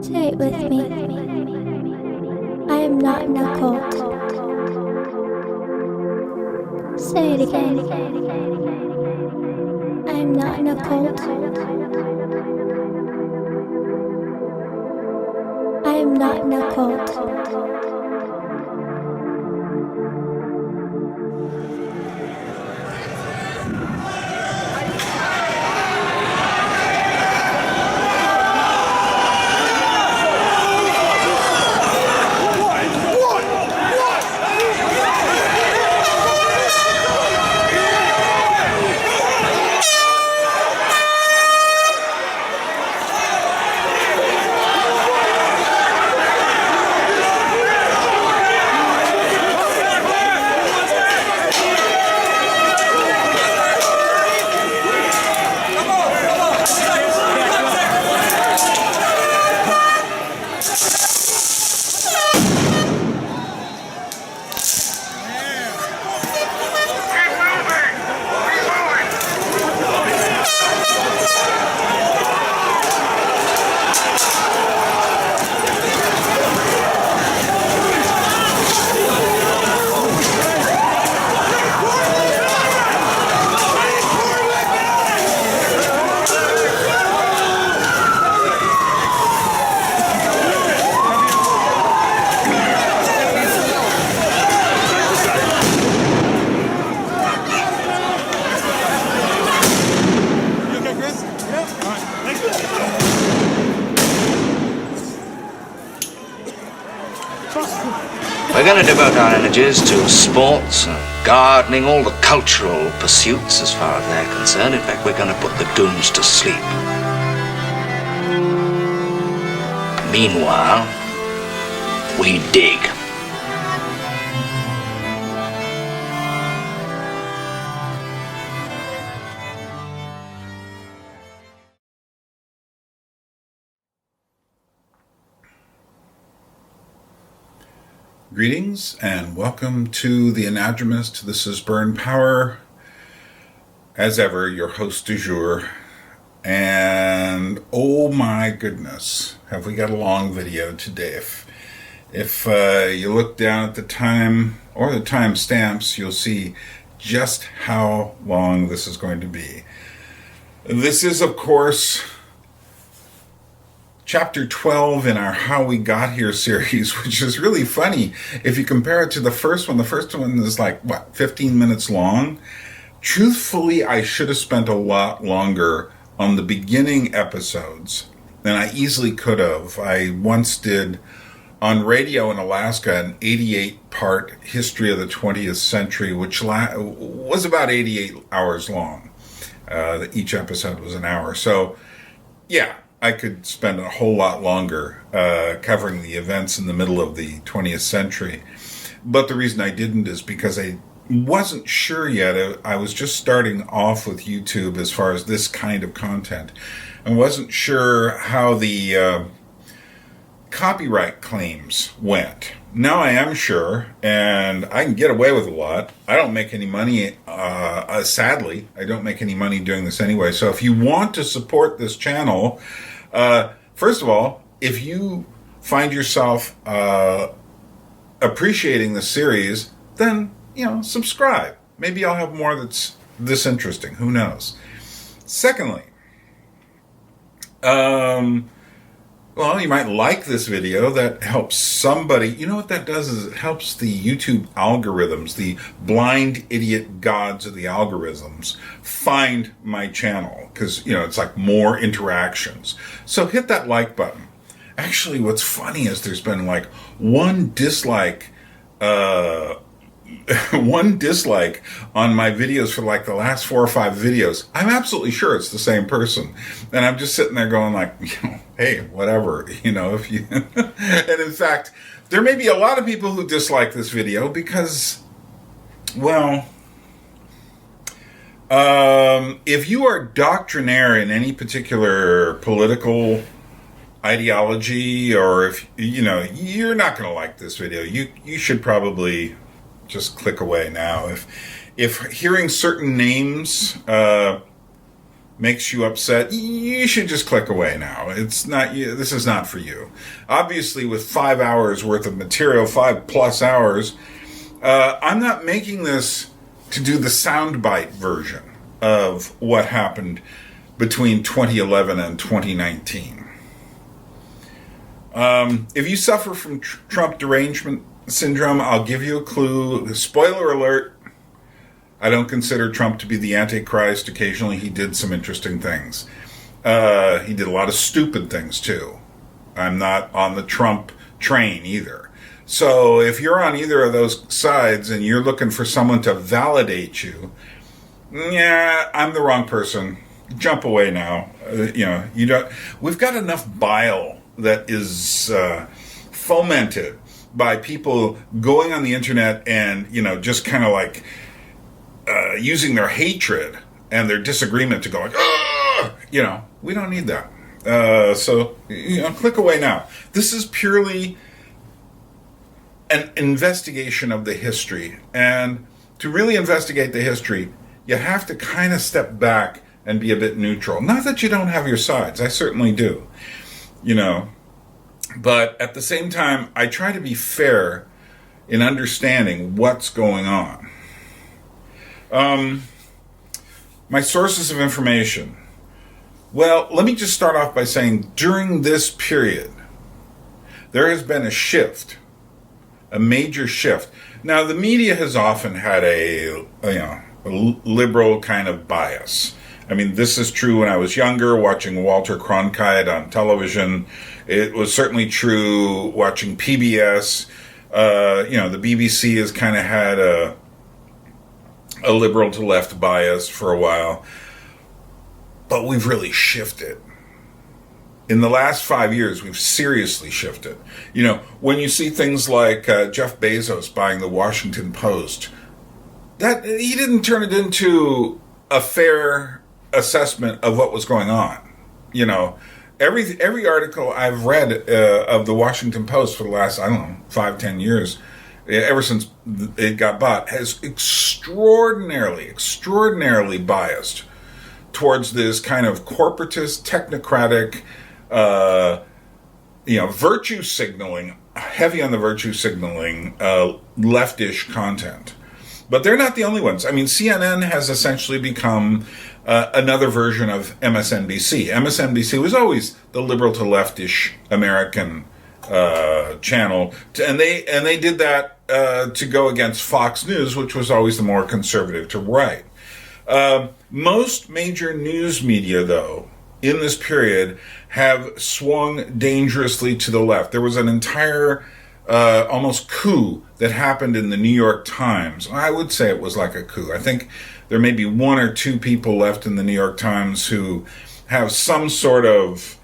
Say it with me. I am not in a cult. Say it again. I am not in a cult. I am not in a cult. We're going to devote our energies to sports and gardening, all the cultural pursuits as far as they're concerned. In fact, we're going to put the goons to sleep. Meanwhile, we dig. Greetings and welcome to the Anadromist. This is Burn Power, as ever, your host du jour. And oh my goodness, have we got a long video today. If you look down at the time or the time stamps, you'll see just how long this is going to be. This is, of course, Chapter 12 in our How We Got Here series, which is really funny. If you compare it to the first one is like, 15 minutes long? Truthfully, I should have spent a lot longer on the beginning episodes than I easily could have. I once did, on radio in Alaska, an 88-part history of the 20th century, which was about 88 hours long. Each episode was an hour. So, yeah. I could spend a whole lot longer covering the events in the middle of the 20th century. But the reason I didn't is because I wasn't sure yet. I was just starting off with YouTube as far as this kind of content. I wasn't sure how the copyright claims went. Now I am sure, and I can get away with a lot. I don't make any money, sadly. I don't make any money doing this anyway. So if you want to support this channel, first of all, if you find yourself appreciating the series, then, subscribe. Maybe I'll have more that's this interesting. Who knows? Secondly, well, you might like this video. That helps somebody. You know what that does is it helps the YouTube algorithms, the blind idiot gods of the algorithms, find my channel. Because, it's like more interactions. So hit that like button. Actually, what's funny is there's been like one dislike on my videos for like the last 4 or 5 videos. I'm absolutely sure it's the same person. And I'm just sitting there going like, hey, whatever, if you, and in fact, there may be a lot of people who dislike this video because, well, if you are doctrinaire in any particular political ideology, or if, you're not going to like this video, you should probably just click away now. If hearing certain names makes you upset, you should just click away now. It's not you. This is not for you. Obviously, with 5 hours worth of material, 5+ hours, I'm not making this to do the soundbite version of what happened between 2011 and 2019. If you suffer from Trump derangement syndrome, I'll give you a clue. Spoiler alert. I don't consider Trump to be the Antichrist. Occasionally he did some interesting things. He did a lot of stupid things too. I'm not on the Trump train either. So if you're on either of those sides and you're looking for someone to validate you, yeah, I'm the wrong person. Jump away now. You don't. We've got enough bile that is fomented by people going on the internet and, just kind of like using their hatred and their disagreement to go like, we don't need that. So click away now. This is purely an investigation of the history. And to really investigate the history, you have to kind of step back and be a bit neutral. Not that you don't have your sides. I certainly do. But at the same time, I try to be fair in understanding what's going on. My sources of information. Well, let me just start off by saying during this period, there has been a shift, a major shift. Now, the media has often had a liberal kind of bias. I mean, this is true when I was younger, watching Walter Cronkite on television. It was certainly true watching PBS. The BBC has kind of had a liberal to left bias for a while. But we've really shifted. In the last 5 years, we've seriously shifted. When you see things like Jeff Bezos buying the Washington Post, that he didn't turn it into a fair assessment of what was going on. Every article I've read of the Washington Post for the last, 5-10 years, ever since it got bought, has extraordinarily biased towards this kind of corporatist, technocratic, virtue signaling, heavy on the virtue signaling, leftish content. But they're not the only ones. I mean, CNN has essentially become another version of MSNBC. MSNBC was always the liberal to leftish American channel, and they did that to go against Fox News, which was always the more conservative to right. Most major news media, though, in this period have swung dangerously to the left. There was an entire almost coup that happened in the New York Times. I would say it was like a coup. I think there may be one or two people left in the New York Times who have some sort of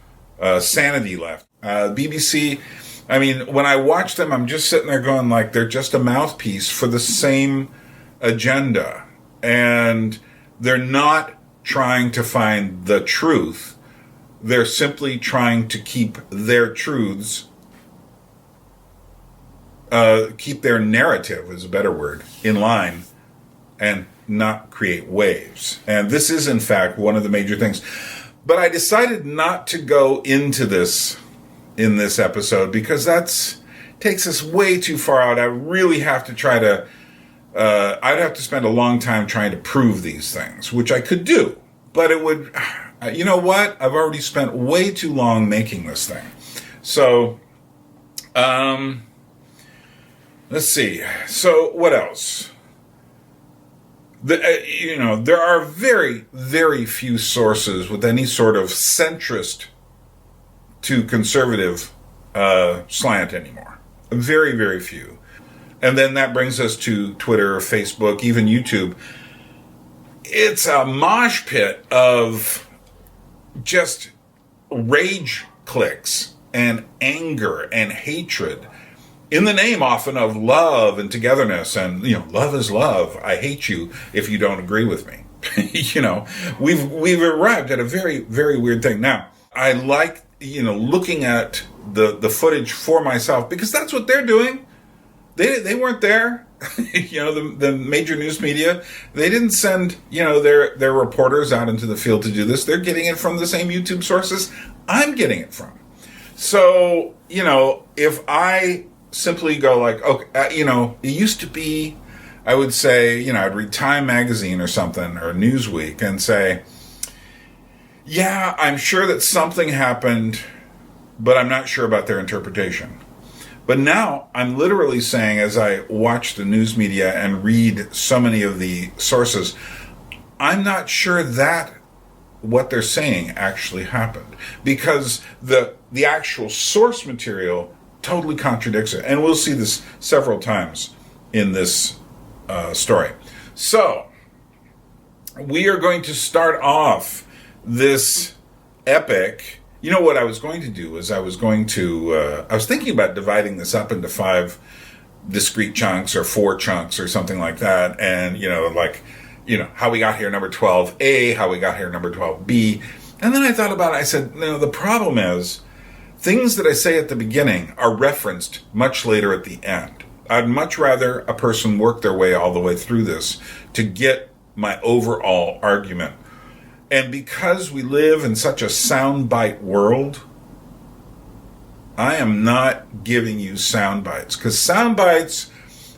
sanity left. BBC, I mean, when I watch them, I'm just sitting there going like they're just a mouthpiece for the same agenda. And they're not trying to find the truth. They're simply trying to keep their truths, keep their narrative, is a better word, in line and not create waves. And this is, in fact, one of the major things. But I decided not to go into this in this episode because takes us way too far out. I really have to try to I'd have to spend a long time trying to prove these things, which I could do, but it would, you know what? I've already spent way too long making this thing. So, let's see. So what else? There are very, very few sources with any sort of centrist to conservative slant anymore. Very, very few. And then that brings us to Twitter, Facebook, even YouTube. It's a mosh pit of just rage clicks and anger and hatred in the name often of love and togetherness. And, love is love. I hate you if you don't agree with me. We've arrived at a very, very weird thing. Now, I like, looking at the footage for myself because that's what they're doing. They weren't there. The major news media, they didn't send, their reporters out into the field to do this. They're getting it from the same YouTube sources I'm getting it from. So, if I simply go like, okay, it used to be, I would say, I'd read Time Magazine or something, or Newsweek, and say, yeah, I'm sure that something happened, but I'm not sure about their interpretation. But now I'm literally saying, as I watch the news media and read so many of the sources, I'm not sure that what they're saying actually happened, because the actual source material totally contradicts it. And we'll see this several times in this story. So we are going to start off this epic. What I was going to do is I was thinking about dividing this up into 5 discrete chunks or 4 chunks or something like that. And, how we got here, number 12A, how we got here, number 12B. And then I thought about it. I said, the problem is things that I say at the beginning are referenced much later at the end. I'd much rather a person work their way all the way through this to get my overall argument. And because we live in such a soundbite world, I am not giving you sound bites. Because sound bites,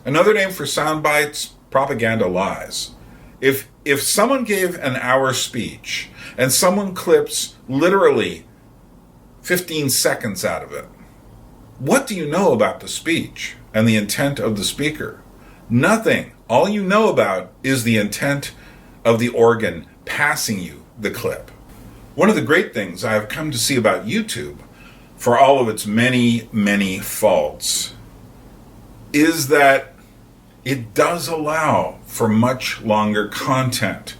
another name for sound bites, propaganda lies. If someone gave an hour speech and someone clips literally 15 seconds out of it, what do you know about the speech and the intent of the speaker? Nothing. All you know about is the intent of the organ passing you the clip. One of the great things I've come to see about YouTube, for all of its many, many faults, is that it does allow for much longer content,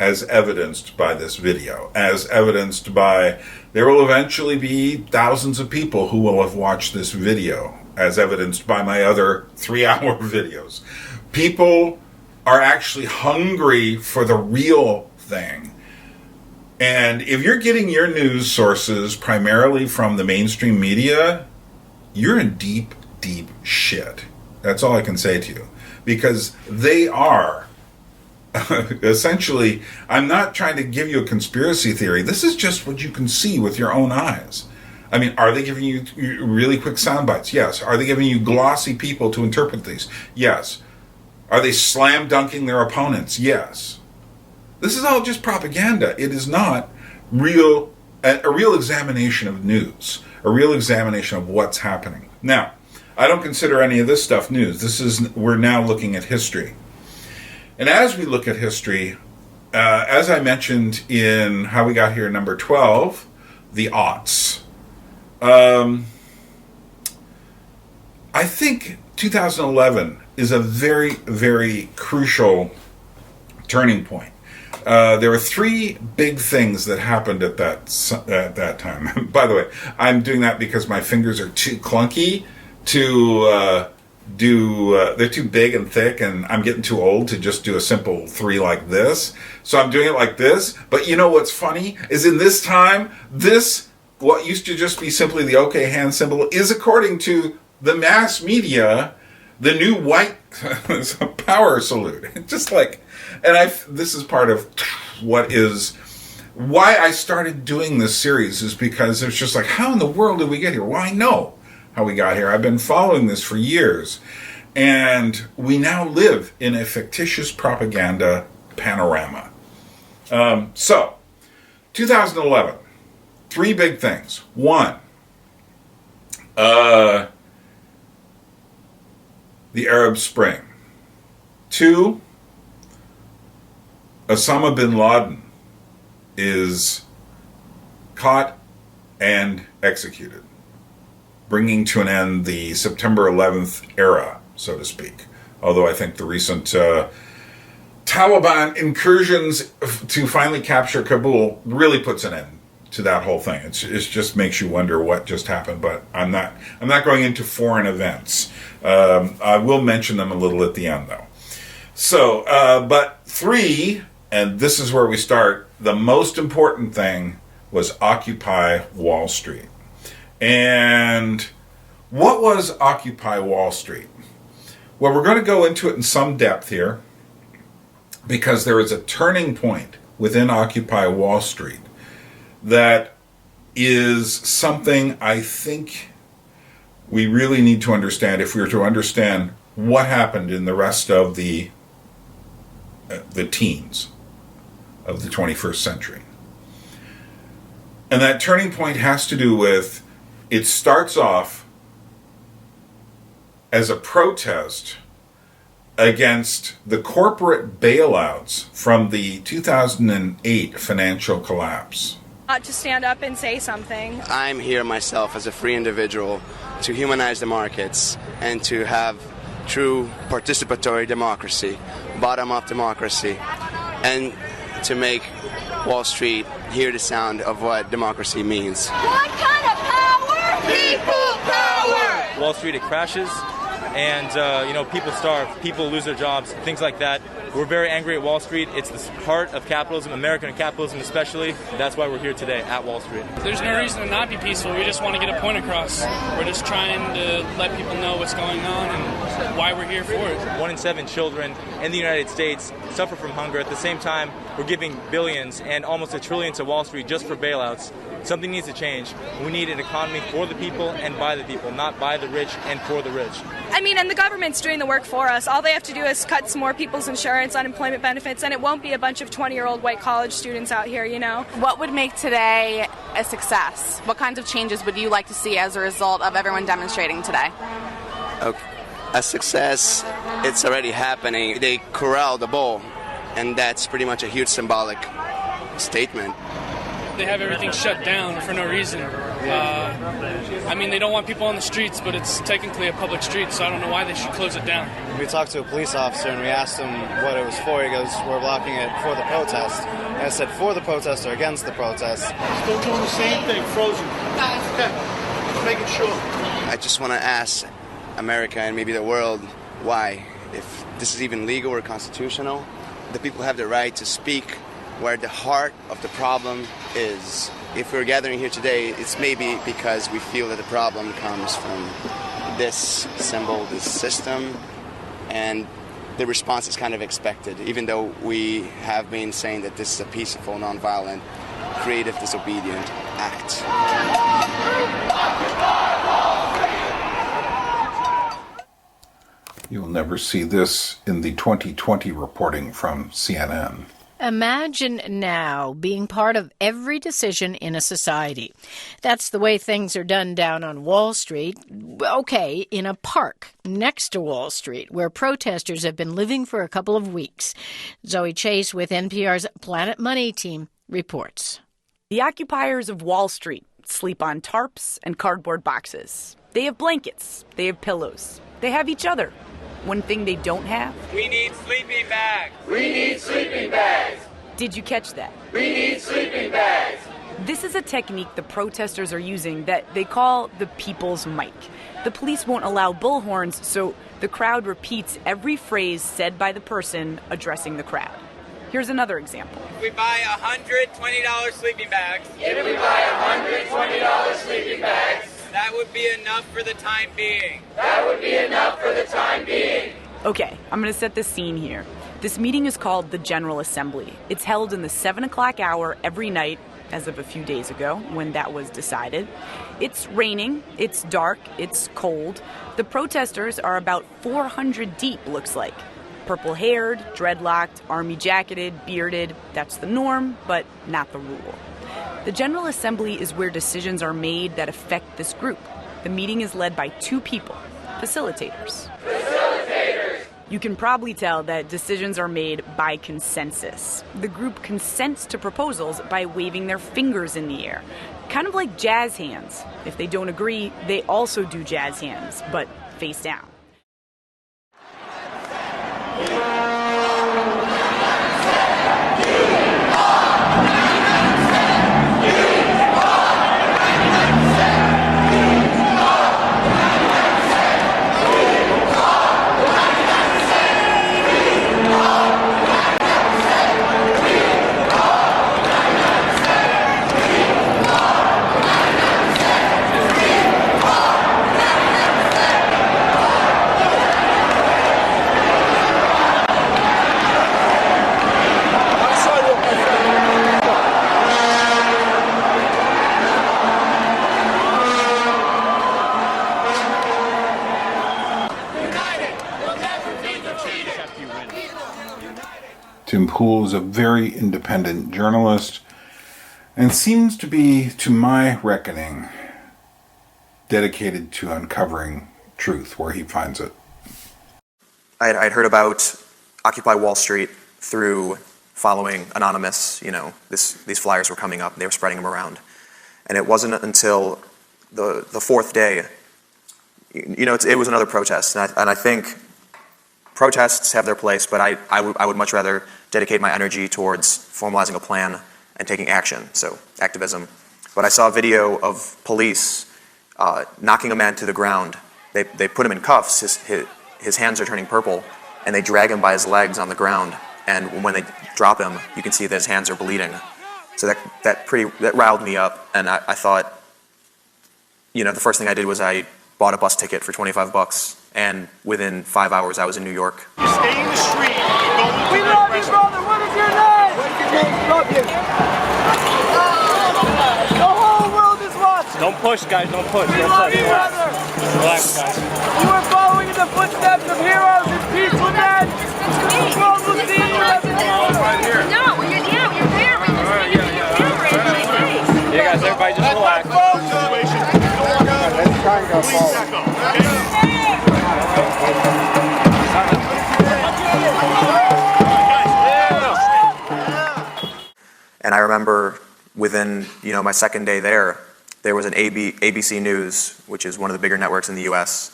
as evidenced by this video, as evidenced by there will eventually be thousands of people who will have watched this video, as evidenced by my other 3-hour videos. People are actually hungry for the real thing. And if you're getting your news sources primarily from the mainstream media, you're in deep, deep shit. That's all I can say to you. Because they are, essentially, I'm not trying to give you a conspiracy theory. This is just what you can see with your own eyes. I mean, are they giving you really quick sound bites? Yes. Are they giving you glossy people to interpret these? Yes. Are they slam dunking their opponents? Yes. This is all just propaganda. It is not a real examination of news, a real examination of what's happening. Now, I don't consider any of this stuff news. We're now looking at history. And as we look at history, as I mentioned in How We Got Here, number 12, the aughts. I think 2011 is a very, very crucial turning point. There were 3 big things that happened at that time. By the way, I'm doing that because my fingers are too clunky to they're too big and thick, and I'm getting too old to just do a simple 3 like this. So I'm doing it like this. But you know what's funny is in this time, what used to just be simply the OK hand symbol is, according to the mass media, the new white power salute. Just like, and this is part of why I started doing this series, is because it's just like, how in the world did we get here? Well, I know how we got here. I've been following this for years. And we now live in a fictitious propaganda panorama. So, 2011, 3 big things. 1, the Arab Spring. 2, Osama bin Laden is caught and executed, bringing to an end the September 11th era, so to speak. Although I think the recent Taliban incursions to finally capture Kabul really puts an end to that whole thing. It just makes you wonder what just happened. But I'm not going into foreign events. I will mention them a little at the end, though. So, but 3, and this is where we start. The most important thing was Occupy Wall Street. And what was Occupy Wall Street? Well, we're going to go into it in some depth here because there is a turning point within Occupy Wall Street that is something I think we really need to understand if we are to understand what happened in the rest of the teens of the 21st century. And that turning point has to do with, it starts off as a protest against the corporate bailouts from the 2008 financial collapse. To stand up and say something. I'm here myself as a free individual to humanize the markets and to have true participatory democracy, bottom-up democracy, and to make Wall Street hear the sound of what democracy means. What kind of power? People power! Wall Street, it crashes, and people starve, people lose their jobs, things like that. We're very angry at Wall Street. It's the heart of capitalism, American capitalism especially. That's why we're here today at Wall Street. There's no reason to not be peaceful. We just want to get a point across. We're just trying to let people know what's going on and why we're here for it. 1 in 7 children in the United States suffer from hunger. At the same time, we're giving billions and almost $1 trillion to Wall Street just for bailouts. Something needs to change. We need an economy for the people and by the people, not by the rich and for the rich. I mean, and the government's doing the work for us. All they have to do is cut some more people's insurance, unemployment benefits, and it won't be a bunch of 20-year-old white college students out here, you know? What would make today a success? What kinds of changes would you like to see as a result of everyone demonstrating today? Okay. A success, it's already happening. They corral the bull, and that's pretty much a huge symbolic statement. They have everything shut down for no reason. They don't want people on the streets, but it's technically a public street, so I don't know why they should close it down. We talked to a police officer and we asked him what it was for. He goes, we're blocking it for the protest. And I said, for the protest or against the protest? Still doing the same thing, frozen. Okay, just making sure. I just want to ask America and maybe the world why, if this is even legal or constitutional, the people have the right to speak where the heart of the problem is. If we're gathering here today, it's maybe because we feel that the problem comes from this symbol, this system, and the response is kind of expected, even though we have been saying that this is a peaceful, nonviolent, creative, disobedient act. You'll never see this in the 2020 reporting from CNN. Imagine now being part of every decision in a society. That's the way things are done down on Wall Street. Okay, in a park next to Wall Street, where protesters have been living for a couple of weeks. Zoe Chase with NPR's Planet Money team reports. The occupiers of Wall Street sleep on tarps and cardboard boxes. They have blankets. They have pillows. They have each other. One thing they don't have? We need sleeping bags. We need sleeping bags. Did you catch that? We need sleeping bags. This is a technique the protesters are using that they call the people's mic. The police won't allow bullhorns, so the crowd repeats every phrase said by the person addressing the crowd. Here's another example. If we buy $120 sleeping bags. If we buy $120 sleeping bags. That would be enough for the time being. That would be enough for the time being. Okay, I'm going to set the scene here. This meeting is called the General Assembly. It's held in the 7 o'clock hour every night, as of a few days ago, when that was decided. It's raining, it's dark, it's cold. The protesters are about 400 deep, looks like. Purple-haired, dreadlocked, army-jacketed, bearded. That's the norm, but not the rule. The General Assembly is where decisions are made that affect this group. The meeting is led by 2 people, facilitators. You can probably tell that decisions are made by consensus. The group consents to proposals by waving their fingers in the air, kind of like jazz hands. If they don't agree, they also do jazz hands, but face down. Jim Poole is a very independent journalist and seems to be, to my reckoning, dedicated to uncovering truth where he finds it. I'd heard about Occupy Wall Street through following Anonymous. These flyers were coming up, and they were spreading them around. And it wasn't until the fourth day, it was another protest. And I think protests have their place, but I would much rather dedicate my energy towards formalizing a plan and taking action, so activism. But I saw a video of police knocking a man to the ground. They put him in cuffs. His hands are turning purple, and they drag him by his legs on the ground. And when they drop him, you can see that his hands are bleeding. So that riled me up, and I thought, the first thing I did was I bought a bus ticket for $25, and within 5 hours I was in New York. You stay in the street. We love you, brother. What is your name? What is your name? Love you. The whole world is watching. Don't push, guys. Don't push. We love you, brother. Relax, guys. You are following in the footsteps of heroes and peaceful men. The world will see you as a hero. Right here. No, you're there. Yeah, guys, everybody just relax. Let's try and go forward. And I remember within, my second day there was an ABC News, which is one of the bigger networks in the U.S.,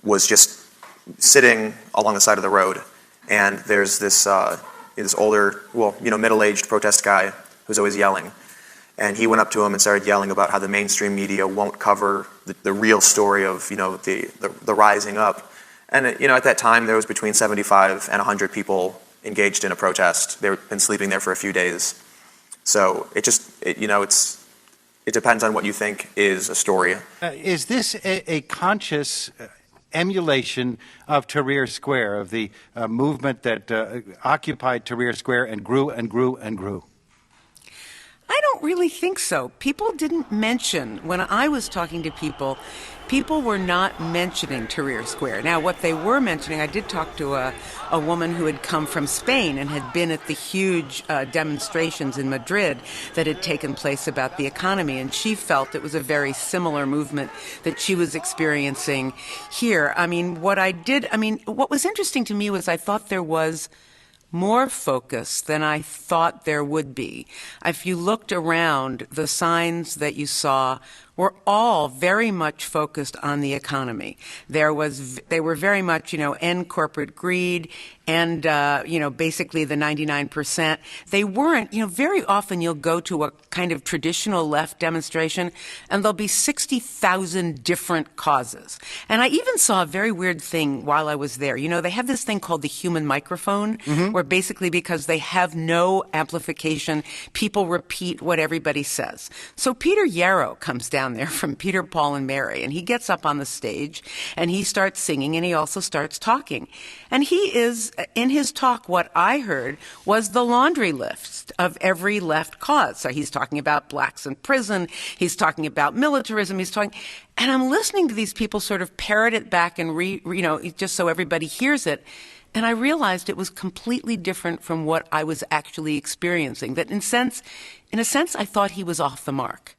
was just sitting along the side of the road. And there's this older, middle-aged protest guy who's always yelling. And he went up to him and started yelling about how the mainstream media won't cover the real story of, the rising up. And, at that time, there was between 75 and 100 people engaged in a protest. They've been sleeping there for a few days. So it depends on what you think is a story. Is this a conscious emulation of Tahrir Square, of the movement that occupied Tahrir Square and grew and grew and grew? I don't really think so. People didn't mention, when I was talking to people were not mentioning Tahrir Square. Now, what they were mentioning, I did talk to a woman who had come from Spain and had been at the huge demonstrations in Madrid that had taken place about the economy, and she felt it was a very similar movement that she was experiencing here. What was interesting to me was I thought there was more focus than I thought there would be. If you looked around, the signs that you saw were all very much focused on the economy. They were very much, end corporate greed, and, basically the 99%. They weren't, very often you'll go to a kind of traditional left demonstration and there'll be 60,000 different causes. And I even saw a very weird thing while I was there. They have this thing called the human microphone, where basically because they have no amplification, people repeat what everybody says. So Peter Yarrow comes down there from Peter, Paul, and Mary, and he gets up on the stage and he starts singing and he also starts talking. And he is, in his talk, what I heard was the laundry list of every left cause. So he's talking about blacks in prison, he's talking about militarism, and I'm listening to these people sort of parrot it back and just so everybody hears it. And I realized it was completely different from what I was actually experiencing. That in a sense, I thought he was off the mark.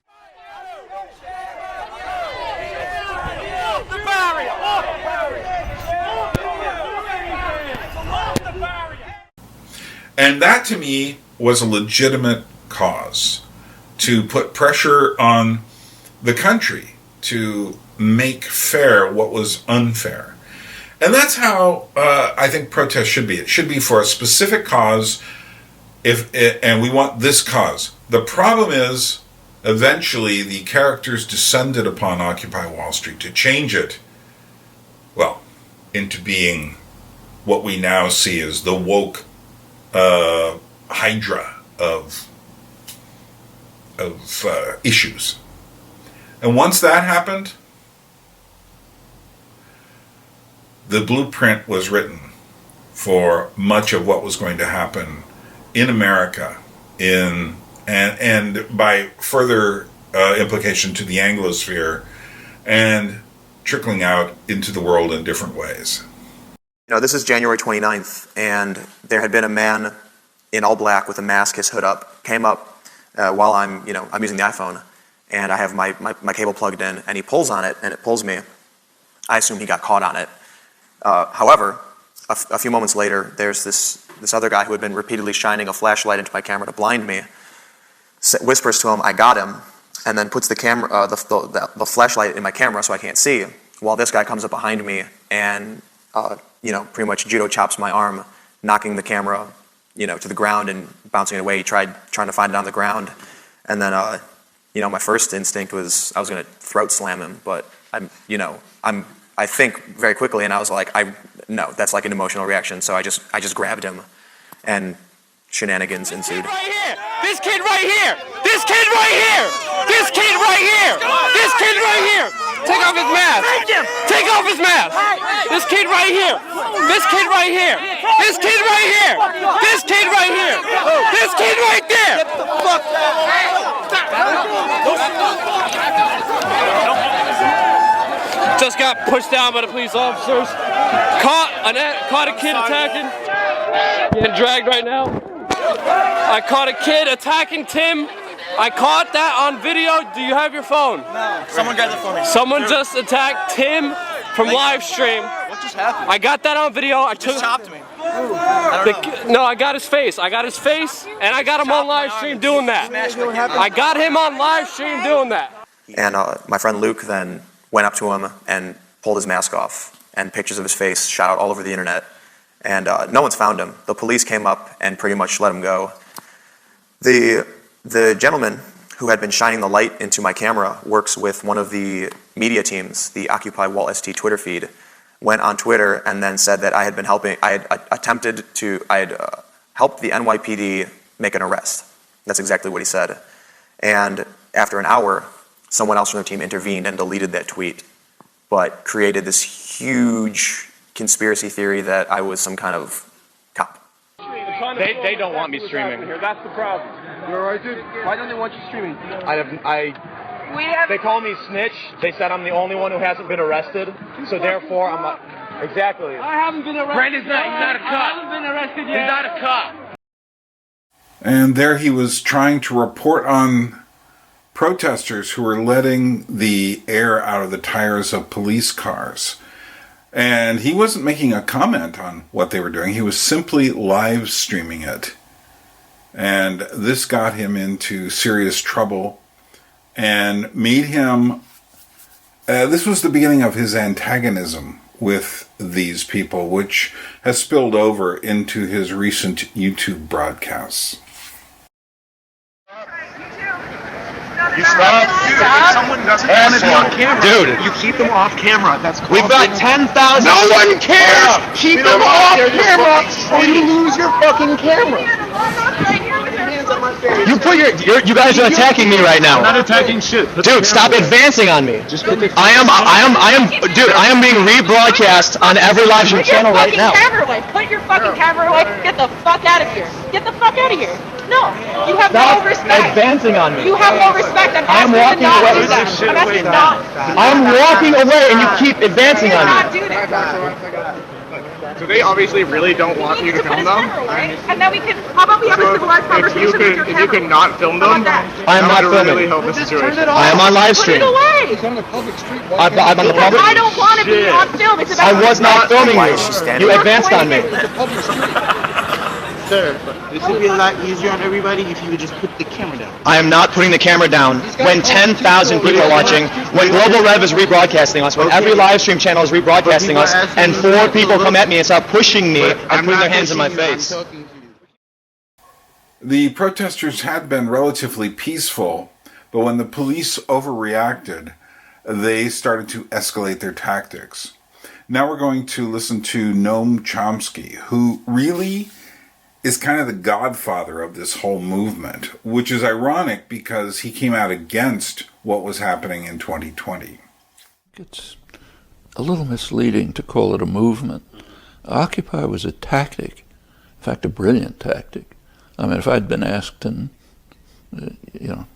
And that, to me, was a legitimate cause to put pressure on the country to make fair what was unfair. And that's how I think protest should be. It should be for a specific cause, and we want this cause. The problem is, eventually, the characters descended upon Occupy Wall Street to change it, into being what we now see as the woke hydra of issues. And once that happened, the blueprint was written for much of what was going to happen in America, and by further implication to the Anglosphere, and trickling out into the world in different ways. This is January 29th, and there had been a man in all black with a mask, his hood up, came up while I'm using the iPhone, and I have my cable plugged in, and he pulls on it, and it pulls me. I assume he got caught on it. However, a few moments later, there's this other guy who had been repeatedly shining a flashlight into my camera to blind me, whispers to him, "I got him," and then puts the flashlight in my camera so I can't see, while this guy comes up behind me and pretty much judo chops my arm, knocking the camera to the ground and bouncing it away. He trying to find it on the ground, and then my first instinct was I was going to throat slam him, but I think very quickly, and I was like, no, that's like an emotional reaction, so I just grabbed him, and shenanigans ensued. This kid right here! This kid right here! This kid right here! This kid right here! Take off his mask! Take off his mask! This kid right here! This kid right here! This kid right here! This kid right here! This kid right there! Get the fuck Just got pushed down by the police officers. Caught a kid attacking. Getting dragged right now. I caught a kid attacking Tim. I caught that on video. Do you have your phone? No. Someone grabbed it for me. Someone just attacked Tim from live stream. What just happened? I got that on video. I just chopped me. No, I got his face. I got his face, and I got him on live stream doing that. I got him on live stream doing that. And my friend Luke then went up to him and pulled his mask off, and pictures of his face shot out all over the internet. And no one's found him. The police came up and pretty much let him go. The gentleman who had been shining the light into my camera works with one of the media teams, the Occupy Wall ST Twitter feed, went on Twitter and then said that I had helped the NYPD make an arrest. That's exactly what he said. And after an hour, someone else from the team intervened and deleted that tweet, but created this huge conspiracy theory that I was some kind of cop. They don't want me streaming. That's the problem. You're right, dude. Why don't they want you streaming? They call me snitch. They said I'm the only one who hasn't been arrested. So therefore, I'm not. Exactly. I haven't been arrested. Brandon's not. He's not a cop. I haven't been arrested yet. He's not a cop. And there he was trying to report on protesters who were letting the air out of the tires of police cars. And he wasn't making a comment on what they were doing. He was simply live streaming it. And this got him into serious trouble and made him... this was the beginning of his antagonism with these people, which has spilled over into his recent YouTube broadcasts. You stop. Dude, if someone doesn't want to be on camera, dude, you keep them off camera. That's called. We've got 10,000. No one cares. Keep them off camera, or you lose your fucking camera. You put you guys are attacking me right now. I'm not attacking shit. Dude, stop advancing on me. I am being rebroadcast on every live stream channel right now. Put your fucking camera away. Get the fuck out of here. Get the fuck out of here. No, you have no respect. Advancing on me. You have no respect. I'm walking away. I'm walking away, and you keep advancing on me. Do that. So they obviously really don't want you to film them. And then we can. How about we have a civilized conversation? If you can not film them, I am not filming. Really help the situation. I am on live stream. Put it away. It's on the public street. I'm on the public. I don't want to be on film. It's about. I was not filming you. You advanced on me. Sir, this would be a lot easier on everybody if you would just put the camera down. I am not putting the camera down. When 10,000 people are watching, when Global Rev is rebroadcasting us, when every live stream channel is rebroadcasting us, and 4 people come at me and start pushing me and putting their hands in my face. The protesters had been relatively peaceful, but when the police overreacted, they started to escalate their tactics. Now we're going to listen to Noam Chomsky, who really is kind of the godfather of this whole movement, which is ironic because he came out against what was happening in 2020. It's a little misleading to call it a movement. Occupy was a tactic, in fact, a brilliant tactic. I mean, if I'd been asked a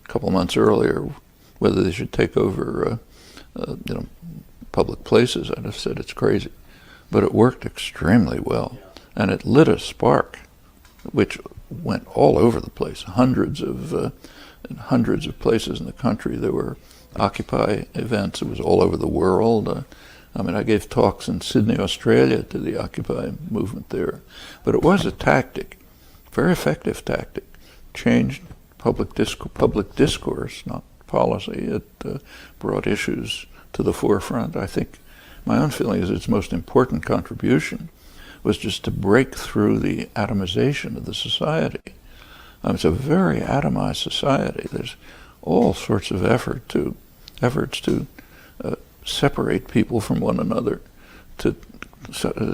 couple months earlier whether they should take over, public places, I'd have said it's crazy. But it worked extremely well, and it lit a spark, which went all over the place. In hundreds of places in the country there were Occupy events. It was all over the world. I gave talks in Sydney, Australia to the Occupy movement there. But it was a tactic, very effective tactic. Changed public discourse, not policy. It brought issues to the forefront. I think my own feeling is its most important contribution was just to break through the atomization of the society. It's a very atomized society. There's all sorts of efforts to separate people from one another, as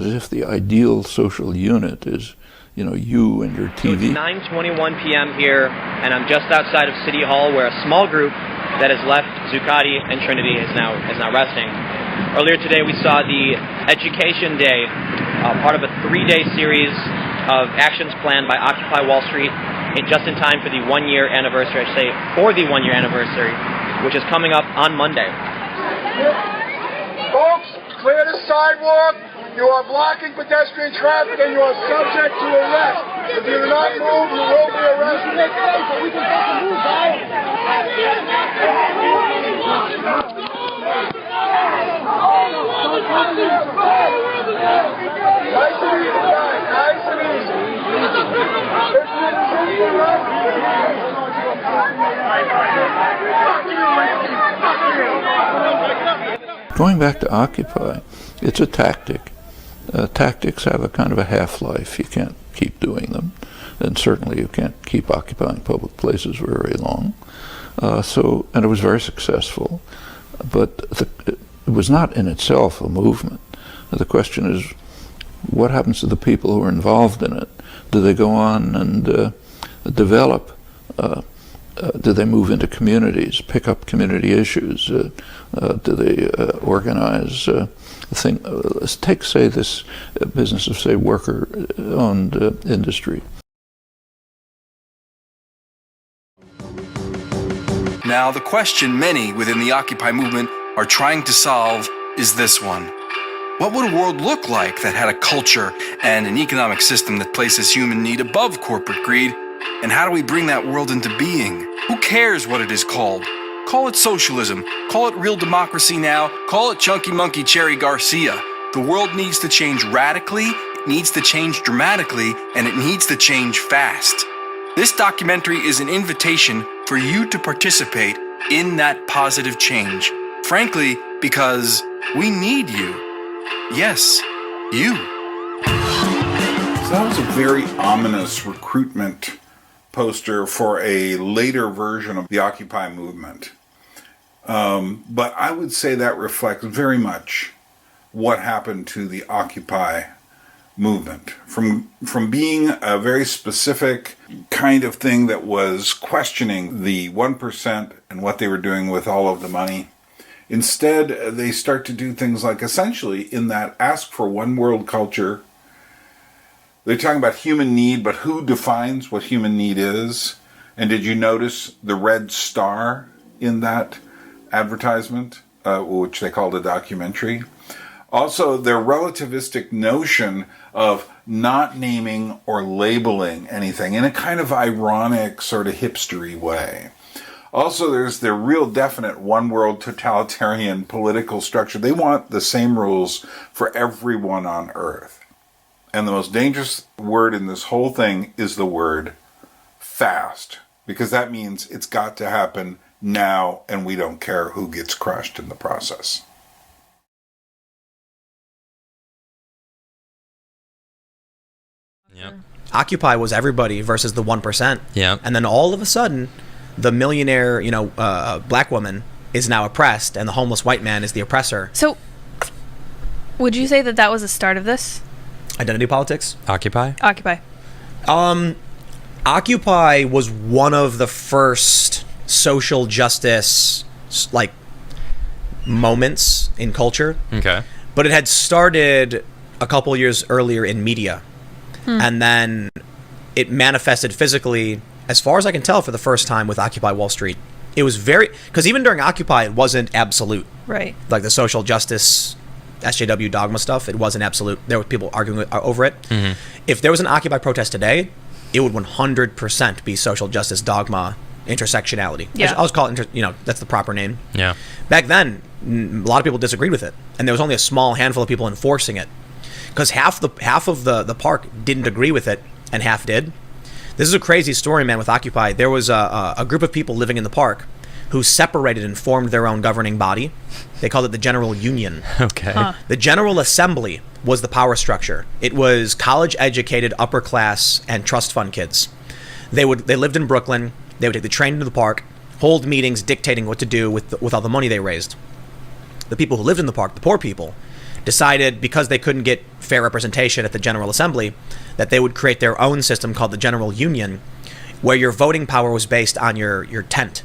if the ideal social unit is, you and your TV. It's 9:21 p.m. here, and I'm just outside of City Hall, where a small group that has left Zuccotti and Trinity is now resting. Earlier today, we saw the Education Day, part of a 3-day series of actions planned by Occupy Wall Street, just in time for the 1-year anniversary. I say for the 1-year anniversary, which is coming up on Monday. Folks, clear the sidewalk. You are blocking pedestrian traffic and you are subject to arrest. If you do not move, you will be arrested. We can fucking move, guys. Nice and easy, guys. Nice and easy. Going back to Occupy, it's a tactic. Tactics have a kind of a half-life. You can't keep doing them, and certainly you can't keep occupying public places for very long. And it was very successful, but it was not in itself a movement. The question is, what happens to the people who are involved in it? Do they go on and develop? Do they move into communities, pick up community issues? Do they organize take, say, this business of, say, worker-owned industry. Now, the question many within the Occupy movement are trying to solve is this one. What would a world look like that had a culture and an economic system that places human need above corporate greed? And how do we bring that world into being? Who cares what it is called? Call it socialism, call it real democracy now, call it Chunky Monkey Cherry Garcia. The world needs to change radically, it needs to change dramatically, and it needs to change fast. This documentary is an invitation for you to participate in that positive change. Frankly, because we need you. Yes, you. So that was a very ominous recruitment poster for a later version of the Occupy movement. But I would say that reflects very much what happened to the Occupy movement. From being a very specific kind of thing that was questioning the 1% and what they were doing with all of the money, instead they start to do things like, essentially, in that ask for one world culture. They're talking about human need, but who defines what human need is? And did you notice the red star in that advertisement, which they called a documentary? Also, their relativistic notion of not naming or labeling anything in a kind of ironic, sort of hipstery way. Also, there's their real definite one-world totalitarian political structure. They want the same rules for everyone on Earth. And the most dangerous word in this whole thing is the word fast, because that means it's got to happen now, and we don't care who gets crushed in the process. Yep. Occupy was everybody versus the 1%. Yeah. And then all of a sudden, the millionaire, black woman is now oppressed, and the homeless white man is the oppressor. So, would you say that that was the start of this? Identity politics? Occupy? Occupy. Occupy was one of the first social justice, moments in culture. Okay. But it had started a couple years earlier in media. And then it manifested physically, as far as I can tell, for the first time with Occupy Wall Street. It was because even during Occupy, it wasn't absolute. Right. Like the social justice, SJW dogma stuff, it wasn't absolute. There were people arguing over it. Mm-hmm. If there was an Occupy protest today, it would 100% be social justice dogma intersectionality. Yeah. I'll just call it, that's the proper name. Yeah. Back then, a lot of people disagreed with it, and there was only a small handful of people enforcing it, because half of the park didn't agree with it, and half did. This is a crazy story, man, with Occupy. There was a group of people living in the park who separated and formed their own governing body. They called it the General Union. Okay. Huh. The General Assembly was the power structure. It was college-educated, upper-class, and trust fund kids. They lived in Brooklyn. They would take the train to the park, hold meetings dictating what to do with all the money they raised. The people who lived in the park, the poor people, decided, because they couldn't get fair representation at the General Assembly, that they would create their own system called the General Union, where your voting power was based on your tent.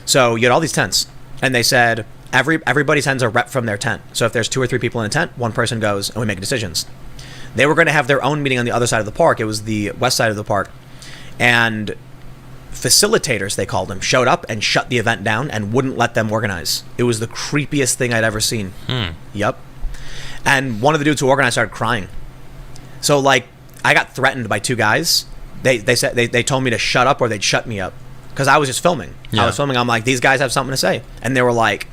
So you had all these tents, and they said everybody's tents are rep from their tent. So if there's 2 or 3 people in a tent, one person goes and we make decisions. They were going to have their own meeting on the other side of the park. It was the west side of the park. And facilitators, they called them, showed up and shut the event down and wouldn't let them organize. It was the creepiest thing I'd ever seen. Yep. And one of the dudes who organized started crying. So, like, I got threatened by 2 guys. They said they told me to shut up or they'd shut me up, because I was just filming. Yeah. I was filming. I'm like, these guys have something to say, and they were like,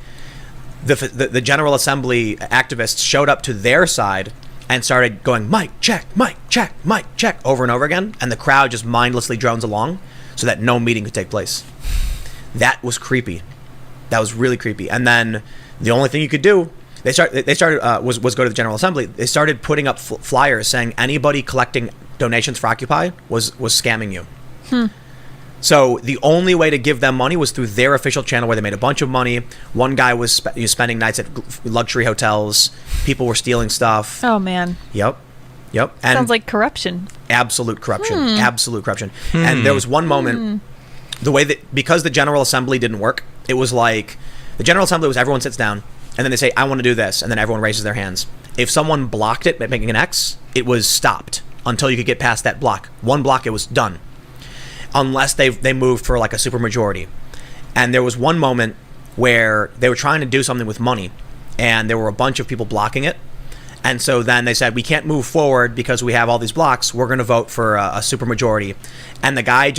the General Assembly activists showed up to their side and started going, mic check, mic check, mic check, over and over again, and the crowd just mindlessly drones along so that no meeting could take place. That was creepy. That was really creepy. And then the only thing you could do, they started was go to the General Assembly. They started putting up flyers saying anybody collecting donations for Occupy was scamming you. So the only way to give them money was through their official channel, where they made a bunch of money. One guy was spending nights at luxury hotels. People were stealing stuff. Oh, man. Yep. And sounds like corruption. Absolute corruption. Absolute corruption. And there was one moment, because the General Assembly didn't work, it was like, the General Assembly was everyone sits down, and then they say, I want to do this, and then everyone raises their hands. If someone blocked it by making an X, it was stopped until you could get past that block. One block, it was done. Unless they moved for like a supermajority. And there was one moment where they were trying to do something with money, and there were a bunch of people blocking it. And so then they said, we can't move forward because we have all these blocks. We're going to vote for a supermajority. And the guy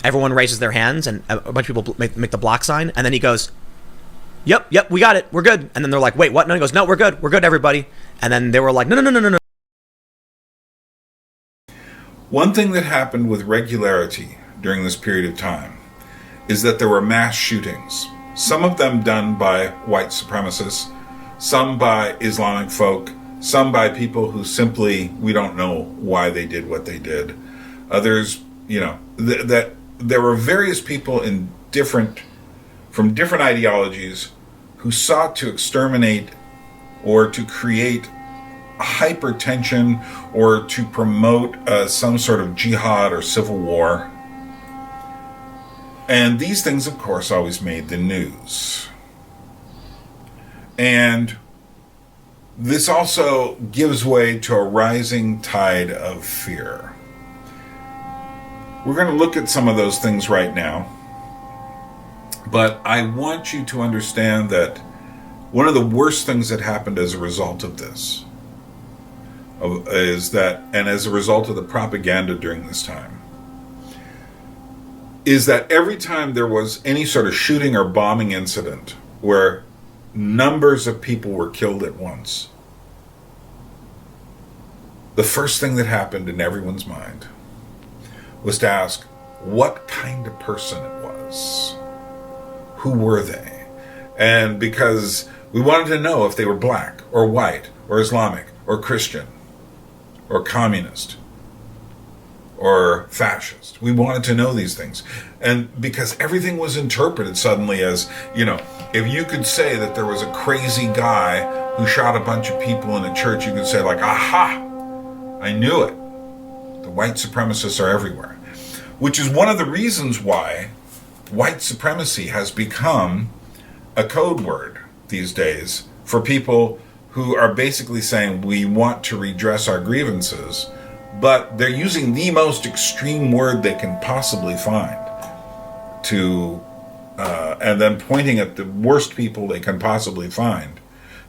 everyone raises their hands, and a bunch of people make the block sign. And then he goes, yep, we got it. We're good. And then they're like, wait, what? No, he goes, no, we're good. We're good, everybody. And then they were like, no. One thing that happened with regularity during this period of time is that there were mass shootings. Some of them done by white supremacists, some by Islamic folk, some by people who simply, we don't know why they did what they did. Others, that there were various people from different ideologies who sought to exterminate or to create hypertension or to promote some sort of jihad or civil war. And these things, of course, always made the news. And this also gives way to a rising tide of fear. We're going to look at some of those things right now. But I want you to understand that one of the worst things that happened as a result of this is that, and as a result of the propaganda during this time, is that every time there was any sort of shooting or bombing incident where numbers of people were killed at once, the first thing that happened in everyone's mind was to ask what kind of person it was. Who were they? And because we wanted to know if they were black or white or Islamic or Christian or communist or fascist. We wanted to know these things. And because everything was interpreted suddenly as, if you could say that there was a crazy guy who shot a bunch of people in a church, you could say like, aha, I knew it. The white supremacists are everywhere. Which is one of the reasons why white supremacy has become a code word these days for people who are basically saying we want to redress our grievances, but they're using the most extreme word they can possibly find to, and then pointing at the worst people they can possibly find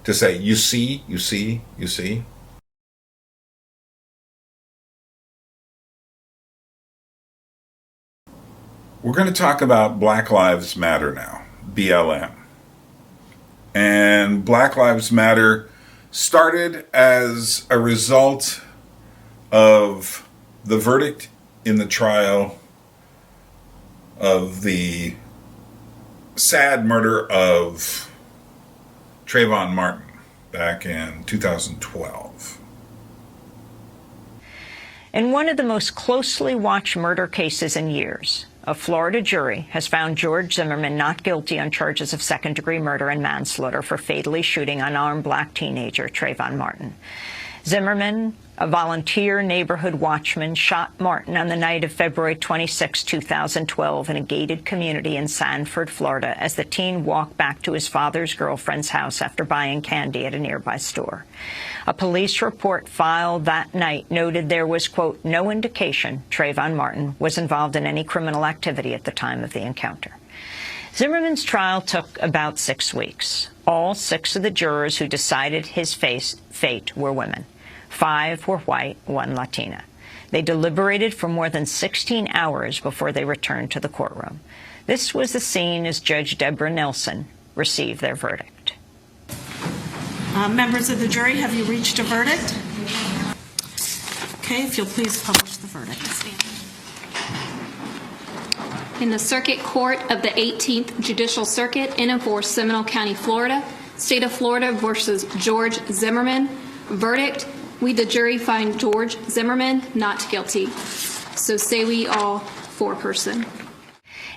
to say, you see. We're going to talk about Black Lives Matter now, BLM. And Black Lives Matter started as a result of the verdict in the trial of the sad murder of Trayvon Martin back in 2012. In one of the most closely watched murder cases in years, a Florida jury has found George Zimmerman not guilty on charges of second-degree murder and manslaughter for fatally shooting unarmed black teenager Trayvon Martin. Zimmerman, a volunteer neighborhood watchman, shot Martin on the night of February 26, 2012 in a gated community in Sanford, Florida, as the teen walked back to his father's girlfriend's house after buying candy at a nearby store. A police report filed that night noted there was, quote, no indication Trayvon Martin was involved in any criminal activity at the time of the encounter. Zimmerman's trial took about 6 weeks. All 6 of the jurors who decided his fate were women. 5 were white, 1 Latina. They deliberated for more than 16 hours before they returned to the courtroom. This was the scene as Judge Deborah Nelson received their verdict. Members of the jury, have you reached a verdict? Okay, if you'll please publish the verdict. In the Circuit Court of the 18th Judicial Circuit in and for Seminole County, Florida, State of Florida versus George Zimmerman. Verdict: we, the jury, find George Zimmerman not guilty. So say we all, foreperson.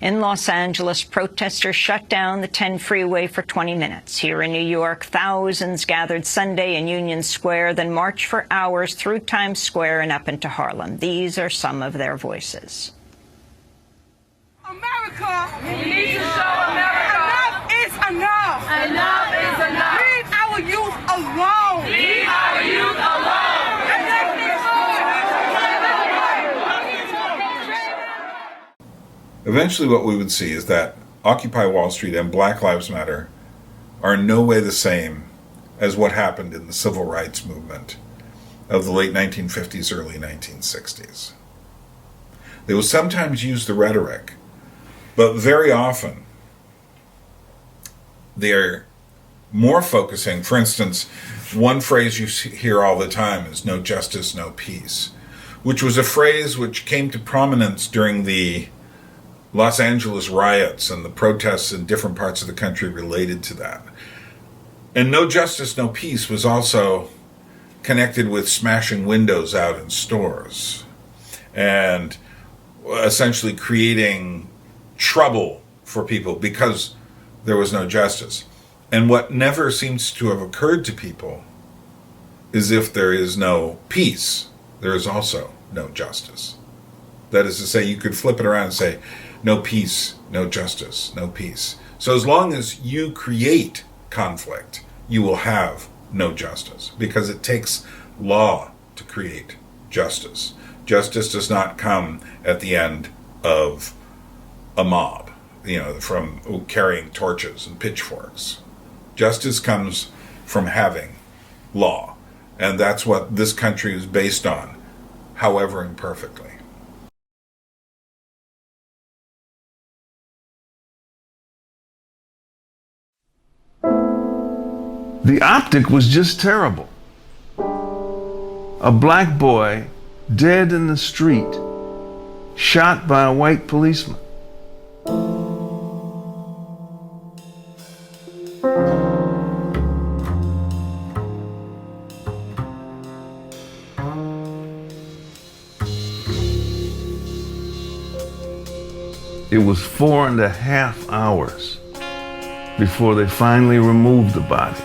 In Los Angeles, protesters shut down the 10 freeway for 20 minutes. Here in New York, thousands gathered Sunday in Union Square, then marched for hours through Times Square and up into Harlem. These are some of their voices. America, we need to show America. Enough is enough. Enough is enough. Leave our youth alone. Leave our youth alone. Eventually what we would see is that Occupy Wall Street and Black Lives Matter are in no way the same as what happened in the civil rights movement of the late 1950s, early 1960s. They will sometimes use the rhetoric, but very often they're more focusing. For instance, one phrase you hear all the time is no justice, no peace, which was a phrase which came to prominence during the Los Angeles riots and the protests in different parts of the country related to that. And no justice, no peace was also connected with smashing windows out in stores and essentially creating trouble for people because there was no justice. And what never seems to have occurred to people is if there is no peace, there is also no justice. That is to say, you could flip it around and say, no peace, no justice, no peace. So as long as you create conflict, you will have no justice, because it takes law to create justice. Justice does not come at the end of a mob, from carrying torches and pitchforks. Justice comes from having law, and that's what this country is based on, however imperfectly. The optic was just terrible. A black boy dead in the street, shot by a white policeman. It was 4.5 hours before they finally removed the body.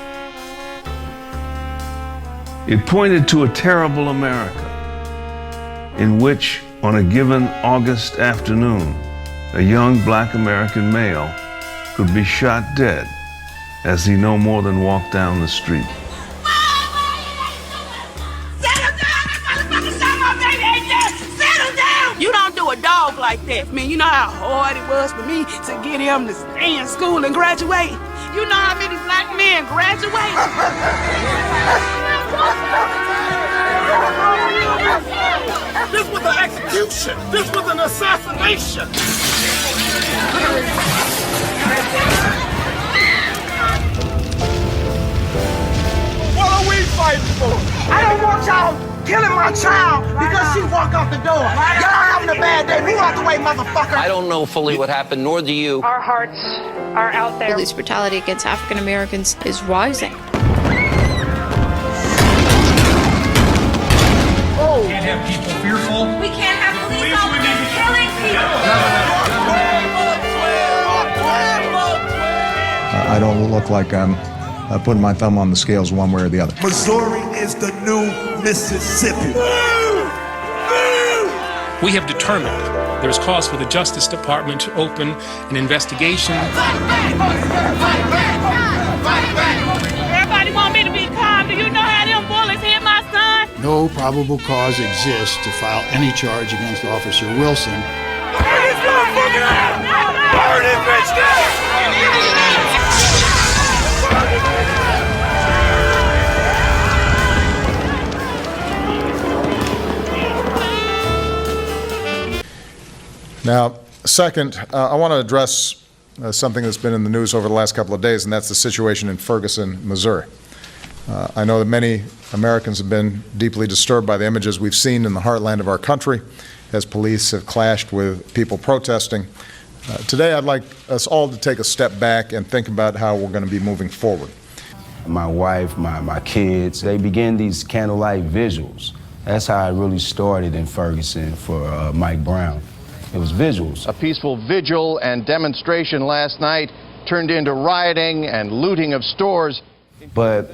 It pointed to a terrible America in which, on a given August afternoon, a young black American male could be shot dead as he no more than walked down the street. You don't do a dog like that, man. You know how hard it was for me to get him to stay in school and graduate? You know how many black men graduate? This was an execution. This was an assassination. What are we fighting for? I don't want y'all killing my child because she walked out the door. Y'all having a bad day. Move out the way, motherfucker. I don't know fully what happened, nor do you. Our hearts are out there. Police brutality against African Americans is rising. Oh. Can't have people fearful. We can't have police officers killing people. I don't look like I'm putting my thumb on the scales one way or the other. Missouri is the new Mississippi. We have determined there is cause for the Justice Department to open an investigation. Everybody want me to be calm. Do you know how them bullets hit my son? No probable cause exists to file any charge against Officer Wilson. Burn this motherfucker out! Burn this bitch down! Now, second, I want to address something that's been in the news over the last couple of days, and that's the situation in Ferguson, Missouri. I know that many Americans have been deeply disturbed by the images we've seen in the heartland of our country as police have clashed with people protesting. Today, I'd like us all to take a step back and think about how we're going to be moving forward. My wife, my kids, they began these candlelight visuals. That's how it really started in Ferguson for Mike Brown. It was visuals. A peaceful vigil and demonstration last night turned into rioting and looting of stores. But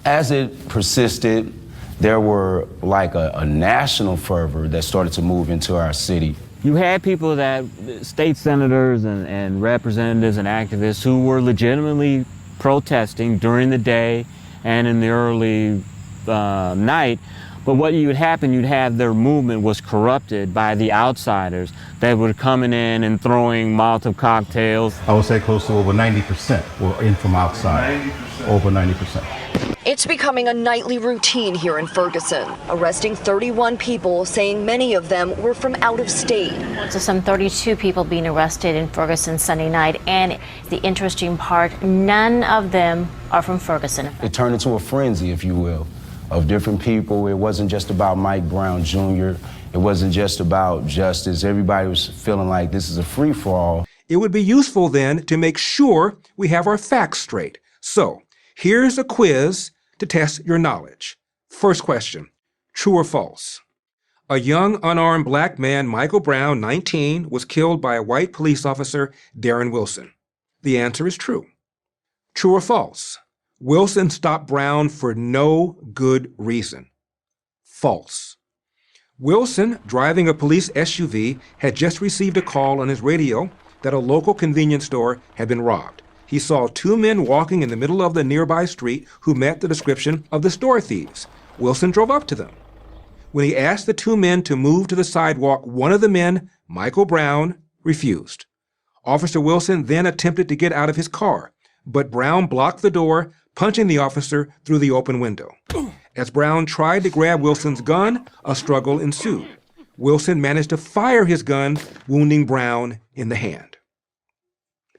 as it persisted, there were like a national fervor that started to move into our city. You had people that, state senators and representatives and activists who were legitimately protesting during the day and in the early night. But what would happen, you'd have their movement was corrupted by the outsiders that were coming in and throwing Molotov cocktails. I would say close to over 90% were in from outside. 90%. Over 90%. It's becoming a nightly routine here in Ferguson, arresting 31 people, saying many of them were from out of state. So some 32 people being arrested in Ferguson Sunday night, and the interesting part, none of them are from Ferguson. It turned into a frenzy, if you will, of different people. It wasn't just about Mike Brown Jr. It wasn't just about justice. Everybody was feeling like this is a free-for-all. It would be useful then to make sure we have our facts straight. So, here's a quiz to test your knowledge. First question, true or false? A young unarmed black man, Michael Brown, 19, was killed by a white police officer, Darren Wilson. The answer is true. True or false? Wilson stopped Brown for no good reason. False. Wilson, driving a police SUV, had just received a call on his radio that a local convenience store had been robbed. He saw two men walking in the middle of the nearby street who met the description of the store thieves. Wilson drove up to them. When he asked the two men to move to the sidewalk, one of the men, Michael Brown, refused. Officer Wilson then attempted to get out of his car, but Brown blocked the door, punching the officer through the open window. As Brown tried to grab Wilson's gun, a struggle ensued. Wilson managed to fire his gun, wounding Brown in the hand.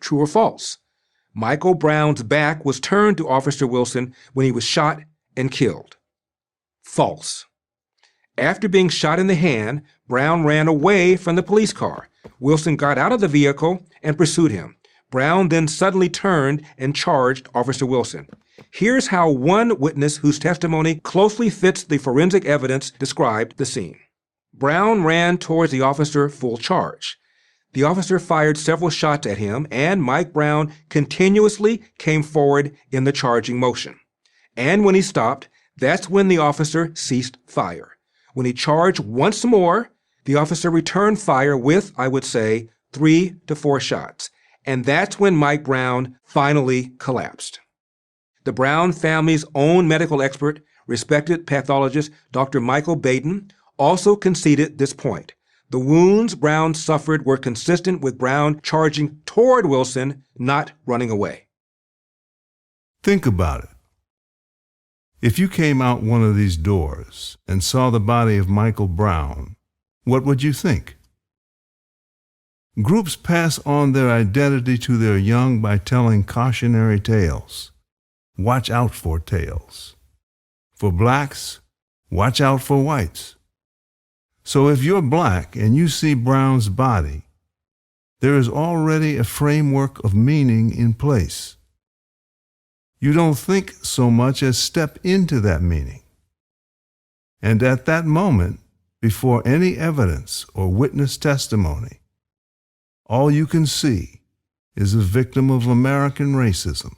True or false? Michael Brown's back was turned to Officer Wilson when he was shot and killed. False. After being shot in the hand, Brown ran away from the police car. Wilson got out of the vehicle and pursued him. Brown then suddenly turned and charged Officer Wilson. Here's how one witness whose testimony closely fits the forensic evidence described the scene. Brown ran towards the officer full charge. The officer fired several shots at him, and Mike Brown continuously came forward in the charging motion. And when he stopped, that's when the officer ceased fire. When he charged once more, the officer returned fire with, I would say, 3 to 4 shots. And that's when Mike Brown finally collapsed. The Brown family's own medical expert, respected pathologist Dr. Michael Baden, also conceded this point. The wounds Brown suffered were consistent with Brown charging toward Wilson, not running away. Think about it. If you came out one of these doors and saw the body of Michael Brown, what would you think? Groups pass on their identity to their young by telling cautionary tales. Watch out for tales. For blacks, watch out for whites. So if you're black and you see Brown's body, there is already a framework of meaning in place. You don't think so much as step into that meaning. And at that moment, before any evidence or witness testimony, all you can see is a victim of American racism.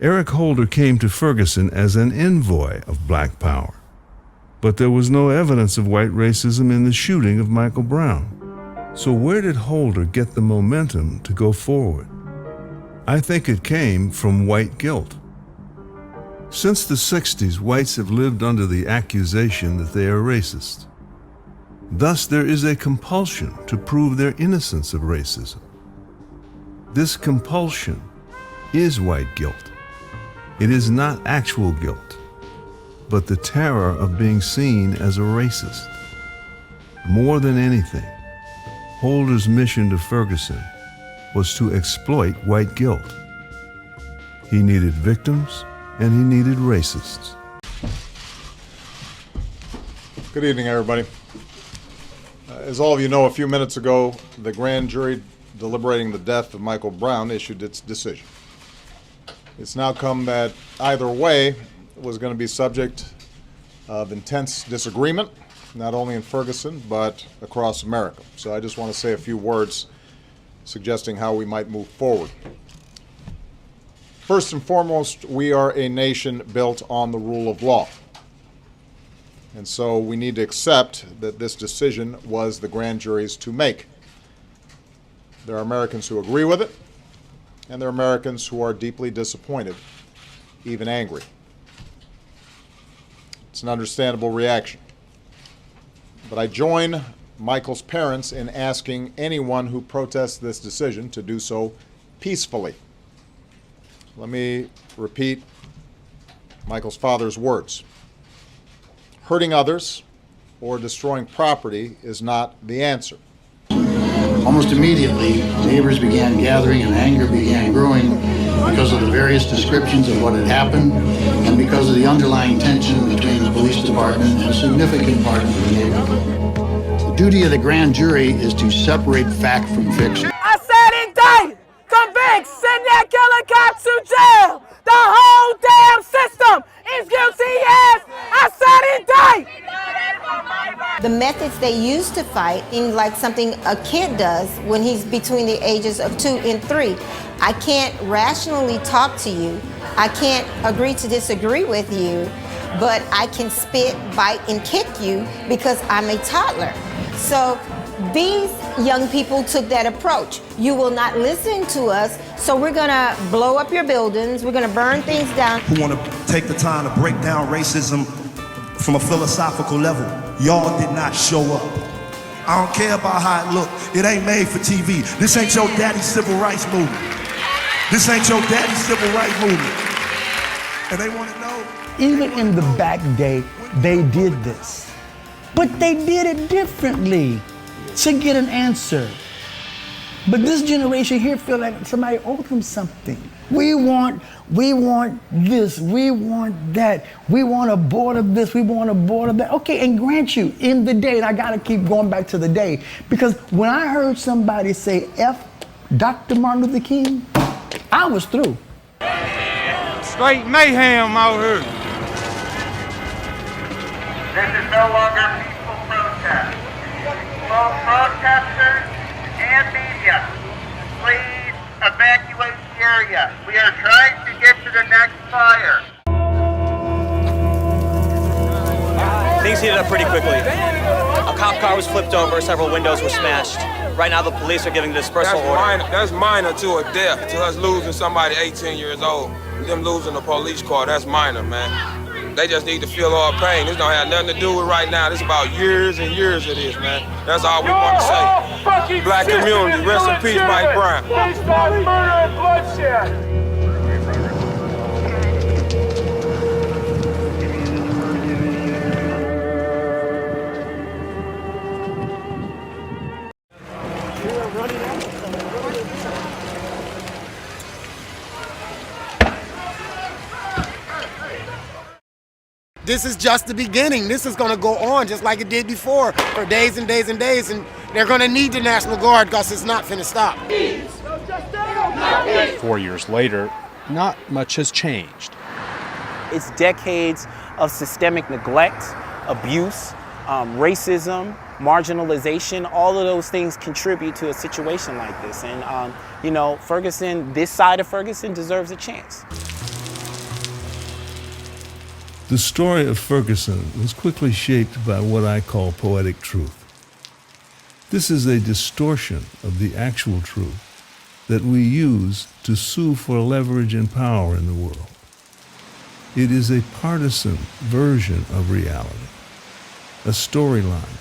Eric Holder came to Ferguson as an envoy of Black Power, but there was no evidence of white racism in the shooting of Michael Brown. So where did Holder get the momentum to go forward? I think it came from white guilt. Since the 60s, whites have lived under the accusation that they are racist. Thus, there is a compulsion to prove their innocence of racism. This compulsion is white guilt. It is not actual guilt, but the terror of being seen as a racist. More than anything, Holder's mission to Ferguson was to exploit white guilt. He needed victims and he needed racists. Good evening, everybody. As all of you know, a few minutes ago, the grand jury deliberating the death of Michael Brown issued its decision. It's now come that either way was going to be subject of intense disagreement, not only in Ferguson, but across America. So I just want to say a few words suggesting how we might move forward. First and foremost, we are a nation built on the rule of law. And so we need to accept that this decision was the grand jury's to make. There are Americans who agree with it, and there are Americans who are deeply disappointed, even angry. It's an understandable reaction. But I join Michael's parents in asking anyone who protests this decision to do so peacefully. Let me repeat Michael's father's words. Hurting others or destroying property is not the answer. Almost immediately, neighbors began gathering and anger began growing because of the various descriptions of what had happened and because of the underlying tension between the police department and a significant part of the neighborhood. The duty of the grand jury is to separate fact from fiction. I said indict, convict, send that killer cop to jail. The whole damn system is guilty as I said indict. The methods they use to fight seem like something a kid does when he's between the ages of 2 and 3. I can't rationally talk to you. I can't agree to disagree with you, but I can spit, bite, and kick you because I'm a toddler. So these young people took that approach. You will not listen to us, so we're gonna blow up your buildings, we're gonna burn things down. Who wanna take the time to break down racism from a philosophical level. Y'all did not show up. I don't care about how it look. It ain't made for TV. This ain't your daddy's civil rights movement. This ain't your daddy's civil rights movement. And they want to know. Even in the back day, they did this. But they did it differently to get an answer. But this generation here feel like somebody owed them something. We want this, we want that, we want a board of this, we want a board of that. Okay, and grant you, in the day, and I gotta keep going back to the day, because when I heard somebody say F Dr. Martin Luther King, I was through. Straight mayhem out here. This is no longer peaceful protest. Both protesters and media, please evacuate the area. We are trying to get to the next fire. Things heated up pretty quickly. A cop car was flipped over, several windows were smashed. Right now the police are giving the dispersal order. That's minor to a death, to us losing somebody 18 years old. Them losing a police car, that's minor, man. They just need to feel our pain. This don't have nothing to do with right now. This is about years and years of this, man. That's all we want to say. Black community, rest in peace, Mike Brown. Please stop murder and bloodshed. This is just the beginning. This is going to go on just like it did before for days and days and days, and they're going to need the National Guard because it's not finna stop. 4 years later, not much has changed. It's decades of systemic neglect, abuse, racism, marginalization. All of those things contribute to a situation like this. And, you know, Ferguson, this side of Ferguson deserves a chance. The story of Ferguson was quickly shaped by what I call poetic truth. This is a distortion of the actual truth that we use to sue for leverage and power in the world. It is a partisan version of reality, a storyline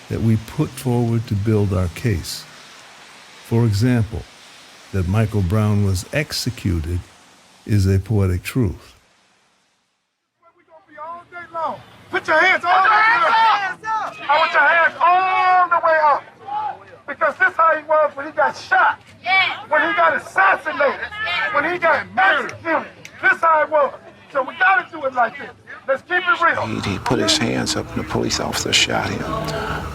that we put forward to build our case. For example, that Michael Brown was executed is a poetic truth. Put your hands all the way up. I want your hands all the way up. Because this how he was when he got shot. When he got assassinated. When he got executed. This how it was. So we gotta do it like this. Let's keep it real. He put his hands up and the police officer shot him.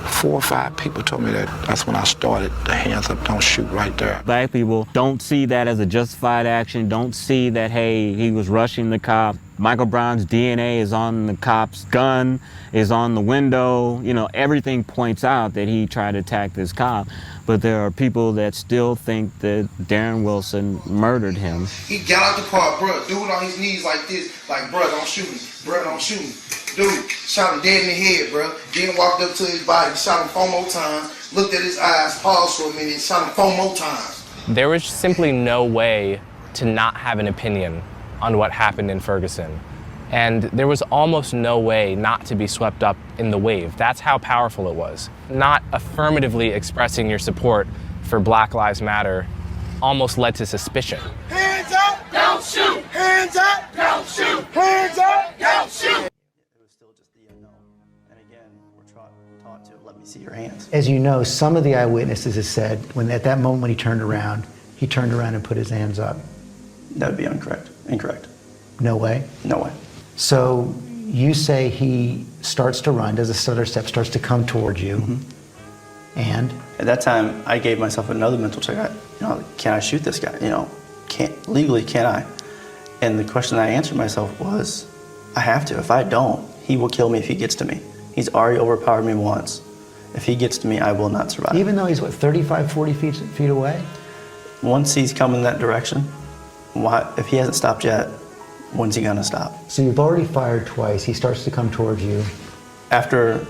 4 or 5 people told me that's when I started the hands up, don't shoot right there. Black people don't see that as a justified action, don't see that, hey, he was rushing the cop. Michael Brown's DNA is on the cop's gun, is on the window. You know, everything points out that he tried to attack this cop. But there are people that still think that Darren Wilson murdered him. He got out the car, bruh, dude on his knees like this, like, bruh, don't shoot me, bruh, don't shoot me. Dude, shot him dead in the head, bruh. Then walked up to his body, shot him 4 more times, looked at his eyes, paused for a minute, shot him 4 more times. There was simply no way to not have an opinion on what happened in Ferguson. And there was almost no way not to be swept up in the wave. That's how powerful it was. Not affirmatively expressing your support for Black Lives Matter almost led to suspicion. Hands up, don't shoot. Hands up, don't shoot. Hands up, don't shoot. Let me see your hands. As you know, some of the eyewitnesses have said when at that moment when he turned around and put his hands up. That would be incorrect. No way? No way. So you say he starts to run, does a stutter step, starts to come towards you, and? At that time, I gave myself another mental check. Can I shoot this guy? Legally, can I? And the question I answered myself was, I have to. If I don't, he will kill me if he gets to me. He's already overpowered me once. If he gets to me, I will not survive. Even though he's, 35, 40 feet away? Once he's coming that direction, if he hasn't stopped yet, when's he gonna stop? So you've already fired twice. He starts to come towards you. After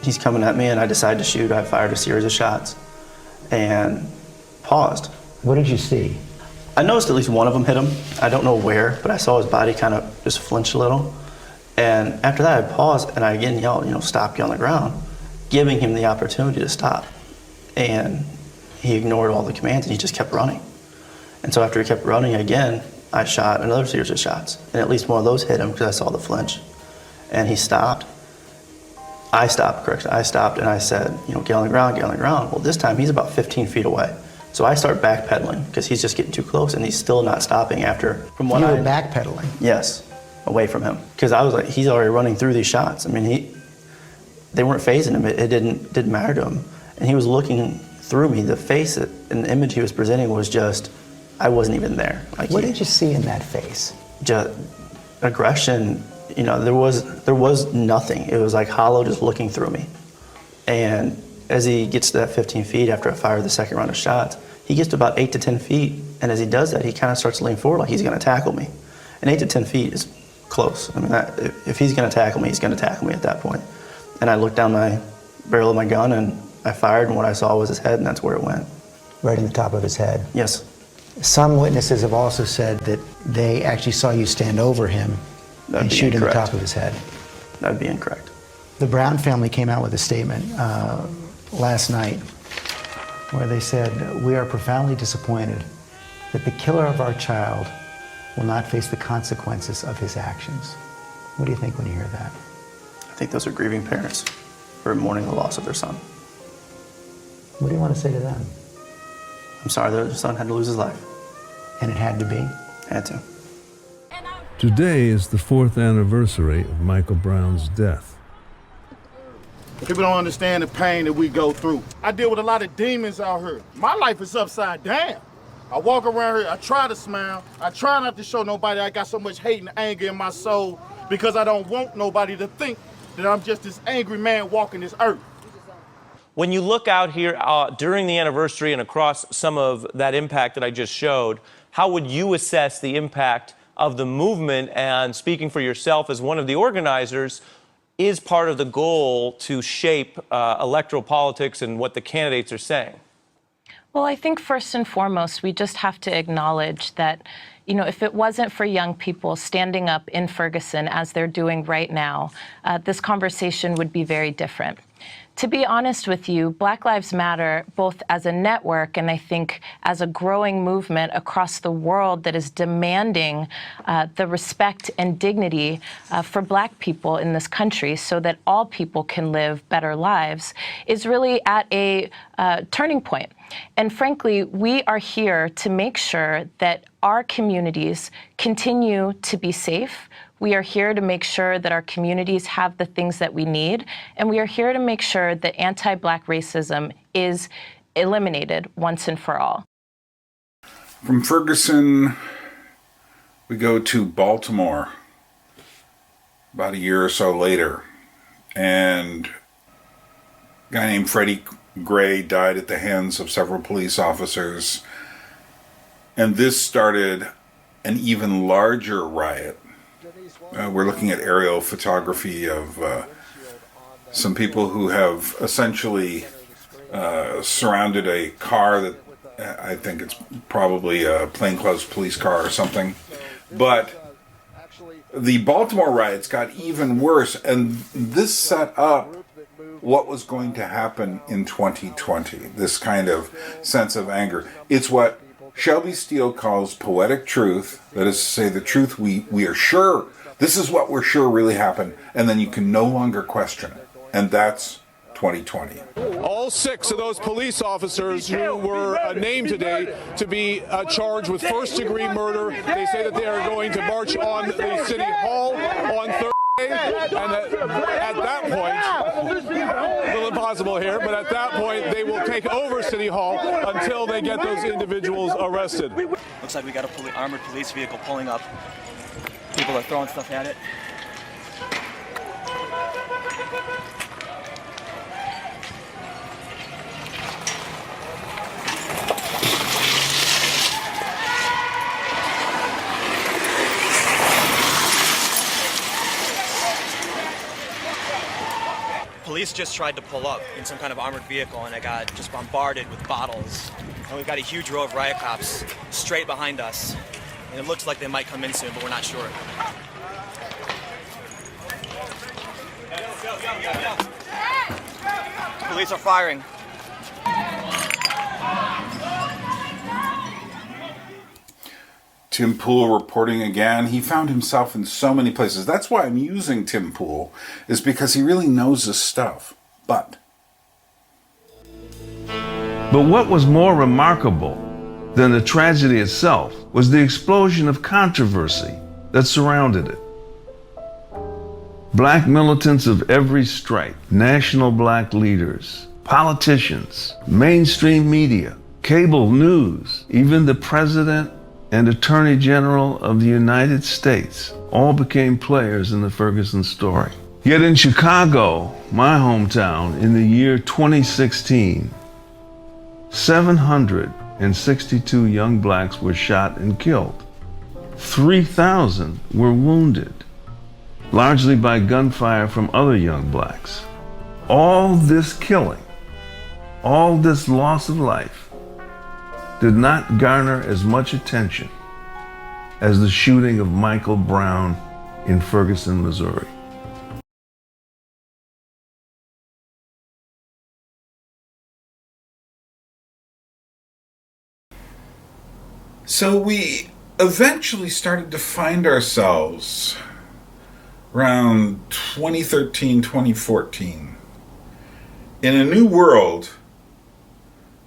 he's coming at me and I decide to shoot, I fired a series of shots and paused. What did you see? I noticed at least one of them hit him. I don't know where, but I saw his body kind of just flinch a little. And after that, I paused and I again yelled, stop, you on the ground, giving him the opportunity to stop. And he ignored all the commands and he just kept running. And so after he kept running again, I shot another series of shots. And at least one of those hit him because I saw the flinch. And he stopped. I stopped and I said, get on the ground, get on the ground. Well, this time he's about 15 feet away. So I start backpedaling because he's just getting too close and he's still not stopping after. You were backpedaling? Yes, away from him. Because I was like, he's already running through these shots. I mean, they weren't phasing him. It didn't matter to him. And he was looking through me. The face and the image he was presenting was just, I wasn't even there. What did you see in that face? Just aggression. There was nothing. It was like hollow, just looking through me. And as he gets to that 15 feet after I fire the second round of shots, he gets to about 8 to 10 feet. And as he does that, he kind of starts to lean forward like he's going to tackle me. And 8 to 10 feet is close. I mean, if he's going to tackle me, he's going to tackle me at that point. And I looked down my barrel of my gun and I fired, and what I saw was his head, and that's where it went. Right in the top of his head? Yes. Some witnesses have also said that they actually saw you stand over him and shoot in the top of his head. That'd be incorrect. The Brown family came out with a statement last night where they said, "We are profoundly disappointed that the killer of our child will not face the consequences of his actions." What do you think when you hear that? I think those are grieving parents who are mourning the loss of their son. What do you want to say to them? I'm sorry their son had to lose his life. And it had to be? Had to. Today is the 4th anniversary of Michael Brown's death. People don't understand the pain that we go through. I deal with a lot of demons out here. My life is upside down. I walk around here, I try to smile. I try not to show nobody I got so much hate and anger in my soul because I don't want nobody to think that I'm just this angry man walking this earth. When you look out here during the anniversary and across some of that impact that I just showed, how would you assess the impact of the movement? And speaking for yourself as one of the organizers, is part of the goal to shape electoral politics and what the candidates are saying? Well, I think first and foremost, we just have to acknowledge that, if it wasn't for young people standing up in Ferguson as they're doing right now, this conversation would be very different. To be honest with you, Black Lives Matter, both as a network and I think as a growing movement across the world that is demanding the respect and dignity for Black people in this country so that all people can live better lives, is really at a turning point. And frankly, we are here to make sure that our communities continue to be safe. We are here to make sure that our communities have the things that we need, and we are here to make sure that anti-Black racism is eliminated once and for all. From Ferguson, we go to Baltimore about a year or so later, and a guy named Freddie Gray died at the hands of several police officers, and this started an even larger riot. We're looking at aerial photography of some people who have essentially surrounded a car that I think it's probably a plainclothes police car or something. But the Baltimore riots got even worse, and this set up what was going to happen in 2020, this kind of sense of anger. It's what Shelby Steele calls poetic truth, that is to say, the truth we are sure, this is what we're sure really happened, and then you can no longer question it. And that's 2020. All 6 of those police officers who were named today to be charged with first-degree murder, they say that they are going to march on the City Hall on Thursday. And at that point, a little impossible here, but at that point, they will take over City Hall until they get those individuals arrested. Looks like we got a armored police vehicle pulling up. People are throwing stuff at it. Police just tried to pull up in some kind of armored vehicle, and it got just bombarded with bottles. And we've got a huge row of riot cops straight behind us. And it looks like they might come in soon, but we're not sure. Police are firing. Tim Pool reporting again. He found himself in so many places. That's why I'm using Tim Pool, is because he really knows his stuff. But what was more remarkable than the tragedy itself was the explosion of controversy that surrounded it. Black militants of every stripe, national black leaders, politicians, mainstream media, cable news, even the president and Attorney General of the United States all became players in the Ferguson story. Yet in Chicago, my hometown, in the year 2016, 762 young blacks were shot and killed. 3,000 were wounded, largely by gunfire from other young blacks. All this killing, all this loss of life, did not garner as much attention as the shooting of Michael Brown in Ferguson, Missouri. so we eventually started to find ourselves around 2013, 2014 in a new world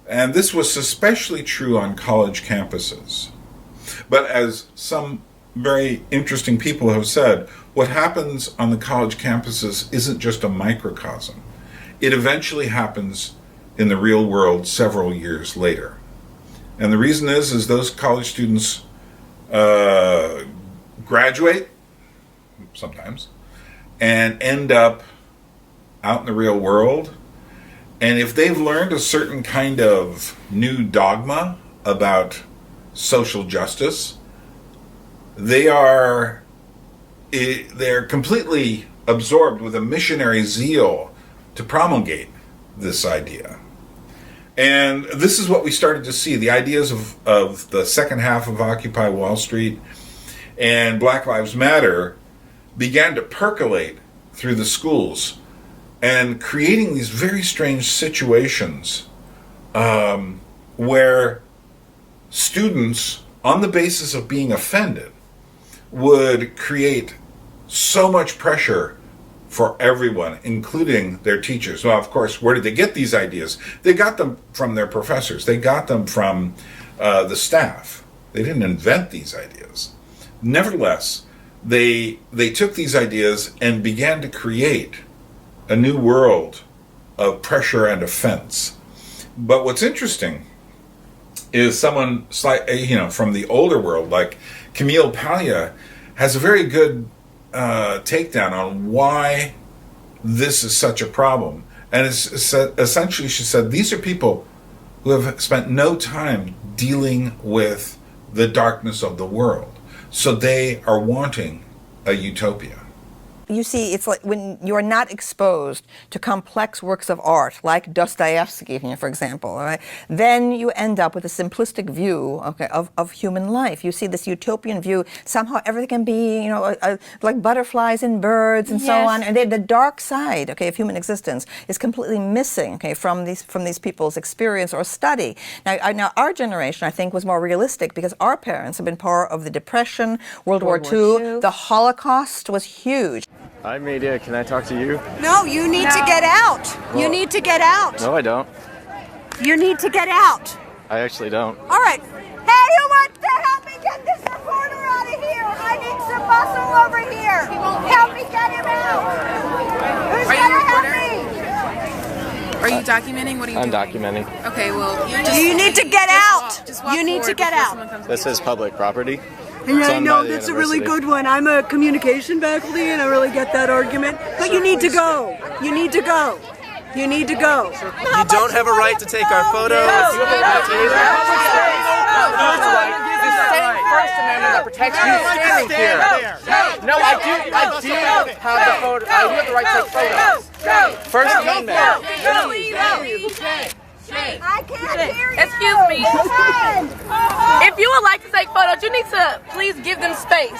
And this was especially true on college campuses. But as some very interesting people have said, what happens on the college campuses isn't just a microcosm. It eventually happens in the real world several years later. And the reason is those college students graduate, sometimes, and end up out in the real world. And if they've learned a certain kind of new dogma about social justice, they're completely absorbed with a missionary zeal to promulgate this idea. And this is what we started to see. The ideas of the second half of Occupy Wall Street and Black Lives Matter began to percolate through the schools and creating these very strange situations where students, on the basis of being offended, would create so much pressure for everyone, including their teachers. Well, of course, where did they get these ideas? They got them from their professors. They got them from the staff. They didn't invent these ideas. Nevertheless, they took these ideas and began to create a new world of pressure and offense. But what's interesting is someone from the older world, like Camille Paglia, has a very good takedown on why this is such a problem. And essentially she said, these are people who have spent no time dealing with the darkness of the world. So they are wanting a utopia. You see, it's like when you're not exposed to complex works of art, like Dostoevsky, for example, right? Then you end up with a simplistic view, okay, of human life. You see this utopian view, somehow everything can be, like butterflies and birds and so on. And the dark side, okay, of human existence is completely missing, okay, from these people's experience or study. Now our generation, I think, was more realistic because our parents have been part of the Depression, World War II. The Holocaust was huge. Hi, media. Can I talk to you? No, you need to get out. Well, you need to get out. No, I don't. You need to get out. I actually don't. All right. Hey, who wants to help me get this reporter out of here? I need some muscle over here. Help me get him out. Who's going to help me? Are you documenting? What are you doing? I'm documenting. Okay, well, you need to get out. You need to get out. This is public property. And I know that's a really good one. I'm a communication faculty and I really get that argument. But you need to go. You need to go. You need to go. You don't have a right to take our photos. You have a right to take our photos. The same First Amendment that protects you standing here. No, I do have the photo. I do have the right to take photos. First Amendment. I can't hear you. Excuse me. If you would like to take photos, you need to please give them space.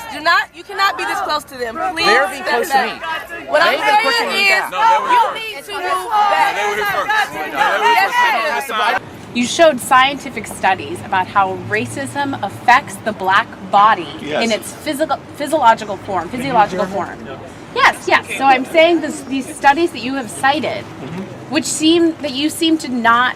You cannot be this close to them. Please. They're being close to me. What I'm saying is, you need to move back. You showed scientific studies about how racism affects the black body in its physiological form. Yes. So I'm saying these studies that you have cited, which you seem to not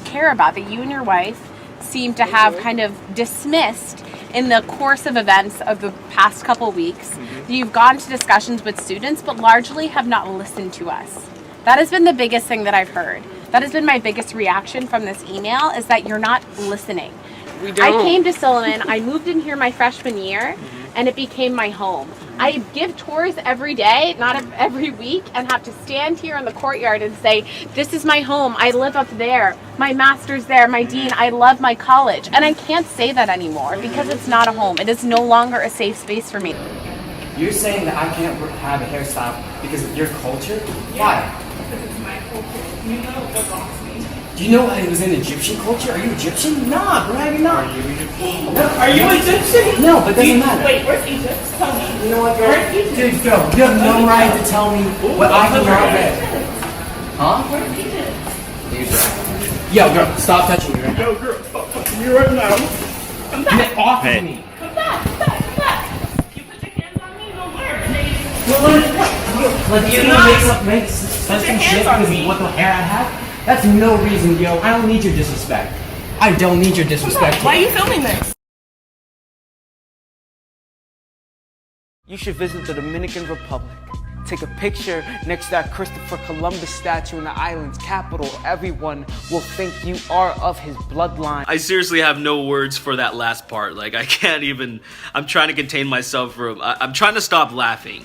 care about, that you and your wife seem to have kind of dismissed in the course of events of the past couple weeks. You've gone to discussions with students, but largely have not listened to us. That has been the biggest thing that I've heard. That has been my biggest reaction from this email, is that you're not listening. I came to Silliman, I moved in here my freshman year, and it became my home. I give tours every day, not every week, and have to stand here in the courtyard and say, this is my home, I live up there, my master's there, my dean, I love my college. And I can't say that anymore because it's not a home. It is no longer a safe space for me. You're saying that I can't have a hairstyle because of your culture? Why? Because it's my culture. You know what belongs to me. Do you know it was in Egyptian culture? Are you Egyptian? Nah, bro, you're not. Are you Egyptian? No, but doesn't matter. Wait, where's Egypt? Tell me. You know what, girl? Where's Egypt? Dude, go. You have no right to tell me what I can wear. Huh? Where's Egypt? Yo, girl, stop touching me right now. Yo, girl, stop touching me right now. Come back. Get off of me. Come back. You put your hands on me, don't wear it. Like, you're gonna make some shit because of what the hair I have? That's no reason, yo. I don't need your disrespect. I don't need your disrespect. Why are you filming this? You should visit the Dominican Republic. Take a picture next to that Christopher Columbus statue in the island's capital. Everyone will think you are of his bloodline. I seriously have no words for that last part. Like, I can't even, I'm trying to contain myself from, I'm trying to stop laughing.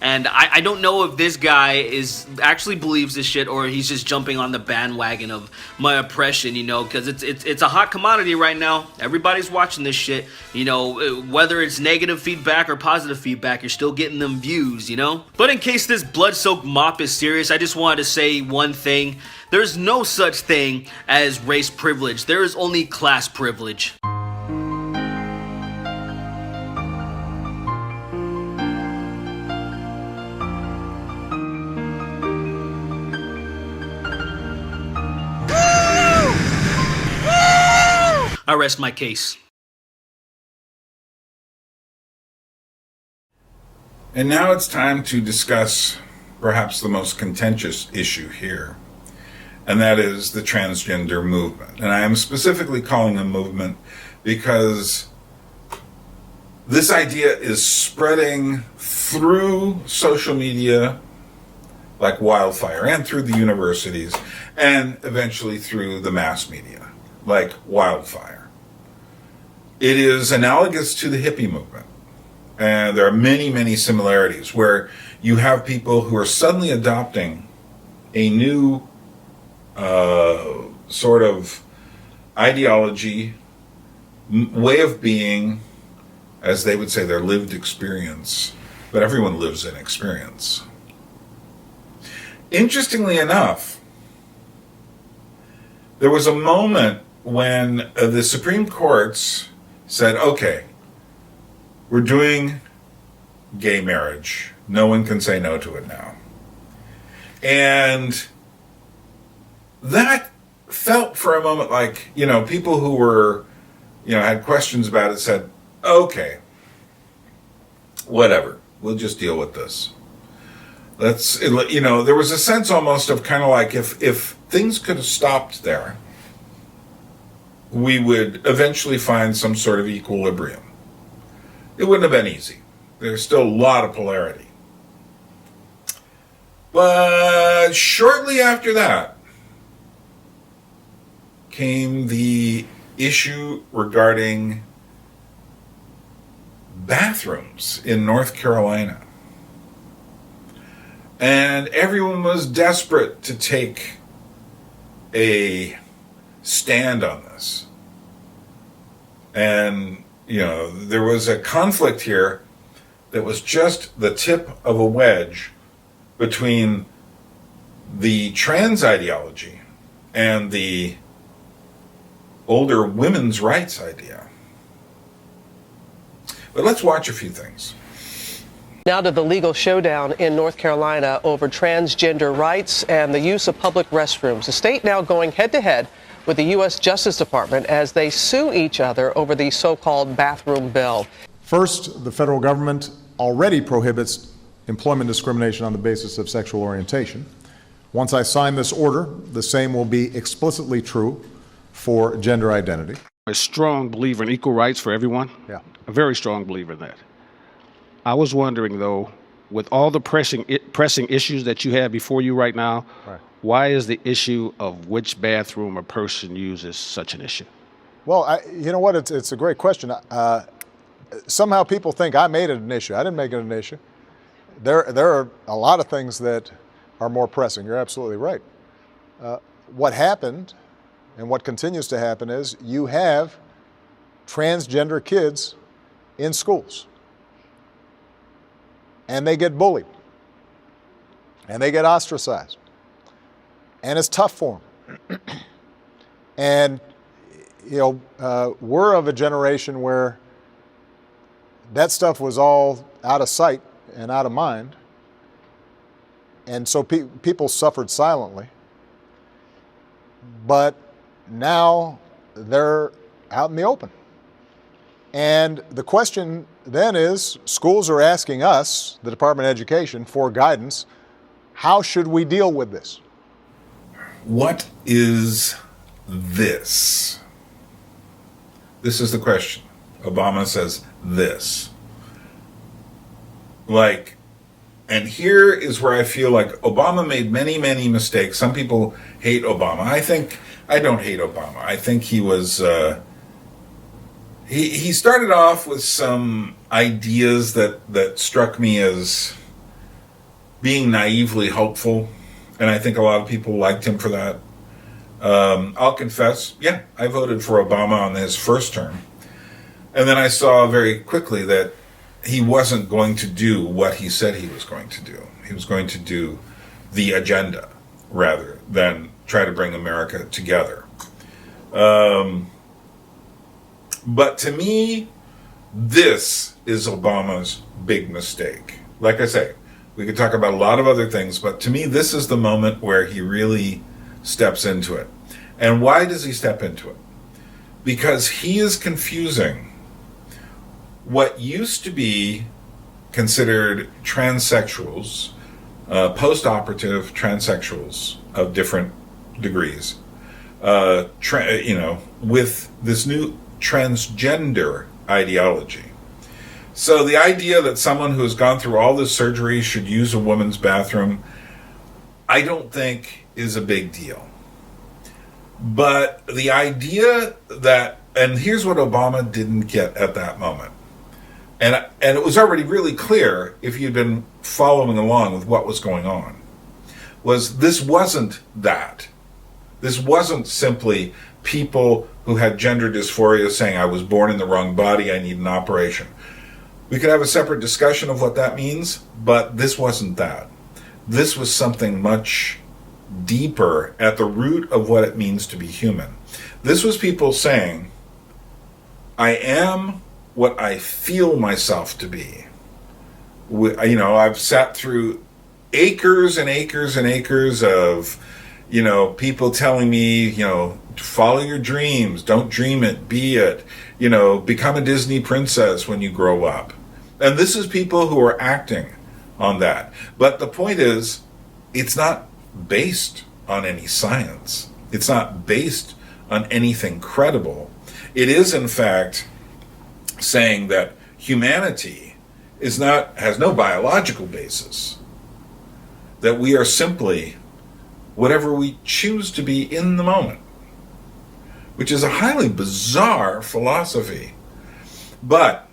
And I don't know if this guy actually believes this shit or he's just jumping on the bandwagon of my oppression, you know, because it's a hot commodity right now. Everybody's watching this shit, you know, whether it's negative feedback or positive feedback, you're still getting them views, you know. But in case this blood-soaked mop is serious, I just wanted to say one thing. There's no such thing as race privilege. There is only class privilege. I rest my case. And now it's time to discuss perhaps the most contentious issue here, and that is the transgender movement. And I am specifically calling a movement because this idea is spreading through social media like wildfire, and through the universities, and eventually through the mass media like wildfire. It is analogous to the hippie movement, and there are many, many similarities where you have people who are suddenly adopting a new sort of ideology, way of being, as they would say, their lived experience, but everyone lives in experience. Interestingly enough, there was a moment when the Supreme Courts said, okay, we're doing gay marriage. No one can say no to it now. And that felt for a moment like, you know, people who were, you know, had questions about it said, okay, whatever, we'll just deal with this. Let's, you know, there was a sense almost of kind of like if things could have stopped there, we would eventually find some sort of equilibrium. It wouldn't have been easy. There's still a lot of polarity. But shortly after that came the issue regarding bathrooms in North Carolina. And everyone was desperate to take a stand on this. And, you know, there was a conflict here that was just the tip of a wedge between the trans ideology and the older women's rights idea. But let's watch a few things. Now to the legal showdown in North Carolina over transgender rights and the use of public restrooms. The state now going head-to-head with the U.S. Justice Department as they sue each other over the so-called bathroom bill. First, the federal government already prohibits employment discrimination on the basis of sexual orientation. Once I sign this order, the same will be explicitly true for gender identity. A strong believer in equal rights for everyone. Yeah. A very strong believer in that. I was wondering, though, with all the pressing issues that you have before you right now, right, why is the issue of which bathroom a person uses such an issue? Well, you know what? It's a great question. Somehow people think I made it an issue. I didn't make it an issue. There are a lot of things that are more pressing. You're absolutely right. What happened and what continues to happen is you have transgender kids in schools. And they get bullied. And they get ostracized. And it's tough for them. And, you know, we're of a generation where that stuff was all out of sight and out of mind. And so people suffered silently. But now they're out in the open. And the question then is, schools are asking us, the Department of Education, for guidance. How should we deal with this? what is this? This is the question. Obama says this. Like, and here is where I feel like Obama made many, many mistakes. Some people hate Obama. I don't hate Obama. I think he was, he started off with some ideas that struck me as being naively hopeful. And I think a lot of people liked him for that. I'll confess, yeah, I voted for Obama on his first term. And then I saw very quickly that he wasn't going to do what he said he was going to do. He was going to do the agenda rather than try to bring America together. But to me, this is Obama's big mistake. Like I say, we could talk about a lot of other things, but to me, this is the moment where he really steps into it. And why does he step into it? Because he is confusing what used to be considered transsexuals, post-operative transsexuals of different degrees, with this new transgender ideology. So the idea that someone who has gone through all this surgery should use a woman's bathroom, I don't think is a big deal. But the idea that, and here's what Obama didn't get at that moment, and it was already really clear if you'd been following along with what was going on, was this wasn't that. This wasn't simply people who had gender dysphoria saying, I was born in the wrong body, I need an operation. We could have a separate discussion of what that means, but this wasn't that. This was something much deeper at the root of what it means to be human. This was people saying, I am what I feel myself to be. I've sat through acres and acres and acres of, people telling me, follow your dreams, don't dream it, be it, become a Disney princess when you grow up. And this is people who are acting on that. But the point is, it's not based on any science. It's not based on anything credible. It is, in fact, saying that humanity has no biological basis. That we are simply whatever we choose to be in the moment, which is a highly bizarre philosophy. But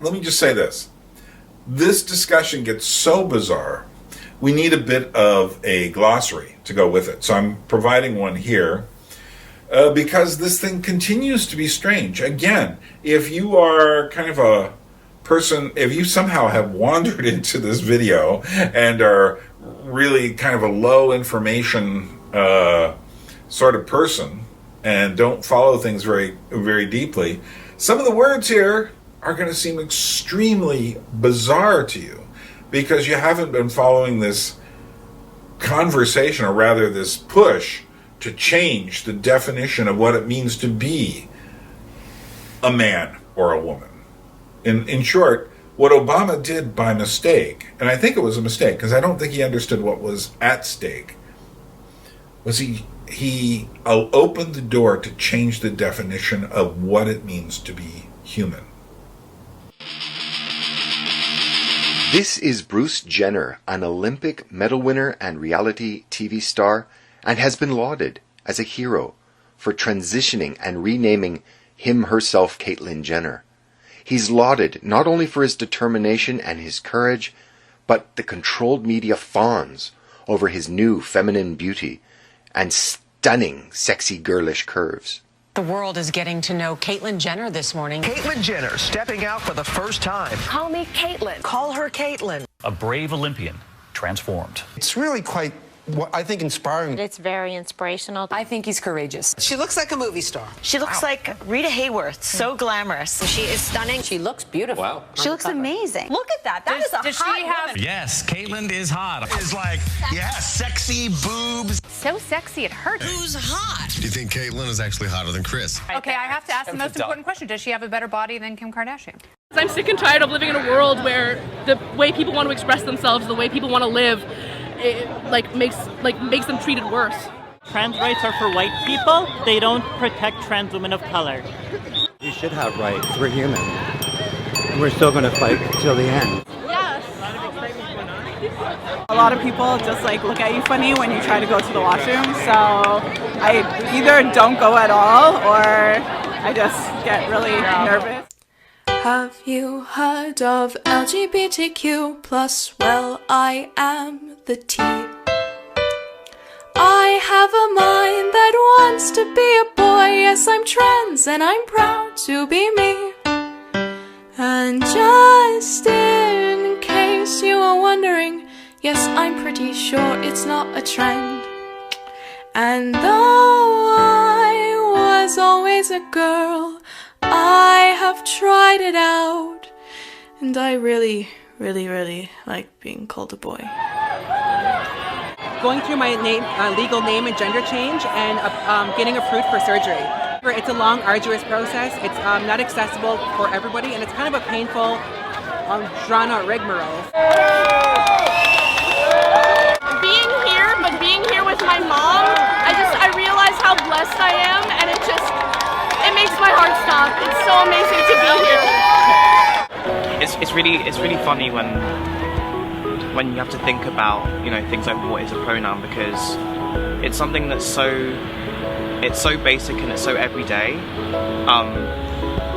let me just say this. This discussion gets so bizarre, we need a bit of a glossary to go with it. So I'm providing one here because this thing continues to be strange. Again, if you are kind of a person, if you somehow have wandered into this video and are really kind of a low information sort of person and don't follow things very, very deeply, some of the words here are going to seem extremely bizarre to you because you haven't been following this conversation, or rather this push to change the definition of what it means to be a man or a woman. In short, what Obama did by mistake, and I think it was a mistake because I don't think he understood what was at stake, was he opened the door to change the definition of what it means to be human. This is Bruce Jenner, an Olympic medal winner and reality TV star, and has been lauded as a hero for transitioning and renaming herself Caitlyn Jenner. He's lauded not only for his determination and his courage, but the controlled media fawns over his new feminine beauty and stunning, sexy, girlish curves. The world is getting to know Caitlyn Jenner this morning. Caitlyn Jenner stepping out for the first time. Call me Caitlyn. Call her Caitlyn. A brave Olympian transformed. It's really quite, I think, inspiring. It's very inspirational. I think he's courageous. She looks like a movie star. She looks like Rita Hayworth, so glamorous. She is stunning. She looks beautiful. Wow. She looks amazing. Look at that. That is a hot woman. Yes, Caitlyn is hot. It's like, yeah, sexy boobs. So sexy it hurts. Who's hot? Do you think Caitlyn is actually hotter than Chris? Okay, I have to ask the most important question. Does she have a better body than Kim Kardashian? I'm sick and tired of living in a world where the way people want to express themselves, the way people want to live, makes them treated worse. Trans rights are for white people. They don't protect trans women of color. We should have rights. We're human. And we're still going to fight till the end. A lot of people just look at you funny when you try to go to the washroom, so I either don't go at all or I just get really nervous. Have you heard of LGBTQ+? Well, I am the T. I have a mind that wants to be a boy. Yes, I'm trans and I'm proud to be me. And just in case you are wondering, yes, I'm pretty sure it's not a trend. And though I was always a girl, I have tried it out. And I really, really, really like being called a boy. Going through my legal name and gender change and getting approved for surgery. It's a long, arduous process. It's not accessible for everybody, and it's kind of a painful, drawn-out rigmarole. Being here with my mom, I realize how blessed I am, and it makes my heart stop. It's so amazing to be here. It's really funny when you have to think about, things like what is a pronoun, because it's something that's so basic and it's so everyday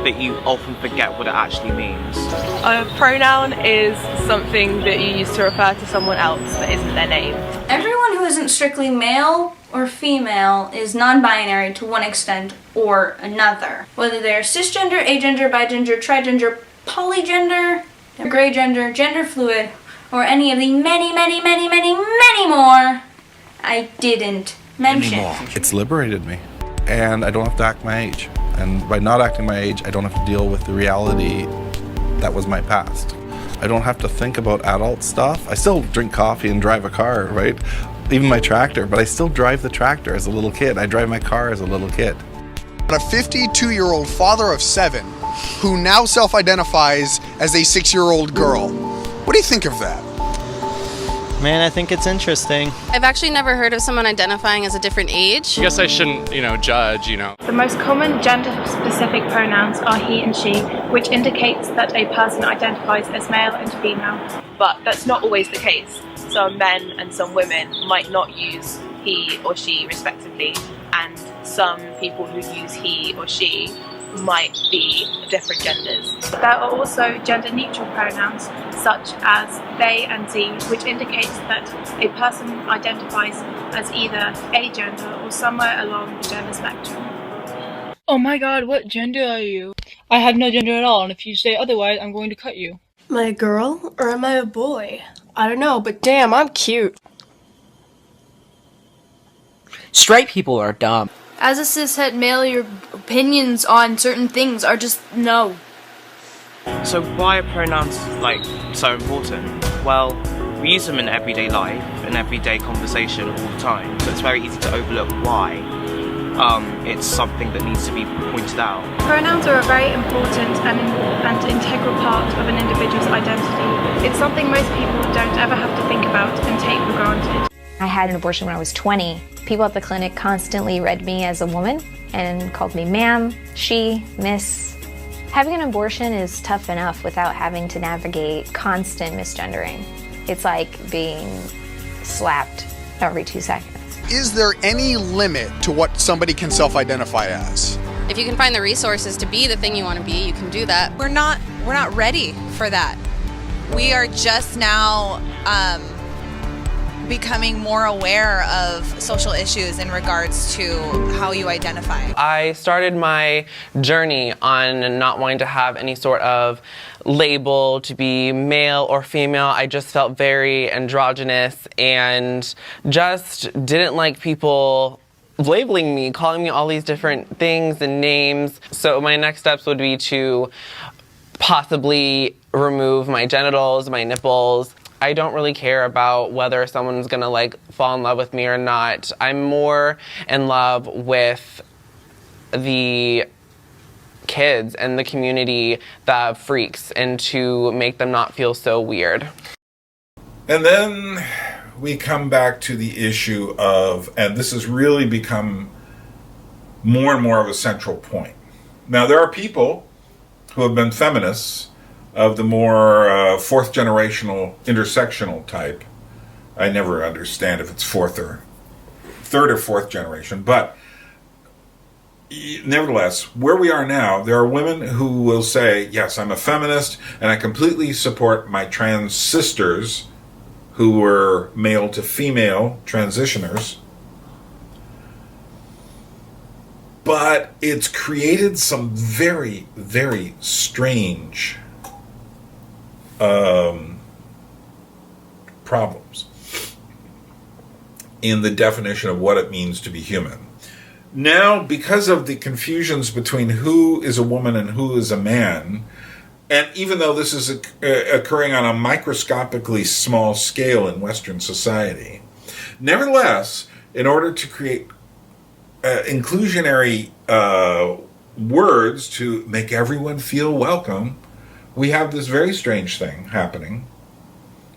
that you often forget what it actually means. A pronoun is something that you use to refer to someone else that isn't their name. Everyone who isn't strictly male or female is non-binary to one extent or another. Whether they're cisgender, agender, bigender, trigender, polygender, gray gender, gender fluid, or any of the many, many, many, many, many more I didn't mention. It's liberated me, and I don't have to act my age. And by not acting my age, I don't have to deal with the reality that was my past. I don't have to think about adult stuff. I still drink coffee and drive a car, right? Even my tractor, but I still drive the tractor as a little kid. I drive my car as a little kid. A 52-year-old father of 7 who now self-identifies as a 6-year-old girl. What do you think of that? Man, I think it's interesting. I've actually never heard of someone identifying as a different age. I guess I shouldn't, judge, The most common gender-specific pronouns are he and she, which indicates that a person identifies as male and female. But that's not always the case. Some men and some women might not use he or she respectively, and some people who use he or she might be different genders. There are also gender-neutral pronouns, such as they and ze, which indicates that a person identifies as either agender or somewhere along the gender spectrum. Oh my god, what gender are you? I have no gender at all, and if you say otherwise, I'm going to cut you. Am I a girl or am I a boy? I don't know, but damn, I'm cute. Straight people are dumb. As a cishet male, your opinions on certain things are just no. So why are pronouns so important? Well, we use them in everyday life, in everyday conversation all the time, so it's very easy to overlook why. It's something that needs to be pointed out. Pronouns are a very important and integral part of an individual's identity. It's something most people don't ever have to think about and take for granted. I had an abortion when I was 20. People at the clinic constantly read me as a woman and called me ma'am, she, miss. Having an abortion is tough enough without having to navigate constant misgendering. It's like being slapped every 2 seconds. Is there any limit to what somebody can self-identify as? If you can find the resources to be the thing you want to be, you can do that. We're not ready for that. We are just now becoming more aware of social issues in regards to how you identify. I started my journey on not wanting to have any sort of label to be male or female. I just felt very androgynous and just didn't like people labeling me, calling me all these different things and names. So my next steps would be to possibly remove my genitals, my nipples. I don't really care about whether someone's gonna fall in love with me or not. I'm more in love with the kids and the community the freaks and to make them not feel so weird. And then we come back to the issue of, and this has really become more and more of a central point. Now, there are people who have been feminists of the more fourth generational intersectional type. I never understand if it's third or fourth generation, but nevertheless, where we are now, there are women who will say, yes, I'm a feminist and I completely support my trans sisters who were male to female transitioners. But it's created some very, very strange problems in the definition of what it means to be human. Now, because of the confusions between who is a woman and who is a man, and even though this is occurring on a microscopically small scale in Western society, nevertheless, in order to create inclusionary words to make everyone feel welcome, we have this very strange thing happening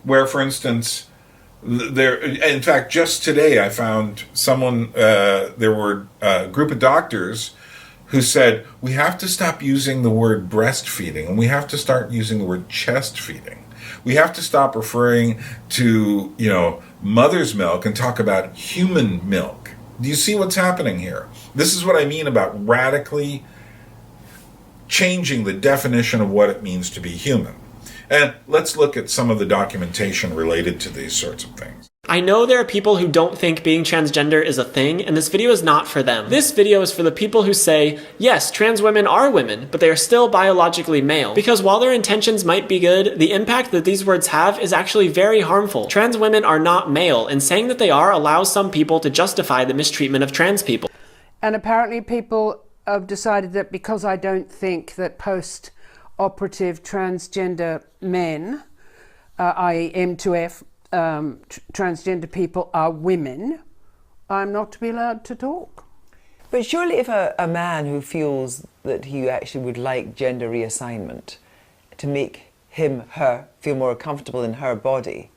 where, for instance, in fact, just today I found someone, there were a group of doctors who said, we have to stop using the word breastfeeding and we have to start using the word chest feeding. We have to stop referring to, mother's milk and talk about human milk. Do you see what's happening here? This is what I mean about radically changing the definition of what it means to be human. And let's look at some of the documentation related to these sorts of things. I know there are people who don't think being transgender is a thing, and this video is not for them. This video is for the people who say, yes, trans women are women, but they are still biologically male. Because while their intentions might be good, the impact that these words have is actually very harmful. Trans women are not male, and saying that they are allows some people to justify the mistreatment of trans people. And apparently people have decided that because I don't think that post-operative transgender men, i.e. M2F, transgender people are women, I'm not to be allowed to talk. But surely if a man who feels that he actually would like gender reassignment to make him, her, feel more comfortable in her body,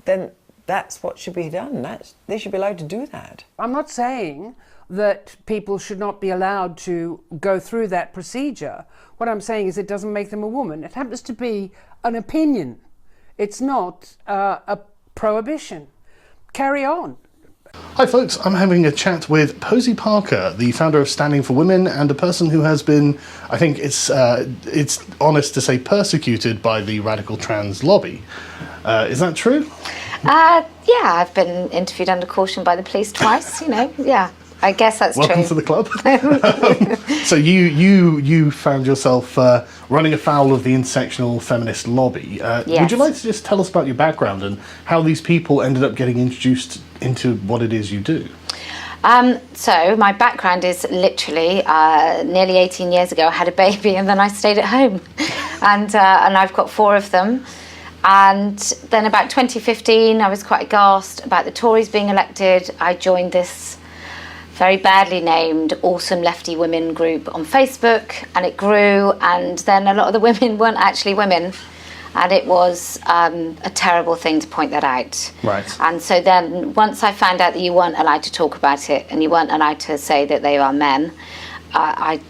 then that's what should be done. They should be allowed to do that. I'm not saying that people should not be allowed to go through that procedure. What I'm saying is it doesn't make them a woman. It happens to be an opinion. It's not a prohibition. Carry on. Hi folks, I'm having a chat with Posey Parker, the founder of Standing for Women, and a person who has been, I think it's honest to say, persecuted by the radical trans lobby. Is that true? Yeah, I've been interviewed under caution by the police twice, yeah. I guess that's Welcome true. Welcome to the club. So you found yourself running afoul of the intersectional feminist lobby. Yes. Would you like to just tell us about your background and how these people ended up getting introduced into what it is you do? So my background is literally nearly 18 years ago I had a baby and then I stayed at home and I've got 4 of them. And then about 2015 I was quite aghast about the Tories being elected. I joined this very badly named Awesome Lefty Women group on Facebook, and it grew, and then a lot of the women weren't actually women, and it was a terrible thing to point that out. Right. And so then once I found out that you weren't allowed to talk about it and you weren't allowed to say that they are men, I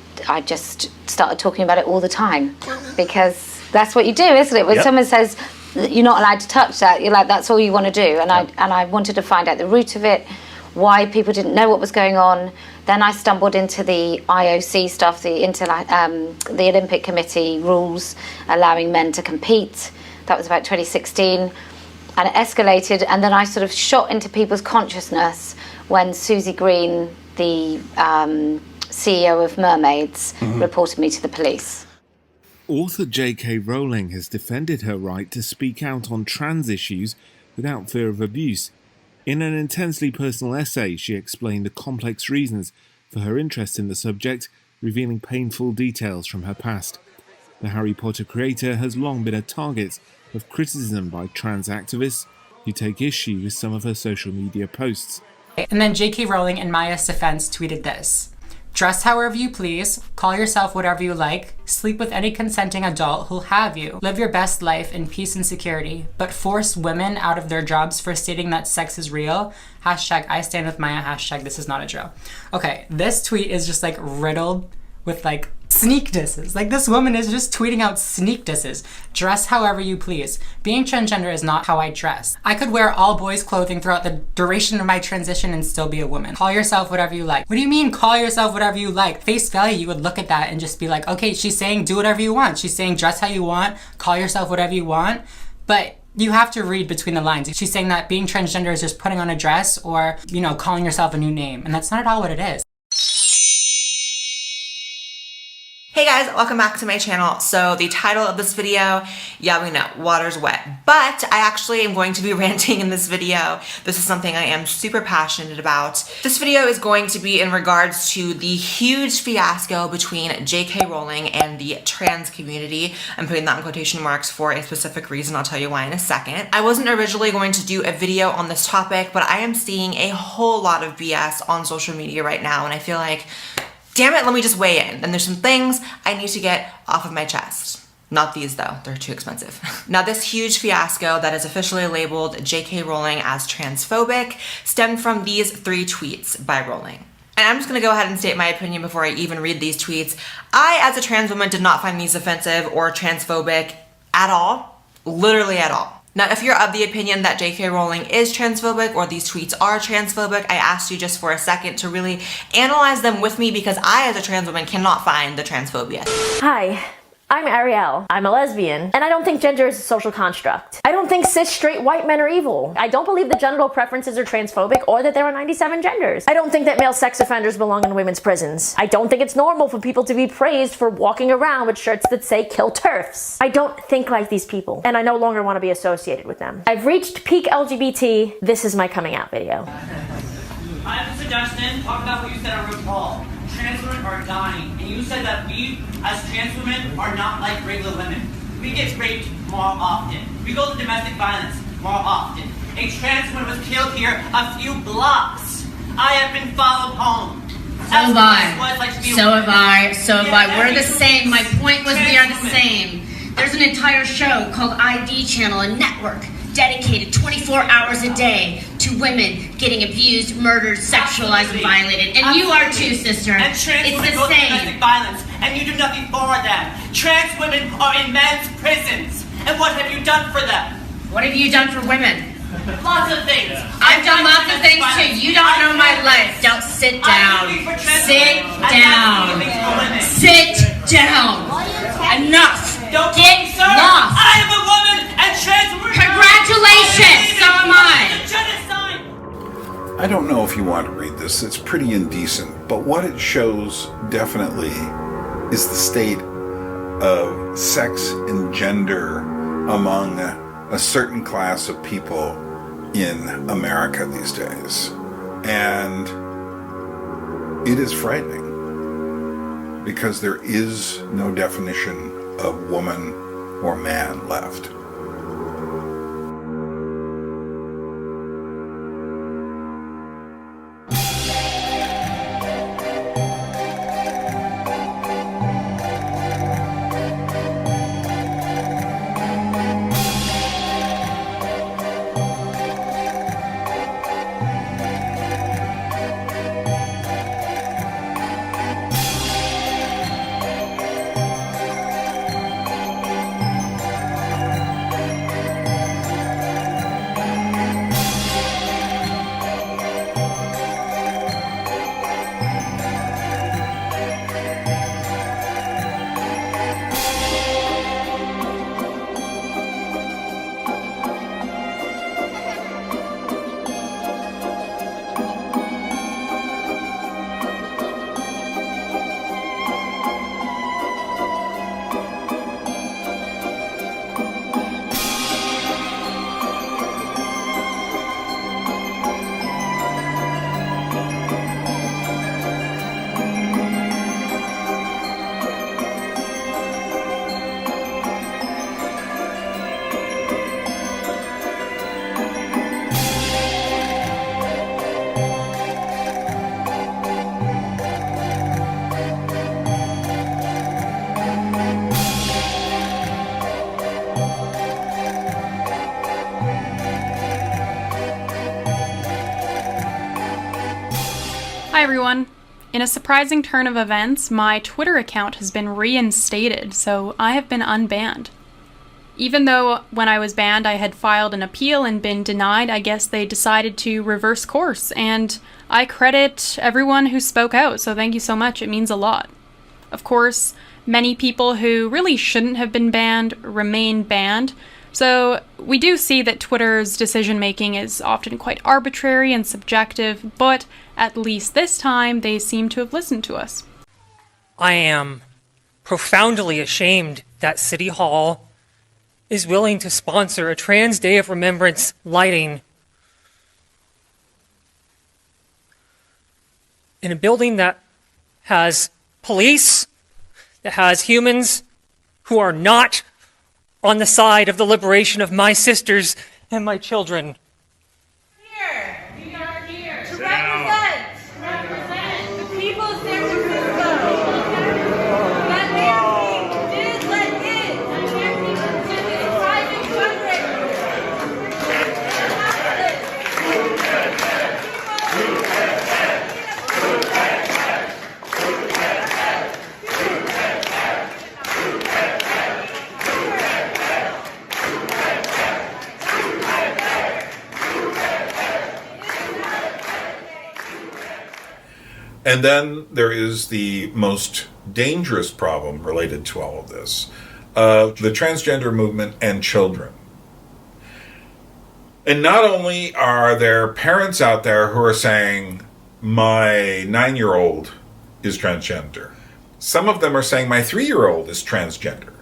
just started talking about it all the time, because that's what you do, isn't it? When someone says you're not allowed to touch that, you're like, that's all you want to do. And I wanted to find out the root of it, why people didn't know what was going on. Then I stumbled into the IOC stuff, the Olympic Committee rules allowing men to compete. That was about 2016. And it escalated, and then I sort of shot into people's consciousness when Susie Green, the CEO of Mermaids, reported me to the police. Author J.K. Rowling has defended her right to speak out on trans issues without fear of abuse. In an intensely personal essay, she explained the complex reasons for her interest in the subject, revealing painful details from her past. The Harry Potter creator has long been a target of criticism by trans activists who take issue with some of her social media posts. And then J.K. Rowling, in Maya's defense, tweeted this: Dress however you please, call yourself whatever you like, sleep with any consenting adult who'll have you, live your best life in peace and security, but force women out of their jobs for stating that sex is real. Hashtag I stand with Maya, hashtag this is not a drill. Okay, this tweet is just like riddled with like sneak disses. Like this woman is just tweeting out sneak disses. Dress however you please. Being transgender is not how I dress. I could wear all boys clothing throughout the duration of my transition and still be a woman. Call yourself whatever you like. What do you mean call yourself whatever you like? Face value, you would look at that and just be like, okay, she's saying do whatever you want. She's saying dress how you want, call yourself whatever you want. But you have to read between the lines. She's saying that being transgender is just putting on a dress or, you know, calling yourself a new name. And that's not at all what it is. Hey guys, welcome back to my channel. So the title of this video, yeah, we know, water's wet, but I actually am going to be ranting in this video. This is something I am super passionate about. This video is going to be in regards to the huge fiasco between J.K. Rowling and the trans community. I'm putting that in quotation marks for a specific reason. I'll tell you why in a second. I wasn't originally going to do a video on this topic, but I am seeing a whole lot of BS on social media right now, and I feel like, damn it, let me just weigh in. And there's some things I need to get off of my chest. Not these though, they're too expensive. Now this huge fiasco that is officially labeled J.K. Rowling as transphobic stemmed from these 3 tweets by Rowling. And I'm just gonna go ahead and state my opinion before I even read these tweets. I, as a trans woman, did not find these offensive or transphobic at all, literally at all. Now, if you're of the opinion that J.K. Rowling is transphobic or these tweets are transphobic, I asked you just for a second to really analyze them with me because I, as a trans woman, cannot find the transphobia. Hi, I'm Ariel. I'm a lesbian, and I don't think gender is a social construct. I don't think cis straight white men are evil. I don't believe that genital preferences are transphobic or that there are 97 genders. I don't think that male sex offenders belong in women's prisons. I don't think it's normal for people to be praised for walking around with shirts that say kill TERFs. I don't think like these people, and I no longer want to be associated with them. I've reached peak LGBT. This is my coming out video. I have a suggestion. Talk about what you said on RuPaul. Trans women are dying, and you said that we, as trans women, are not like regular women. We get raped more often. We go to domestic violence more often. A trans woman was killed here a few blocks. I have been followed home. So have I. So have I. We're the same. My point was we are the same. There's an entire show called ID Channel, a network dedicated 24 hours a day to women getting abused, murdered, sexualized, and violated. And you are too, sister. And trans it's women the go to same. domestic violence, and you do nothing for them. Trans women are in men's prisons, and what have you done for them? What have you done for women? Lots of things. I've done lots of things too. You don't know my life. Don't sit down. Sit down. Sit down. Enough. Get lost. I am a woman, and trans women. Congratulations. So am I. I don't know if you want to read this, it's pretty indecent, but what it shows definitely is the state of sex and gender among a certain class of people in America these days. And it is frightening because there is no definition of woman or man left. Hi everyone. In a surprising turn of events, my Twitter account has been reinstated, so I have been unbanned. Even though when I was banned I had filed an appeal and been denied, I guess they decided to reverse course, and I credit everyone who spoke out, so thank you so much, it means a lot. Of course, many people who really shouldn't have been banned remain banned, so we do see that Twitter's decision-making is often quite arbitrary and subjective, but at least this time they seem to have listened to us. I am profoundly ashamed that City Hall is willing to sponsor a Trans Day of Remembrance lighting in a building that has police, that has humans who are not on the side of the liberation of my sisters and my children. We are here to represent the people of San Francisco. That Nancy did let in. That Nancy consented to private And then there is the most dangerous problem related to all of this, the transgender movement and children. And not only are there parents out there who are saying, my 9-year-old is transgender. Some of them are saying, my 3-year-old is transgender.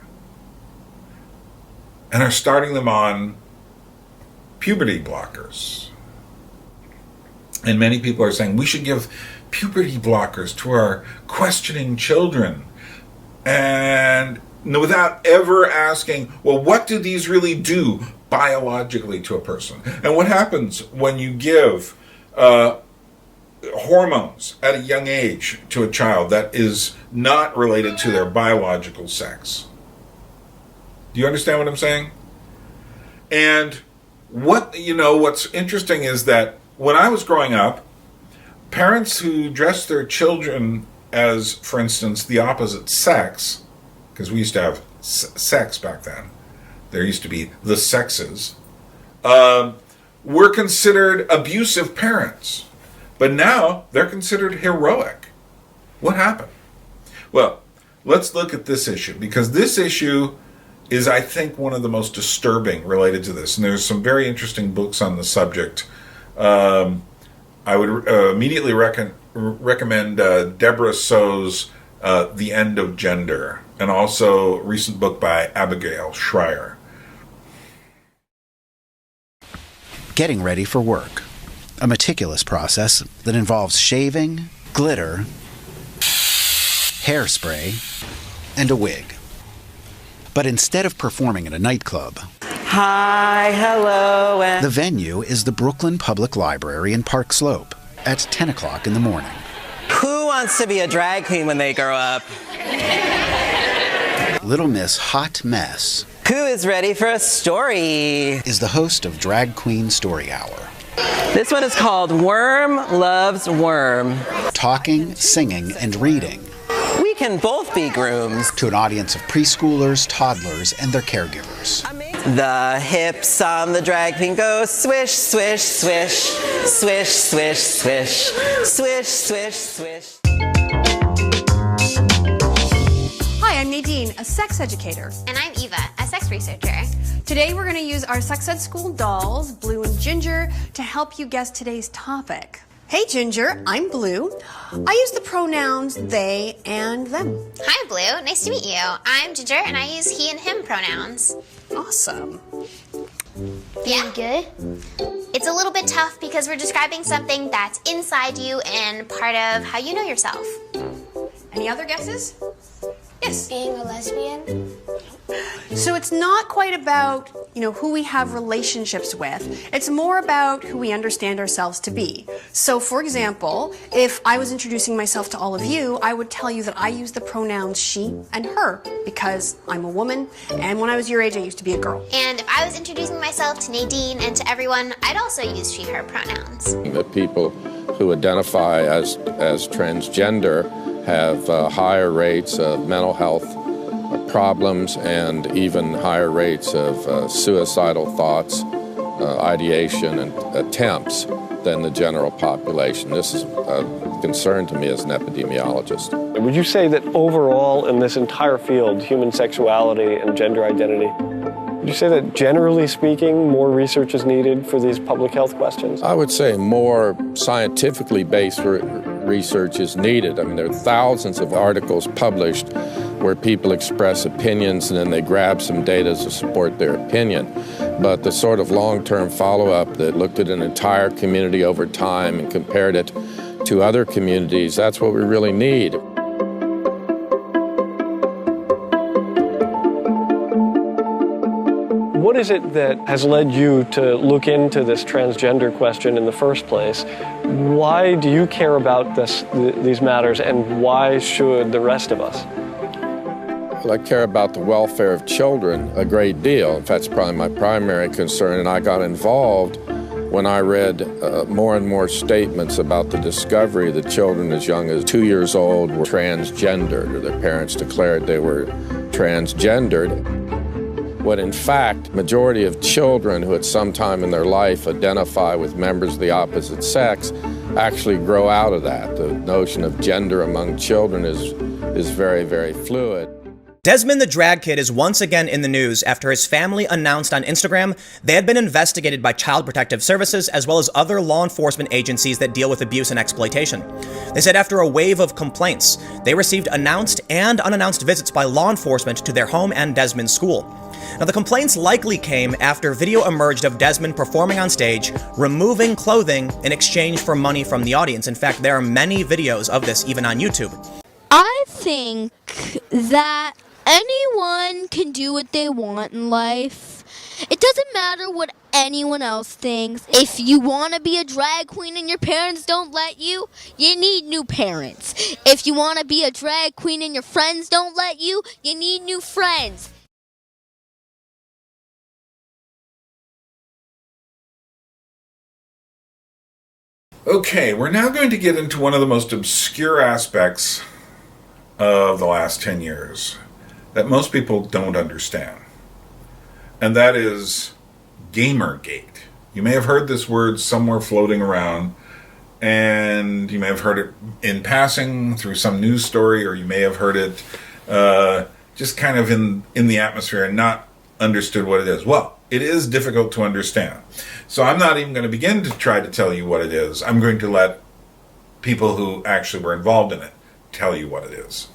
And are starting them on puberty blockers. And many people are saying, we should give puberty blockers to our questioning children, and without ever asking, well, what do these really do biologically to a person? And what happens when you give hormones at a young age to a child that is not related to their biological sex? Do you understand what I'm saying? And what's interesting is that when I was growing up, parents who dressed their children as, for instance, the opposite sex, because we used to have sex back then, there used to be the sexes, were considered abusive parents. But now they're considered heroic. What happened? Well, let's look at this issue, because this issue is, I think, one of the most disturbing related to this. And there's some very interesting books on the subject. I would immediately recommend Deborah So's The End of Gender, and also a recent book by Abigail Schreier. Getting ready for work. A meticulous process that involves shaving, glitter, hairspray, and a wig. But instead of performing in a nightclub, hi, hello, and the venue is the Brooklyn Public Library in Park Slope at 10 o'clock in the morning. who wants to be a drag queen when they grow up? Little Miss Hot Mess, Who is ready for a story? is the host of Drag Queen Story Hour. This one is called Worm Loves Worm. Talking, singing, and reading. We can both be grooms. To an audience of preschoolers, toddlers, and their caregivers. The hips on the drag queen go swish, swish, swish, swish, swish, swish, swish, swish, swish. Hi, I'm Nadine, a sex educator. And I'm Eva, a sex researcher. Today we're going to use our Sex Ed School dolls, Blue and Ginger, to help you guess today's topic. Hey Ginger, I'm Blue. I use the pronouns they and them. Hi Blue, nice to meet you. I'm Ginger and I use he and him pronouns. Awesome. Yeah. Good? It's a little bit tough because we're describing something that's inside you and part of how you know yourself. Any other guesses? Yes. Being a lesbian? So it's not quite about, who we have relationships with. It's more about who we understand ourselves to be. So for example, if I was introducing myself to all of you, I would tell you that I use the pronouns she and her because I'm a woman, and when I was your age, I used to be a girl. And if I was introducing myself to Nadine and to everyone, I'd also use she, her pronouns. That people who identify as transgender have higher rates of mental health problems and even higher rates of suicidal thoughts, ideation, and attempts than the general population. This is a concern to me as an epidemiologist. Would you say that overall in this entire field, human sexuality and gender identity, would you say that generally speaking, more research is needed for these public health questions? I would say more scientifically based research is needed. I mean, there are thousands of articles published where people express opinions and then they grab some data to support their opinion. But the sort of long-term follow-up that looked at an entire community over time and compared it to other communities, that's what we really need. What is it that has led you to look into this transgender question in the first place? Why do you care about these matters, and why should the rest of us? Well, I care about the welfare of children a great deal. In fact, it's probably my primary concern, and I got involved when I read more and more statements about the discovery that children as young as 2 years old were transgendered, or their parents declared they were transgendered. When in fact, majority of children who at some time in their life identify with members of the opposite sex actually grow out of that. The notion of gender among children is very, very fluid. Desmond the drag kid is once again in the news after his family announced on Instagram they had been investigated by Child Protective Services as well as other law enforcement agencies that deal with abuse and exploitation. They said after a wave of complaints, they received announced and unannounced visits by law enforcement to their home and Desmond's school. Now, the complaints likely came after video emerged of Desmond performing on stage, removing clothing in exchange for money from the audience. In fact, there are many videos of this even on YouTube. I think that anyone can do what they want in life. It doesn't matter what anyone else thinks. If you want to be a drag queen and your parents don't let you, you need new parents. If you want to be a drag queen and your friends don't let you, you need new friends. Okay, we're now going to get into one of the most obscure aspects of the last 10 years that most people don't understand. And that is Gamergate. You may have heard this word somewhere floating around, and you may have heard it in passing through some news story, or you may have heard it just kind of in the atmosphere and not understood what it is. Well, it is difficult to understand. So I'm not even going to begin to try to tell you what it is. I'm going to let people who actually were involved in it tell you what it is.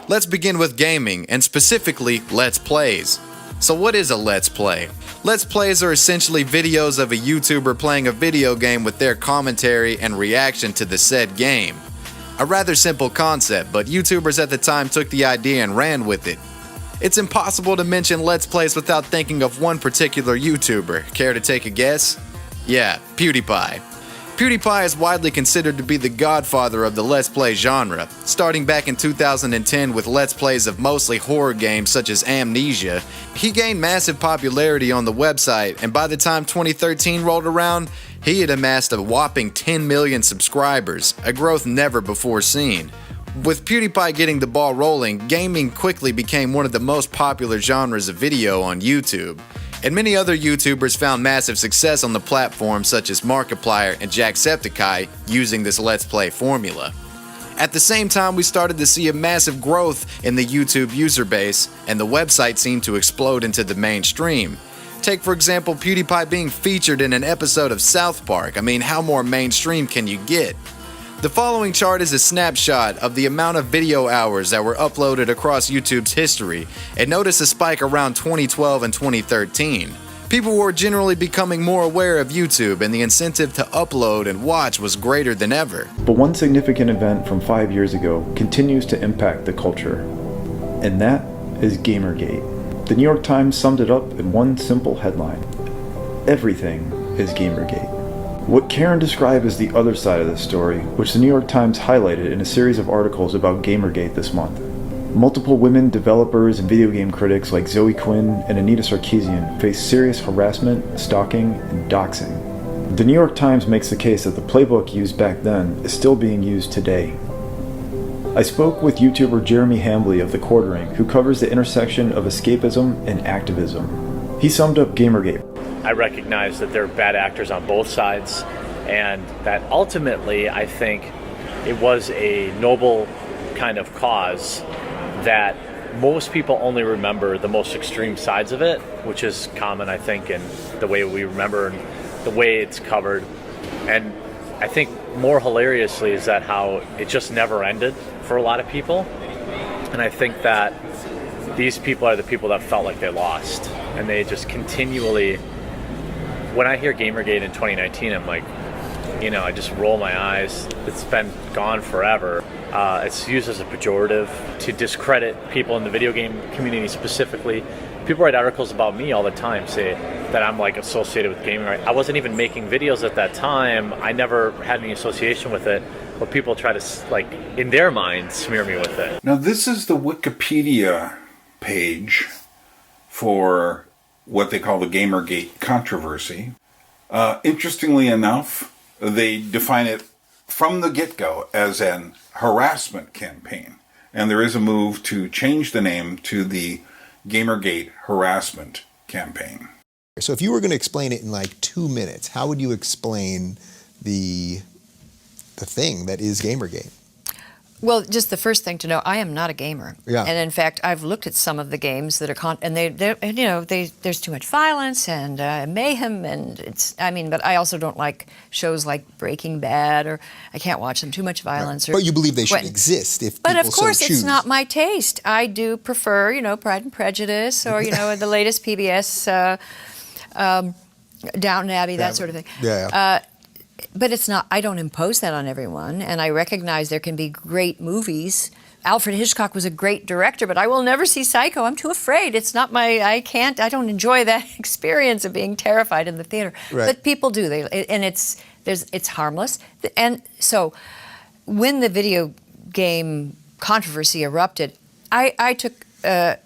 Let's begin with gaming, and specifically Let's Plays. So what is a Let's Play? Let's Plays are essentially videos of a YouTuber playing a video game with their commentary and reaction to the said game. A rather simple concept, but YouTubers at the time took the idea and ran with it. It's impossible to mention Let's Plays without thinking of one particular YouTuber. Care to take a guess? Yeah, PewDiePie. PewDiePie is widely considered to be the godfather of the Let's Play genre, starting back in 2010 with Let's Plays of mostly horror games such as Amnesia. He gained massive popularity on the website, and by the time 2013 rolled around, he had amassed a whopping 10 million subscribers, a growth never before seen. With PewDiePie getting the ball rolling, gaming quickly became one of the most popular genres of video on YouTube. And many other YouTubers found massive success on the platform, such as Markiplier and Jacksepticeye, using this Let's Play formula. At the same time, we started to see a massive growth in the YouTube user base, and the website seemed to explode into the mainstream. Take, for example, PewDiePie being featured in an episode of South Park. I mean, how more mainstream can you get? The following chart is a snapshot of the amount of video hours that were uploaded across YouTube's history, and notice a spike around 2012 and 2013. People were generally becoming more aware of YouTube, and the incentive to upload and watch was greater than ever. But one significant event from 5 years ago continues to impact the culture, and that is Gamergate. The New York Times summed it up in one simple headline: everything is Gamergate. What Karen described as the other side of this story, which the New York Times highlighted in a series of articles about Gamergate this month. Multiple women developers and video game critics like Zoe Quinn and Anita Sarkeesian face serious harassment, stalking, and doxing. The New York Times makes the case that the playbook used back then is still being used today. I spoke with YouTuber Jeremy Hambley of The Quartering, who covers the intersection of escapism and activism. He summed up Gamergate. I recognize that there are bad actors on both sides, and that ultimately I think it was a noble kind of cause that most people only remember the most extreme sides of it, which is common, I think, in the way we remember and the way it's covered. And I think more hilariously is that how it just never ended for a lot of people. And I think that these people are the people that felt like they lost. And they just continually, when I hear Gamergate in 2019, I'm like, I just roll my eyes. It's been gone forever. It's used as a pejorative to discredit people in the video game community specifically. People write articles about me all the time, say that I'm like associated with gaming. I wasn't even making videos at that time. I never had any association with it, but people try to, in their minds, smear me with it. Now, this is the Wikipedia page for what they call the Gamergate controversy. Interestingly enough, they define it from the get-go as an harassment campaign. And there is a move to change the name to the Gamergate harassment campaign. So if you were going to explain it in 2 minutes, how would you explain the thing that is Gamergate? Well, just the first thing to know, I am not a gamer. Yeah. And in fact, I've looked at some of the games that are there's too much violence and mayhem, and but I also don't like shows like Breaking Bad, or I can't watch them. Too much violence. Right. But you believe they should exist if but people of course, so choose. it's not my taste. I do prefer, Pride and Prejudice, or the latest PBS, Downton Abbey, that sort of thing. Yeah. But it's not, I don't impose that on everyone, and I recognize there can be great movies. Alfred Hitchcock was a great director, but I will never see Psycho. I'm too afraid. It's not I don't enjoy that experience of being terrified in the theater. Right. But people do, and it's harmless. And so when the video game controversy erupted, I took a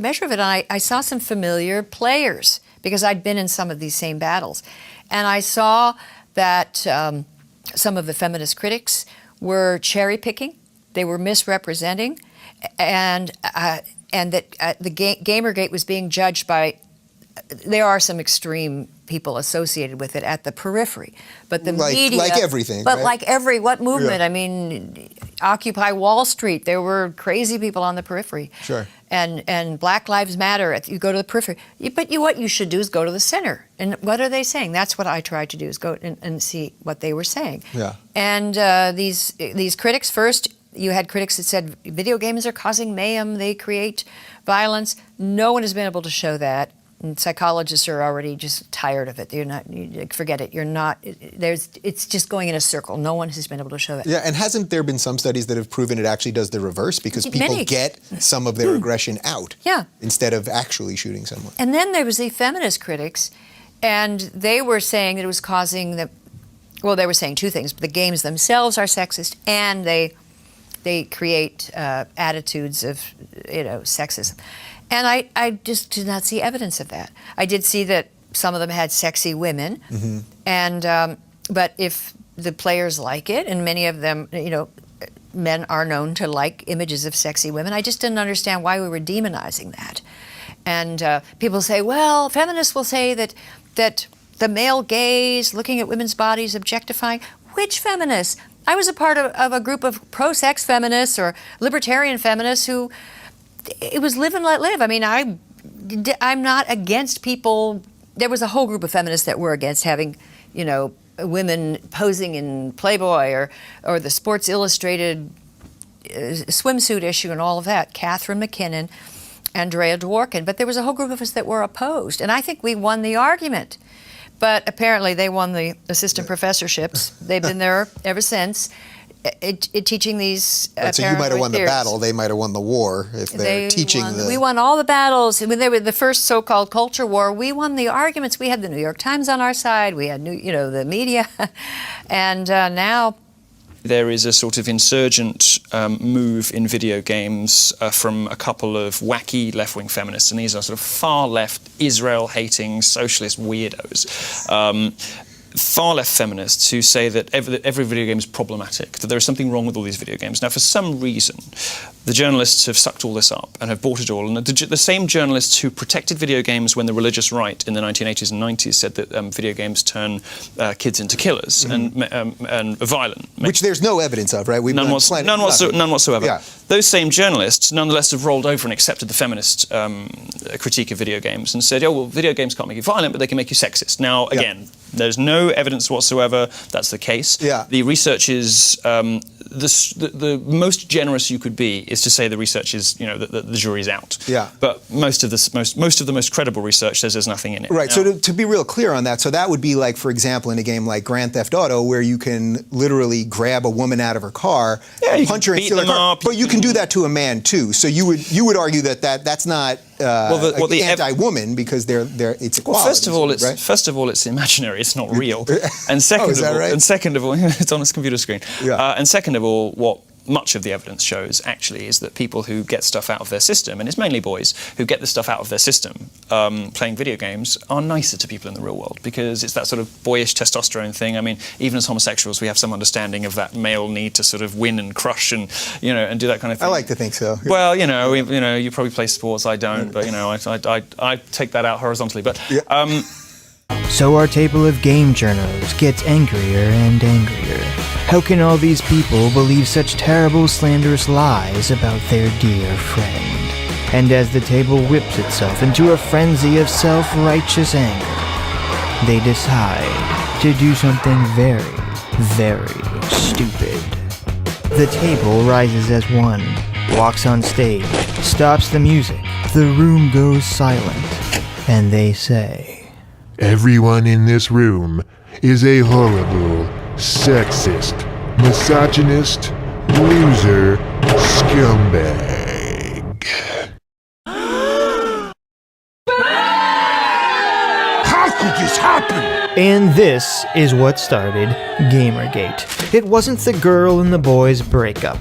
measure of it, and I saw some familiar players, because I'd been in some of these same battles. And I saw that some of the feminist critics were cherry picking, they were misrepresenting, and that the Gamergate was being judged by. There are some extreme people associated with it at the periphery, but the media, like everything, but right? What movement? Yeah. I mean, Occupy Wall Street. There were crazy people on the periphery. Sure. And Black Lives Matter. You go to the periphery, but what you should do is go to the center. And what are they saying? That's what I tried to do, is go and see what they were saying. Yeah. And these critics, first, you had critics that said video games are causing mayhem. They create violence. No one has been able to show that. And psychologists are already just tired of it. Forget it. It's just going in a circle. No one has been able to show that. Yeah, and hasn't there been some studies that have proven it actually does the reverse, because people Many. get some of their aggression out instead of actually shooting someone? And then there was the feminist critics, and they were saying that it was causing they were saying two things. The games themselves are sexist, and they create attitudes of sexism. And I just did not see evidence of that. I did see that some of them had sexy women, and but if the players like it, and many of them, men are known to like images of sexy women, I just didn't understand why we were demonizing that. And people say, well, feminists will say that the male gaze, looking at women's bodies, objectifying. Which feminists? I was a part of a group of pro-sex feminists or libertarian feminists who. It was live and let live. I mean, I'm not against people. There was a whole group of feminists that were against having, women posing in Playboy or the Sports Illustrated swimsuit issue and all of that. Catherine McKinnon, Andrea Dworkin. But there was a whole group of us that were opposed. And I think we won the argument. But apparently they won the assistant professorships. They've been there ever since. Teaching these right, so you might have won the battle, they might have won the war if they're teaching We won all the battles. When they were the first so-called culture war, we won the arguments. We had the New York Times on our side. We had the media. And now There is a sort of insurgent move in video games from a couple of wacky left-wing feminists, and these are sort of far-left, Israel-hating, socialist weirdos. Far-left feminists who say that every video game is problematic, that there is something wrong with all these video games. Now, for some reason, the journalists have sucked all this up and have bought it all. And the same journalists who protected video games when the religious right in the 1980s and 90s said that video games turn kids into killers and violent. Which there's no evidence of, right? None whatsoever. Yeah. Those same journalists nonetheless have rolled over and accepted the feminist critique of video games and said, oh, well, video games can't make you violent, but they can make you sexist. Now, again, there's no evidence whatsoever that's the case. Yeah. The research is the most generous you could be is to say the research is, the jury's out. Yeah. But most of the most credible research says there's nothing in it. Right. So to be real clear on that, so that would be like, for example, in a game like Grand Theft Auto, where you can literally grab a woman out of her car, punch her, and steal her car. But you can do that to a man too. So you would argue that's not anti-woman because it's equality. Well, first of all, it's imaginary. It's not real. And second of all, it's on a computer screen. Yeah. And second of all, what much of the evidence shows actually is that people who get stuff out of their system, and it's mainly boys who get the stuff out of their system playing video games, are nicer to people in the real world because it's that sort of boyish testosterone thing. I mean, even as homosexuals, we have some understanding of that male need to sort of win and crush and and do that kind of thing. I like to think so. Well, you probably play sports, I don't, but I take that out horizontally. But. So our table of game journals gets angrier and angrier. How can all these people believe such terrible, slanderous lies about their dear friend? And as the table whips itself into a frenzy of self-righteous anger, they decide to do something very, very stupid. The table rises as one, walks on stage, stops the music, the room goes silent, and they say, "Everyone in this room is a horrible, sexist, misogynist, loser, scumbag." How could this happen? And this is what started Gamergate. It wasn't the girl and the boys breakup.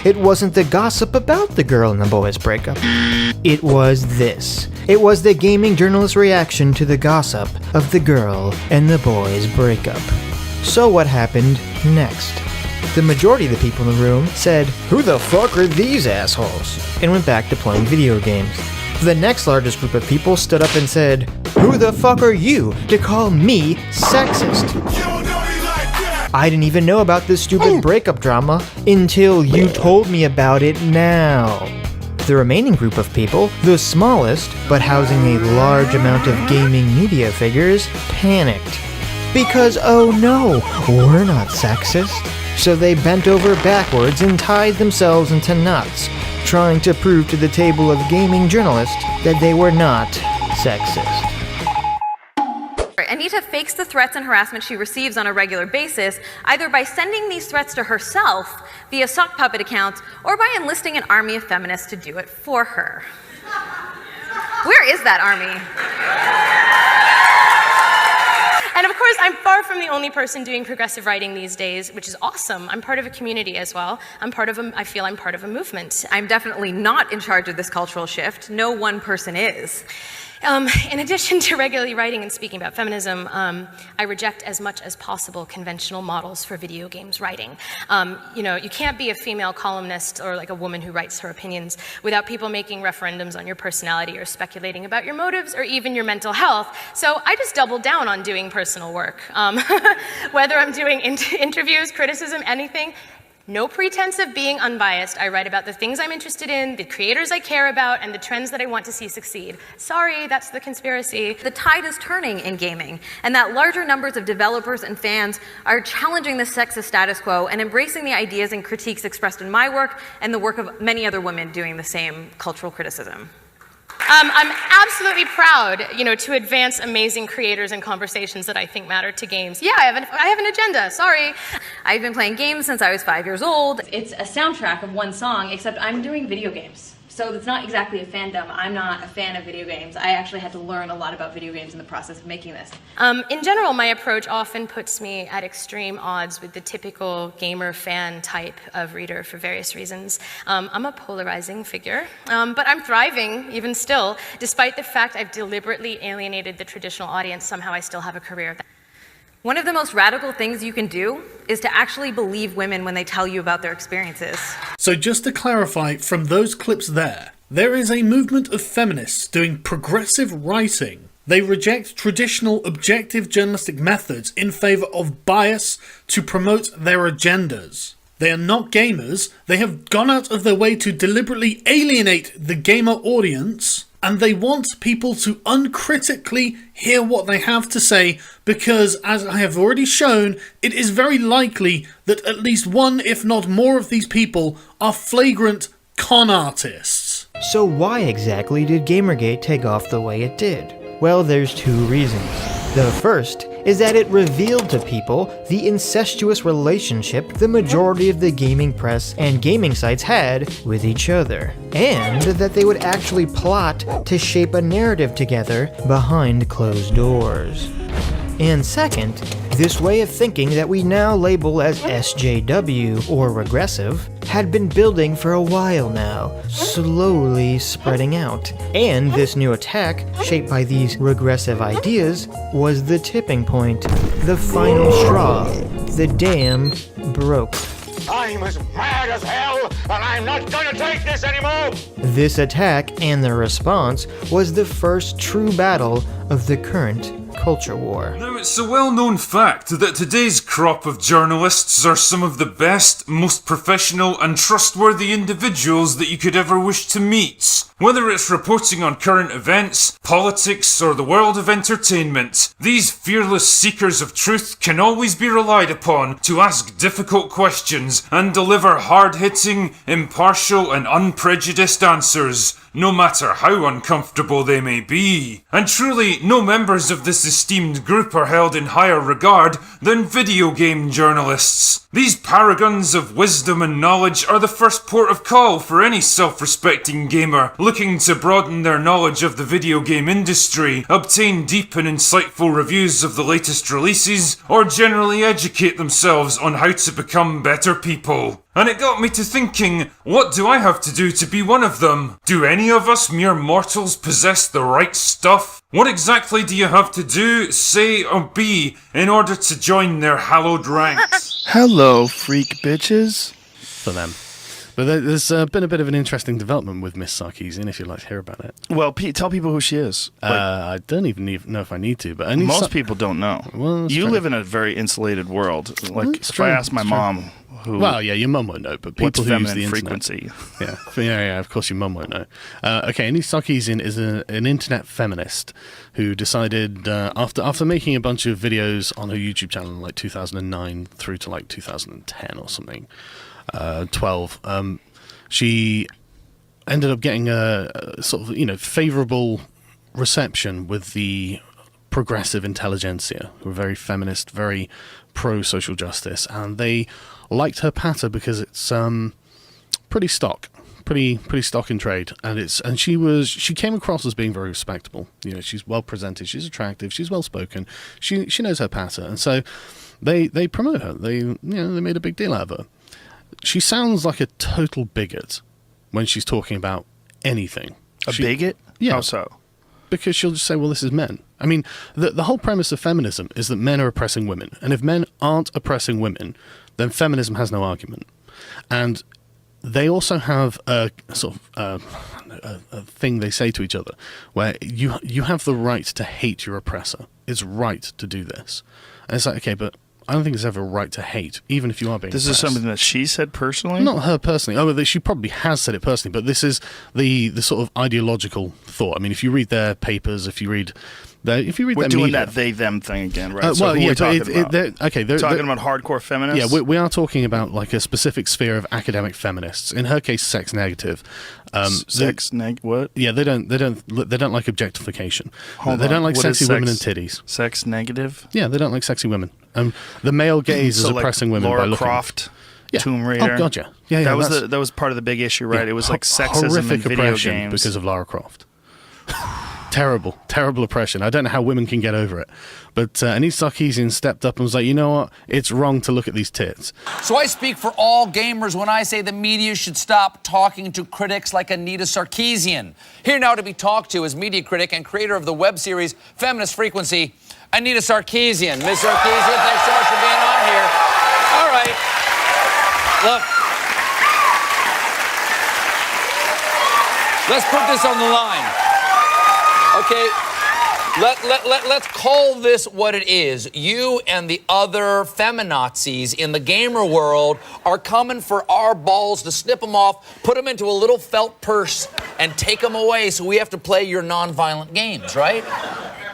It wasn't the gossip about the girl and the boys breakup. It was this. It was the gaming journalist's reaction to the gossip of the girl and the boys breakup. So what happened next? The majority of the people in the room said, "Who the fuck are these assholes?" and went back to playing video games. The next largest group of people stood up and said, "Who the fuck are you to call me sexist?" I didn't even know about this stupid breakup drama until you told me about it now. The remaining group of people, the smallest, but housing a large amount of gaming media figures, panicked. Because, oh no, we're not sexist. So they bent over backwards and tied themselves into knots, trying to prove to the table of gaming journalists that they were not sexist. Anita fakes the threats and harassment she receives on a regular basis, either by sending these threats to herself via sock puppet accounts or by enlisting an army of feminists to do it for her. Where is that army? And of course, I'm far from the only person doing progressive writing these days, which is awesome. I'm part of a community as well. I feel I'm part of a movement. I'm definitely not in charge of this cultural shift. No one person is. In addition to regularly writing and speaking about feminism, I reject as much as possible conventional models for video games writing. You can't be a female columnist or like a woman who writes her opinions without people making referendums on your personality or speculating about your motives or even your mental health. So I just doubled down on doing personal work. Whether I'm doing interviews, criticism, anything, no pretense of being unbiased. I write about the things I'm interested in, the creators I care about, and the trends that I want to see succeed. Sorry, that's the conspiracy. The tide is turning in gaming, and that larger numbers of developers and fans are challenging the sexist status quo and embracing the ideas and critiques expressed in my work and the work of many other women doing the same cultural criticism. I'm absolutely proud, to advance amazing creators and conversations that I think matter to games. Yeah, I have an agenda, sorry. I've been playing games since I was 5 years old. It's a soundtrack of one song, except I'm doing video games. So it's not exactly a fandom. I'm not a fan of video games. I actually had to learn a lot about video games in the process of making this. In general, my approach often puts me at extreme odds with the typical gamer fan type of reader for various reasons. I'm a polarizing figure, but I'm thriving even still. Despite the fact I've deliberately alienated the traditional audience, somehow I still have a career. One of the most radical things you can do is to actually believe women when they tell you about their experiences. So just to clarify, from those clips there is a movement of feminists doing progressive writing. They reject traditional objective journalistic methods in favor of bias to promote their agendas. They are not gamers. They have gone out of their way to deliberately alienate the gamer audience, and they want people to uncritically hear what they have to say because, as I have already shown, it is very likely that at least one, if not more, of these people are flagrant con artists. So why exactly did Gamergate take off the way it did? Well, there's two reasons. The first is that it revealed to people the incestuous relationship the majority of the gaming press and gaming sites had with each other, and that they would actually plot to shape a narrative together behind closed doors. And second, this way of thinking that we now label as SJW or regressive had been building for a while now, slowly spreading out. And this new attack, shaped by these regressive ideas, was the tipping point, the final straw. The dam broke. I'm as mad as hell, and I'm not gonna take this anymore! This attack and the response was the first true battle of the current culture war. Now, it's a well-known fact that today's crop of journalists are some of the best, most professional and trustworthy individuals that you could ever wish to meet. Whether it's reporting on current events, politics, or the world of entertainment, these fearless seekers of truth can always be relied upon to ask difficult questions and deliver hard-hitting, impartial, and unprejudiced answers, no matter how uncomfortable they may be. And truly, no members of this esteemed group are held in higher regard than video game journalists. These paragons of wisdom and knowledge are the first port of call for any self-respecting gamer looking to broaden their knowledge of the video game industry, obtain deep and insightful reviews of the latest releases, or generally educate themselves on how to become better people. And it got me to thinking, what do I have to do to be one of them? Do any of us mere mortals possess the right stuff? What exactly do you have to do, say, or be in order to join their hallowed ranks? Hello, freak bitches. For them. But there's been a bit of an interesting development with Miss Sarkeesian, if you'd like to hear about it. Well, Pete, tell people who she is. I don't even know if I need to, but most people don't know. Well, you live in a very insulated world. Like, if I ask my mom... Well, yeah, your mum won't know, but people who use the frequency? Internet, yeah, of course your mum won't know. Okay, Annie Sarkeesian is an internet feminist who decided after making a bunch of videos on her YouTube channel in like 2009 through to like 2010 or something, 12. She ended up getting a sort of favourable reception with the progressive intelligentsia, who were very feminist, very pro social justice, and they liked her patter because it's pretty stock in trade, and she came across as being very respectable. She's well presented, she's attractive, she's well spoken, she knows her patter, and so they promote her. They made a big deal out of her. She sounds like a total bigot when she's talking about anything. A bigot? Yeah. How so? Because she'll just say, well, this is men. I mean, the whole premise of feminism is that men are oppressing women. And if men aren't oppressing women, then feminism has no argument. And they also have a sort of a thing they say to each other, where you have the right to hate your oppressor. It's right to do this. And it's like, okay, but I don't think it's ever a right to hate, even if you are being This oppressed. is something that she said personally? Not her personally. Oh, she probably has said it personally, but this is the sort of ideological thought. I mean, if you read their papers, if you read We're their doing media, that they-them thing again, right? Well, who yeah, are we talking about? they're talking about hardcore feminists? Yeah, we are talking about like a specific sphere of academic feminists. In her case, sex negative. What? Yeah, they don't like objectification. Hold they on. don't like What sexy is women and titties. Sex negative? Yeah, they don't like sexy women. The male gaze is So, like oppressing women Laura by looking. Croft? Tomb Raider. Oh, God, yeah. That was part of the big issue, right? It was like sexism horrific in video oppression games. because of Lara Croft. Terrible oppression. I don't know how women can get over it. But Anita Sarkeesian stepped up and was like, you know what? It's wrong to look at these tits. So I speak for all gamers when I say the media should stop talking to critics like Anita Sarkeesian. Here now to be talked to is media critic and creator of the web series Feminist Frequency, Anita Sarkeesian. Ms. Sarkeesian, thanks so much for being on here. All right. Look. Let's put this on the line. Okay, let's call this what it is. You and the other feminazis in the gamer world are coming for our balls to snip them off, put them into a little felt purse, and take them away, so we have to play your non-violent games, right?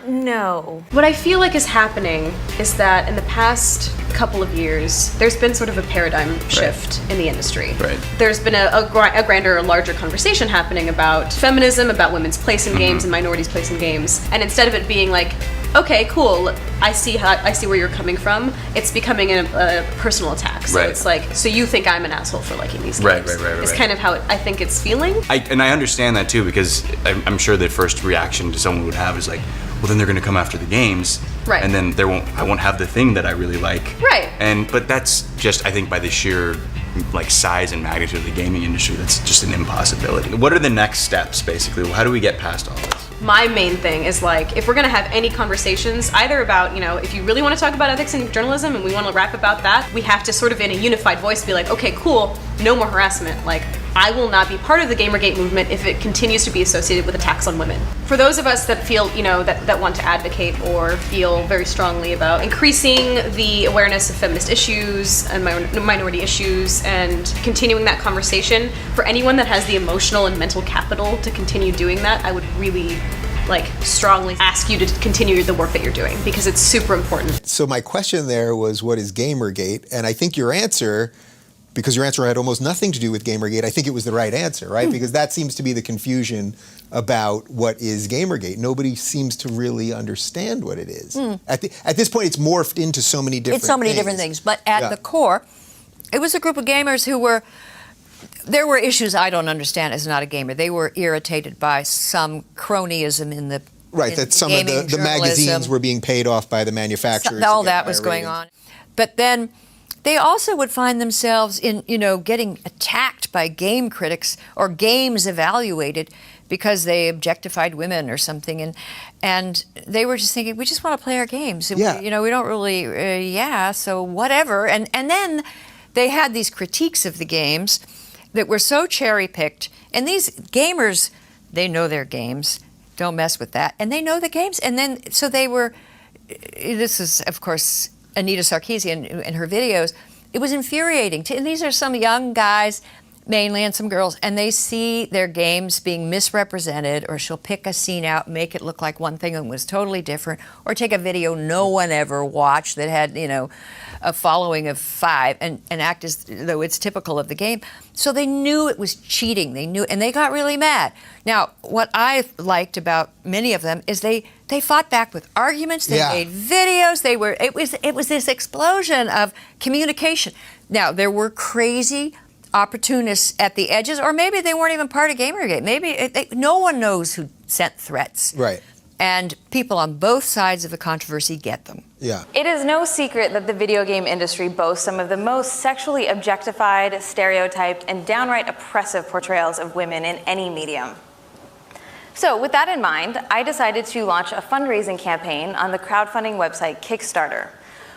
No. What I feel like is happening is that in the past couple of years, there's been sort of a paradigm shift in the industry. Right. There's been a grander, a larger conversation happening about feminism, about women's place in games and minorities' place in games. And instead of it being like, okay, cool, I see where you're coming from, it's becoming a personal attack. So it's like, so you think I'm an asshole for liking these games. Right. It's kind of how I think it's feeling. And I understand that too, because I'm sure the first reaction to someone would have is like, well, then they're going to come after the games, right? And then I won't have the thing that I really like, right? But that's just, I think, by the sheer like size and magnitude of the gaming industry, that's just an impossibility. What are the next steps, basically? How do we get past all this? My main thing is like, if we're gonna have any conversations, either about, if you really want to talk about ethics in journalism and we want to rap about that, we have to sort of in a unified voice be like, okay, cool, no more harassment. Like, I will not be part of the Gamergate movement if it continues to be associated with attacks on women. For those of us that feel, that want to advocate or feel very strongly about increasing the awareness of feminist issues and minority issues and continuing that conversation, for anyone that has the emotional and mental capital to continue doing that, I would really strongly ask you to continue the work that you're doing, because it's super important. So my question there was, what is Gamergate? And I think your answer, because your answer had almost nothing to do with Gamergate, I think it was the right answer, right? Because that seems to be the confusion about what is Gamergate. Nobody seems to really understand what it is. At this point, it's morphed into so many different things. It's so many different things. But at the core, it was a group of gamers who were, there were issues I don't understand as not a gamer. They were irritated by some cronyism in the Right, that some of the magazines were being paid off by the manufacturers. All that was going on. But then they also would find themselves in, getting attacked by game critics or games evaluated because they objectified women or something. And they were just thinking, we just want to play our games. And we don't really, so whatever. And then they had these critiques of the games that were so cherry-picked. And these gamers, they know their games. Don't mess with that. And they know the games. And then, so they were, this is, of course, Anita Sarkeesian in her videos. It was infuriating. And these are some young guys, mainly, and some girls, and they see their games being misrepresented, or she'll pick a scene out, make it look like one thing and was totally different, or take a video no one ever watched that had, a following of 5 and act as though it's typical of the game. So they knew it was cheating. They knew, and they got really mad. Now, what I liked about many of them is they fought back with arguments. They made videos. It was this explosion of communication. Now, there were crazy opportunists at the edges, or maybe they weren't even part of Gamergate. Maybe no one knows who sent threats. Right. And people on both sides of the controversy get them. Yeah. It is no secret that the video game industry boasts some of the most sexually objectified, stereotyped, and downright oppressive portrayals of women in any medium. So with that in mind, I decided to launch a fundraising campaign on the crowdfunding website Kickstarter,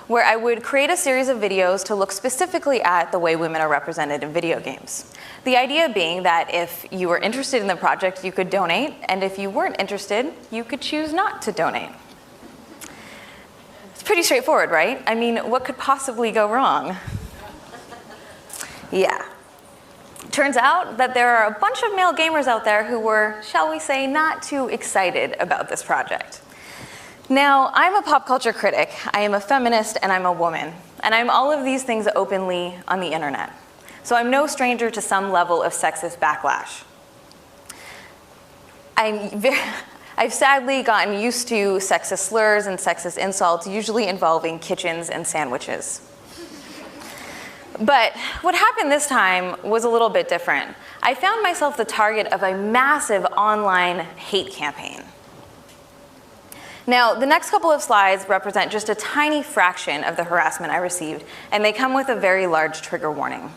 where I would create a series of videos to look specifically at the way women are represented in video games. The idea being that if you were interested in the project, you could donate, and if you weren't interested, you could choose not to donate. It's pretty straightforward, right? I mean, what could possibly go wrong? Yeah. Turns out that there are a bunch of male gamers out there who were, shall we say, not too excited about this project. Now, I'm a pop culture critic, I am a feminist, and I'm a woman. And I'm all of these things openly on the internet. So I'm no stranger to some level of sexist backlash. I've sadly gotten used to sexist slurs and sexist insults, usually involving kitchens and sandwiches. But what happened this time was a little bit different. I found myself the target of a massive online hate campaign. Now, the next couple of slides represent just a tiny fraction of the harassment I received, and they come with a very large trigger warning.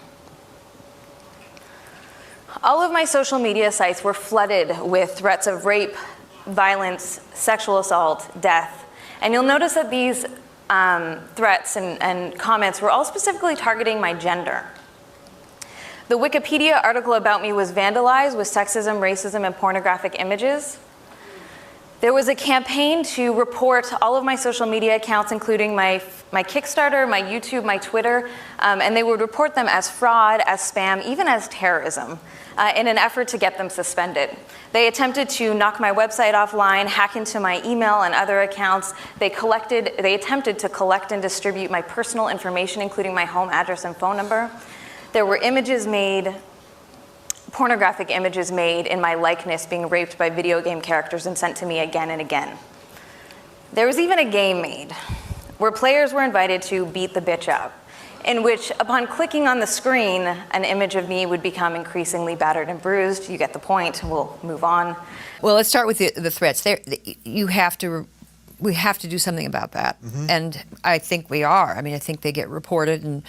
All of my social media sites were flooded with threats of rape, violence, sexual assault, death, and you'll notice that these threats and comments were all specifically targeting my gender. The Wikipedia article about me was vandalized with sexism, racism, and pornographic images. There was a campaign to report all of my social media accounts, including my Kickstarter, my YouTube, my Twitter, and they would report them as fraud, as spam, even as terrorism, in an effort to get them suspended. They attempted to knock my website offline, hack into my email and other accounts. They attempted to collect and distribute my personal information, including my home address and phone number. There were images made, pornographic images made in my likeness being raped by video game characters and sent to me again and again. There was even a game made where players were invited to beat the bitch up, in which, upon clicking on the screen, an image of me would become increasingly battered and bruised. You get the point. We'll move on. Well, let's start with the threats. We have to do something about that, and I think we are. I mean, I think they get reported, and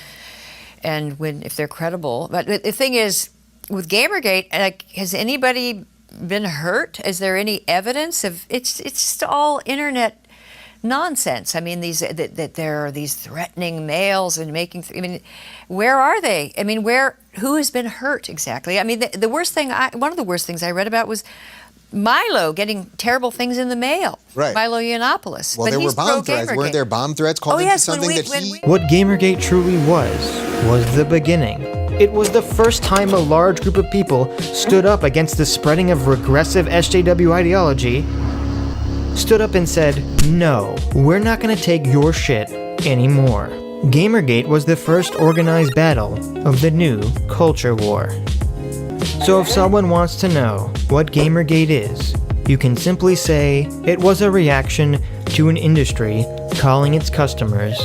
if they're credible. But the thing is, with Gamergate, like, has anybody been hurt? Is there any evidence of it's just all internet nonsense? I mean, that there are these threatening mails and making. I mean, where are they? I mean, who has been hurt exactly? I mean, the worst thing. One of the worst things I read about was Milo getting terrible things in the mail. Right. Milo Yiannopoulos. Well, but there he's were bomb threats. pro-Gamergate. Weren't there bomb threats called into something that he... What Gamergate truly was the beginning. It was the first time a large group of people stood up against the spreading of regressive SJW ideology, stood up and said, no, we're not going to take your shit anymore. Gamergate was the first organized battle of the new culture war. So if someone wants to know what Gamergate is, you can simply say it was a reaction to an industry calling its customers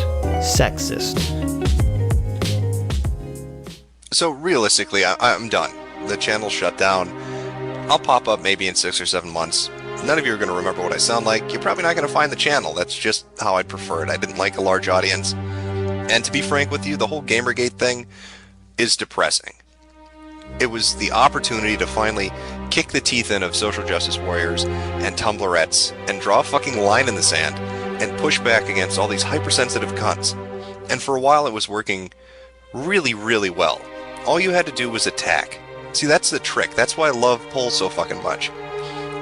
sexist. So realistically, I'm done. The channel's shut down. I'll pop up maybe in 6 or 7 months. None of you are going to remember what I sound like. You're probably not going to find the channel. That's just how I'd prefer it. I didn't like a large audience. And to be frank with you, the whole Gamergate thing is depressing. It was the opportunity to finally kick the teeth in of social justice warriors and Tumblrettes and draw a fucking line in the sand and push back against all these hypersensitive cunts. And for a while it was working really, really well. All you had to do was attack. See, that's the trick. That's why I love polls so fucking much.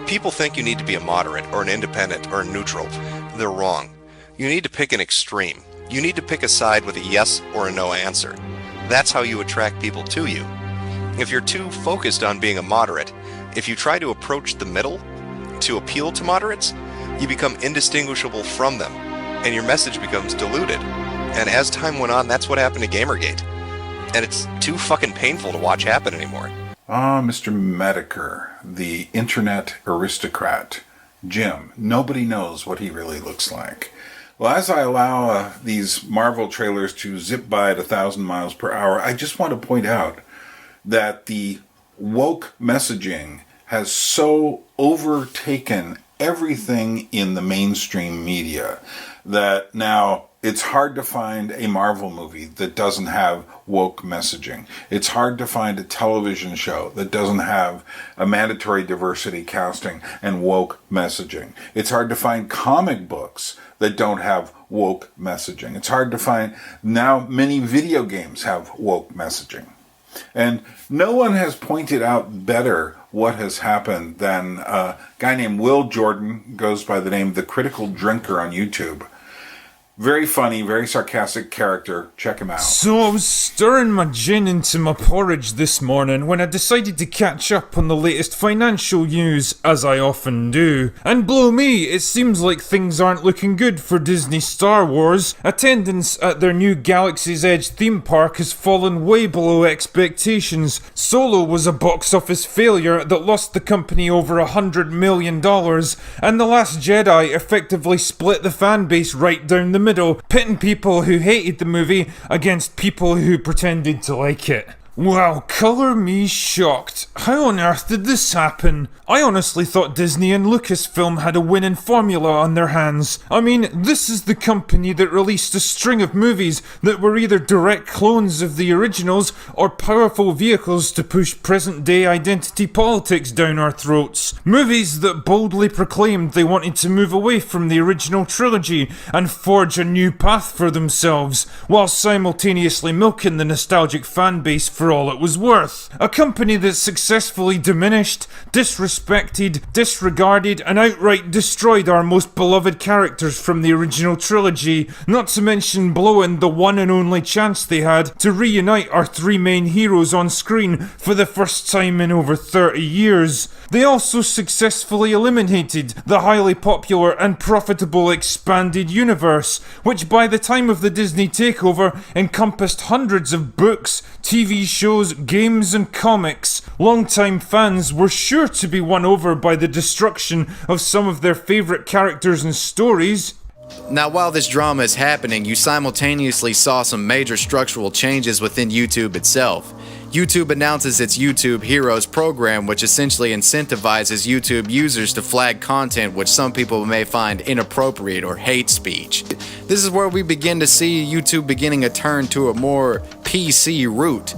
People think you need to be a moderate or an independent or a neutral. They're wrong. You need to pick an extreme. You need to pick a side with a yes or a no answer. That's how you attract people to you. If you're too focused on being a moderate, if you try to approach the middle to appeal to moderates, you become indistinguishable from them, and your message becomes diluted. And as time went on, that's what happened to Gamergate. And it's too fucking painful to watch happen anymore. Ah, Mr. Medicare, the internet aristocrat. Jim, nobody knows what he really looks like. Well, as I allow these Marvel trailers to zip by at 1,000 miles per hour, I just want to point out that the woke messaging has so overtaken everything in the mainstream media that now it's hard to find a Marvel movie that doesn't have woke messaging. It's hard to find a television show that doesn't have a mandatory diversity casting and woke messaging. It's hard to find comic books that don't have woke messaging. It's hard to find, now many video games have woke messaging. And no one has pointed out better what has happened than a guy named Will Jordan, goes by the name The Critical Drinker on YouTube. Very funny, very sarcastic character. Check him out. So I was stirring my gin into my porridge this morning when I decided to catch up on the latest financial news, as I often do. And blow me, it seems like things aren't looking good for Disney Star Wars. Attendance at their new Galaxy's Edge theme park has fallen way below expectations. Solo was a box office failure that lost the company over $100 million, and The Last Jedi effectively split the fan base right down the middle. middle, pitting people who hated the movie against people who pretended to like it. Wow, colour me shocked. How on earth did this happen? I honestly thought Disney and Lucasfilm had a winning formula on their hands. I mean, this is the company that released a string of movies that were either direct clones of the originals or powerful vehicles to push present-day identity politics down our throats. Movies that boldly proclaimed they wanted to move away from the original trilogy and forge a new path for themselves, while simultaneously milking the nostalgic fan base for all it was worth. A company that successfully diminished, disrespected, disregarded, and outright destroyed our most beloved characters from the original trilogy, not to mention blowing the one and only chance they had to reunite our three main heroes on screen for the first time in over 30 years. They also successfully eliminated the highly popular and profitable expanded universe, which by the time of the Disney takeover encompassed hundreds of books, TV shows, games and comics. Longtime fans were sure to be won over by the destruction of some of their favourite characters and stories. Now, while this drama is happening, you simultaneously saw some major structural changes within YouTube itself. YouTube announces its YouTube Heroes program, which essentially incentivizes YouTube users to flag content which some people may find inappropriate or hate speech. This is where we begin to see YouTube beginning a turn to a more PC route.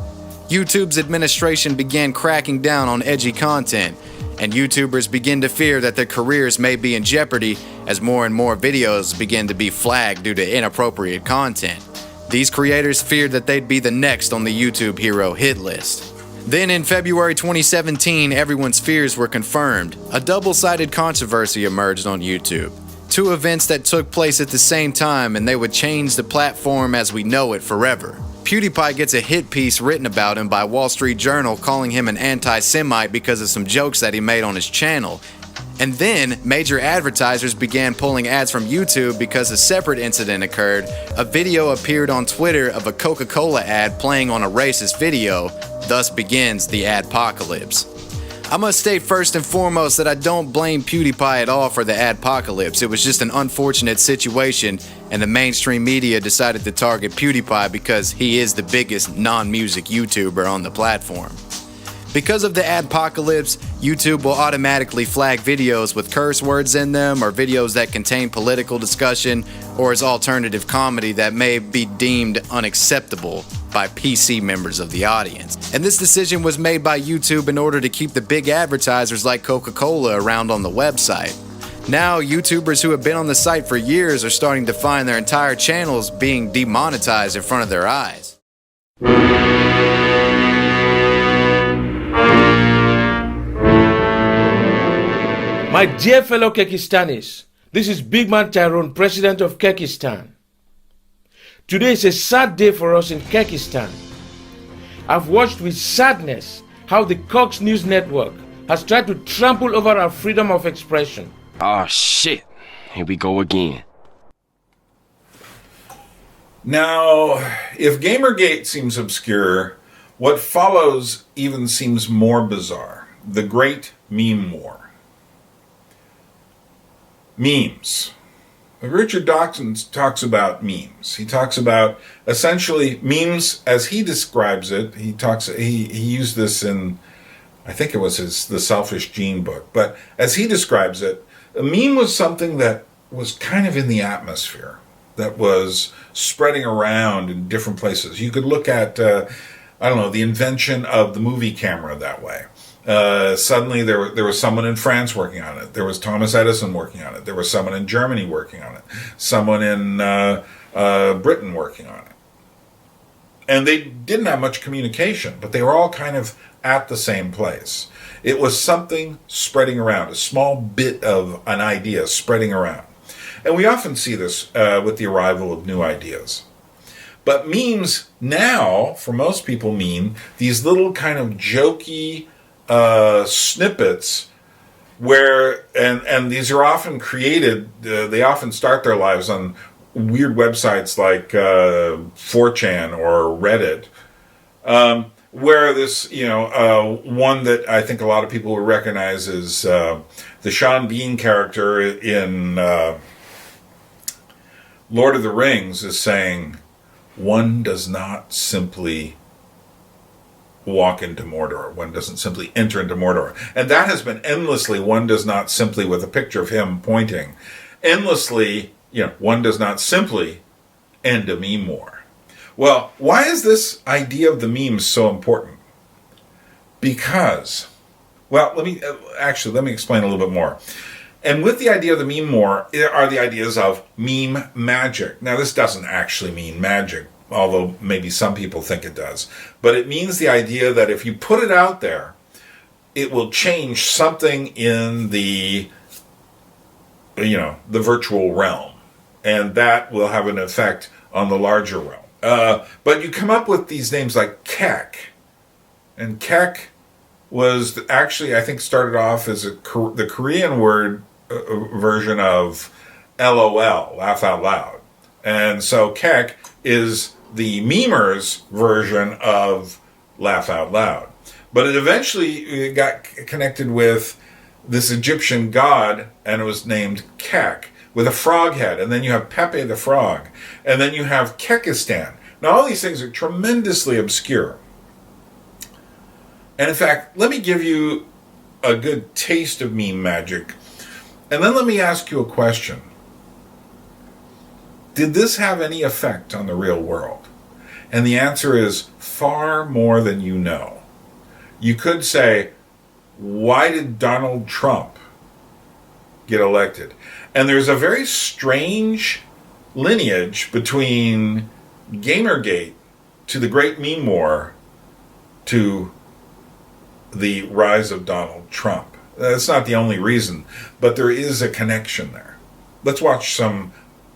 YouTube's administration began cracking down on edgy content, and YouTubers begin to fear that their careers may be in jeopardy as more and more videos begin to be flagged due to inappropriate content. These creators feared that they'd be the next on the YouTube hero hit list. Then in February 2017, everyone's fears were confirmed. A double-sided controversy emerged on YouTube. Two events that took place at the same time, and they would change the platform as we know it forever. PewDiePie gets a hit piece written about him by Wall Street Journal calling him an anti-Semite because of some jokes that he made on his channel. And then, major advertisers began pulling ads from YouTube because a separate incident occurred. A video appeared on Twitter of a Coca-Cola ad playing on a racist video. Thus begins the adpocalypse. I must state first and foremost that I don't blame PewDiePie at all for the adpocalypse. It was just an unfortunate situation, and the mainstream media decided to target PewDiePie because he is the biggest non-music YouTuber on the platform. Because of the adpocalypse, YouTube will automatically flag videos with curse words in them, or videos that contain political discussion, or as alternative comedy that may be deemed unacceptable by PC members of the audience. And this decision was made by YouTube in order to keep the big advertisers like Coca-Cola around on the website. Now, YouTubers who have been on the site for years are starting to find their entire channels being demonetized in front of their eyes. My dear fellow Kyrgyzstanis, this is Big Man Tyrone, President of Kyrgyzstan. Today is a sad day for us in Kyrgyzstan. I've watched with sadness how the Cox News Network has tried to trample over our freedom of expression. Oh shit, here we go again. Now, if Gamergate seems obscure, what follows even seems more bizarre. The Great Meme War. Memes. Richard Dawkins talks about memes. He talks about essentially memes as he describes it. He used this in, I think it was the Selfish Gene book, but as he describes it, a meme was something that was kind of in the atmosphere, that was spreading around in different places. You could look at, the invention of the movie camera that way. Suddenly there was someone in France working on it. There was Thomas Edison working on it. There was someone in Germany working on it. Someone in Britain working on it. And they didn't have much communication, but they were all kind of at the same place. It was something spreading around, a small bit of an idea spreading around. And we often see this with the arrival of new ideas. But memes now, for most people, mean these little kind of jokey snippets where, and these are often created, they often start their lives on weird websites like 4chan or Reddit, where this, one that I think a lot of people will recognize is the Sean Bean character in Lord of the Rings is saying one does not simply walk into Mordor. One doesn't simply enter into Mordor. And that has been endlessly, one does not simply, with a picture of him pointing, endlessly, one does not simply end a meme war. Well, why is this idea of the memes so important? Because, well, let me explain a little bit more. And with the idea of the meme war are the ideas of meme magic. Now, this doesn't actually mean magic, although maybe some people think it does. But it means the idea that if you put it out there, it will change something in the virtual realm. And that will have an effect on the larger realm. But you come up with these names like Kek. And Kek was actually, I think, started off as the Korean word version of LOL, laugh out loud. And so Kek is the memers version of laugh out loud. But it eventually got connected with this Egyptian god, and it was named Kek, with a frog head. And then you have Pepe the Frog. And then you have Kekistan. Now, all these things are tremendously obscure. And in fact, let me give you a good taste of meme magic. And then let me ask you a question. Did this have any effect on the real world? And the answer is far more than you know. You could say, why did Donald Trump get elected? And there's a very strange lineage between Gamergate to the Great Meme War to the rise of Donald Trump. That's not the only reason, but there is a connection there. Let's watch some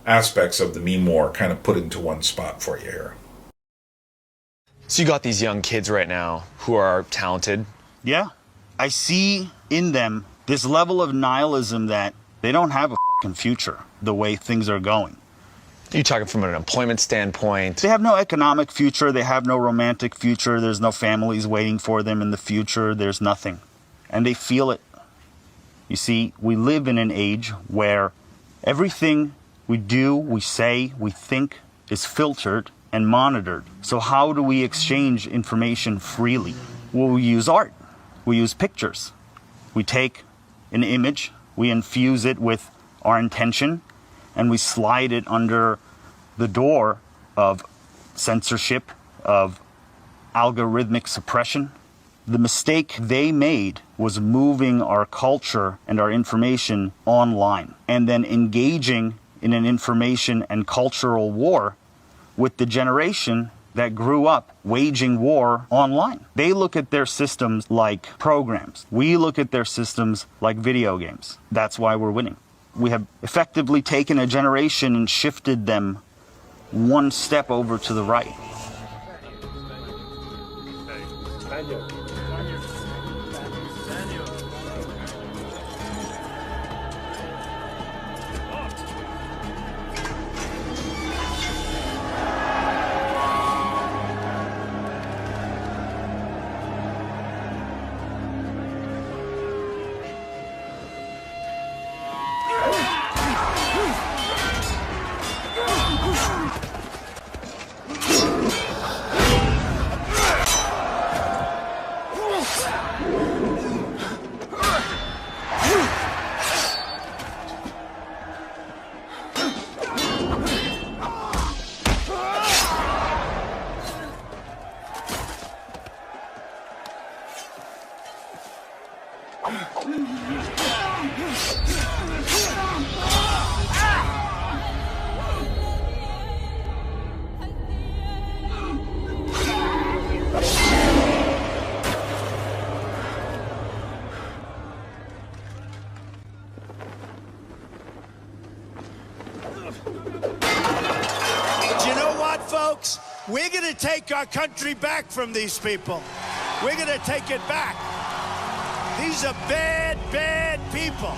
aspects of the meme war kind of put into one spot for you here. So you got these young kids right now who are talented. Yeah. I see in them this level of nihilism that they don't have a f***ing future the way things are going. You're talking from an employment standpoint. They have no economic future. They have no romantic future. There's no families waiting for them in the future. There's nothing. And they feel it. You see, we live in an age where everything we do, we say, we think is filtered and monitored. So how do we exchange information freely? Well, we use art. We use pictures. We take an image, we infuse it with our intention, and we slide it under the door of censorship, of algorithmic suppression. The mistake they made was moving our culture and our information online and then engaging in an information and cultural war with the generation that grew up waging war online. They look at their systems like programs. We look at their systems like video games. That's why we're winning. We have effectively taken a generation and shifted them one step over to the right. Folks, we're going to take our country back from these people. We're going to take it back. These are bad, bad people.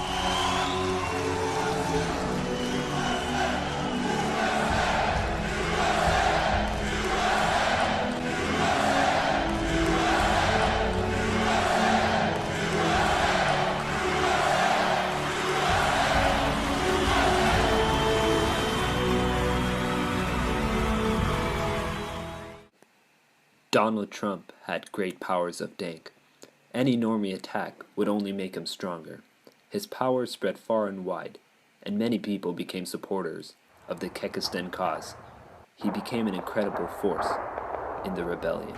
Donald Trump had great powers of dank. Any normie attack would only make him stronger. His power spread far and wide, and many people became supporters of the Kekistan cause. He became an incredible force in the rebellion.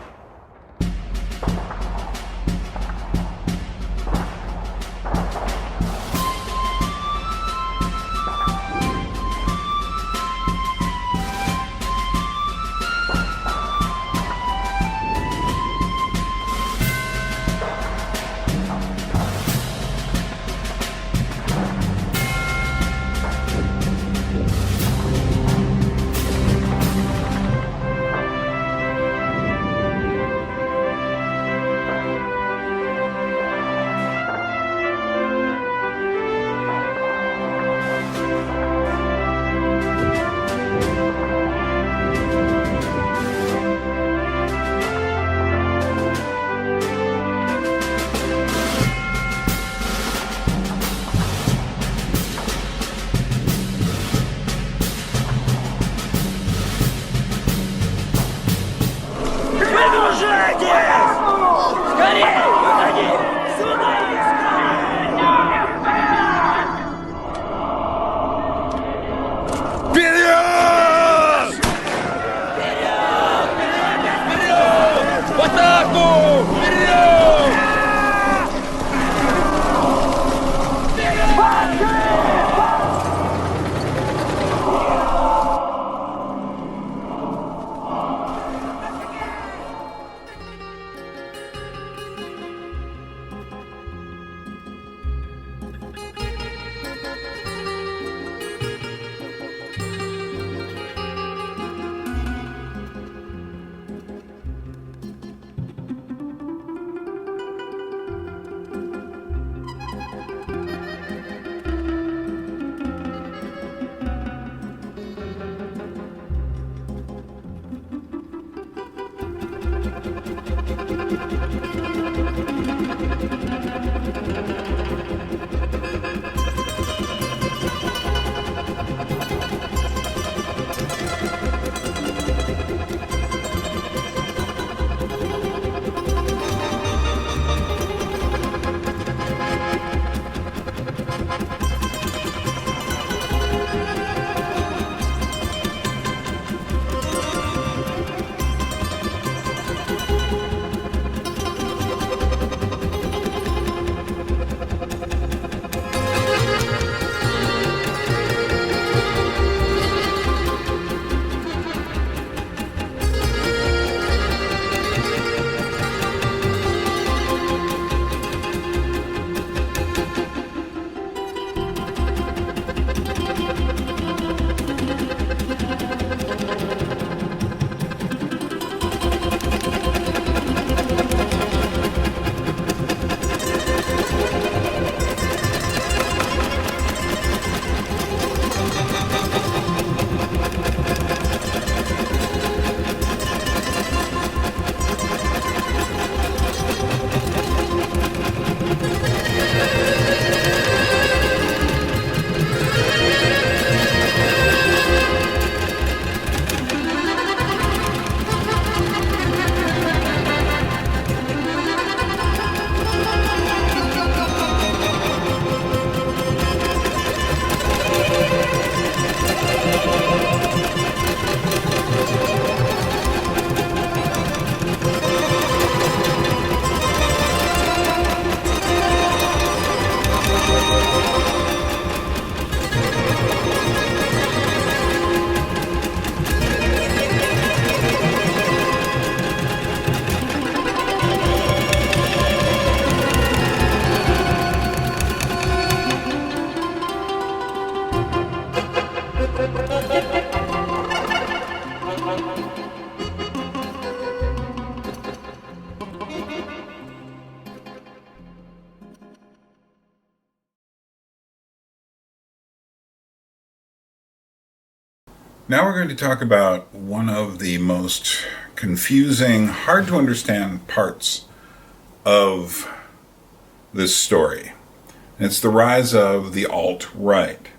Now we're going to talk about one of the most confusing, hard to understand parts of this story. And it's the rise of the alt-right.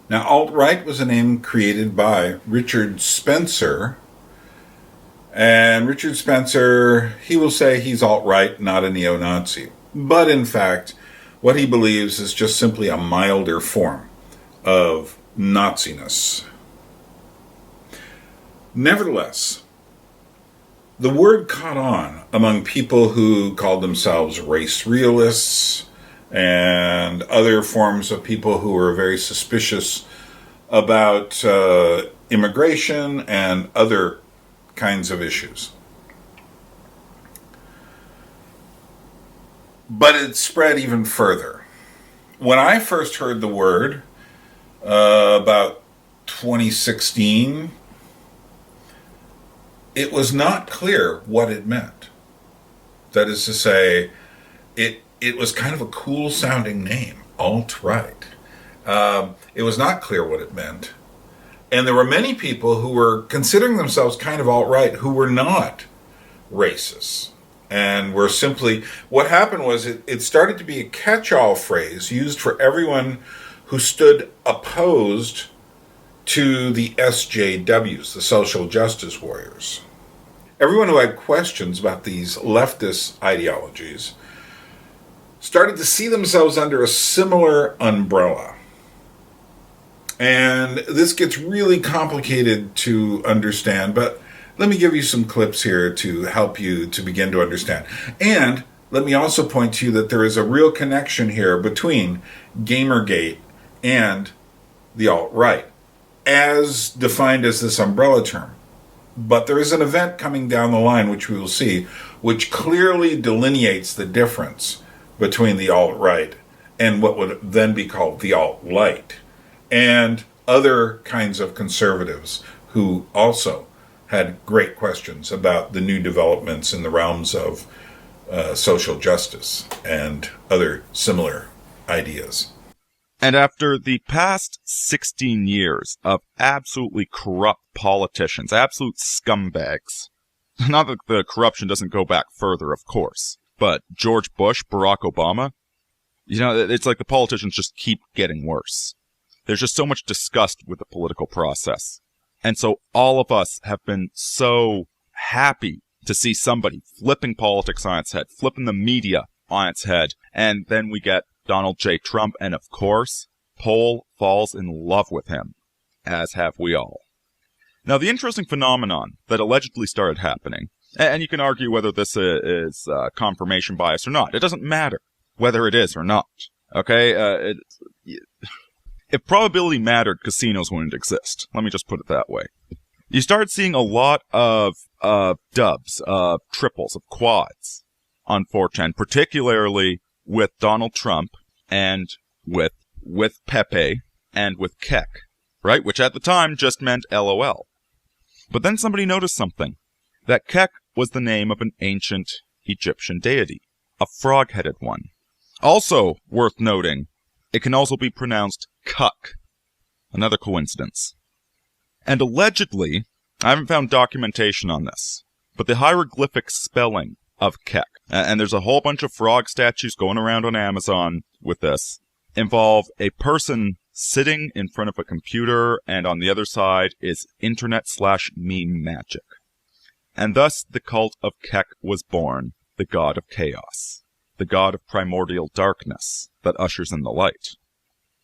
Now, alt-right was a name created by Richard Spencer And Richard Spencer, he will say he's alt-right, not a neo-Nazi. But in fact, what he believes is just simply a milder form of Naziness. Nevertheless, the word caught on among people who called themselves race realists and other forms of people who were very suspicious about immigration and other kinds of issues. But it spread even further. When I first heard the word about 2016, it was not clear what it meant. That is to say, it was kind of a cool sounding name, alt-right. It was not clear what it meant. And there were many people who were considering themselves kind of alt-right who were not racists. And were simply, what happened was it started to be a catch-all phrase used for everyone who stood opposed to the SJWs, the social justice warriors. Everyone who had questions about these leftist ideologies started to see themselves under a similar umbrella. And this gets really complicated to understand, but let me give you some clips here to help you to begin to understand. And let me also point to you that there is a real connection here between Gamergate and the alt-right, as defined as this umbrella term. But there is an event coming down the line, which we will see, which clearly delineates the difference between the alt-right and what would then be called the alt-light, and other kinds of conservatives who also had great questions about the new developments in the realms of social justice and other similar ideas. And after the past 16 years of absolutely corrupt politicians, absolute scumbags, not that the corruption doesn't go back further, of course, but George Bush, Barack Obama, you know, it's like the politicians just keep getting worse. There's just so much disgust with the political process. And so all of us have been so happy to see somebody flipping politics on its head, flipping the media on its head, and then we get Donald J. Trump, and of course, Paul falls in love with him, as have we all. Now, the interesting phenomenon that allegedly started happening, and you can argue whether this is confirmation bias or not. It doesn't matter whether it is or not, okay? If probability mattered, casinos wouldn't exist. Let me just put it that way. You started seeing a lot of dubs, of triples, of quads on 4chan, particularly with Donald Trump and with Pepe and with Kek, right? Which at the time just meant LOL. But then somebody noticed something. That Kek was the name of an ancient Egyptian deity, a frog-headed one. Also worth noting, it can also be pronounced Cuck. Another coincidence. And allegedly, I haven't found documentation on this, but the hieroglyphic spelling of Kek, and there's a whole bunch of frog statues going around on Amazon with this, involve a person sitting in front of a computer, and on the other side is internet/meme magic. And thus the cult of Kek was born, the god of chaos, the god of primordial darkness that ushers in the light.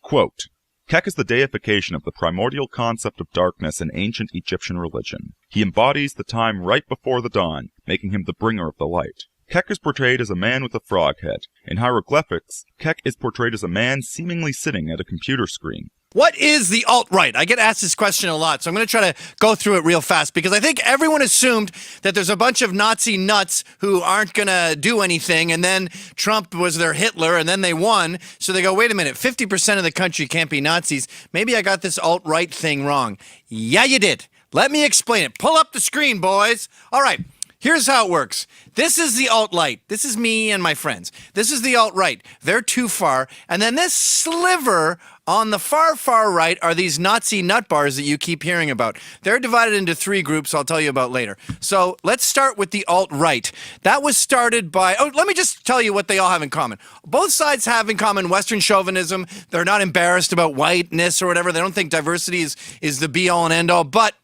Quote, Kek is the deification of the primordial concept of darkness in ancient Egyptian religion. He embodies the time right before the dawn, making him the bringer of the light. Kek is portrayed as a man with a frog head. In hieroglyphics, Kek is portrayed as a man seemingly sitting at a computer screen. What is the alt-right? I get asked this question a lot, so I'm going to try to go through it real fast because I think everyone assumed that there's a bunch of Nazi nuts who aren't going to do anything, and then Trump was their Hitler, and then they won. So they go, wait a minute, 50% of the country can't be Nazis. Maybe I got this alt-right thing wrong. Yeah, you did. Let me explain it. Pull up the screen, boys. All right. Here's how it works. This is the alt-right. This is me and my friends. This is the alt-right. They're too far. And then this sliver on the far, far right are these Nazi nut bars that you keep hearing about. They're divided into 3 groups I'll tell you about later. So let's start with the alt-right. That was started by, let me just tell you what they all have in common. Both sides have in common Western chauvinism. They're not embarrassed about whiteness or whatever. They don't think diversity is the be-all and end-all. But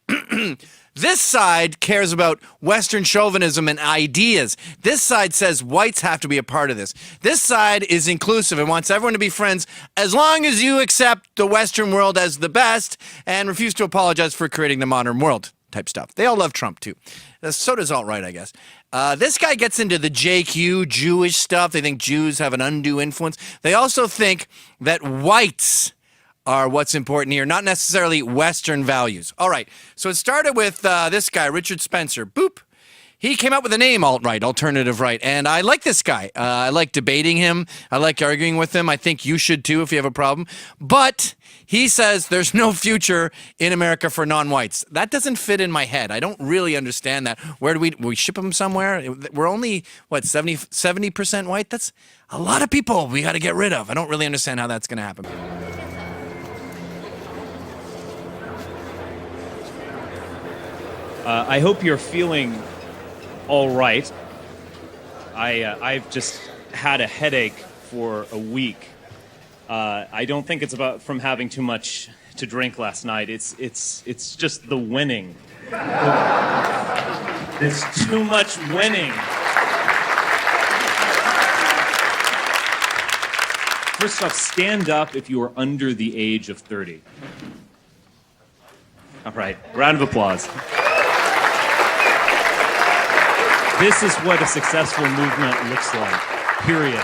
This side cares about Western chauvinism and ideas. This side says whites have to be a part of this. This side is inclusive and wants everyone to be friends as long as you accept the Western world as the best and refuse to apologize for creating the modern world type stuff. They all love Trump, too. So does alt-right, I guess. This guy gets into the JQ, Jewish stuff. They think Jews have an undue influence. They also think that whites are what's important here, not necessarily Western values. All right, so it started with this guy, Richard Spencer. Boop. He came up with the name alt-right, alternative right, and I like this guy. I like debating him. I like arguing with him. I think you should too if you have a problem. But he says there's no future in America for non-whites. That doesn't fit in my head. I don't really understand that. Where do we ship them somewhere? We're only, what, 70% white? That's a lot of people we got to get rid of. I don't really understand how that's going to happen. I hope you're feeling all right. I've just had a headache for a week. I don't think it's about from having too much to drink last night. It's just the winning. It's too much winning. First off, stand up if you are under the age of 30. All right, round of applause. This is what a successful movement looks like, period.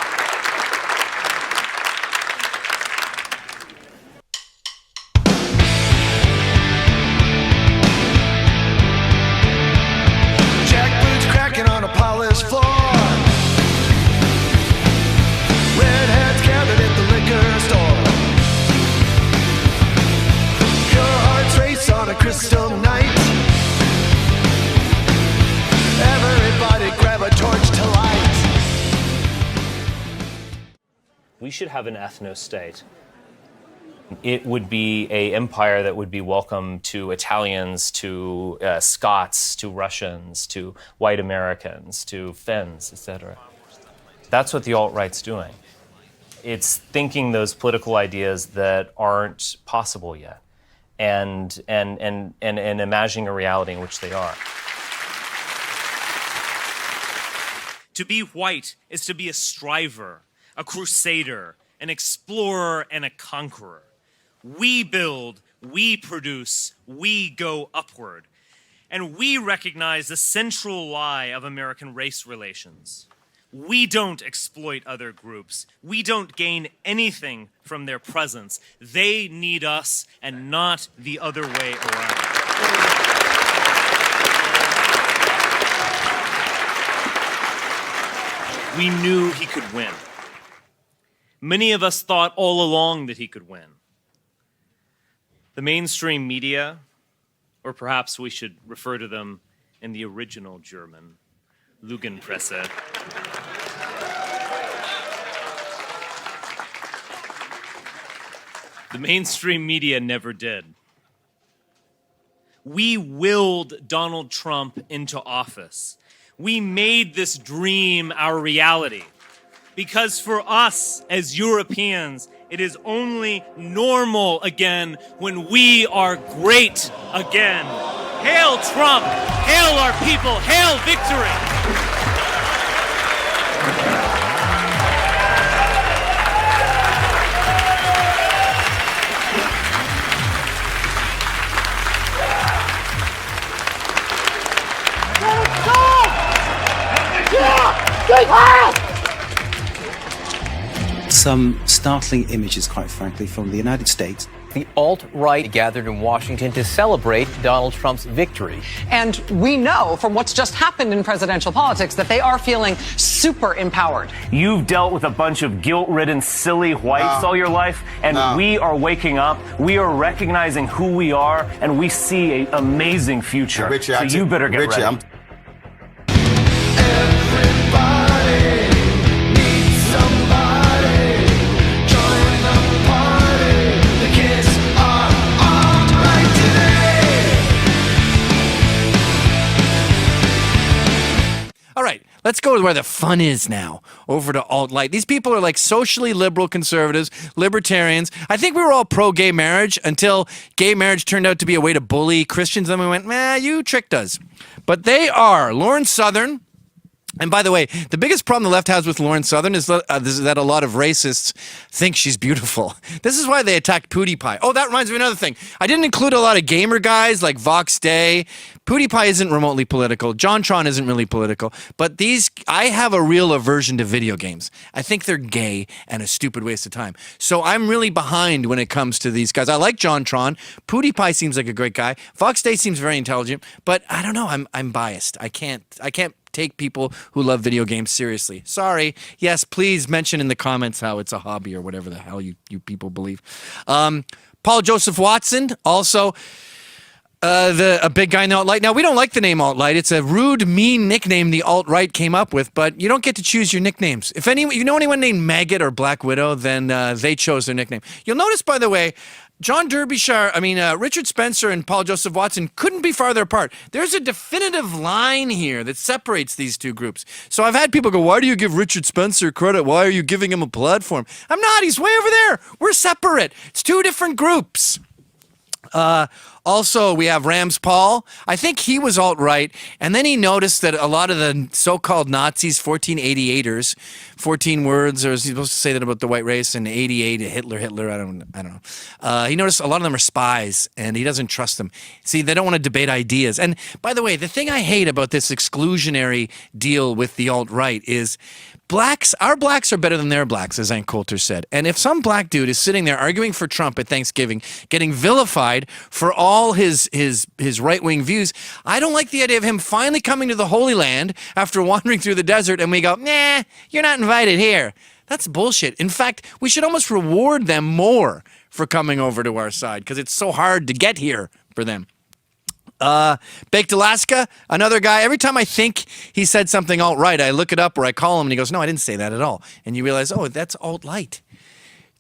Jackboots cracking on a polished floor. Redheads gathered at the liquor store. Pure hearts race on a crystal night. Everybody grab a torch to light. We should have an ethno-state. It would be an empire that would be welcome to Italians, to Scots, to Russians, to white Americans, to Finns, etc. That's what the alt-right's doing. It's thinking those political ideas that aren't possible yet, and imagining a reality in which they are. To be white is to be a striver, a crusader, an explorer, and a conqueror. We build, we produce, we go upward. And we recognize the central lie of American race relations. We don't exploit other groups. We don't gain anything from their presence. They need us and not the other way around. We knew he could win. Many of us thought all along that he could win. The mainstream media, or perhaps we should refer to them in the original German, Lügenpresse, the mainstream media never did. We willed Donald Trump into office. We made this dream our reality. Because for us as Europeans, it is only normal again when we are great again. Hail Trump! Hail our people! Hail victory! Some startling images, quite frankly, from the United States. The alt-right gathered in Washington to celebrate Donald Trump's victory. And we know from what's just happened in presidential politics that they are feeling super empowered. You've dealt with a bunch of guilt-ridden, silly whites all your life, and we are waking up. We are recognizing who we are, and we see an amazing future. Richie, so you better get ready. All right, Let's go to where the fun is now, over to alt-light. These people are like socially liberal conservatives, libertarians. I think we were all pro-gay marriage until gay marriage turned out to be a way to bully Christians. Then we went, you tricked us. But they are Lauren Southern. And by the way, the biggest problem the left has with Lauren Southern is that a lot of racists think she's beautiful. This is why they attacked PewDiePie. Oh, that reminds me of another thing. I didn't include a lot of gamer guys like Vox Day. PewDiePie isn't remotely political. JonTron isn't really political. But I have a real aversion to video games. I think they're gay and a stupid waste of time. So I'm really behind when it comes to these guys. I like JonTron. PewDiePie seems like a great guy. Vox Day seems very intelligent. But I don't know. I'm biased. I can't take people who love video games seriously. Sorry. Yes, please mention in the comments how it's a hobby or whatever the hell you people believe. Paul Joseph Watson, also a big guy in the alt-right. Now, we don't like the name alt-right. It's a rude, mean nickname the alt-right came up with, but you don't get to choose your nicknames. If you know anyone named Maggot or Black Widow, then they chose their nickname. You'll notice, by the way, Richard Spencer and Paul Joseph Watson couldn't be farther apart. There's a definitive line here that separates these two groups. So I've had people go, why do you give Richard Spencer credit? Why are you giving him a platform? I'm not. He's way over there. We're separate. It's two different groups. Also, we have Rams Paul. I think he was alt-right, and then he noticed that a lot of the so-called Nazis, 1488ers, 14 words, or is he supposed to say that about the white race, and 88, Hitler, I don't know. He noticed a lot of them are spies, and he doesn't trust them. See, they don't want to debate ideas. And by the way, the thing I hate about this exclusionary deal with the alt-right is our blacks are better than their blacks, as Ann Coulter said. And if some black dude is sitting there arguing for Trump at Thanksgiving, getting vilified for all his right-wing views, I don't like the idea of him finally coming to the Holy Land after wandering through the desert and we go, nah, you're not invited here. That's bullshit. In fact, we should almost reward them more for coming over to our side because it's so hard to get here for them. Baked Alaska, another guy, every time I think he said something alt-right, I look it up or I call him and he goes, no, I didn't say that at all. And you realize, oh, that's alt-light.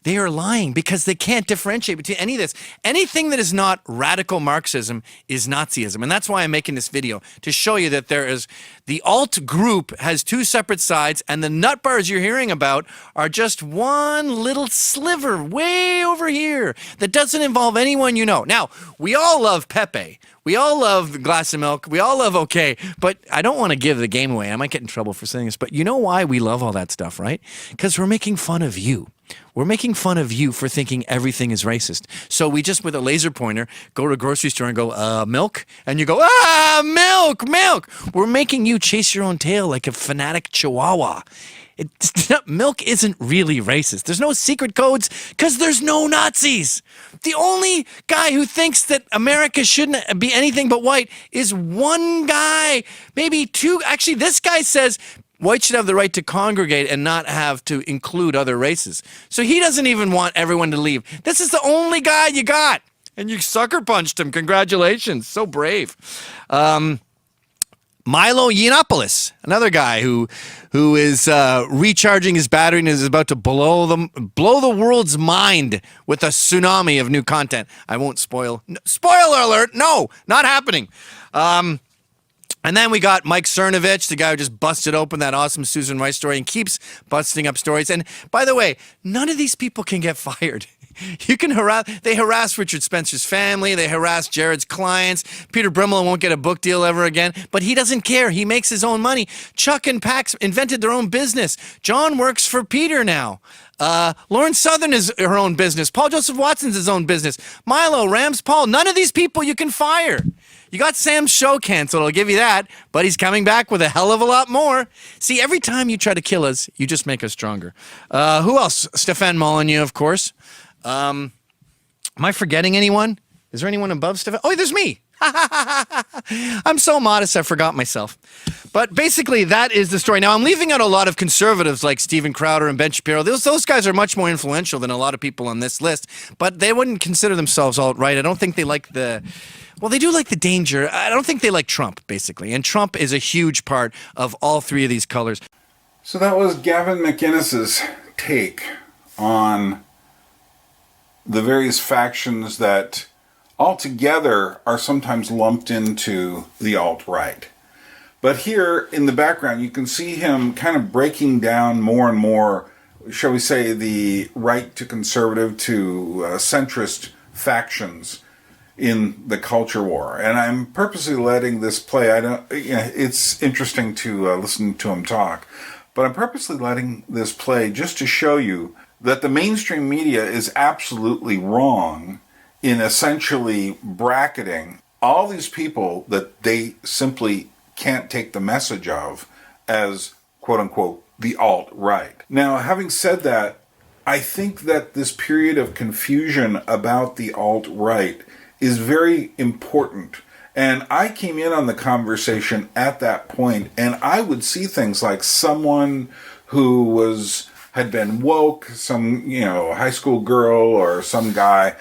They are lying because they can't differentiate between any of this. Anything that is not radical Marxism is Nazism. And that's why I'm making this video, to show you that the alt group has two separate sides, and the nut bars you're hearing about are just one little sliver way over here that doesn't involve anyone you know. Now, we all love Pepe. We all love the glass of milk. We all love OK. But I don't want to give the game away. I might get in trouble for saying this. But you know why we love all that stuff, right? Because we're making fun of you. We're making fun of you for thinking everything is racist. So we just, with a laser pointer, go to a grocery store and go, milk? And you go, milk. We're making you chase your own tail like a fanatic chihuahua. Milk isn't really racist. There's no secret codes because there's no Nazis. The only guy who thinks that America shouldn't be anything but white is one guy, maybe two. Actually, this guy says whites should have the right to congregate and not have to include other races. So he doesn't even want everyone to leave. This is the only guy you got. And you sucker punched him. Congratulations. So brave. Milo Yiannopoulos, another guy who is recharging his battery and is about to blow the world's mind with a tsunami of new content. I won't spoil. Spoiler alert! No, not happening. And then we got Mike Cernovich, the guy who just busted open that awesome Susan Rice story and keeps busting up stories. And by the way, none of these people can get fired. They harass Richard Spencer's family. They harass Jared's clients. Peter Brimmel won't get a book deal ever again, but he doesn't care. He makes his own money. Chuck and Pax invented their own business. John works for Peter now. Lauren Southern is her own business. Paul Joseph Watson's his own business. Milo, Rams Paul, none of these people you can fire. You got Sam's show canceled, I'll give you that, but he's coming back with a hell of a lot more. See, every time you try to kill us, you just make us stronger. Who else? Stefan Molyneux, of course. Am I forgetting anyone? Is there anyone above Stefan? Oh, there's me. I'm so modest, I forgot myself. But basically, that is the story. Now, I'm leaving out a lot of conservatives like Steven Crowder and Ben Shapiro. Those guys are much more influential than a lot of people on this list, but they wouldn't consider themselves alt-right. I don't think they like well, they do like the danger. I don't think they like Trump, basically. And Trump is a huge part of all three of these colors. So that was Gavin McInnes's take on the various factions that altogether are sometimes lumped into the alt-right. But here in the background, you can see him kind of breaking down more and more, shall we say, the right to conservative to centrist factions in the culture war. And I'm purposely letting this play. It's interesting to listen to him talk, but I'm purposely letting this play just to show you that the mainstream media is absolutely wrong in essentially bracketing all these people that they simply can't take the message of as, quote unquote, the alt-right. Now, having said that, I think that this period of confusion about the alt-right is very important. And I came in on the conversation at that point, and I would see things like someone who had been woke, some, high school girl or some guy.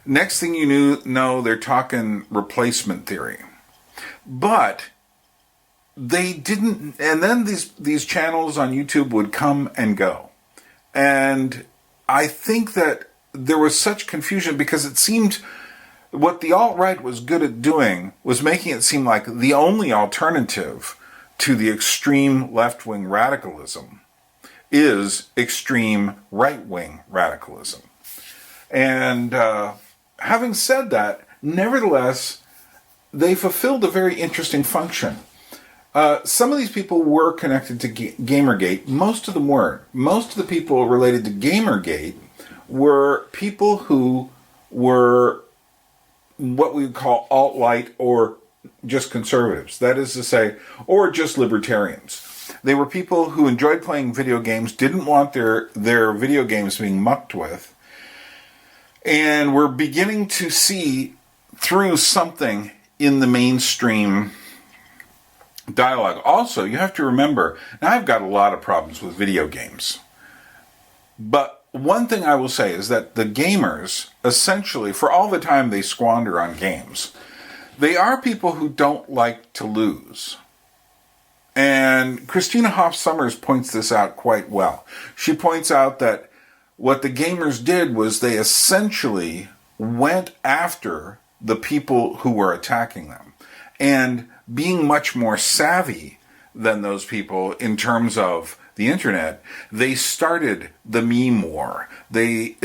Next thing you know, they're talking replacement theory. But they didn't, and then these channels on YouTube would come and go. And I think that there was such confusion because it seemed what the alt-right was good at doing was making it seem like the only alternative to the extreme left-wing radicalism is extreme right-wing radicalism. And having said that, nevertheless, they fulfilled a very interesting function. Some of these people were connected to Gamergate. Most of them weren't. Most of the people related to Gamergate were people who were what we would call alt-right or just conservatives. That is to say, or just libertarians. They were people who enjoyed playing video games, didn't want their video games being mucked with, and were beginning to see through something in the mainstream dialogue. Also, you have to remember, now I've got a lot of problems with video games, but one thing I will say is that the gamers, essentially, for all the time they squander on games, they are people who don't like to lose. And Christina Hoff Sommers points this out quite well. She points out that what the gamers did was they essentially went after the people who were attacking them. And being much more savvy than those people in terms of the internet, they started the meme war. They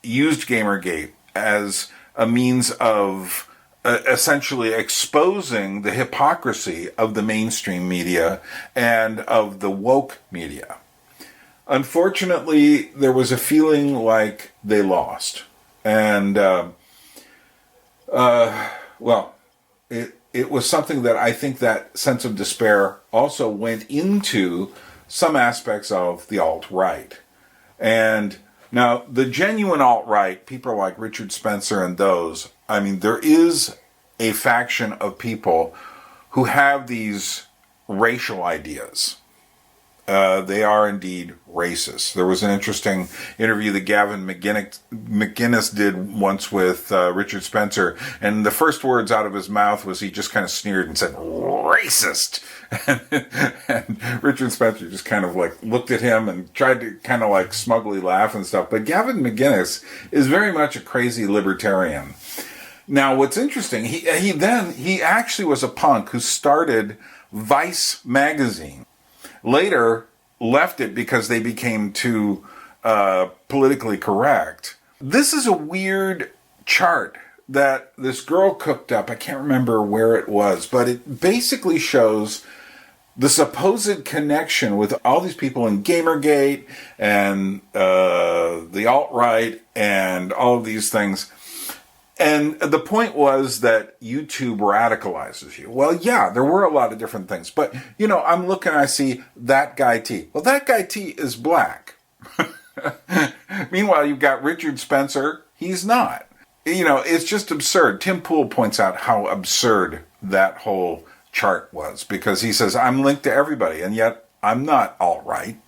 used Gamergate as a means of essentially exposing the hypocrisy of the mainstream media and of the woke media. Unfortunately, there was a feeling like they lost. And, it was something that I think that sense of despair also went into some aspects of the alt-right. And now, the genuine alt-right, people like Richard Spencer and those, I mean, there is a faction of people who have these racial ideas. They are indeed racist. There was an interesting interview that Gavin McGinnis did once with Richard Spencer, and the first words out of his mouth was he just kind of sneered and said, "Racist!" And Richard Spencer just kind of like looked at him and tried to kind of like smugly laugh and stuff. But Gavin McGinnis is very much a crazy libertarian. Now, what's interesting, he actually was a punk who started Vice magazine. Later, left it because they became too politically correct. This is a weird chart that this girl cooked up. I can't remember where it was, but it basically shows the supposed connection with all these people in Gamergate and the alt-right and all of these things. And the point was that YouTube radicalizes you. Well, yeah, there were a lot of different things. But, I'm looking, I see that guy T. Well, that guy T is black. Meanwhile, you've got Richard Spencer. He's not. It's just absurd. Tim Pool points out how absurd that whole chart was. Because he says, I'm linked to everybody, and yet I'm not alt-right.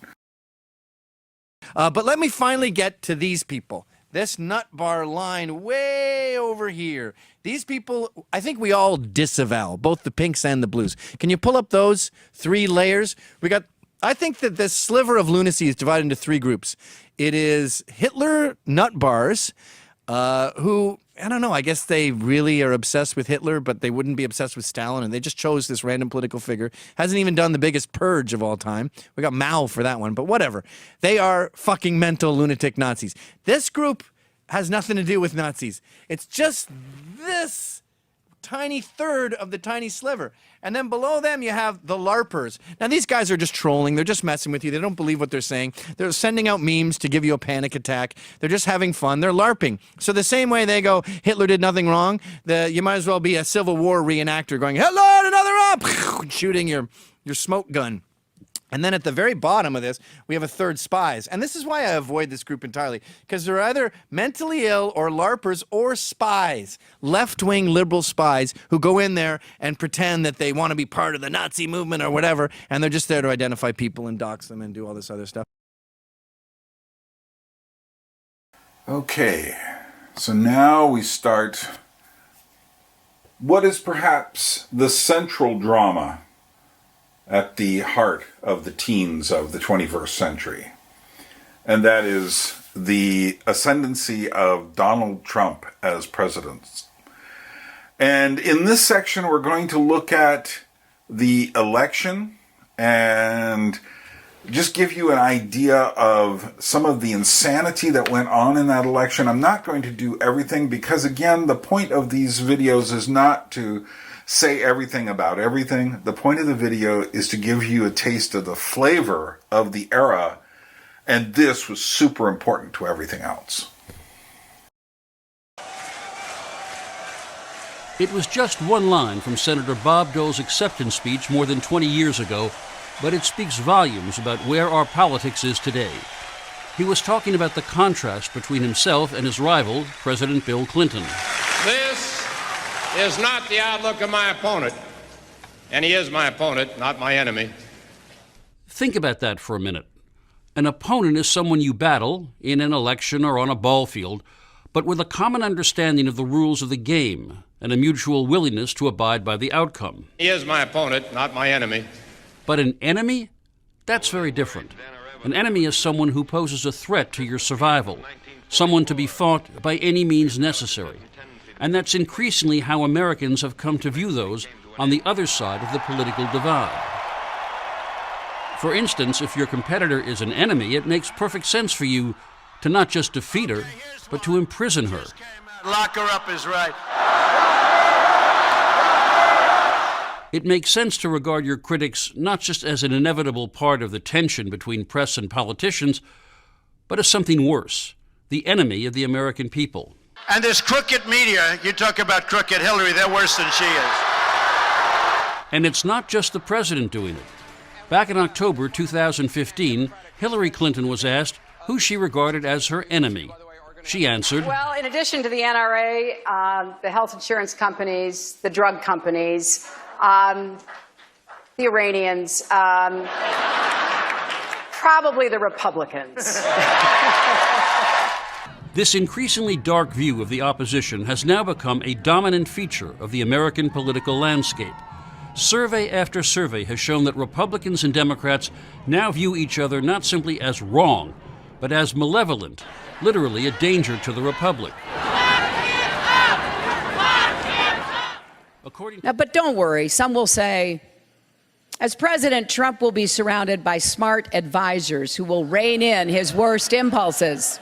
But let me finally get to these people. This nut bar line way over here. These people, I think we all disavow, both the pinks and the blues. Can you pull up those 3 layers? I think that this sliver of lunacy is divided into 3 groups. It is Hitler nut bars, who I don't know. I guess they really are obsessed with Hitler, but they wouldn't be obsessed with Stalin, and they just chose this random political figure. Hasn't even done the biggest purge of all time. We got Mao for that one, but whatever. They are fucking mental lunatic Nazis. This group has nothing to do with Nazis. It's just this tiny third of the tiny sliver. And then below them, you have the LARPers. Now, these guys are just trolling. They're just messing with you. They don't believe what they're saying. They're sending out memes to give you a panic attack. They're just having fun. They're LARPing. So the same way they go, Hitler did nothing wrong, you might as well be a Civil War reenactor going, Hitler, another up, shooting your smoke gun. And then at the very bottom of this, we have a third, spies. And this is why I avoid this group entirely, because they're either mentally ill or LARPers or spies, left-wing liberal spies who go in there and pretend that they want to be part of the Nazi movement or whatever, and they're just there to identify people and dox them and do all this other stuff. Okay, so now we start what is perhaps the central drama at the heart of the teens of the 21st century. And that is the ascendancy of Donald Trump as president. And in this section, we're going to look at the election and just give you an idea of some of the insanity that went on in that election. I'm not going to do everything because, again, the point of these videos is not to say everything about everything. The point of the video is to give you a taste of the flavor of the era, and this was super important to everything else. It was just one line from Senator Bob Dole's acceptance speech more than 20 years ago, but it speaks volumes about where our politics is today. He was talking about the contrast between himself and his rival, President Bill Clinton. This is not the outlook of my opponent, and he is my opponent, not my enemy. Think about that for a minute. An opponent is someone you battle in an election or on a ball field, but with a common understanding of the rules of the game and a mutual willingness to abide by the outcome. He is my opponent, not my enemy. But an enemy? That's very different. An enemy is someone who poses a threat to your survival, someone to be fought by any means necessary. And that's increasingly how Americans have come to view those on the other side of the political divide. For instance, if your competitor is an enemy, it makes perfect sense for you to not just defeat her, but to imprison her. Lock her up is right. It makes sense to regard your critics not just as an inevitable part of the tension between press and politicians, but as something worse, the enemy of the American people. And this crooked media, you talk about crooked Hillary, they're worse than she is. And it's not just the president doing it. Back in October 2015, Hillary Clinton was asked who she regarded as her enemy. She answered, Well, in addition to the NRA, the health insurance companies, the drug companies, the Iranians, probably the Republicans. This increasingly dark view of the opposition has now become a dominant feature of the American political landscape. Survey after survey has shown that Republicans and Democrats now view each other not simply as wrong, but as malevolent, literally a danger to the republic. Now, but don't worry, some will say, as president, Trump will be surrounded by smart advisors who will rein in his worst impulses.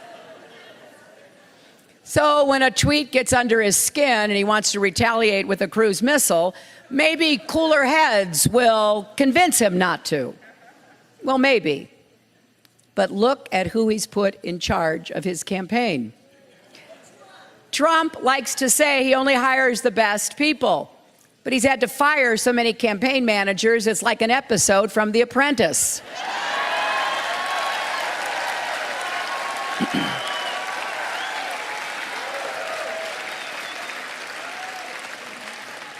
So when a tweet gets under his skin and he wants to retaliate with a cruise missile, maybe cooler heads will convince him not to. Well, maybe. But look at who he's put in charge of his campaign. Trump likes to say he only hires the best people, but he's had to fire so many campaign managers, it's like an episode from The Apprentice.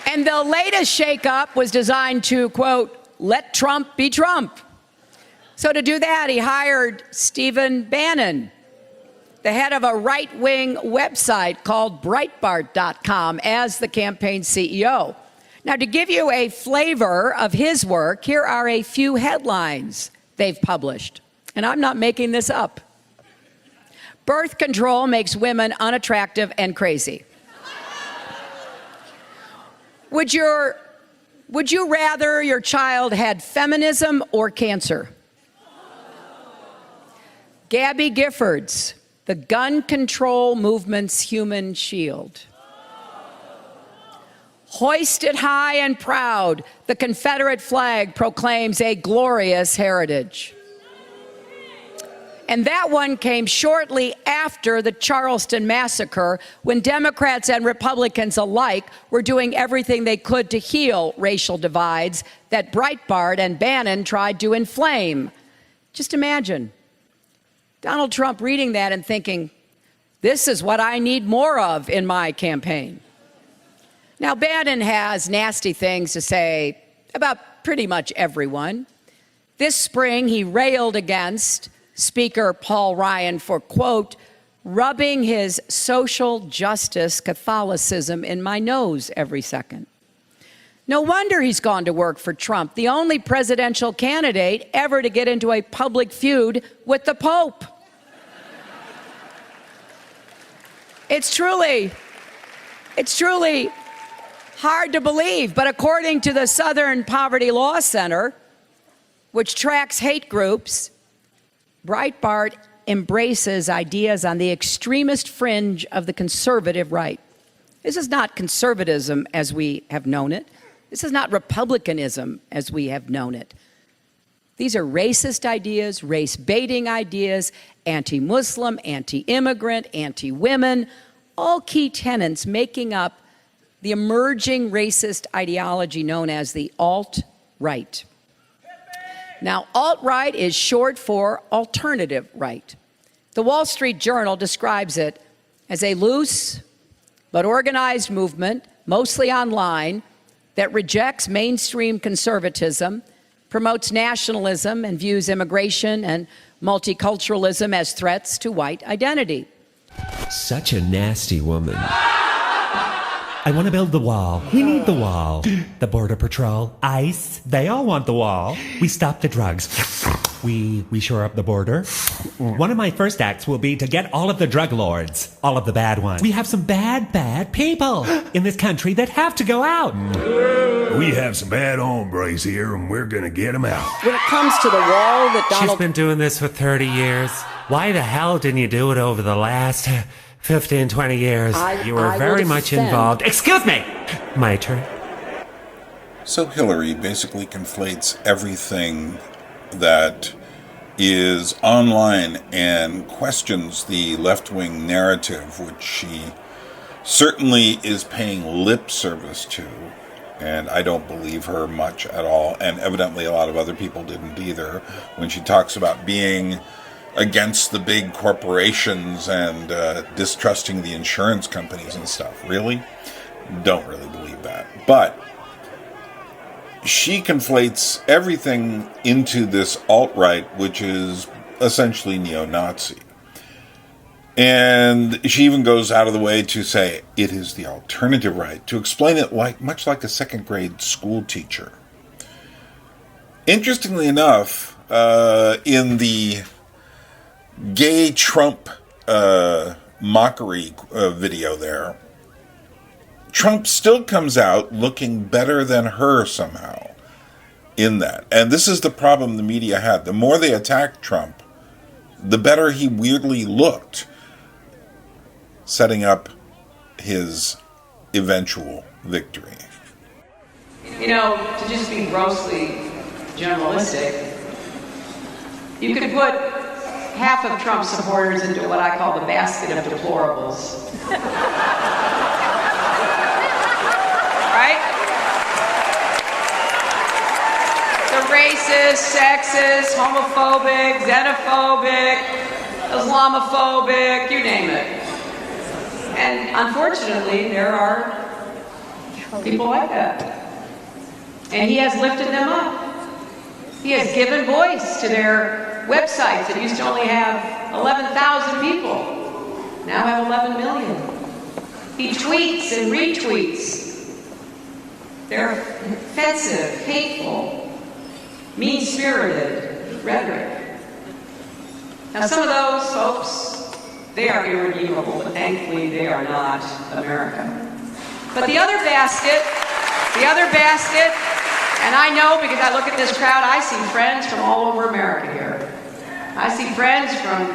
And the latest shakeup was designed to, quote, let Trump be Trump. So to do that, he hired Stephen Bannon, the head of a right-wing website called Breitbart.com, as the campaign CEO. Now, to give you a flavor of his work, here are a few headlines they've published. And I'm not making this up. Birth control makes women unattractive and crazy. Would you rather your child had feminism or cancer? Gabby Giffords, the gun control movement's human shield. Hoisted high and proud, the Confederate flag proclaims a glorious heritage. And that one came shortly after the Charleston massacre, when Democrats and Republicans alike were doing everything they could to heal racial divides that Breitbart and Bannon tried to inflame. Just imagine Donald Trump reading that and thinking, this is what I need more of in my campaign. Now, Bannon has nasty things to say about pretty much everyone. This spring, he railed against Speaker Paul Ryan for, quote, rubbing his social justice Catholicism in my nose every second. No wonder he's gone to work for Trump, the only presidential candidate ever to get into a public feud with the Pope. It's truly hard to believe, but according to the Southern Poverty Law Center, which tracks hate groups, Breitbart embraces ideas on the extremist fringe of the conservative right. This is not conservatism as we have known it. This is not republicanism as we have known it. These are racist ideas, race-baiting ideas, anti-Muslim, anti-immigrant, anti-women, all key tenets making up the emerging racist ideology known as the alt-right. Now, alt-right is short for alternative right. The Wall Street Journal describes it as a loose but organized movement, mostly online, that rejects mainstream conservatism, promotes nationalism, and views immigration and multiculturalism as threats to white identity. Such a nasty woman. I want to build the wall. We need the wall. The Border Patrol, ICE, they all want the wall. We stop the drugs. We shore up the border. One of my first acts will be to get all of the drug lords, all of the bad ones. We have some bad people in this country that have to go out. We have some bad hombres here, and we're gonna get them out. When it comes to the wall that Donald... She's been doing this for 30 years. Why the hell didn't you do it over the last 15, 20 years? You were very much involved. Excuse me! My turn. So Hillary basically conflates everything that is online and questions the left-wing narrative, which she certainly is paying lip service to, and I don't believe her much at all, and evidently a lot of other people didn't either, when she talks about being against the big corporations and distrusting the insurance companies and stuff. Really? Don't really believe that. But she conflates everything into this alt-right, which is essentially neo-Nazi. And she even goes out of the way to say it is the alternative right, to explain it much like a second-grade school teacher. Interestingly enough, in the gay Trump mockery video there, Trump still comes out looking better than her somehow in that. And this is the problem the media had. The more they attacked Trump, the better he weirdly looked, setting up his eventual victory. You know, to just be grossly generalistic, you could put half of Trump's supporters into what I call the basket of deplorables. Right? The racist, sexist, homophobic, xenophobic, Islamophobic, you name it. And unfortunately, there are people like that. And he has lifted them up. He has given voice to their websites that used to only have 11,000 people, now have 11 million. He tweets and retweets. They're offensive, hateful, mean-spirited rhetoric. Now, some of those folks, they are irredeemable, but thankfully they are not America. But the other basket The other basket, and I know because I look at this crowd, I see friends from all over America here. I see friends from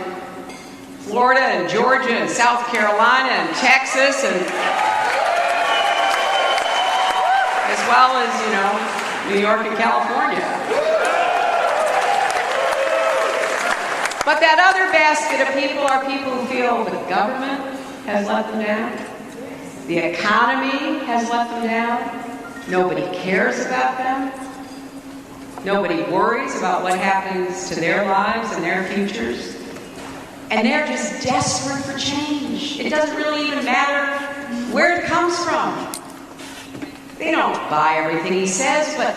Florida and Georgia and South Carolina and Texas, and as well as, you know, New York and California. But that other basket of people are people who feel the government has let them down, the economy has let them down, nobody cares about them, nobody worries about what happens to their lives and their futures, and they're just desperate for change. It doesn't really even matter where it comes from. They don't buy everything he says, but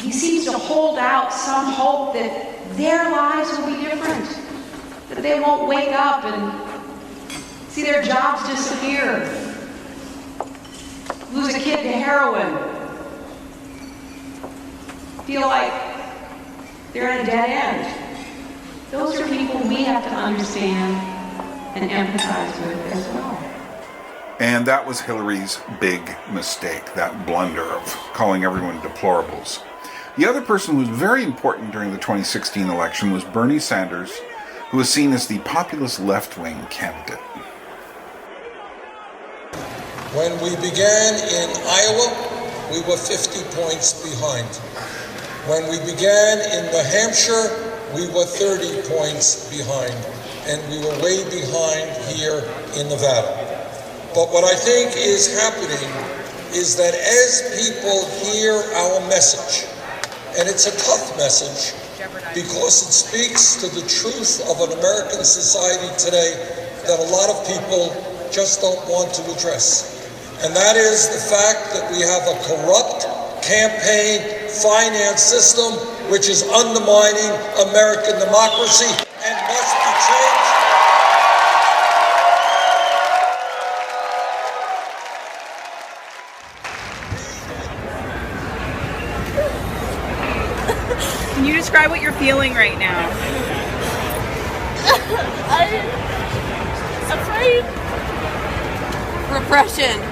he seems to hold out some hope that their lives will be different, that they won't wake up and see their jobs disappear, lose a kid to heroin, feel like they're at a dead end. Those are people we have to understand and empathize with as well. And that was Hillary's big mistake, that blunder of calling everyone deplorables. The other person who was very important during the 2016 election was Bernie Sanders, who was seen as the populist left-wing candidate. When we began in Iowa, we were 50 points behind. When we began in New Hampshire, we were 30 points behind. And we were way behind here in Nevada. But what I think is happening is that as people hear our message, and it's a tough message because it speaks to the truth of an American society today that a lot of people just don't want to address. And that is the fact that we have a corrupt campaign finance system which is undermining American democracy and must be changed. Can you describe what you're feeling right now? I'm afraid. Repression.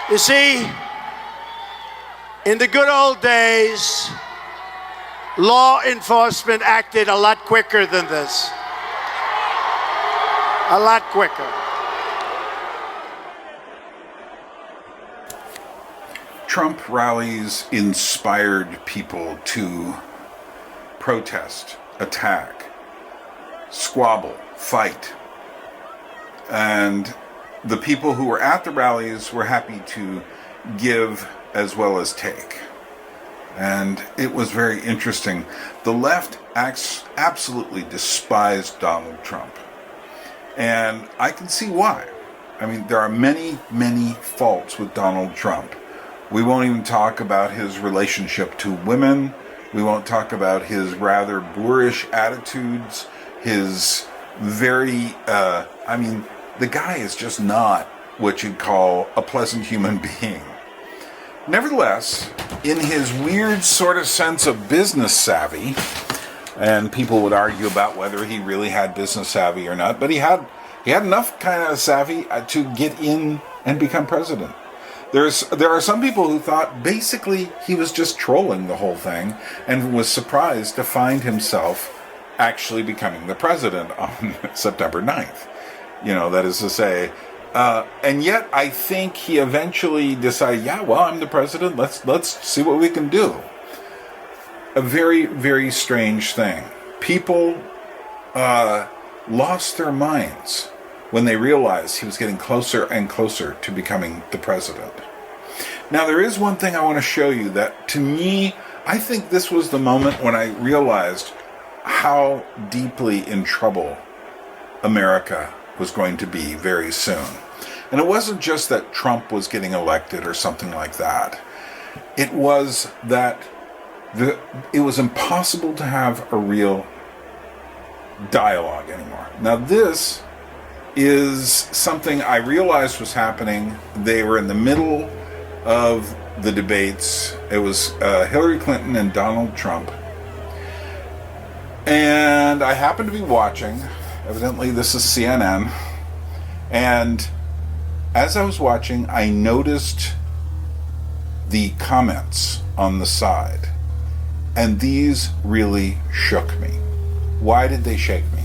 You see, in the good old days, law enforcement acted a lot quicker than this. A lot quicker. Trump rallies inspired people to protest, attack, squabble, fight. And the people who were at the rallies were happy to give as well as take. And it was very interesting. The left absolutely despised Donald Trump. And I can see why. I mean, there are many, many faults with Donald Trump. We won't even talk about his relationship to women. We won't talk about his rather boorish attitudes, his very, the guy is just not what you'd call a pleasant human being. Nevertheless, in his weird sort of sense of business savvy, and people would argue about whether he really had business savvy or not, but he had enough kind of savvy to get in and become president. There are some people who thought basically he was just trolling the whole thing and was surprised to find himself actually becoming the president on September 9th. You know, that is to say, and yet I think he eventually decided, yeah, well, I'm the president. Let's see what we can do. a very, very strange thing. People lost their minds when they realized he was getting closer and closer to becoming the president. Now, there is one thing I want to show you that, to me, I think this was the moment when I realized how deeply in trouble America was going to be very soon. And it wasn't just that Trump was getting elected or something like that. It was that it was impossible to have a real dialogue anymore. Now, this is something I realized was happening. They were in the middle of the debates. It was Hillary Clinton and Donald Trump. And I happened to be watching. Evidently, this is CNN. And as I was watching, I noticed the comments on the side. And these really shook me. Why did they shake me?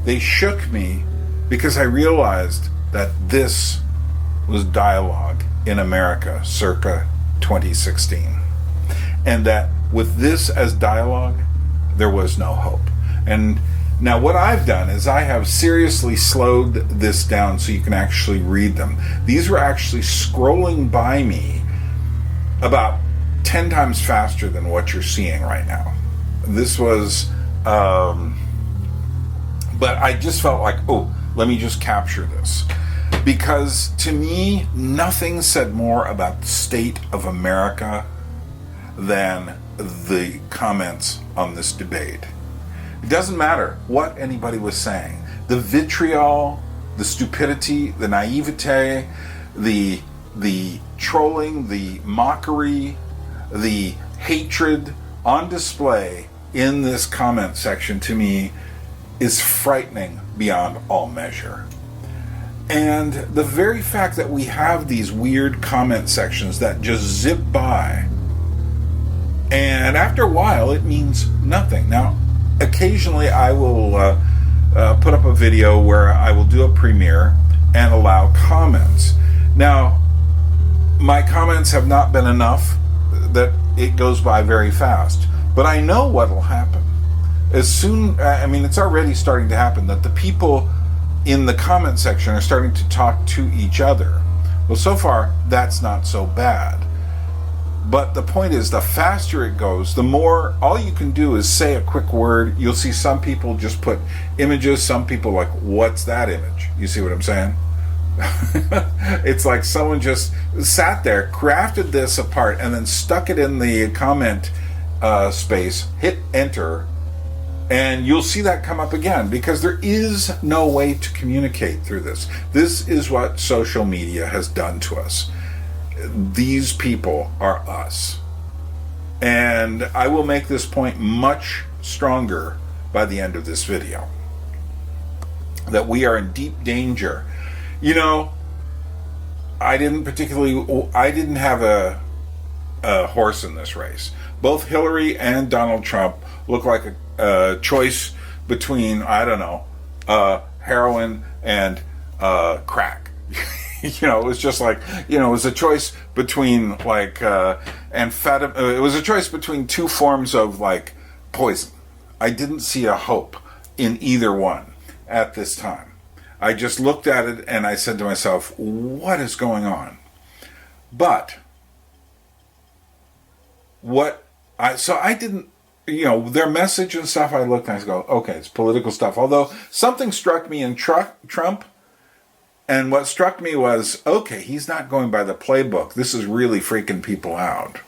They shook me because I realized that this was dialogue in America circa 2016. And that with this as dialogue, there was no hope. And now what I've done is I have seriously slowed this down so you can actually read them. These were actually scrolling by me about 10 times faster than what you're seeing right now. This was, but I just felt like, oh, let me just capture this. Because to me, nothing said more about the state of America than the comments on this debate. It doesn't matter what anybody was saying. The vitriol, the stupidity, the naivete, the trolling, the mockery, the hatred on display in this comment section, to me, is frightening beyond all measure. And the very fact that we have these weird comment sections that just zip by, and after a while it means nothing. Now, occasionally I will put up a video where I will do a premiere and allow comments. Now, my comments have not been enough that it goes by very fast, but I know what will happen. As soon, I mean, it's already starting to happen that the people in the comment section are starting to talk to each other. Well, so far, that's not so bad. But the point is, the faster it goes, the more, all you can do is say a quick word. You'll see some people just put images, some people like, what's that image? You see what I'm saying? It's like someone just sat there, crafted this apart, and then stuck it in the comment space, hit enter, and you'll see that come up again, because there is no way to communicate through this. This is what social media has done to us. These people are us. And I will make this point much stronger by the end of this video. That we are in deep danger. You know, I didn't have a horse in this race. Both Hillary and Donald Trump look like a choice between, I don't know, heroin and crack. You know, it was just like, you know, it was a choice between like amphetamine. It was a choice between two forms of like poison. I didn't see a hope in either one at this time. I just looked at it and I said to myself, what is going on? But I didn't, you know, their message and stuff, I looked and I go, okay, it's political stuff. Although something struck me in Trump, and what struck me was, okay, he's not going by the playbook. This is really freaking people out.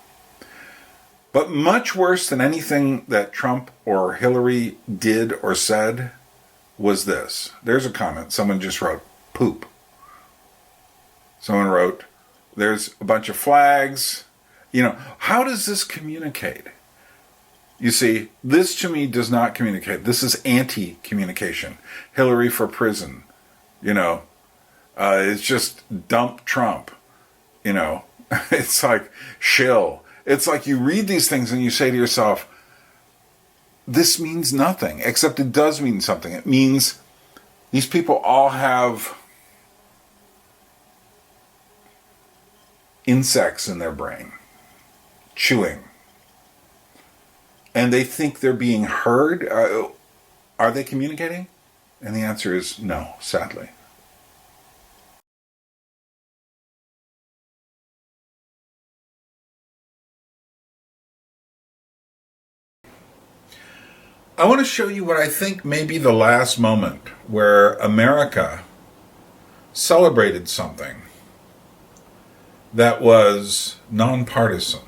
But much worse than anything that Trump or Hillary did or said was this. There's a comment. Someone just wrote, poop. Someone wrote, there's a bunch of flags. You know, how does this communicate? You see, this to me does not communicate. This is anti-communication. Hillary for prison. You know, it's just dump Trump. You know, it's like shill. It's like you read these things and you say to yourself, this means nothing, except it does mean something. It means these people all have insects in their brain, chewing. and they think they're being heard, are they communicating? And the answer is no, sadly. I want to show you what I think may be the last moment where America celebrated something that was nonpartisan.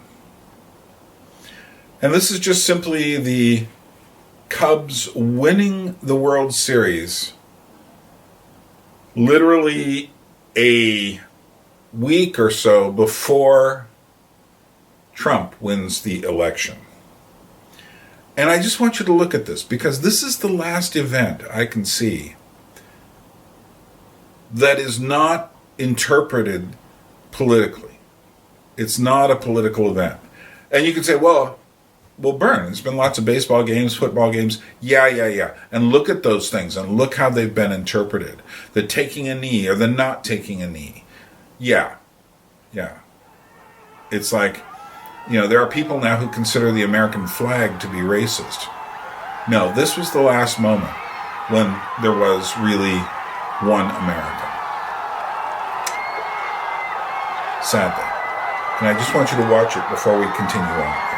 And this is just simply the Cubs winning the World Series literally a week or so before Trump wins the election. And I just want you to look at this, because this is the last event I can see that is not interpreted politically. It's not a political event. And you can say, well, burn. There's been lots of baseball games, football games. Yeah. And look at those things and look how they've been interpreted. The taking a knee or the not taking a knee. Yeah. It's like, there are people now who consider the American flag to be racist. No, this was the last moment when there was really one America. Sadly. And I just want you to watch it before we continue on.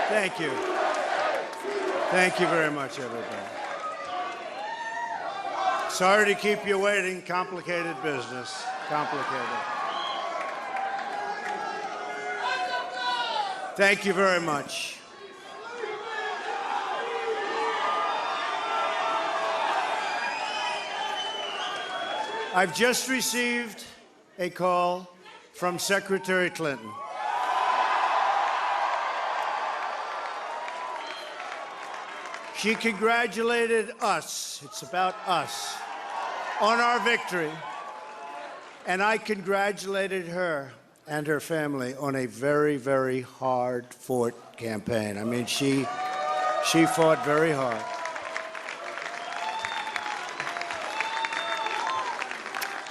Thank you. Thank you very much, everybody. Sorry to keep you waiting. Complicated business. Complicated. Thank you very much. I've just received a call from Secretary Clinton. She congratulated us, it's about us, on our victory. And I congratulated her and her family on a very, very hard-fought campaign. I mean, she fought very hard.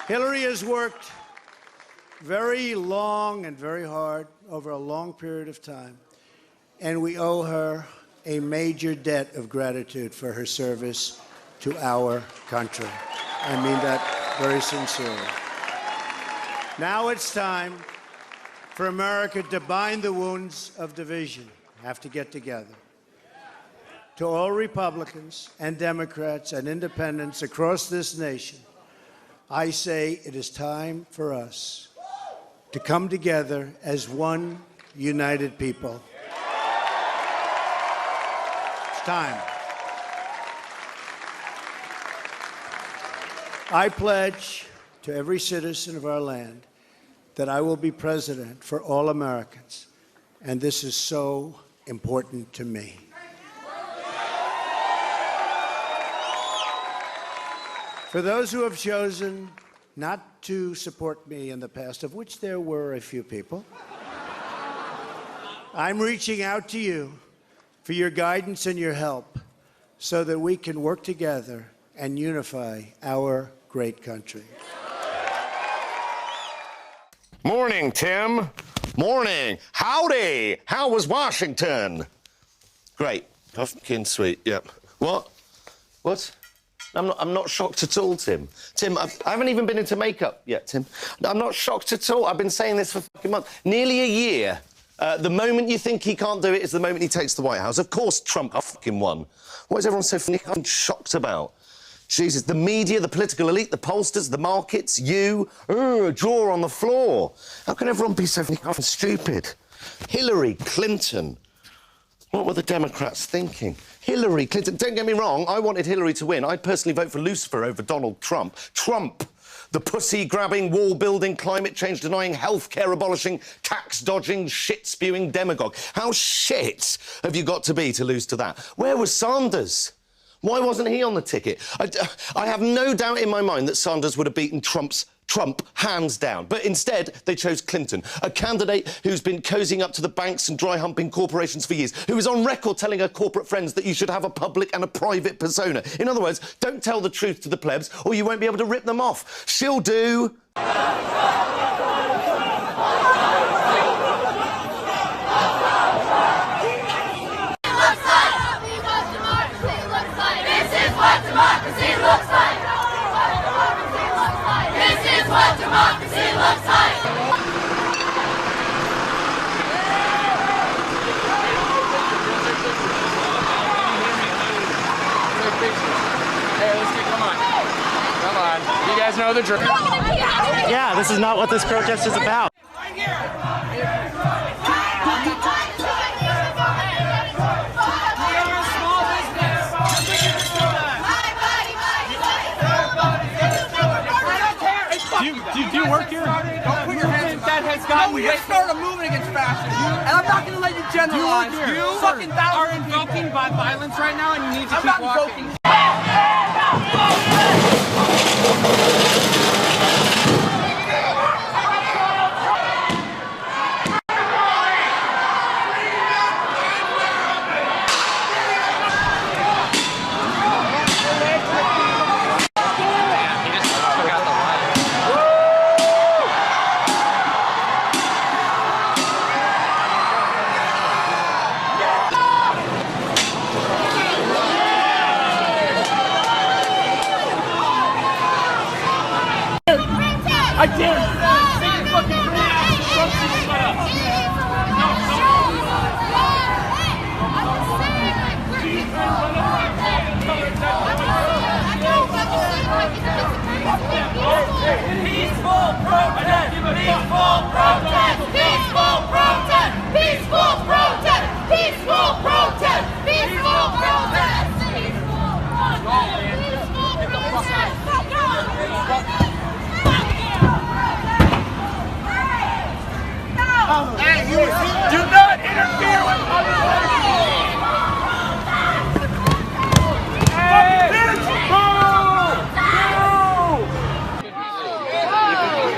Hillary has worked very long and very hard over a long period of time, and we owe her a major debt of gratitude for her service to our country. I mean that very sincerely. Now it's time for America to bind the wounds of division. Have to get together. To all Republicans and Democrats and independents across this nation, I say it is time for us to come together as one united people. Time. I pledge to every citizen of our land that I will be president for all Americans, and this is so important to me. For those who have chosen not to support me in the past, of which there were a few people, I'm reaching out to you for your guidance and your help so that we can work together and unify our great country. Morning, Tim. Morning. Howdy. How was Washington? Great. Fucking sweet. Yep. What? I'm not shocked at all, Tim. Tim, I haven't even been into makeup yet, Tim. I'm not shocked at all. I've been saying this for fucking months. Nearly a year The moment you think he can't do it is the moment he takes the White House. Of course Trump fucking won. What is everyone so fucking shocked about? Jesus, the media, the political elite, the pollsters, the markets, you, a draw on the floor. How can everyone be so fucking stupid? Hillary Clinton. What were the Democrats thinking? Hillary Clinton. Don't get me wrong, I wanted Hillary to win. I'd personally vote for Lucifer over Donald Trump. Trump, the pussy-grabbing, wall-building, climate change-denying, health-care-abolishing, tax-dodging, shit-spewing demagogue. How shit have you got to be to lose to that? Where was Sanders? Why wasn't he on the ticket? I have no doubt in my mind that Sanders would have beaten Trump hands down. But instead, they chose Clinton, a candidate who's been cozying up to the banks and dry-humping corporations for years, who is on record telling her corporate friends that you should have a public and a private persona. In other words, don't tell the truth to the plebs or you won't be able to rip them off. She'll do. You guys know the drill. Yeah, this is not what this protest is about. Do you work here? Don't put your hands that has gotten way started moving against fascism. And I'm not going to let you generalize. You fucking are invoking violence right now, and you need to keep walking. I dare you! Say your fucking Peaceful protest! Peaceful protest! Peaceful protest! Peaceful protest! Peaceful protest! Peaceful protest! Peaceful protest! Hey, do not interfere with other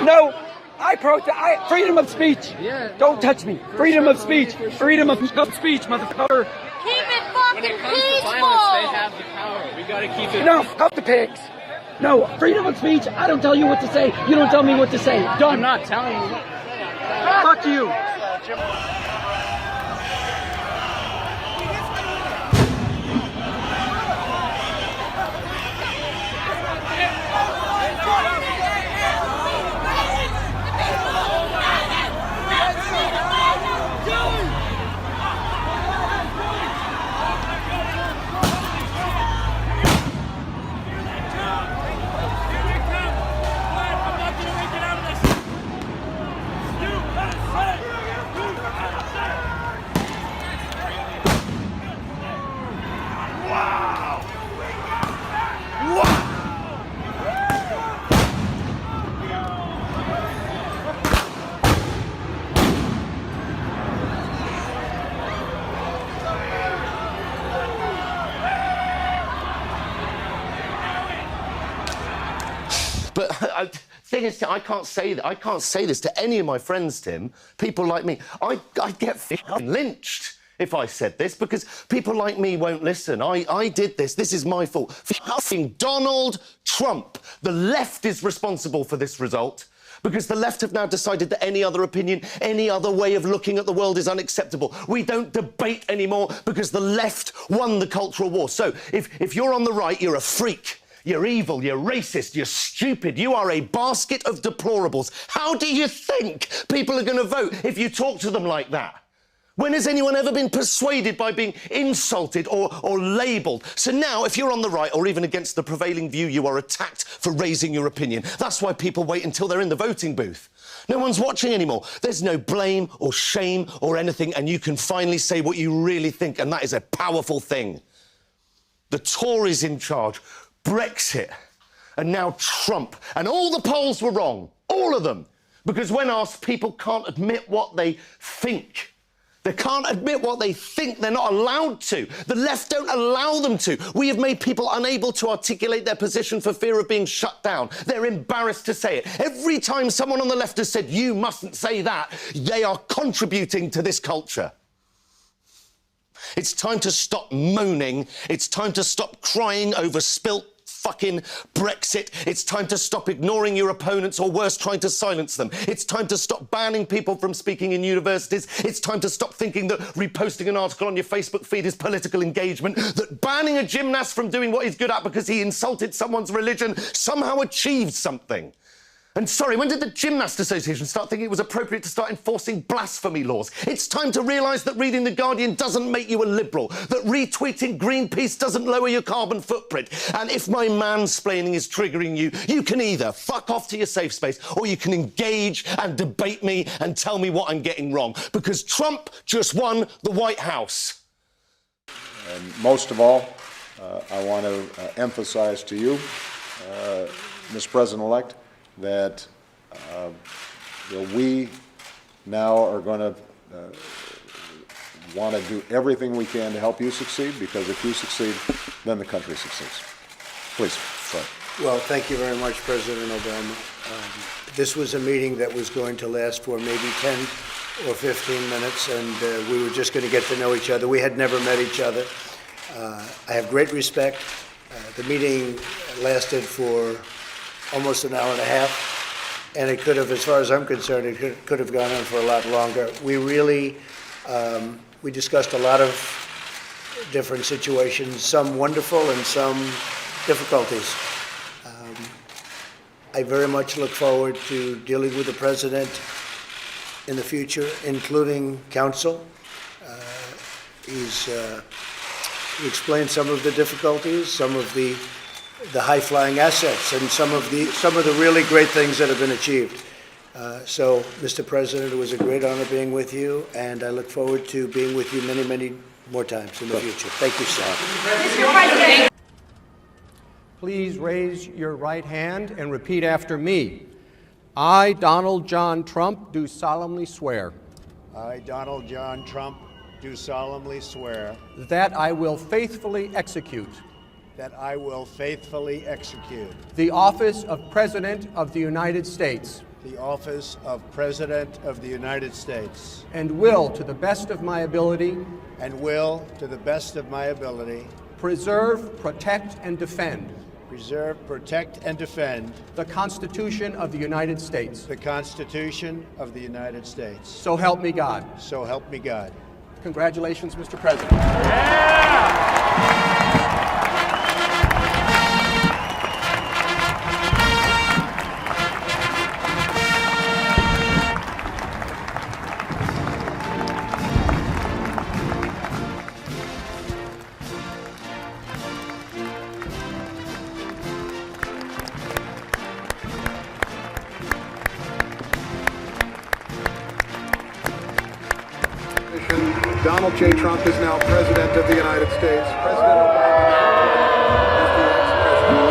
No, I protest. Freedom of speech. Don't touch me. Freedom of speech. Freedom of speech, motherfucker. Keep it fucking peaceful. They have the power. We gotta keep it. No, fuck the pigs. No, freedom of speech. I don't tell you what to say. You don't tell me what to say. Done. I'm not telling you. Fuck you. But thing is, I can't say that. I can't say this to any of my friends, Tim. People like me. I'd get lynched if I said this, because people like me won't listen. I did this. This is my fault. Fucking Donald Trump. The left is responsible for this result, because the left have now decided that any other opinion, any other way of looking at the world is unacceptable. We don't debate anymore because the left won the cultural war. So if you're on the right, you're a freak. You're evil, you're racist, you're stupid, you are a basket of deplorables. How do you think people are going to vote if you talk to them like that? When has anyone ever been persuaded by being insulted or labelled? So now, if you're on the right or even against the prevailing view, you are attacked for raising your opinion. That's why people wait until they're in the voting booth. No one's watching anymore. There's no blame or shame or anything, and you can finally say what you really think, and that is a powerful thing. The Tories in charge, Brexit, and now Trump. And all the polls were wrong. All of them. Because when asked, people can't admit what they think. They can't admit what they think. They're not allowed to. The left don't allow them to. We have made people unable to articulate their position for fear of being shut down. They're embarrassed to say it. Every time someone on the left has said, you mustn't say that, they are contributing to this culture. It's time to stop moaning. It's time to stop crying over spilt fucking Brexit. It's time to stop ignoring your opponents, or worse, trying to silence them. It's time to stop banning people from speaking in universities. It's time to stop thinking that reposting an article on your Facebook feed is political engagement, that banning a gymnast from doing what he's good at because he insulted someone's religion somehow achieved something. And sorry, when did the Gymnast Association start thinking it was appropriate to start enforcing blasphemy laws? It's time to realise that reading The Guardian doesn't make you a liberal, that retweeting Greenpeace doesn't lower your carbon footprint. And if my mansplaining is triggering you, you can either fuck off to your safe space, or you can engage and debate me and tell me what I'm getting wrong. Because Trump just won the White House. And most of all, I want to emphasize to you, Mr. President-elect, that we now are going to want to do everything we can to help you succeed, because if you succeed, then the country succeeds. Please, sorry. Well, thank you very much, President Obama. This was a meeting that was going to last for maybe 10 or 15 minutes, and we were just going to get to know each other. We had never met each other. I have great respect. The meeting lasted for almost an hour and a half, and it could have, as far as I'm concerned, it could have gone on for a lot longer. We really, we discussed a lot of different situations, some wonderful and some difficulties. I very much look forward to dealing with the President in the future, including counsel. He explained some of the difficulties, some of the high-flying assets, and some of the really great things that have been achieved. So, Mr. President, it was a great honor being with you, and I look forward to being with you many, many more times in the future. Thank you, sir. Mr. President. Please raise your right hand and repeat after me. I, Donald John Trump, do solemnly swear. I, Donald John Trump, do solemnly swear that I will faithfully execute that I will faithfully execute the office of President of the United States. The office of President of the United States. And will, to the best of my ability. And will, to the best of my ability. Preserve, protect, and defend. Preserve, protect, and defend. The Constitution of the United States. The Constitution of the United States. So help me God. So help me God. Congratulations, Mr. President. Yeah! Donald J. Trump is now President of the United States. President Obama is the ex-president.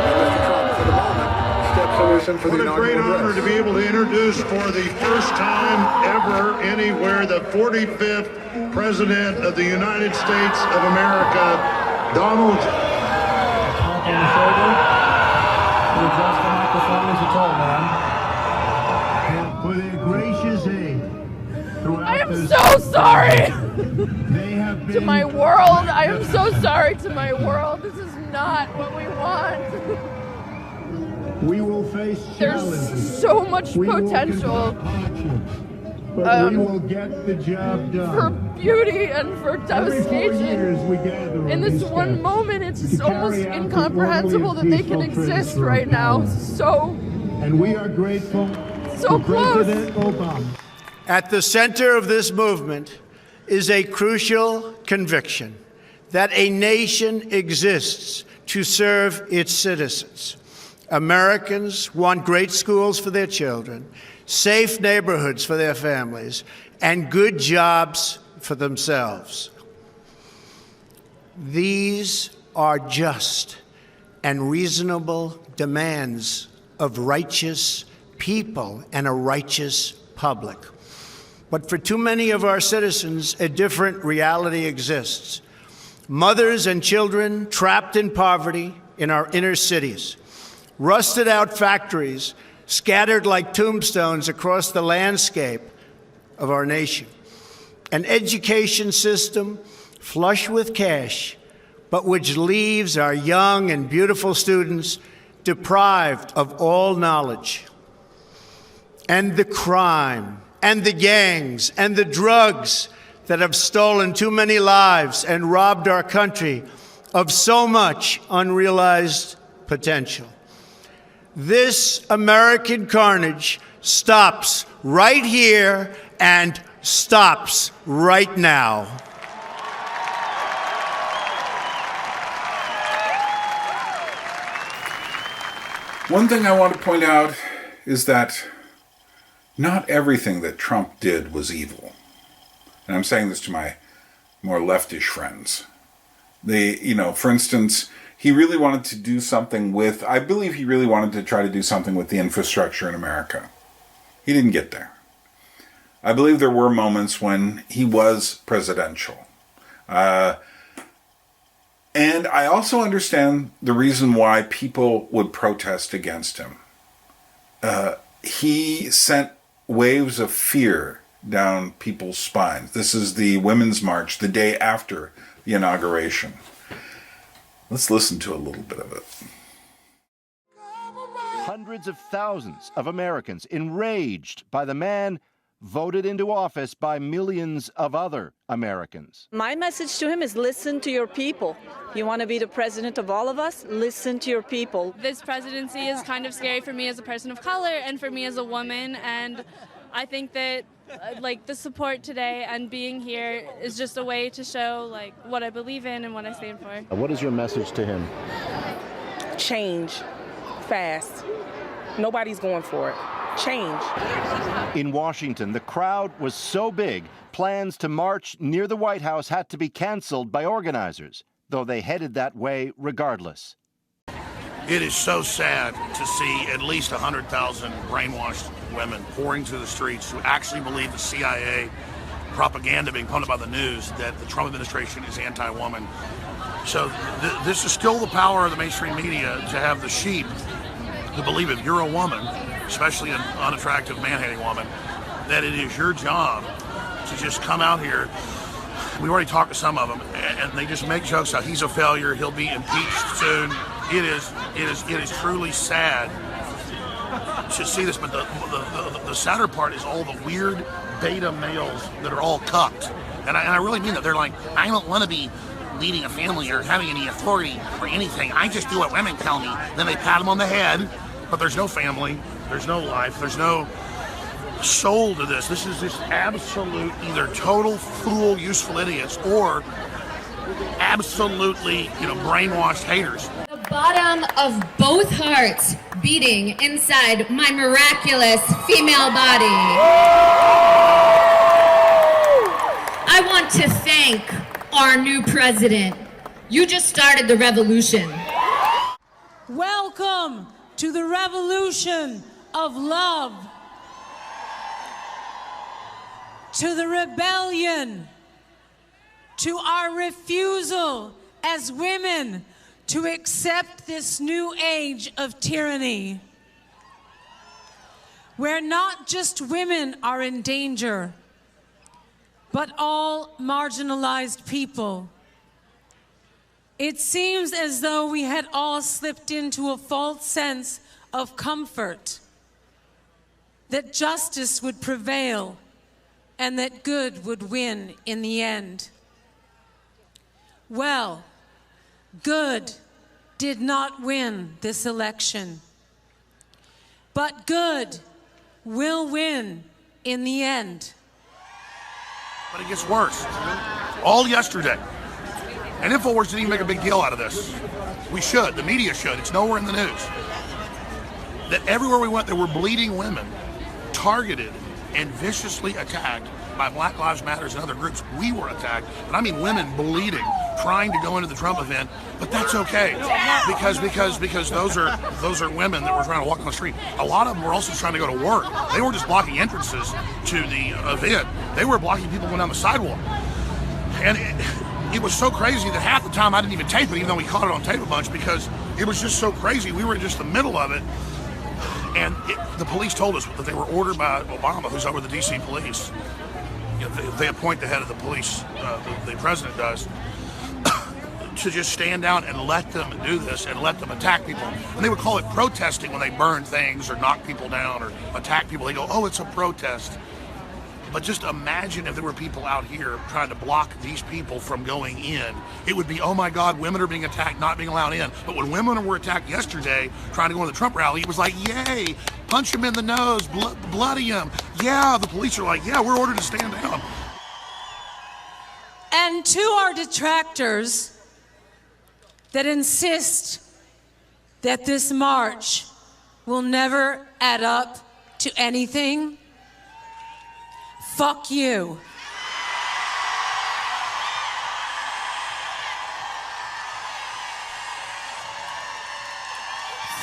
And Mr. Trump, for the moment, steps loose in for the inaugural address. What a great honor to be able to introduce for the first time ever anywhere the 45th President of the United States of America, Donald. On the shoulder. You adjust the microphone as you told, man. And for their gracious aid. I am so sorry to my world. I am so sorry to my world. This is not what we want. We will face challenges. There's so much potential but we will get the job done. For beauty and for devastation. In this one moment, it's almost incomprehensible that they can exist right now. So, and we are grateful so to close. President Obama. At the center of this movement is a crucial conviction that a nation exists to serve its citizens. Americans want great schools for their children, safe neighborhoods for their families, and good jobs for themselves. These are just and reasonable demands of righteous people and a righteous public. But for too many of our citizens, a different reality exists. Mothers and children trapped in poverty in our inner cities, rusted out factories scattered like tombstones across the landscape of our nation, an education system flush with cash, but which leaves our young and beautiful students deprived of all knowledge. And the crime, and the gangs, and the drugs that have stolen too many lives and robbed our country of so much unrealized potential. This American carnage stops right here and stops right now. One thing I want to point out is that not everything that Trump did was evil. And I'm saying this to my more leftish friends. For instance, he really wanted to do something I believe he really wanted to try to do something with the infrastructure in America. He didn't get there. I believe there were moments when he was presidential. And I also understand the reason why people would protest against him. He sent waves of fear down people's spines. This is the Women's March, the day after the inauguration. Let's listen to a little bit of it. Hundreds of thousands of Americans enraged by the man voted into office by millions of other Americans. My message to him is listen to your people. You want to be the president of all of us? Listen to your people. This presidency is kind of scary for me as a person of color and for me as a woman, and I think that the support today and being here is just a way to show what I believe in and what I stand for. What is your message to him? Change fast. Nobody's going for it. Change. In Washington, the crowd was so big, plans to march near the White House had to be canceled by organizers, though they headed that way regardless. It is so sad to see at least 100,000 brainwashed women pouring through the streets who actually believe the CIA propaganda being pumped by the news that the Trump administration is anti-woman. So this is still the power of the mainstream media to have the sheep who believe if you're a woman, especially an unattractive man-hating woman, that it is your job to just come out here. We already talked to some of them, and they just make jokes how he's a failure, he'll be impeached soon. It is truly sad to see this, but the sadder part is all the weird beta males that are all cucked. And I really mean that. They're like, I don't want to be leading a family or having any authority or anything. I just do what women tell me. Then they pat them on the head, but there's no family, there's no life, there's no soul to this. This is just absolute either total fool, useful idiots, or absolutely, brainwashed haters. The bottom of both hearts beating inside my miraculous female body. I want to thank our new president. You just started the revolution. Welcome to the revolution of love, to the rebellion, to our refusal as women to accept this new age of tyranny, where not just women are in danger, but all marginalized people. It seems as though we had all slipped into a false sense of comfort, that justice would prevail and that good would win in the end. Well, good did not win this election, but good will win in the end. But it gets worse. All yesterday. And InfoWars didn't even make a big deal out of this. We should. The media should. It's nowhere in the news. That everywhere we went, there were bleeding women targeted and viciously attacked by Black Lives Matters and other groups. We were attacked, and I mean women bleeding, trying to go into the Trump event, but that's okay because those are women that were trying to walk on the street. A lot of them were also trying to go to work. They were just blocking entrances to the event. They were blocking people going down the sidewalk, and it was so crazy that half the time I didn't even tape it, even though we caught it on tape a bunch, because it was just so crazy. We were in just the middle of it. And the police told us that they were ordered by Obama, who's over the D.C. police. You know, they appoint the head of the police, the president does, to just stand down and let them do this and let them attack people. And they would call it protesting when they burn things or knock people down or attack people. They go, oh, it's a protest. But just imagine if there were people out here trying to block these people from going in. It would be, oh my God, women are being attacked, not being allowed in. But when women were attacked yesterday, trying to go to the Trump rally, it was like, yay, punch him in the nose, bloody him. Yeah, the police are like, yeah, we're ordered to stand down. And to our detractors that insist that this march will never add up to anything, fuck you.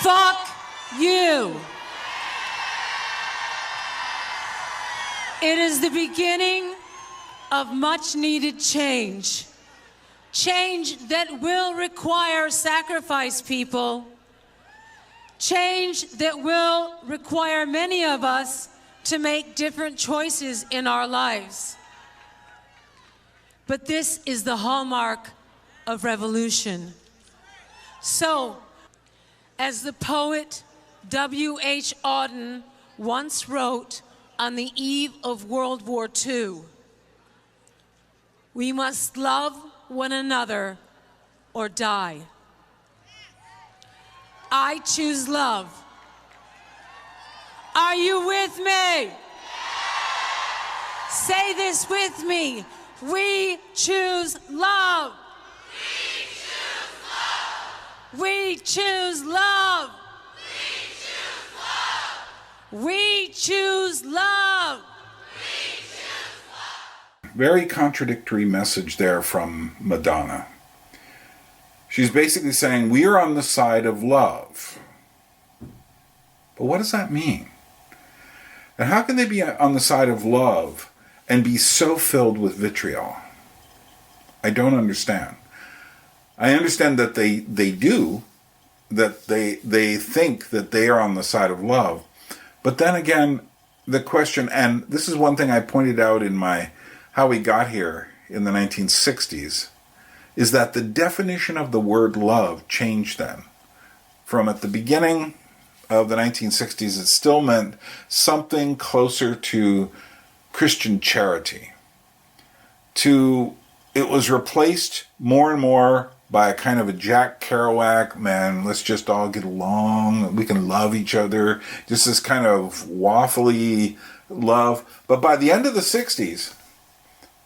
Fuck you. It is the beginning of much needed change. Change that will require sacrifice, people. Change that will require many of us to make different choices in our lives. But this is the hallmark of revolution. So, as the poet W.H. Auden once wrote on the eve of World War II, we must love one another or die. I choose love. Are you with me? Say this with me. We choose love. We choose love. We choose love. Very contradictory message there from Madonna. She's basically saying, we are on the side of love. But what does that mean? And how can they be on the side of love and be so filled with vitriol? I don't understand. I understand that they do, that they think that they are on the side of love. But then again, the question, and this is one thing I pointed out in my How We Got Here in the 1960s, is that the definition of the word love changed then. From at the beginning of the 1960s, it still meant something closer to Christian charity. It was replaced more and more by a kind of a Jack Kerouac, man, let's just all get along, we can love each other, just this kind of waffly love. But by the end of the 60s,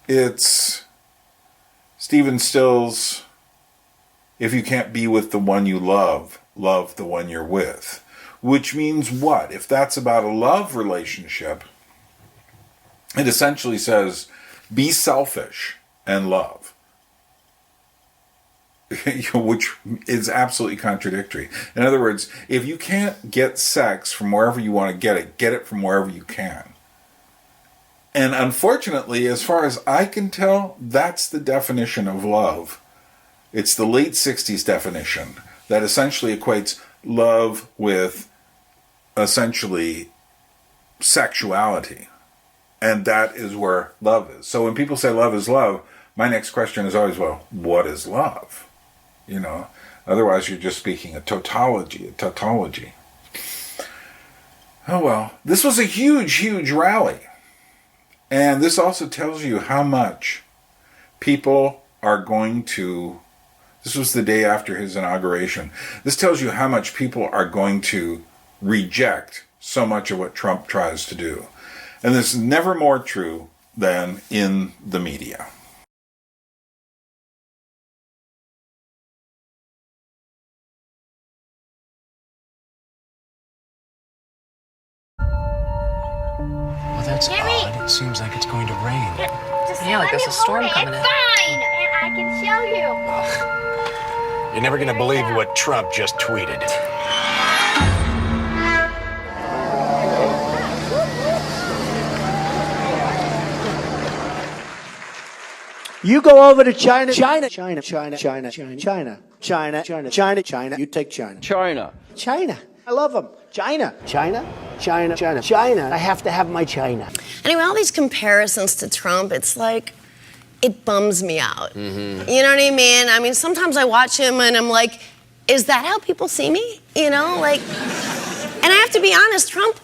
it's Stephen Stills, if you can't be with the one you love, love the one you're with. Which means what? If that's about a love relationship, it essentially says, be selfish and love. Which is absolutely contradictory. In other words, if you can't get sex from wherever you want to get it from wherever you can. And unfortunately, as far as I can tell, that's the definition of love. It's the late 60s definition that essentially equates love with essentially sexuality. And that is where love is. So when people say love is love, my next question is always, well, what is love? You know, otherwise you're just speaking a tautology. Oh well, this was a huge, huge rally. And this also tells you how much people are going to, this was the day after his inauguration, this tells you how much people are going to reject so much of what Trump tries to do. And this is never more true than in the media. Well, that's odd. It seems like it's going to rain. Yeah, like there's a storm coming in. Fine! And I can show you. You're never going to believe what Trump just tweeted. You go over to China. You take China. China. I love them. China. I have to have my China. Anyway, all these comparisons to Trump, it's like, it bums me out. You know what I mean? I mean, sometimes I watch him and I'm like, is that how people see me? You know, like, and I have to be honest, Trump,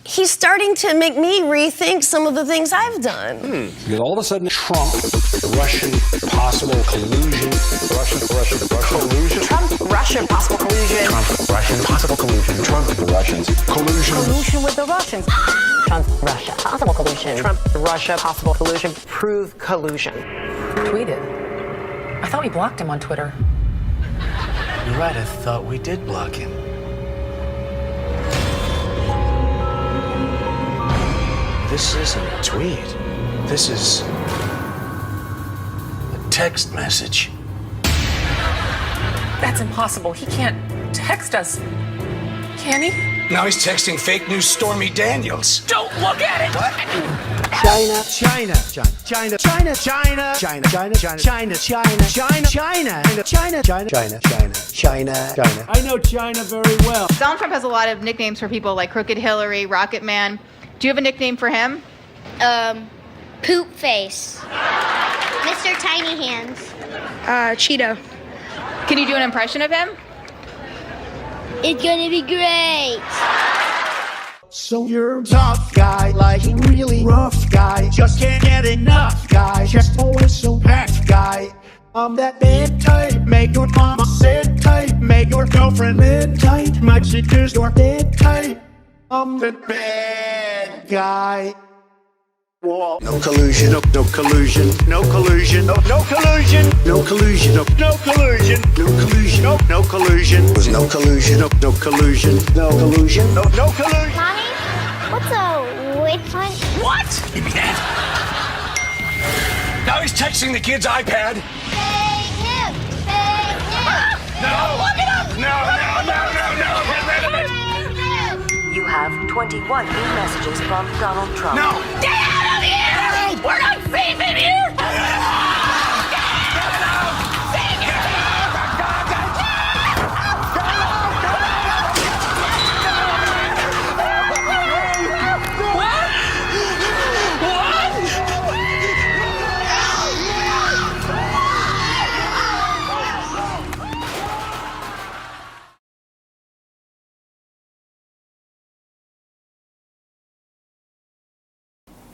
he's starting to make me rethink some of the things I've done. Because all of a sudden, Trump, Russian possible collusion, Trump, Russia, possible collusion. Trump, Russian possible collusion, Trump, the Russians, collusion. Collusion with the Russians. Trump, Russia, possible collusion. Trump, Russia, possible collusion. Prove collusion. Tweeted. I thought we blocked him on Twitter. You're right, I thought we did block him. This isn't a tweet. This is a text message. That's impossible. He can't text us. Can he? Now he's texting fake news Stormy Daniels. Don't look at it! What? China. I know China very well. Donald Trump has a lot of nicknames for people like Crooked Hillary, Rocket Man. Do you have a nickname for him? Poop Face. Mr. Tiny Hands. Cheeto. Can you do an impression of him? It's gonna be great. So you're a tough guy, like a really rough guy. Just can't get enough guy, just always so packed guy. I'm that bad type, make your mama sit tight, make your girlfriend live tight. My sister's your dead type. I'm the bad guy. Wall. No collusion, no collusion, no collusion, no collusion, no collusion, no collusion, no collusion, no collusion, no collusion, no collusion, no collusion, no collusion. Mommy, what's a witch hunt? What? You mean that? Now he's texting the kid's iPad. No! Look it up! No! You have 21 new messages from Donald Trump. No! Get out of here! We're not safe in here!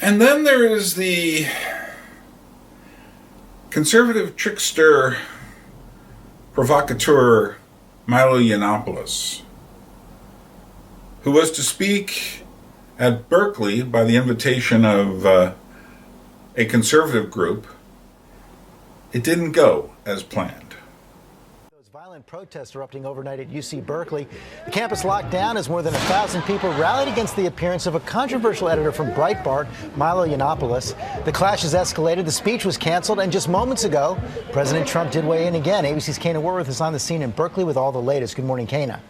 And then there is the conservative trickster provocateur Milo Yiannopoulos, who was to speak at Berkeley by the invitation of a conservative group. It didn't go as planned. Violent protests erupting overnight at UC Berkeley. The campus locked down as more than 1,000 people rallied against the appearance of a controversial editor from Breitbart, Milo Yiannopoulos. The clashes escalated, the speech was canceled, and just moments ago, President Trump did weigh in again. ABC's Kana Warworth is on the scene in Berkeley with all the latest. Good morning, Kana.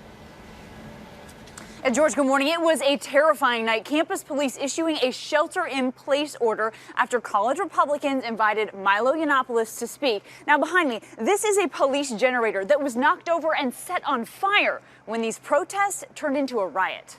And George, good morning. It was a terrifying night. Campus police issuing a shelter-in-place order after college Republicans invited Milo Yiannopoulos to speak. Now, behind me, this is a police generator that was knocked over and set on fire when these protests turned into a riot.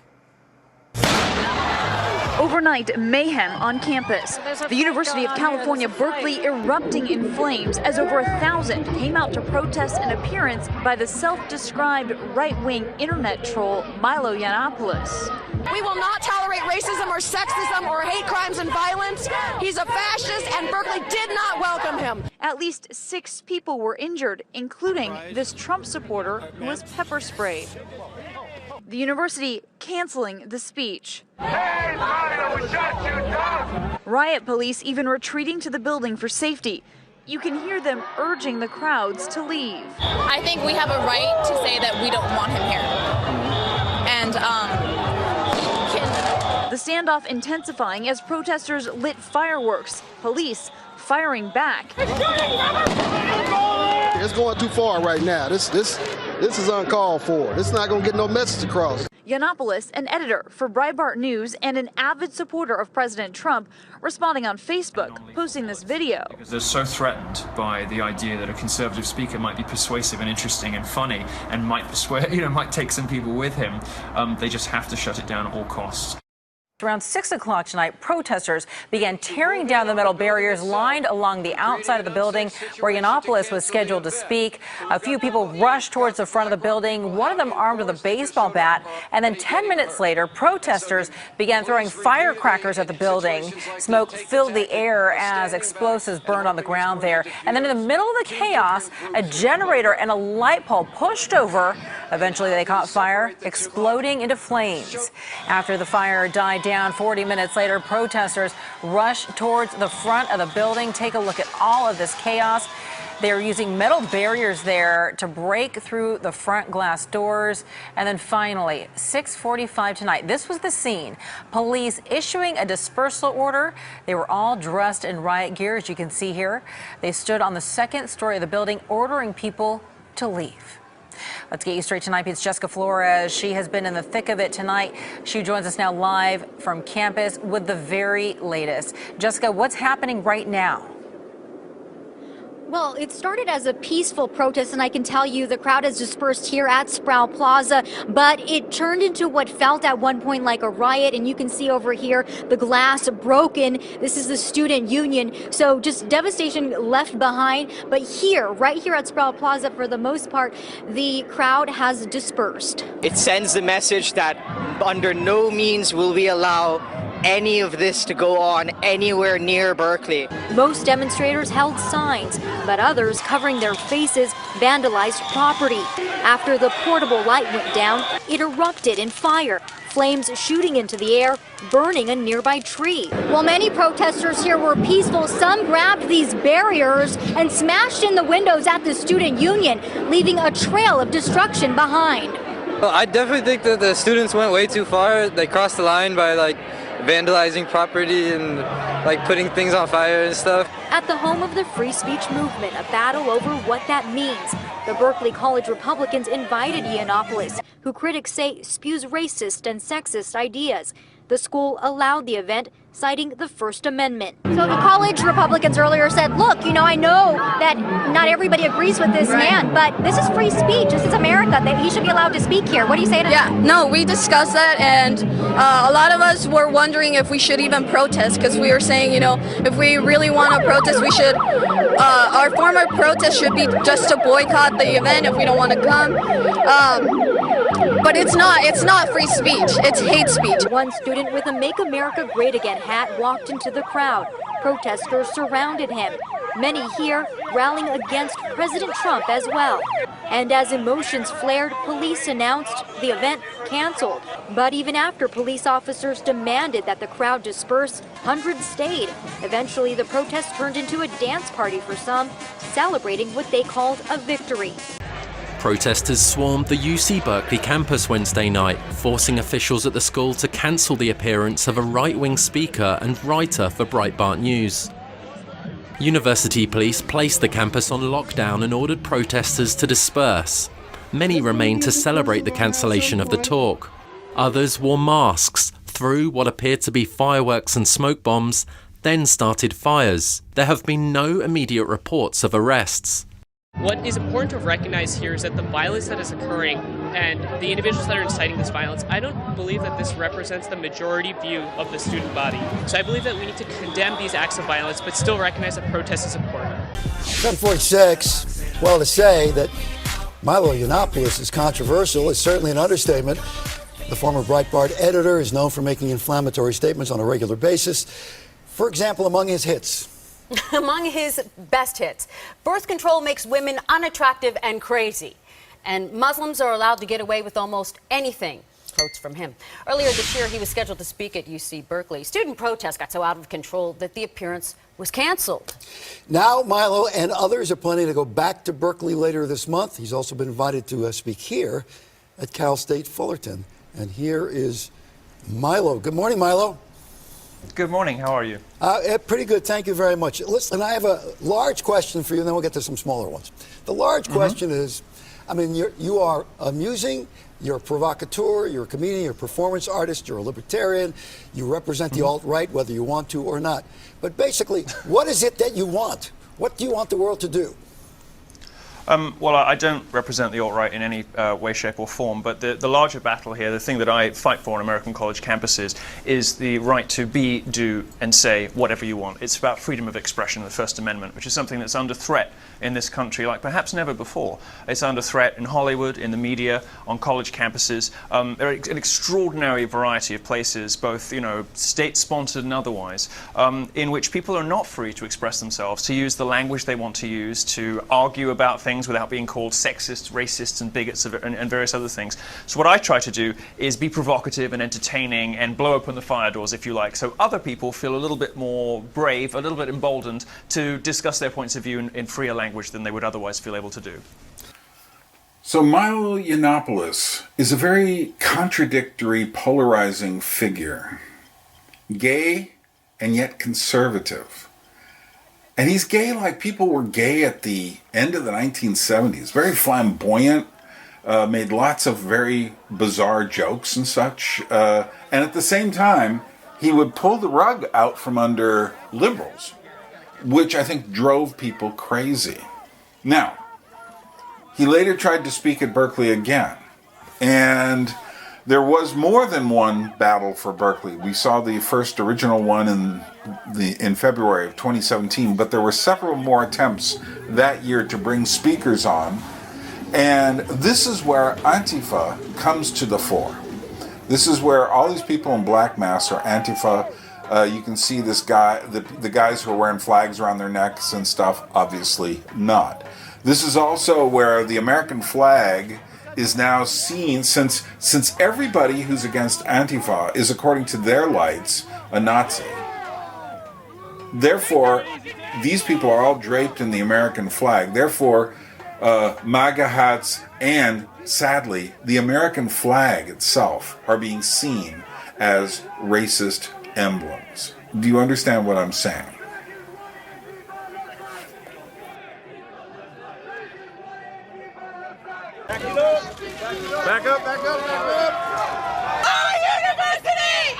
Overnight mayhem on campus. The University of California, Berkeley erupting in flames as over 1,000 came out to protest an appearance by the self-described right-wing internet troll Milo Yiannopoulos. We will not tolerate racism or sexism or hate crimes and violence. He's a fascist and Berkeley did not welcome him. At least 6 people were injured, including this Trump supporter who was pepper sprayed. the university canceling the speech. Hey, Mario, we shot you down! Riot police even retreating to the building for safety. You can hear them urging the crowds to leave. I think we have a right to say that we don't want him here. And, the standoff intensifying as protesters lit fireworks, police firing back. It's going too far right now. This is uncalled for. This is not going to get no message across. Yiannopoulos, an editor for Breitbart News and an avid supporter of President Trump, responding on Facebook, posting this video. Because they're so threatened by the idea that a conservative speaker might be persuasive and interesting and funny and might persuade, might take some people with him. They just have to shut it down at all costs. Around 6 o'clock tonight, protesters began tearing down the metal barriers lined along the outside of the building where Yiannopoulos was scheduled to speak. A few people rushed towards the front of the building, one of them armed with a baseball bat. And then 10 minutes later, protesters began throwing firecrackers at the building. Smoke filled the air as explosives burned on the ground there. And then in the middle of the chaos, a generator and a light pole pushed over. Eventually, they caught fire, exploding into flames. After the fire died down, 40 minutes later, protesters rushed towards the front of the building. Take a look at all of this chaos. They're using metal barriers there to break through the front glass doors. And then finally, 6:45 tonight, this was the scene. Police issuing a dispersal order. They were all dressed in riot gear, as you can see here. They stood on the second story of the building, ordering people to leave. Let's get you straight to 9 It's Jessica Flores. She has been in the thick of it tonight. She joins us now live from campus with the very latest. Jessica, what's happening right now? Well, it started as a peaceful protest, and I can tell you the crowd has dispersed here at Sproul Plaza, but it turned into what felt at one point like a riot, and you can see over here the glass broken. This is the student union, so just devastation left behind. But here, right here at Sproul Plaza, for the most part, the crowd has dispersed. It sends the message that under no means will we allow any of this to go on anywhere near Berkeley. Most demonstrators held signs, but others covering their faces vandalized property. After the portable light went down, it erupted in fire, flames shooting into the air, burning a nearby tree. While many protesters here were peaceful, some grabbed these barriers and smashed in the windows at the student union, leaving a trail of destruction behind. Well, I definitely think that the students went way too far. They crossed the line by vandalizing property and putting things on fire and stuff. At the home of the free speech movement, a battle over what that means. The Berkeley College Republicans invited Yiannopoulos, who critics say spews racist and sexist ideas. The school allowed the event, citing the First Amendment. So the college Republicans earlier said, look, I know that not everybody agrees with this man, but this is free speech. This is America. That he should be allowed to speak here. What do you say to that? Yeah, no, we discussed that, and a lot of us were wondering if we should even protest, because we were saying, if we really want to protest, we should, our form of protest should be just to boycott the event if we don't want to come. But it's not free speech, it's hate speech. One student with a Make America Great Again hat walked into the crowd. Protesters surrounded him. Many here rallying against President Trump as well. And as emotions flared, police announced the event canceled. But even after police officers demanded that the crowd disperse, hundreds stayed. Eventually, the protest turned into a dance party for some, celebrating what they called a victory. Protesters swarmed the UC Berkeley campus Wednesday night, forcing officials at the school to cancel the appearance of a right-wing speaker and writer for Breitbart News. University police placed the campus on lockdown and ordered protesters to disperse. Many remained to celebrate the cancellation of the talk. Others wore masks, threw what appeared to be fireworks and smoke bombs, then started fires. There have been no immediate reports of arrests. What is important to recognize here is that the violence that is occurring and the individuals that are inciting this violence, I don't believe that this represents the majority view of the student body. So I believe that we need to condemn these acts of violence, but still recognize that protest is important. 1046, well, to say that Milo Yiannopoulos is controversial is certainly an understatement. The former Breitbart editor is known for making inflammatory statements on a regular basis. For example, among his hits. Among his best hits, birth control makes women unattractive and crazy. And Muslims are allowed to get away with almost anything. Quotes from him. Earlier this year, he was scheduled to speak at UC Berkeley. Student protests got so out of control that the appearance was canceled. Now, Milo and others are planning to go back to Berkeley later this month. He's also been invited to speak here at Cal State Fullerton. And here is Milo. Good morning, Milo. Good morning. How are you? Pretty good. Thank you very much. Listen, I have a large question for you, and then we'll get to some smaller ones. The large question is, I mean, you are amusing, you're a provocateur, you're a comedian, you're a performance artist, you're a libertarian, you represent the alt-right, whether you want to or not. But basically, what is it that you want? What do you want the world to do? Well, I don't represent the alt-right in any way, shape or form, but the larger battle here, the thing that I fight for on American college campuses, is the right to be, do, and say whatever you want. It's about freedom of expression, the First Amendment, which is something that's under threat in this country like perhaps never before. It's under threat in Hollywood, in the media, on college campuses. There are an extraordinary variety of places, both, state-sponsored and otherwise, in which people are not free to express themselves, to use the language they want to use, to argue about things without being called sexists, racists, and bigots and various other things. So what I try to do is be provocative and entertaining and blow open the fire doors, if you like, so other people feel a little bit more brave, a little bit emboldened to discuss their points of view in freer language than they would otherwise feel able to do. So Milo Yiannopoulos is a very contradictory, polarizing figure. Gay and yet conservative. And he's gay like people were gay at the end of the 1970s. Very flamboyant, made lots of very bizarre jokes and such. And at the same time, he would pull the rug out from under liberals, which I think drove people crazy. Now, he later tried to speak at Berkeley again. And there was more than one battle for Berkeley. We saw the first original one in February of 2017, but there were several more attempts that year to bring speakers on. And this is where Antifa comes to the fore. This is where all these people in black masks are Antifa. You can see this guy, the guys who are wearing flags around their necks and stuff, obviously not. This is also where the American flag is now seen, since everybody who's against Antifa is, according to their lights, a Nazi. Therefore, these people are all draped in the American flag. Therefore, MAGA hats and, sadly, the American flag itself are being seen as racist emblems. Do you understand what I'm saying? Back up. Our university!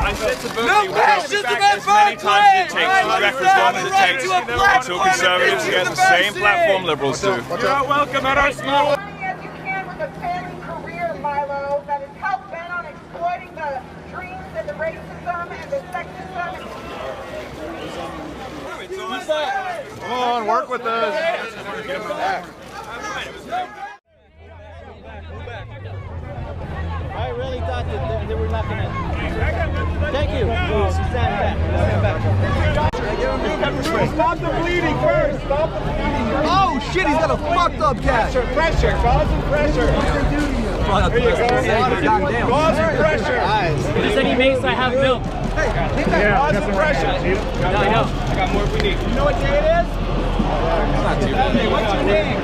I said to Berkeley, we'll be back as many times as it takes. We'll be back as long as it takes until conservatives get the same platform liberals do. You're welcome at our school. As you can with a failing career, Milo, that is hell-bent on exploiting the dreams and the racism and the sexism. Come on, work with us. Get him back. I really thought that they were not going to. Thank you. Stand back. Stop the bleeding first. Stop the bleeding. Oh shit! He's got a fucked up cat. Pressure. Cause some pressure. There you go. Cause some pressure. If there's any mace, I have milk. Cause some pressure. I know. I got more if we need. You know what day it is? It's not too bad. What's your name?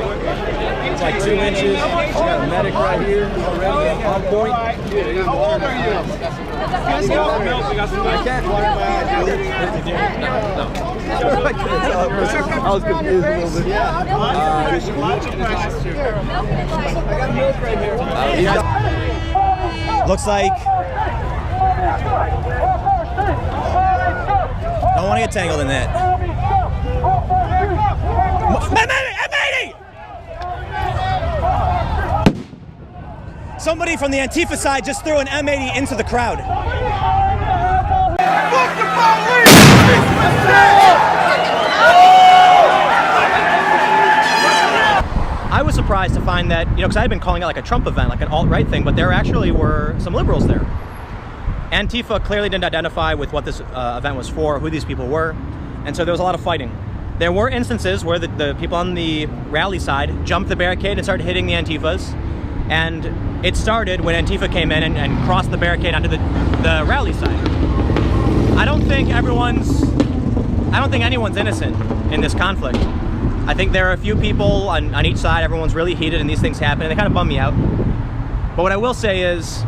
It's like 2 inches. We got a medic right here already on point. How old are you? We got some milk. We got some milk. I was confused a little bit. Lots of pressure. I got milk right here. Looks like don't want to get tangled in that. Somebody from the Antifa side just threw an M80 into the crowd. Fuck the police! I was surprised to find that, because I had been calling it like a Trump event, like an alt-right thing, but there actually were some liberals there. Antifa clearly didn't identify with what this event was for, who these people were, and so there was a lot of fighting. There were instances where the people on the rally side jumped the barricade and started hitting the Antifas. And it started when Antifa came in and crossed the barricade onto the rally side. I don't think anyone's innocent in this conflict. I think there are a few people on each side. Everyone's really heated and these things happen, and they kind of bum me out. But what I will say is,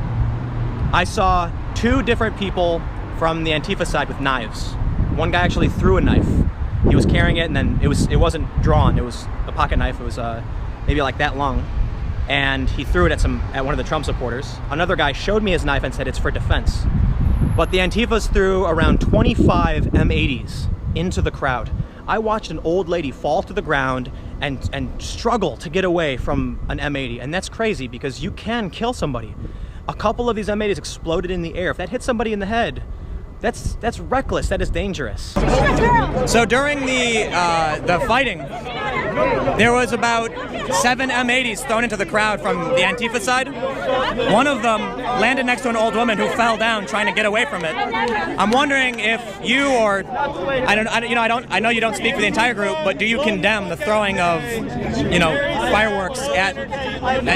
I saw 2 different people from the Antifa side with knives. One guy actually threw a knife. He was carrying it, and then it wasn't drawn. It was a pocket knife. It was maybe like that long, and he threw it at one of the Trump supporters. Another guy showed me his knife and said it's for defense. But the Antifas threw around 25 M80s into the crowd. I watched an old lady fall to the ground and struggle to get away from an M80, and that's crazy because you can kill somebody. A couple of these M80s exploded in the air. If that hit somebody in the head, that's reckless. That is dangerous. So during the fighting, there was about 7 M80s thrown into the crowd from the Antifa side. One of them landed next to an old woman who fell down trying to get away from it. I'm wondering if you or I know you don't speak for the entire group, but do you condemn the throwing of fireworks at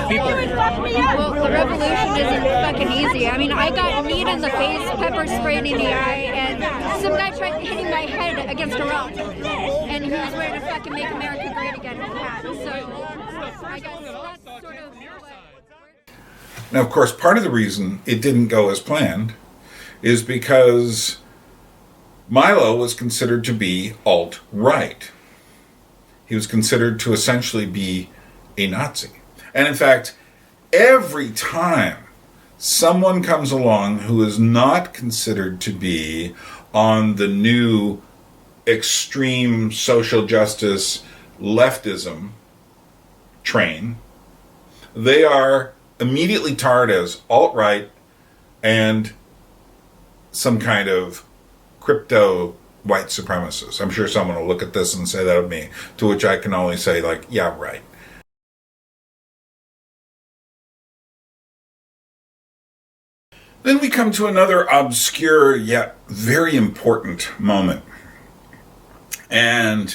people? Well, the revolution isn't fucking easy. I mean, I got kneed in the face, pepper sprayed in the eye, and some guy tried hitting my head against a rock, and he was ready to fucking make America great again with that. So I guess that's sort of Now, of course, part of the reason it didn't go as planned is because Milo was considered to be alt-right. He was considered to essentially be a Nazi. And in fact, every time someone comes along who is not considered to be on the new extreme social justice leftism train, they are immediately tarred as alt-right and some kind of crypto white supremacist. I'm sure someone will look at this and say that of me, to which I can only say, like, yeah, right. Then we come to another obscure yet very important moment. And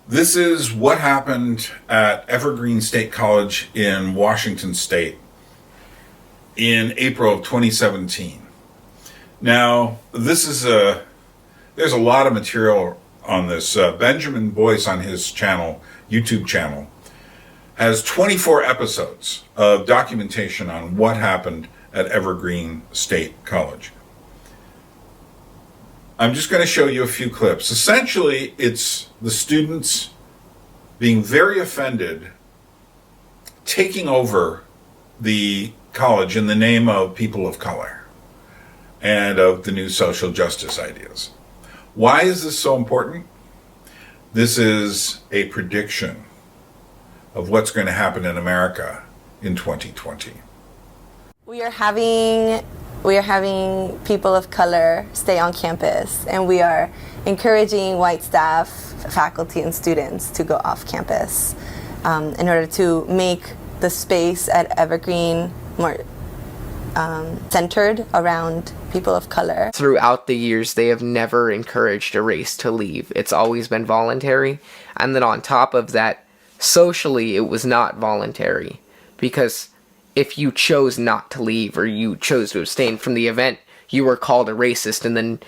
this is what happened at Evergreen State College in Washington State in April of 2017. Now, there's a lot of material on this. Benjamin Boyce on his channel, YouTube channel, has 24 episodes of documentation on what happened at Evergreen State College. I'm just going to show you a few clips. Essentially, it's the students being very offended, taking over the college in the name of people of color and of the new social justice ideas. Why is this so important? This is a prediction of what's going to happen in America in 2020. We are having people of color stay on campus, and we are encouraging white staff, faculty, and students to go off campus in order to make the space at Evergreen more centered around people of color. Throughout the years, they have never encouraged a race to leave. It's always been voluntary. And then on top of that, socially, it was not voluntary, because if you chose not to leave or you chose to abstain from the event, you were called a racist and then,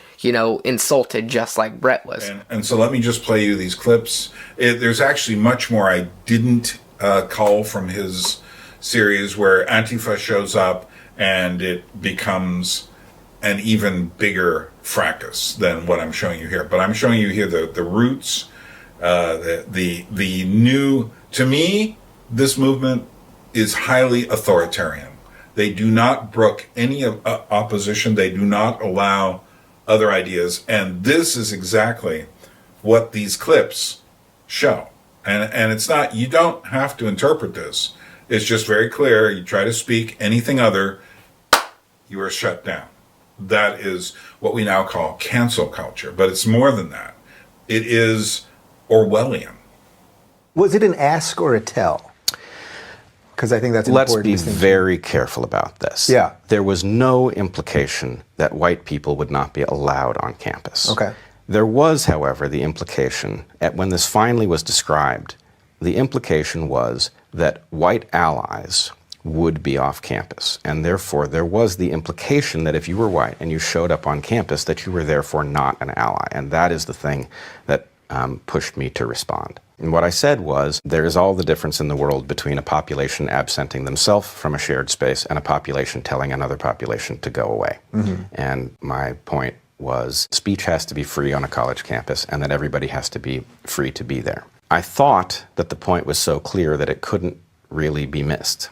insulted just like Brett was. And so let me just play you these clips. There's actually much more I didn't cull from his series, where Antifa shows up and it becomes an even bigger fracas than what I'm showing you here. But I'm showing you here the roots, the new, to me, this movement is highly authoritarian. They do not brook any opposition. They do not allow other ideas. And this is exactly what these clips show. And it's not, you don't have to interpret this. It's just very clear. You try to speak anything other, you are shut down. That is what we now call cancel culture. But it's more than that. It is Orwellian. Was it an ask or a tell? Because I think that's Let's important. Let's be very careful about this. Yeah. There was no implication that white people would not be allowed on campus. Okay. There was, however, the implication, when this finally was described, the implication was that white allies would be off campus, and therefore there was the implication that if you were white and you showed up on campus that you were therefore not an ally, and that is the thing that pushed me to respond. And what I said was, there is all the difference in the world between a population absenting themselves from a shared space and a population telling another population to go away. Mm-hmm. And my point was, speech has to be free on a college campus, and that everybody has to be free to be there. I thought that the point was so clear that it couldn't really be missed.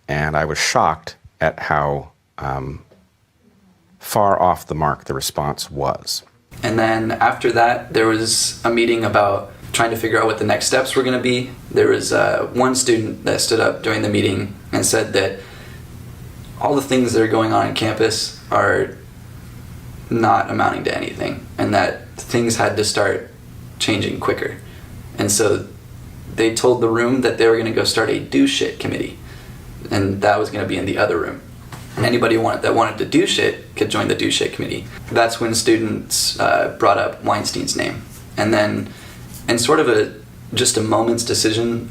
And I was shocked at how far off the mark the response was. And then after that, there was a meeting about trying to figure out what the next steps were going to be. There was one student that stood up during the meeting and said that all the things that are going on campus are not amounting to anything, and that things had to start changing quicker. And so they told the room that they were going to go start a do shit committee, and that was going to be in the other room. And anybody that wanted to do shit could join the do shit committee. That's when students brought up Weinstein's name. And then, in sort of just a moment's decision,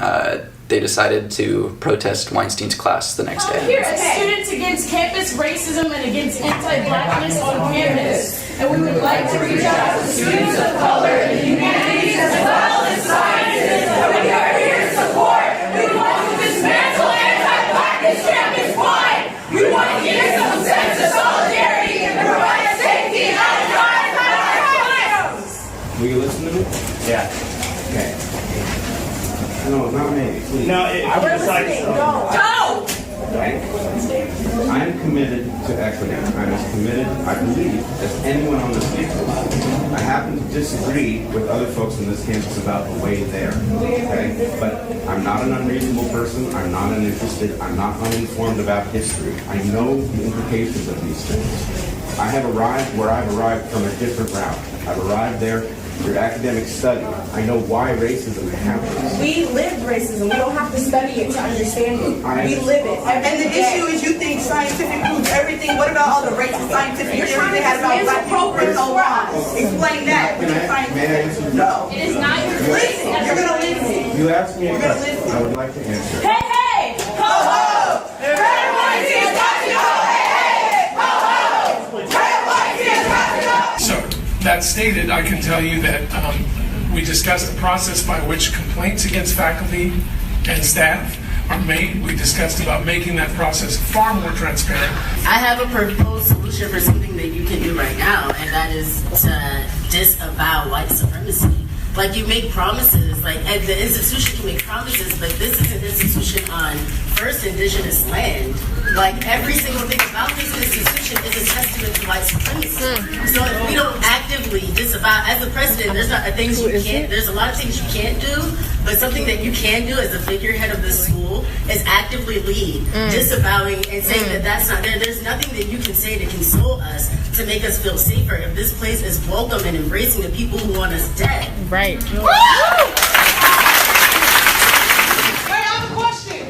they decided to protest Weinstein's class the next day. Here as students against campus racism and against anti-blackness on campus. And we would like to reach out to students of color in the humanities as well as sciences. And we are here to support. We want to dismantle anti-blackness campus wide. We want to give some sense of solidarity and provide safety outside of our homes. Will you listen to me? Yeah. Okay. No, not me, please. No, I would decide so. Go! Okay. I am committed to equity. I'm as committed, I believe, as anyone on this campus. I happen to disagree with other folks on this campus about the way there. Okay? But I'm not an unreasonable person. I'm not uninterested. I'm not uninformed about history. I know the implications of these things. I have arrived where I've arrived from a different route. I've arrived there through academic study. I know why racism happens. We live racism. We don't have to study it to understand it. We live it. And the issue is you think scientific proves everything. What about all the racist scientific theories they had about black people for so long? Explain that. May I answer? No. It is not your listen. You're going to listen. You asked me a question. I would like to answer. Hey, hey! Ho, ho! Red, white, tears, got to go! Hey, hey! Ho, ho! Red, white, tears, got to go! So, that stated, I can tell you that we discussed the process by which complaints against faculty and staff are made. We discussed about making that process far more transparent. I have a proposed solution for something that you can do right now, and that is to disavow white supremacy. Like, you make promises, like, and the institution can make promises, but this is an institution on first indigenous land. Like, every single thing about this institution is a testament to white supremacy. So if we don't actively disavow, as a president, there's not things you can't, there's a lot of things you can't do, but something that you can do as a figurehead of the school is actively lead, disavowing and saying that that's not there. There's nothing that you can say to console us, to make us feel safer if this place is welcome and embracing the people who want us dead. Right. Wait, I have a question.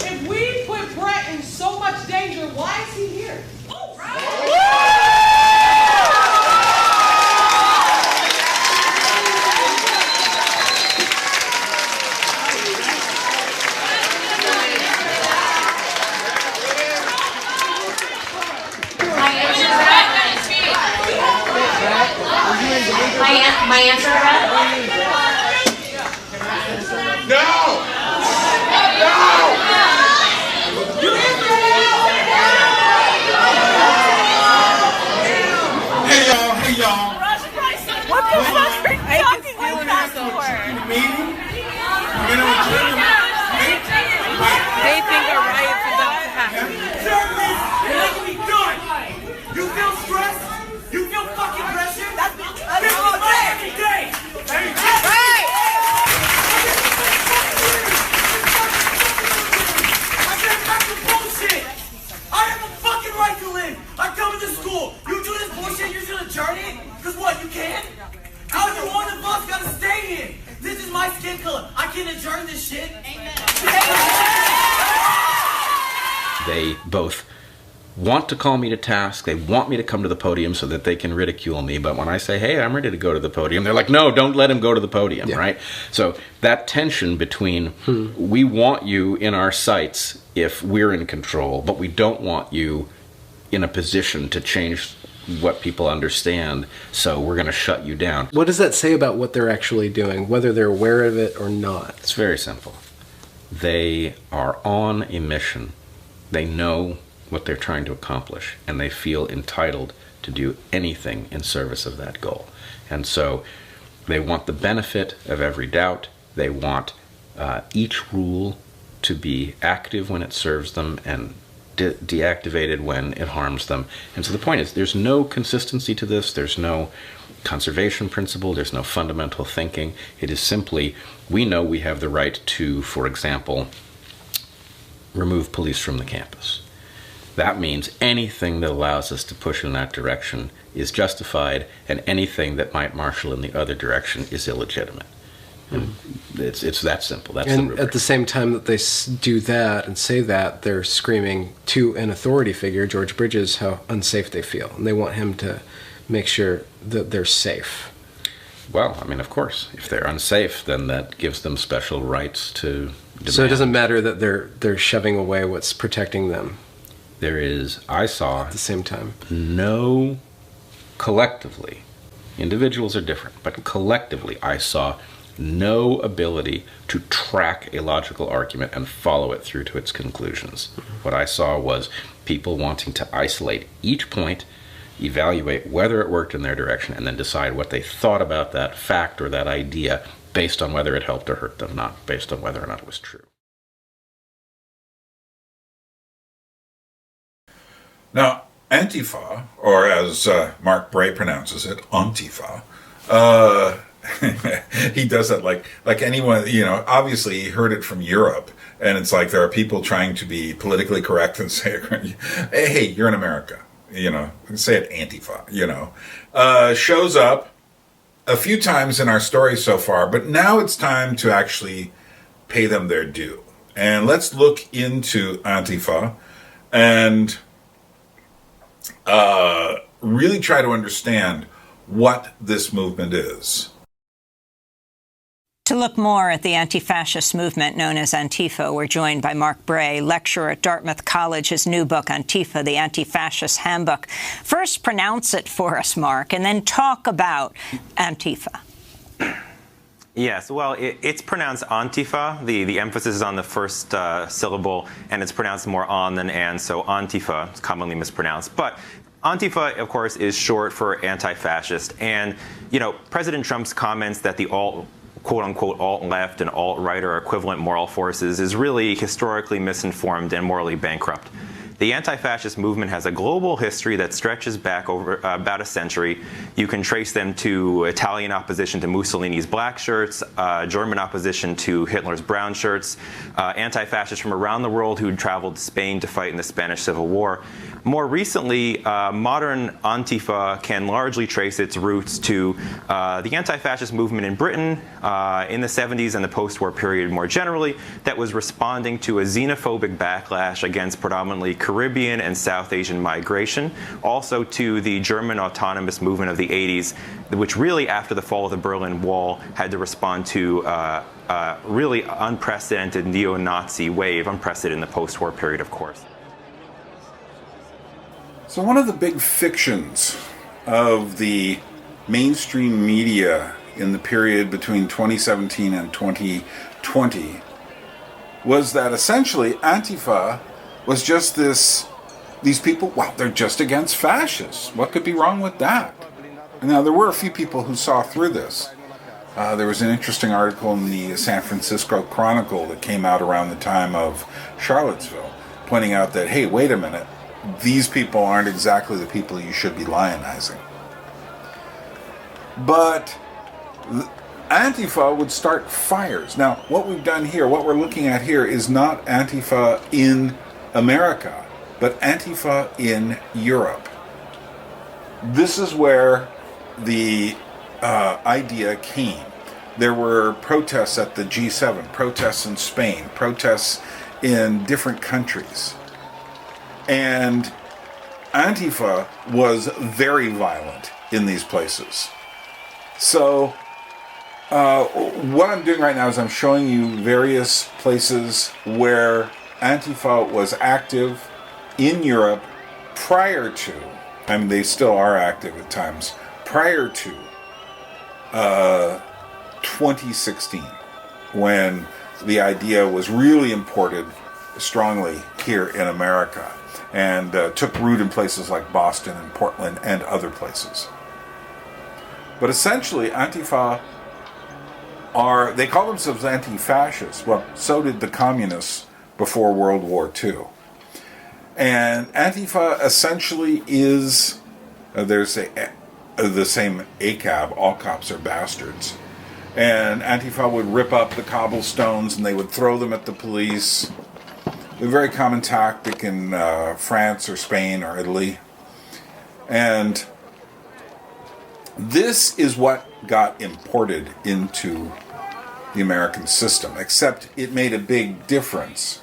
If we put Brett in so much danger, why is he here? My answer, Brett? No! No! Hey y'all. What the fuck are you talking like that for? They think a riot's about to happen. You're not gonna be done. You feel stressed? You feel fucking pressure? That's all day. Every day. Right. I can't back the bullshit. I have a fucking right to live. I come to this school. You do this bullshit, you're gonna adjourn it? Cause what, you can't? How you one of us gotta stay here? This is my skin color. I can adjourn this shit. They both want to call me to task. They want me to come to the podium so that they can ridicule me. But when I say, hey, I'm ready to go to the podium, they're like, no, don't let him go to the podium, right? So that tension between we want you in our sights if we're in control, but we don't want you in a position to change what people understand, so we're going to shut you down. What does that say about what they're actually doing, whether they're aware of it or not? It's very simple. They are on a mission. They know what they're trying to accomplish, and they feel entitled to do anything in service of that goal. And so they want the benefit of every doubt. They want each rule to be active when it serves them and deactivated when it harms them. And so the point is, there's no consistency to this. There's no conservation principle. There's no fundamental thinking. It is simply, we know we have the right to, for example, remove police from the campus. That means anything that allows us to push in that direction is justified, and anything that might marshal in the other direction is illegitimate. And it's that simple. That's and the at the same time that they do that and say that, they're screaming to an authority figure, George Bridges, how unsafe they feel. And they want him to make sure that they're safe. Well, I mean, of course, if they're unsafe, then that gives them special rights to demand. So it doesn't matter that they're shoving away what's protecting them. There is, I saw, at the same time, no, collectively, individuals are different, but collectively I saw no ability to track a logical argument and follow it through to its conclusions. What I saw was people wanting to isolate each point, evaluate whether it worked in their direction, and then decide what they thought about that fact or that idea based on whether it helped or hurt them, not based on whether or not it was true. Now, Antifa, or as Mark Bray pronounces it, Antifa, he does that like anyone, obviously he heard it from Europe, and it's like there are people trying to be politically correct and say, hey, you're in America, say it Antifa, shows up a few times in our story so far, but now it's time to actually pay them their due. And let's look into Antifa and really try to understand what this movement is. To look more at the anti-fascist movement known as Antifa, we're joined by Mark Bray, lecturer at Dartmouth College. His new book, Antifa, the Anti-Fascist Handbook. First, pronounce it for us, Mark, and then talk about Antifa. Yes, well, it's pronounced Antifa. The emphasis is on the first syllable, and it's pronounced more on than and, so Antifa is commonly mispronounced. But Antifa, of course, is short for anti-fascist. And, President Trump's comments that the quote-unquote alt-left and alt-right are equivalent moral forces is really historically misinformed and morally bankrupt. The anti-fascist movement has a global history that stretches back over about a century. You can trace them to Italian opposition to Mussolini's black shirts, German opposition to Hitler's brown shirts, anti-fascists from around the world who traveled to Spain to fight in the Spanish Civil War. More recently, modern Antifa can largely trace its roots to the anti-fascist movement in Britain in the 70s and the post-war period more generally that was responding to a xenophobic backlash against predominantly Caribbean and South Asian migration, also to the German autonomous movement of the 80s, which really after the fall of the Berlin Wall had to respond to really unprecedented neo-Nazi wave, unprecedented in the post-war period, of course. So one of the big fictions of the mainstream media in the period between 2017 and 2020 was that essentially Antifa was just these people, wow, they're just against fascists. What could be wrong with that? Now, there were a few people who saw through this. There was an interesting article in the San Francisco Chronicle that came out around the time of Charlottesville, pointing out that, hey, wait a minute, these people aren't exactly the people you should be lionizing. But Antifa would start fires. Now, what we've done here, what we're looking at here, is not Antifa in America, but Antifa in Europe. This is where the idea came. There were protests at the G7, protests in Spain, protests in different countries. And Antifa was very violent in these places. So what I'm doing right now is I'm showing you various places where Antifa was active in Europe prior to, I mean, they still are active at times, prior to 2016, when the idea was really imported strongly here in America and took root in places like Boston and Portland and other places. But essentially, Antifa they call themselves anti-fascists. Well, so did the communists before World War II. And Antifa essentially is, there's the same ACAB, all cops are bastards. And Antifa would rip up the cobblestones and they would throw them at the police. A very common tactic in France or Spain or Italy. And this is what got imported into the American system, except it made a big difference.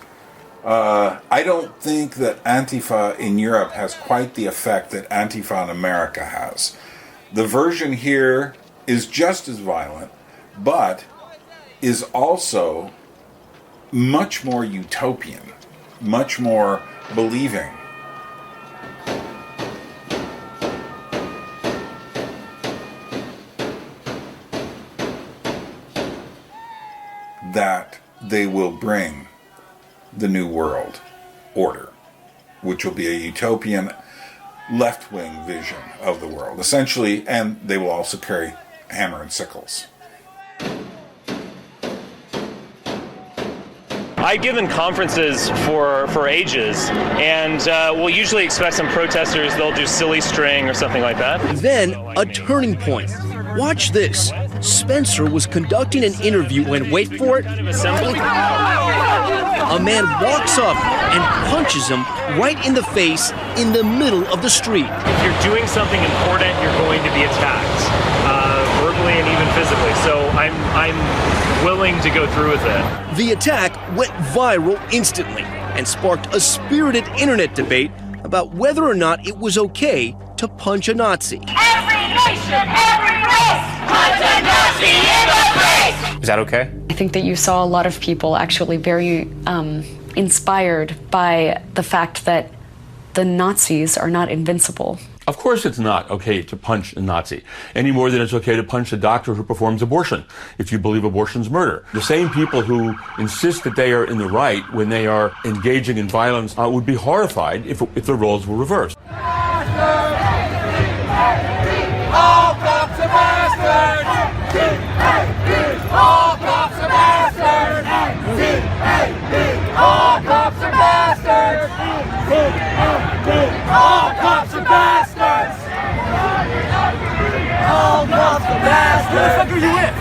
I don't think that Antifa in Europe has quite the effect that Antifa in America has. The version here is just as violent, but is also much more utopian, much more believing. That they will bring the New World Order, which will be a utopian left-wing vision of the world, essentially, and they will also carry hammer and sickles. I've given conferences for ages, and we'll usually expect some protesters, they'll do silly string or something like that. Then, a turning point. Watch this. Spencer was conducting an interview when, wait for it, a man walks up and punches him right in the face in the middle of the street. If you're doing something important, you're going to be attacked, verbally and even physically. So I'm willing to go through with it. The attack went viral instantly and sparked a spirited internet debate about whether or not it was okay to punch a Nazi. Every nation, every race, punch a Nazi in the face! Is that okay? I think that you saw a lot of people actually very inspired by the fact that the Nazis are not invincible. Of course it's not okay to punch a Nazi, any more than it's okay to punch a doctor who performs abortion, if you believe abortion's murder. The same people who insist that they are in the right when they are engaging in violence would be horrified if the roles were reversed. All cops are bastards! All cops are bastards! All cops are bastards! All cops are bastards! All cops are bastards! Who the fuck are you with?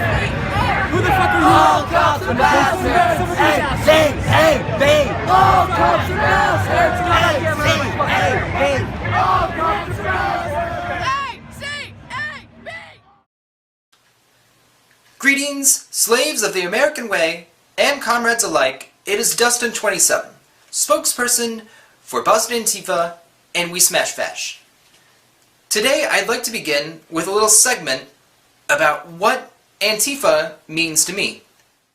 Who the fuck are you with? All cops are bastards! A-C-A-B! All cops are bastards! A-C-A-B! All cops are bastards! Greetings, slaves of the American way, and comrades alike. It is Dustin27, spokesperson for Boston Antifa and We Smash Fash. Today I'd like to begin with a little segment about what Antifa means to me.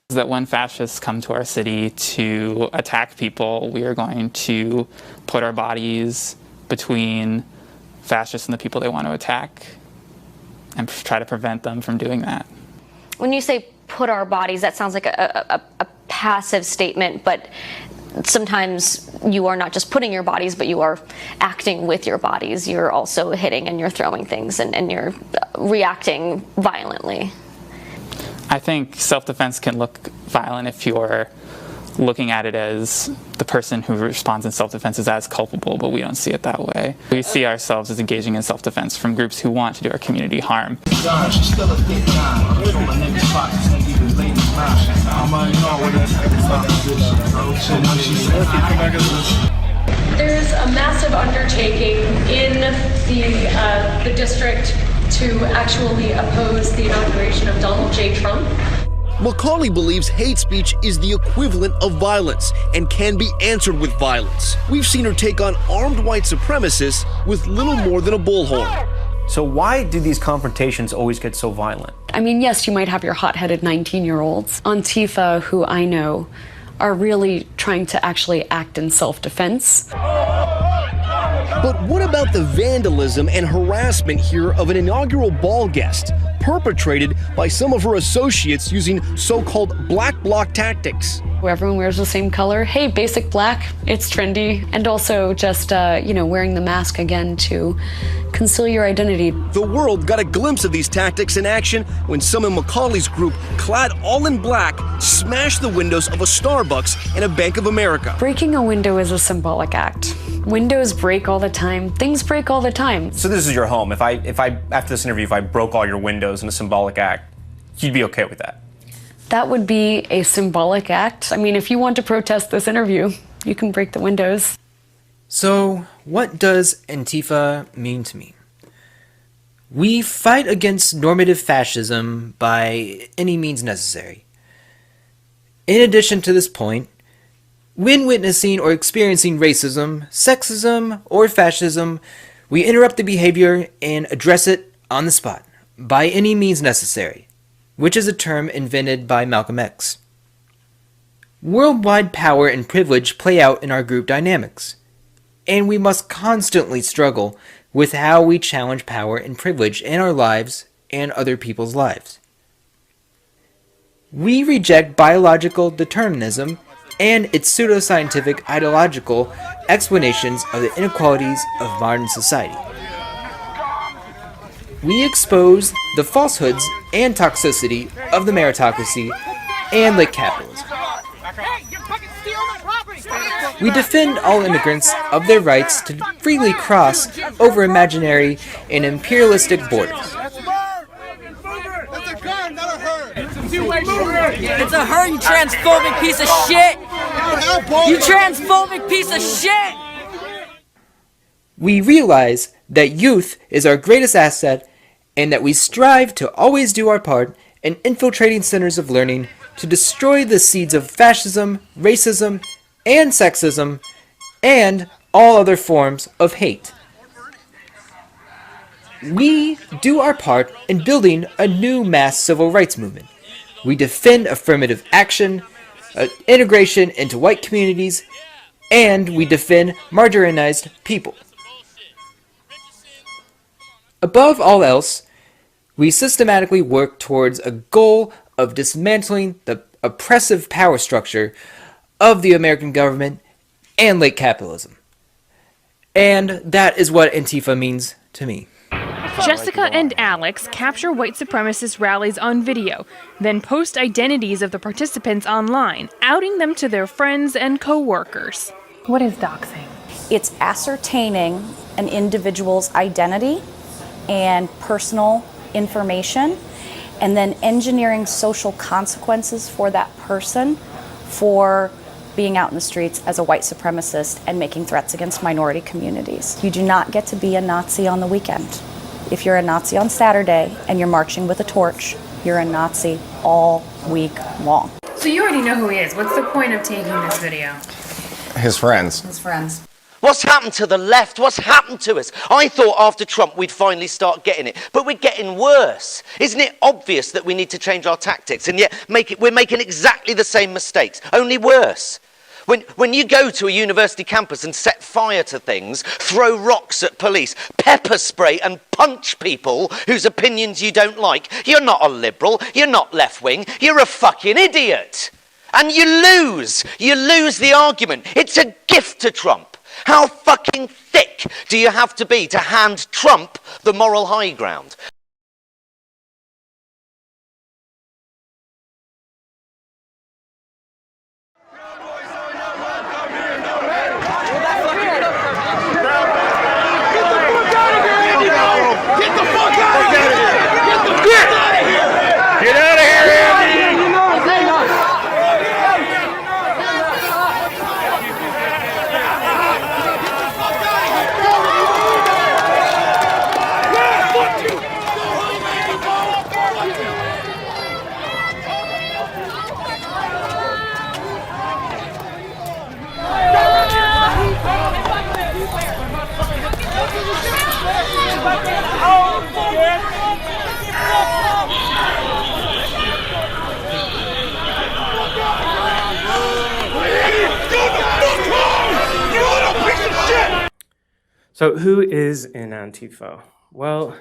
That when fascists come to our city to attack people, we are going to put our bodies between fascists and the people they want to attack and try to prevent them from doing that. When you say put our bodies, that sounds like a passive statement, but sometimes you are not just putting your bodies, but you are acting with your bodies. You're also hitting and you're throwing things and you're reacting violently. I think self-defense can look violent if you're looking at it as the person who responds in self-defense is as culpable, but we don't see it that way. We see ourselves as engaging in self-defense from groups who want to do our community harm. There's a massive undertaking in the district to actually oppose the inauguration of Donald J. Trump. Macaulay believes hate speech is the equivalent of violence and can be answered with violence. We've seen her take on armed white supremacists with little more than a bullhorn. So why do these confrontations always get so violent? I mean, yes, you might have your hot-headed 19-year-olds. Antifa, who I know, are really trying to actually act in self-defense. But what about the vandalism and harassment here of an inaugural ball guest, perpetrated by some of her associates using so-called black bloc tactics? Where everyone wears the same color. Hey, basic black, it's trendy. And also just, wearing the mask again to conceal your identity. The world got a glimpse of these tactics in action when some in Macaulay's group, clad all in black, smashed the windows of a Starbucks and a Bank of America. Breaking a window is a symbolic act. Windows break all the time. Things break all the time. So this is your home. If I after this interview, if I broke all your windows in a symbolic act, you'd be okay with that? That would be a symbolic act. I mean, if you want to protest this interview, you can break the windows. So, what does Antifa mean to me? We fight against normative fascism by any means necessary. In addition to this point, when witnessing or experiencing racism, sexism, or fascism, we interrupt the behavior and address it on the spot, by any means necessary, which is a term invented by Malcolm X. Worldwide power and privilege play out in our group dynamics, and we must constantly struggle with how we challenge power and privilege in our lives and other people's lives. We reject biological determinism and its pseudoscientific ideological explanations of the inequalities of modern society. We expose the falsehoods and toxicity of the meritocracy and late capitalism. We defend all immigrants of their rights to freely cross over imaginary and imperialistic borders. It's a her, you transphobic piece of shit! You transphobic piece of shit! We realize that youth is our greatest asset and that we strive to always do our part in infiltrating centers of learning to destroy the seeds of fascism, racism, and sexism, and all other forms of hate. We do our part in building a new mass civil rights movement. We defend affirmative action, integration into white communities, and we defend marginalized people. Above all else, we systematically work towards a goal of dismantling the oppressive power structure of the American government and late capitalism. And that is what Antifa means to me. Jessica and Alex capture white supremacist rallies on video, then post identities of the participants online, outing them to their friends and co-workers. What is doxing? It's ascertaining an individual's identity and personal information, and then engineering social consequences for that person for being out in the streets as a white supremacist and making threats against minority communities. You do not get to be a Nazi on the weekend. If you're a Nazi on Saturday and you're marching with a torch, you're a Nazi all week long. So you already know who he is. What's the point of taking this video? His friends. His friends. What's happened to the left? What's happened to us? I thought after Trump we'd finally start getting it, but we're getting worse. Isn't it obvious that we need to change our tactics, and yet we're making exactly the same mistakes, only worse? When you go to a university campus and set fire to things, throw rocks at police, pepper spray and punch people whose opinions you don't like, you're not a liberal, you're not left-wing, you're a fucking idiot. And you lose the argument. It's a gift to Trump. How fucking thick do you have to be to hand Trump the moral high ground? So who is in Antifa? Well,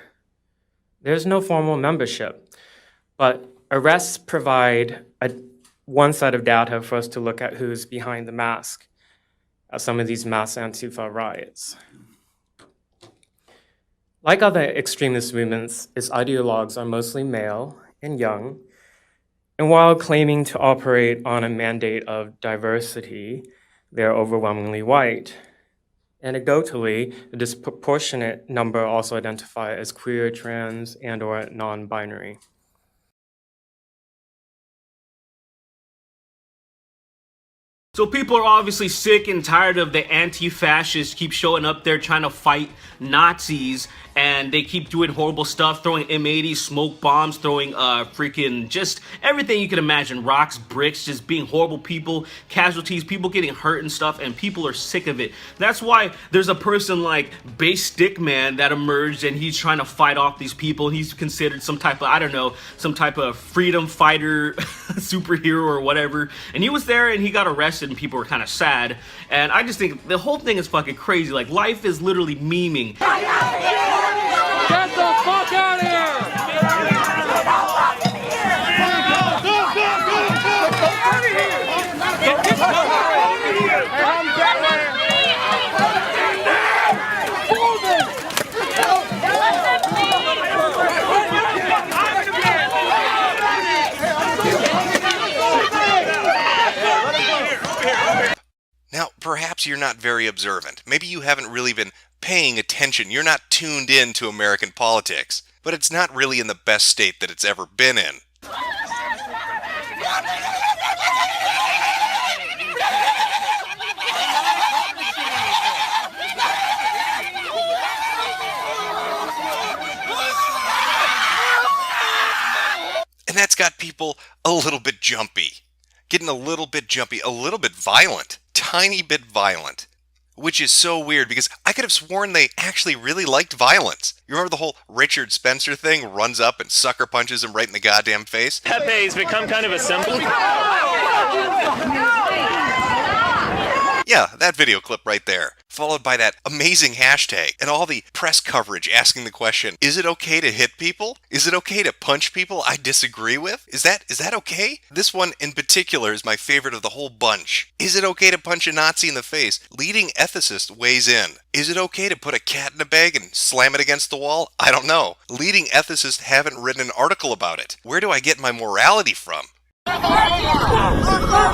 there's no formal membership, but arrests provide one set of data for us to look at who's behind the mask at some of these mass Antifa riots. Like other extremist movements, its ideologues are mostly male and young, and while claiming to operate on a mandate of diversity, they're overwhelmingly white. Anecdotally, a disproportionate number also identify as queer, trans, and/or non-binary. So people are obviously sick and tired of the anti-fascists keep showing up there trying to fight Nazis, and they keep doing horrible stuff, throwing M80s, smoke bombs, throwing freaking just everything you can imagine, rocks, bricks, just being horrible people, casualties, people getting hurt and stuff, and people are sick of it. That's why there's a person like Base Stickman that emerged, and he's trying to fight off these people. He's considered some type of, I don't know, some type of freedom fighter superhero or whatever, and he was there and he got arrested and people were kind of sad. And I just think the whole thing is fucking crazy. Like, life is literally memeing. Get the fuck out of here! Now, perhaps you're not very observant. Maybe you haven't really been paying attention. You're not tuned in to American politics. But it's not really in the best state that it's ever been in. And that's got people a little bit jumpy. Getting a little bit jumpy, a little bit violent. Tiny bit violent. Which is so weird because I could have sworn they actually really liked violence. You remember the whole Richard Spencer thing? Runs up and sucker punches him right in the goddamn face? Pepe's become kind of a symbol. Yeah, that video clip right there. Followed by that amazing hashtag and all the press coverage asking the question, is it okay to hit people? Is it okay to punch people I disagree with? Is that okay? This one in particular is my favorite of the whole bunch. Is it okay to punch a Nazi in the face? Leading ethicist weighs in. Is it okay to put a cat in a bag and slam it against the wall? I don't know. Leading ethicists haven't written an article about it. Where do I get my morality from? Off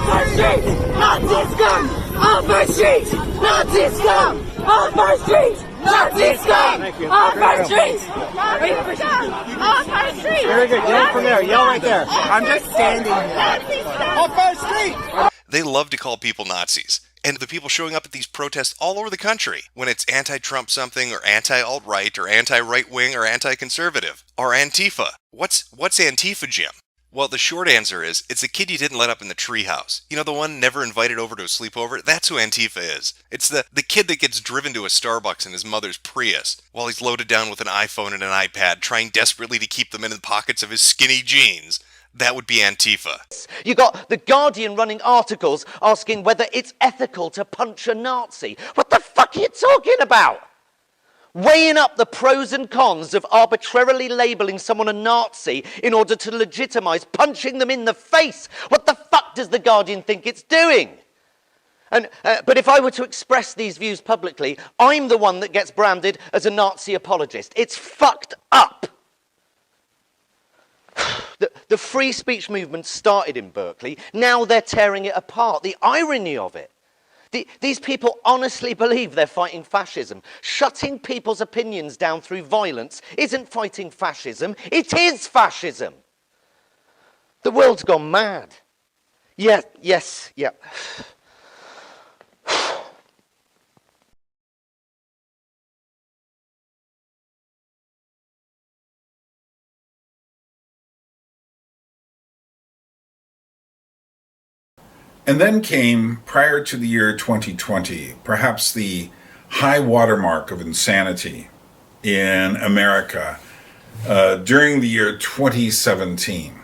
our streets! Nazi scum! Off our streets! Nazi scum! Off our streets! Nazi scum! Off our streets! Nazi scum! Off our streets! Very good. Get it from there. Yell right there. I'm just standing here. Off our street! They love to call people Nazis. And the people showing up at these protests all over the country, when it's anti-Trump something, or anti-alt-right, or anti-right-wing, or anti-conservative, are Antifa. What's Antifa, Jim? Well, the short answer is, it's the kid you didn't let up in the treehouse. You know, the one never invited over to a sleepover? That's who Antifa is. It's the kid that gets driven to a Starbucks in his mother's Prius, while he's loaded down with an iPhone and an iPad, trying desperately to keep them in the pockets of his skinny jeans. That would be Antifa. You got The Guardian running articles asking whether it's ethical to punch a Nazi. What the fuck are you talking about? Weighing up the pros and cons of arbitrarily labelling someone a Nazi in order to legitimise punching them in the face. What the fuck does The Guardian think it's doing? But if I were to express these views publicly, I'm the one that gets branded as a Nazi apologist. It's fucked up. The free speech movement started in Berkeley. Now they're tearing it apart. The irony of it. These people honestly believe they're fighting fascism. Shutting people's opinions down through violence isn't fighting fascism. It is fascism. The world's gone mad. Yeah. And then came, prior to the year 2020, perhaps the high watermark of insanity in America during the year 2017.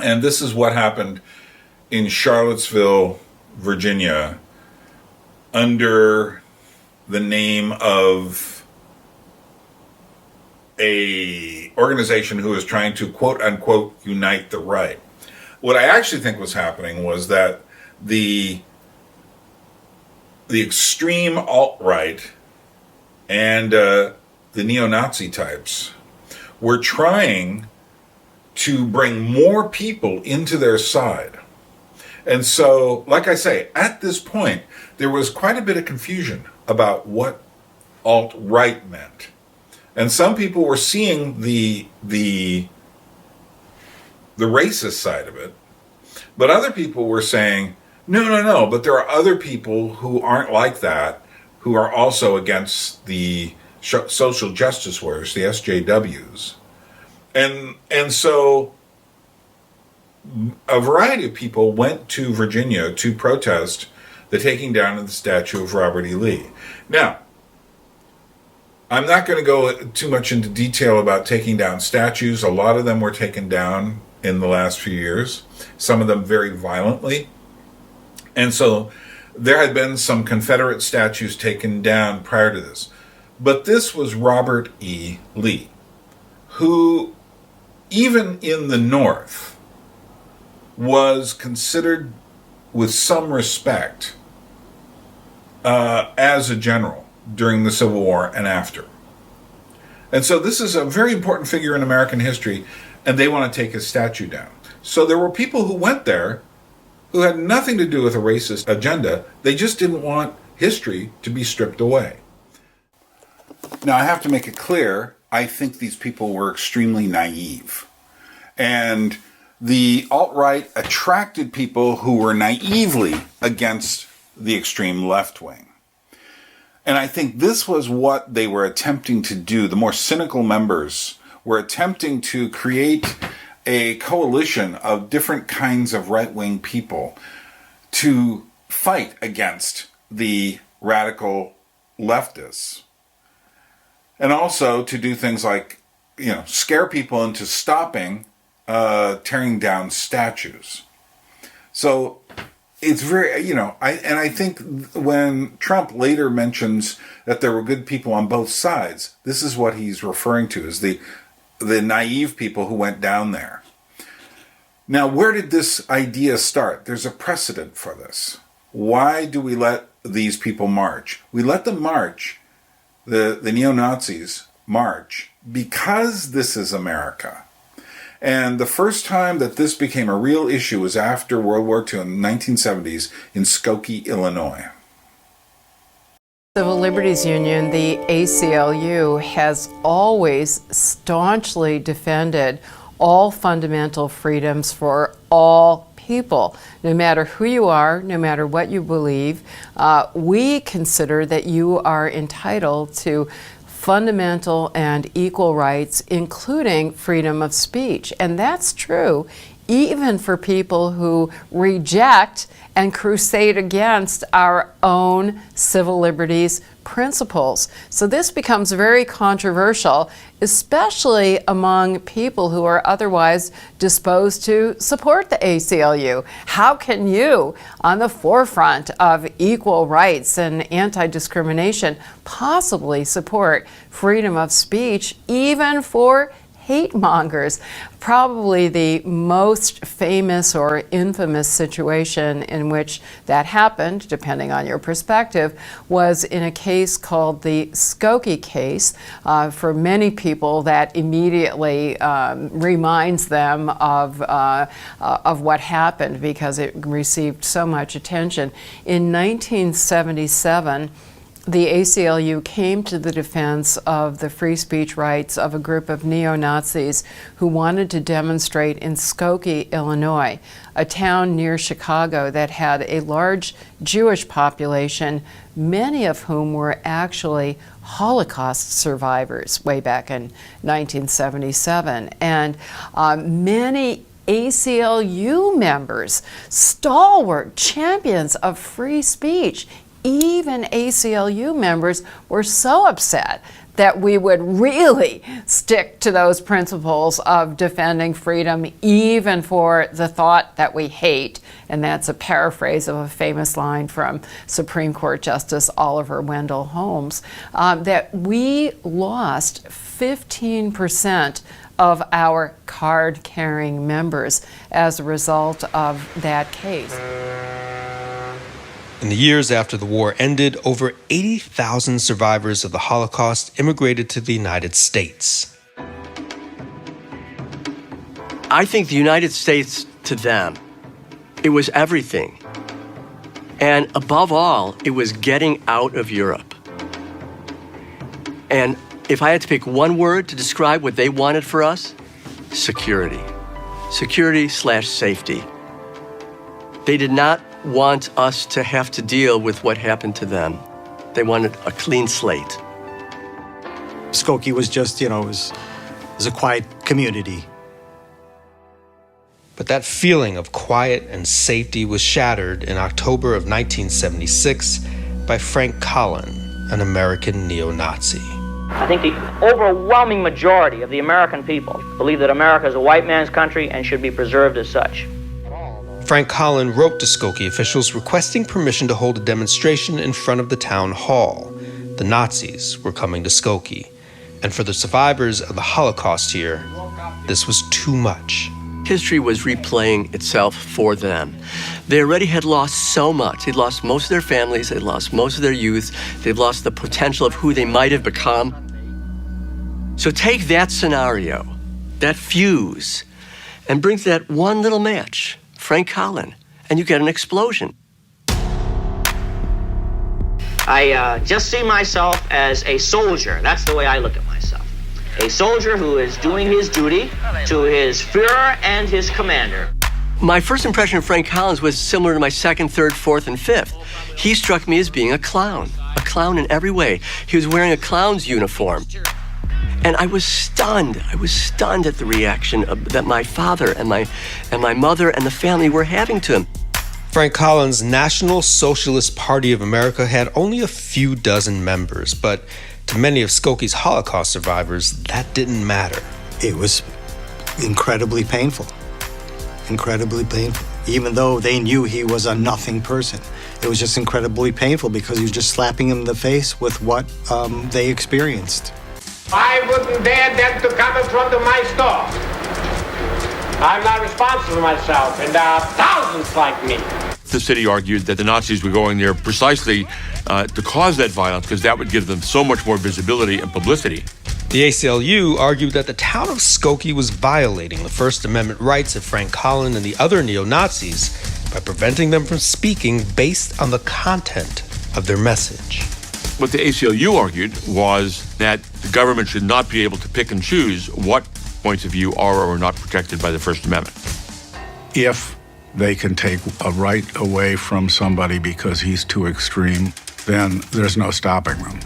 And this is what happened in Charlottesville, Virginia, under the name of a organization who is trying to quote unquote unite the right. What I actually think was happening was that the extreme alt-right and the neo-Nazi types were trying to bring more people into their side. And so, like I say, at this point, there was quite a bit of confusion about what alt-right meant. And some people were seeing the racist side of it, but other people were saying, no, but there are other people who aren't like that, who are also against the social justice warriors, the SJWs. And so a variety of people went to Virginia to protest the taking down of the statue of Robert E. Lee. Now, I'm not going to go too much into detail about taking down statues. A lot of them were taken down in the last few years, some of them very violently. And so there had been some Confederate statues taken down prior to this. But this was Robert E. Lee, who, even in the North, was considered with some respect as a general during the Civil War and after. And so this is a very important figure in American history, and they want to take his statue down. So there were people who went there who had nothing to do with a racist agenda. They just didn't want history to be stripped away. Now, I have to make it clear, I think these people were extremely naive. And the alt-right attracted people who were naively against the extreme left wing. And I think this was what they were attempting to do. The more cynical members were attempting to create a coalition of different kinds of right-wing people to fight against the radical leftists. And also to do things like, scare people into stopping tearing down statues. So it's very, I think when Trump later mentions that there were good people on both sides, this is what he's referring to as the naive people who went down there. Now, where did this idea start? There's a precedent for this. Why do we let these people march? We let them march, the neo-Nazis march, because this is America. And the first time that this became a real issue was after World War II in the 1970s in Skokie, Illinois. Civil Liberties Union, the ACLU, has always staunchly defended all fundamental freedoms for all people. No matter who you are, no matter what you believe, we consider that you are entitled to fundamental and equal rights, including freedom of speech. And that's true even for people who reject and crusade against our own civil liberties principles. So this becomes very controversial, especially among people who are otherwise disposed to support the ACLU. How can you, on the forefront of equal rights and anti-discrimination, possibly support freedom of speech, even for hate mongers? Probably the most famous or infamous situation in which that happened, depending on your perspective, was in a case called the Skokie case. For many people, that immediately reminds them of what happened because it received so much attention. In 1977, the ACLU came to the defense of the free speech rights of a group of neo-Nazis who wanted to demonstrate in Skokie, Illinois, a town near Chicago that had a large Jewish population, many of whom were actually Holocaust survivors way back in 1977. And many ACLU members, stalwart champions of free speech, even ACLU members were so upset that we would really stick to those principles of defending freedom, even for the thought that we hate. And that's a paraphrase of a famous line from Supreme Court Justice Oliver Wendell Holmes, that we lost 15% of our card-carrying members as a result of that case. In the years after the war ended, over 80,000 survivors of the Holocaust immigrated to the United States. I think the United States, to them, it was everything. And above all, it was getting out of Europe. And if I had to pick one word to describe what they wanted for us, security. Security/safety. They did not want us to have to deal with what happened to them. They wanted a clean slate. Skokie was just, it was a quiet community. But that feeling of quiet and safety was shattered in October of 1976 by Frank Collin, an American neo-Nazi. I think the overwhelming majority of the American people believe that America is a white man's country and should be preserved as such. Frank Collin wrote to Skokie officials requesting permission to hold a demonstration in front of the town hall. The Nazis were coming to Skokie, and for the survivors of the Holocaust here, this was too much. History was replaying itself for them. They already had lost so much. They'd lost most of their families, they'd lost most of their youth, they'd lost the potential of who they might have become. So take that scenario, that fuse, and bring that one little match, Frank Collin, and you get an explosion. I just see myself as a soldier. That's the way I look at myself. A soldier who is doing his duty to his Führer and his commander. My first impression of Frank Collins was similar to my second, third, fourth, and fifth. He struck me as being a clown in every way. He was wearing a clown's uniform. And I was stunned. I was stunned at the reaction that my father and my mother and the family were having to him. Frank Collins' National Socialist Party of America had only a few dozen members, but to many of Skokie's Holocaust survivors, that didn't matter. It was incredibly painful. Incredibly painful. Even though they knew he was a nothing person. It was just incredibly painful because he was just slapping him in the face with what they experienced. I wouldn't dare them to come in front of my store. I'm not responsible for myself, and there are thousands like me. The city argued that the Nazis were going there precisely to cause that violence because that would give them so much more visibility and publicity. The ACLU argued that the town of Skokie was violating the First Amendment rights of Frank Collin and the other neo-Nazis by preventing them from speaking based on the content of their message. What the ACLU argued was that the government should not be able to pick and choose what points of view are or are not protected by the First Amendment. If they can take a right away from somebody because he's too extreme, then there's no stopping them.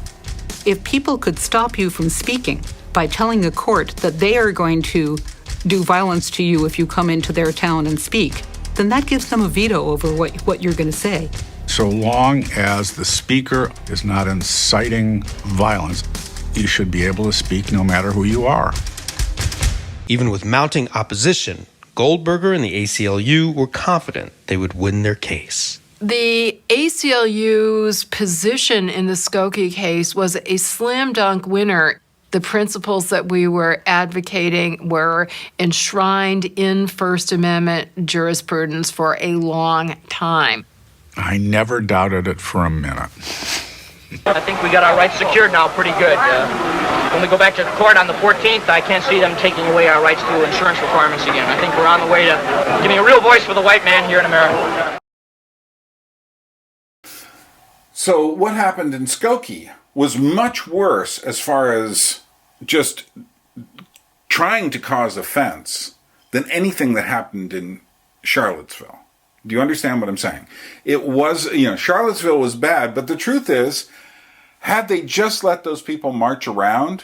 If people could stop you from speaking by telling a court that they are going to do violence to you if you come into their town and speak, then that gives them a veto over what you're going to say. So long as the speaker is not inciting violence, you should be able to speak no matter who you are. Even with mounting opposition, Goldberger and the ACLU were confident they would win their case. The ACLU's position in the Skokie case was a slam dunk winner. The principles that we were advocating were enshrined in First Amendment jurisprudence for a long time. I never doubted it for a minute. I think we got our rights secured now pretty good. When we go back to the court on the 14th, I can't see them taking away our rights to insurance requirements again. I think we're on the way to giving a real voice for the white man here in America. So what happened in Skokie was much worse as far as just trying to cause offense than anything that happened in Charlottesville. Do you understand what I'm saying? It was, Charlottesville was bad, but the truth is, had they just let those people march around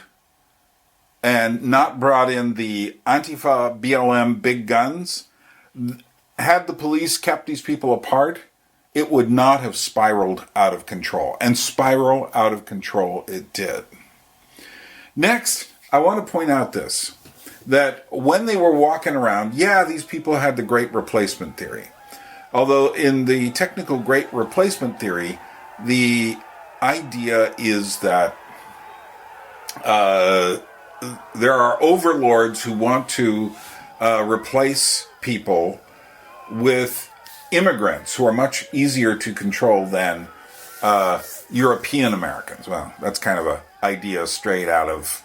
and not brought in the Antifa, BLM big guns, had the police kept these people apart, it would not have spiraled out of control. And spiral out of control it did. Next, I want to point out this, that when they were walking around, yeah, these people had the Great Replacement theory. Although in the technical Great Replacement theory, the idea is that there are overlords who want to replace people with immigrants who are much easier to control than European Americans. Well, that's kind of an idea straight out of,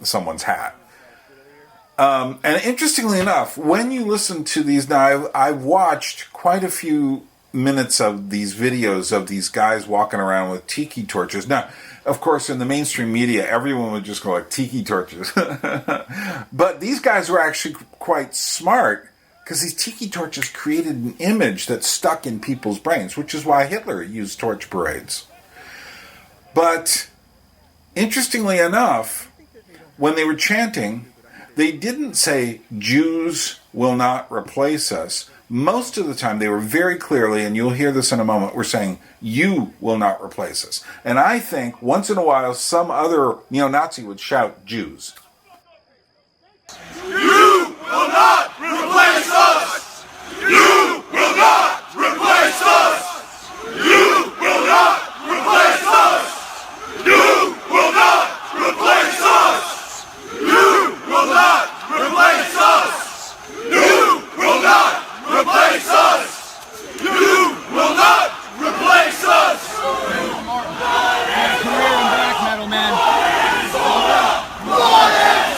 someone's hat. And interestingly enough, when you listen to these, now I've watched quite a few minutes of these videos of these guys walking around with tiki torches. Now, of course, in the mainstream media, everyone would just go like tiki torches. But these guys were actually quite smart, because these tiki torches created an image that stuck in people's brains, which is why Hitler used torch parades. But interestingly enough, when they were chanting, they didn't say, Jews will not replace us. Most of the time, they were very clearly, and you'll hear this in a moment, were saying, you will not replace us. And I think once in a while, some other neo-Nazi would shout, Jews. You will not replace us! You will not replace us! You will not replace us! You will not replace us! You will not replace us! You will not replace us! You will not replace us! Career in black metal, man. Blood and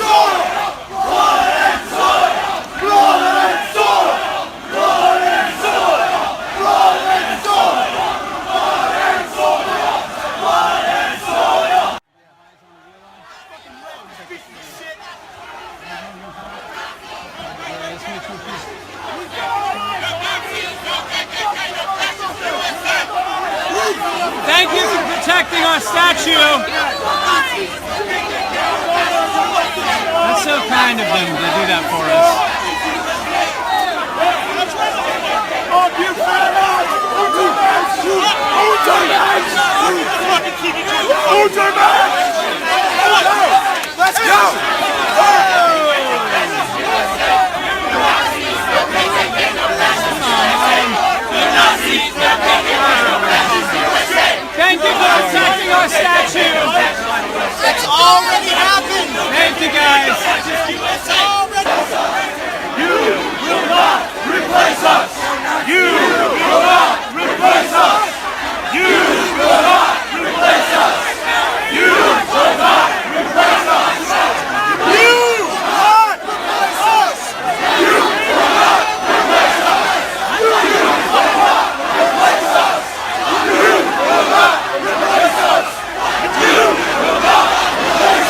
soil! Blood and soil! Blood and soil! Blood and soil! Blood and soil! Blood and soil! Blood and soil! Thank you for protecting our statue. That's so kind of them to do that for us. Let's go! Thank you for protecting our statue. It's already happened. Thank you, guys. It's already. You will not replace us. You will not replace us. You will not replace us. You will not replace us. You will not replace us. You will not replace us. You will not replace us. You will not replace us. You will not replace us. You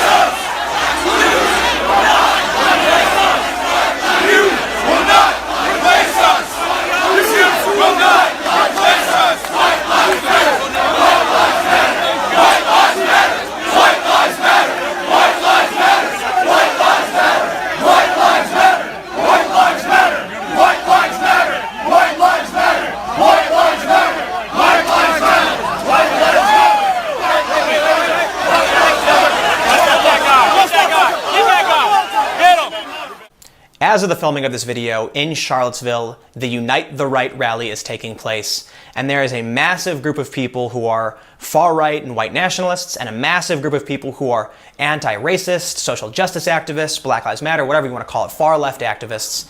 will not replace us. You will not replace us. You will not replace us. White lives matter. White lives matter. White lives matter. White lives matter. White lives matter. White lives matter. White lives matter. White lives matter. White lives matter. White lives matter. White lives matter. White lives matter. White lives matter. As of the filming of this video, in Charlottesville, the Unite the Right rally is taking place, and there is a massive group of people who are far-right and white nationalists, and a massive group of people who are anti-racist, social justice activists, Black Lives Matter, whatever you want to call it, far-left activists,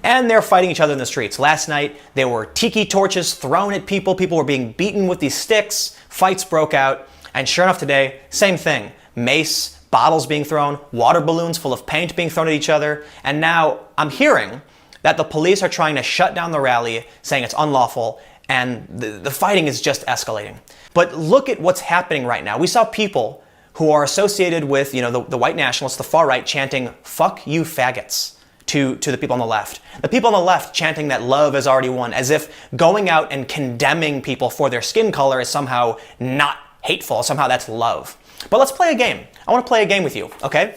and they're fighting each other in the streets. Last night, there were tiki torches thrown at people, people were being beaten with these sticks, fights broke out, and sure enough today, same thing, mace, bottles being thrown, water balloons full of paint being thrown at each other, and now I'm hearing that the police are trying to shut down the rally, saying it's unlawful, and the fighting is just escalating. But look at what's happening right now. We saw people who are associated with, the white nationalists, the far right, chanting, "Fuck you faggots," to the people on the left. The people on the left chanting that love has already won, as if going out and condemning people for their skin color is somehow not hateful, somehow that's love. But let's play a game. I want to play a game with you, okay?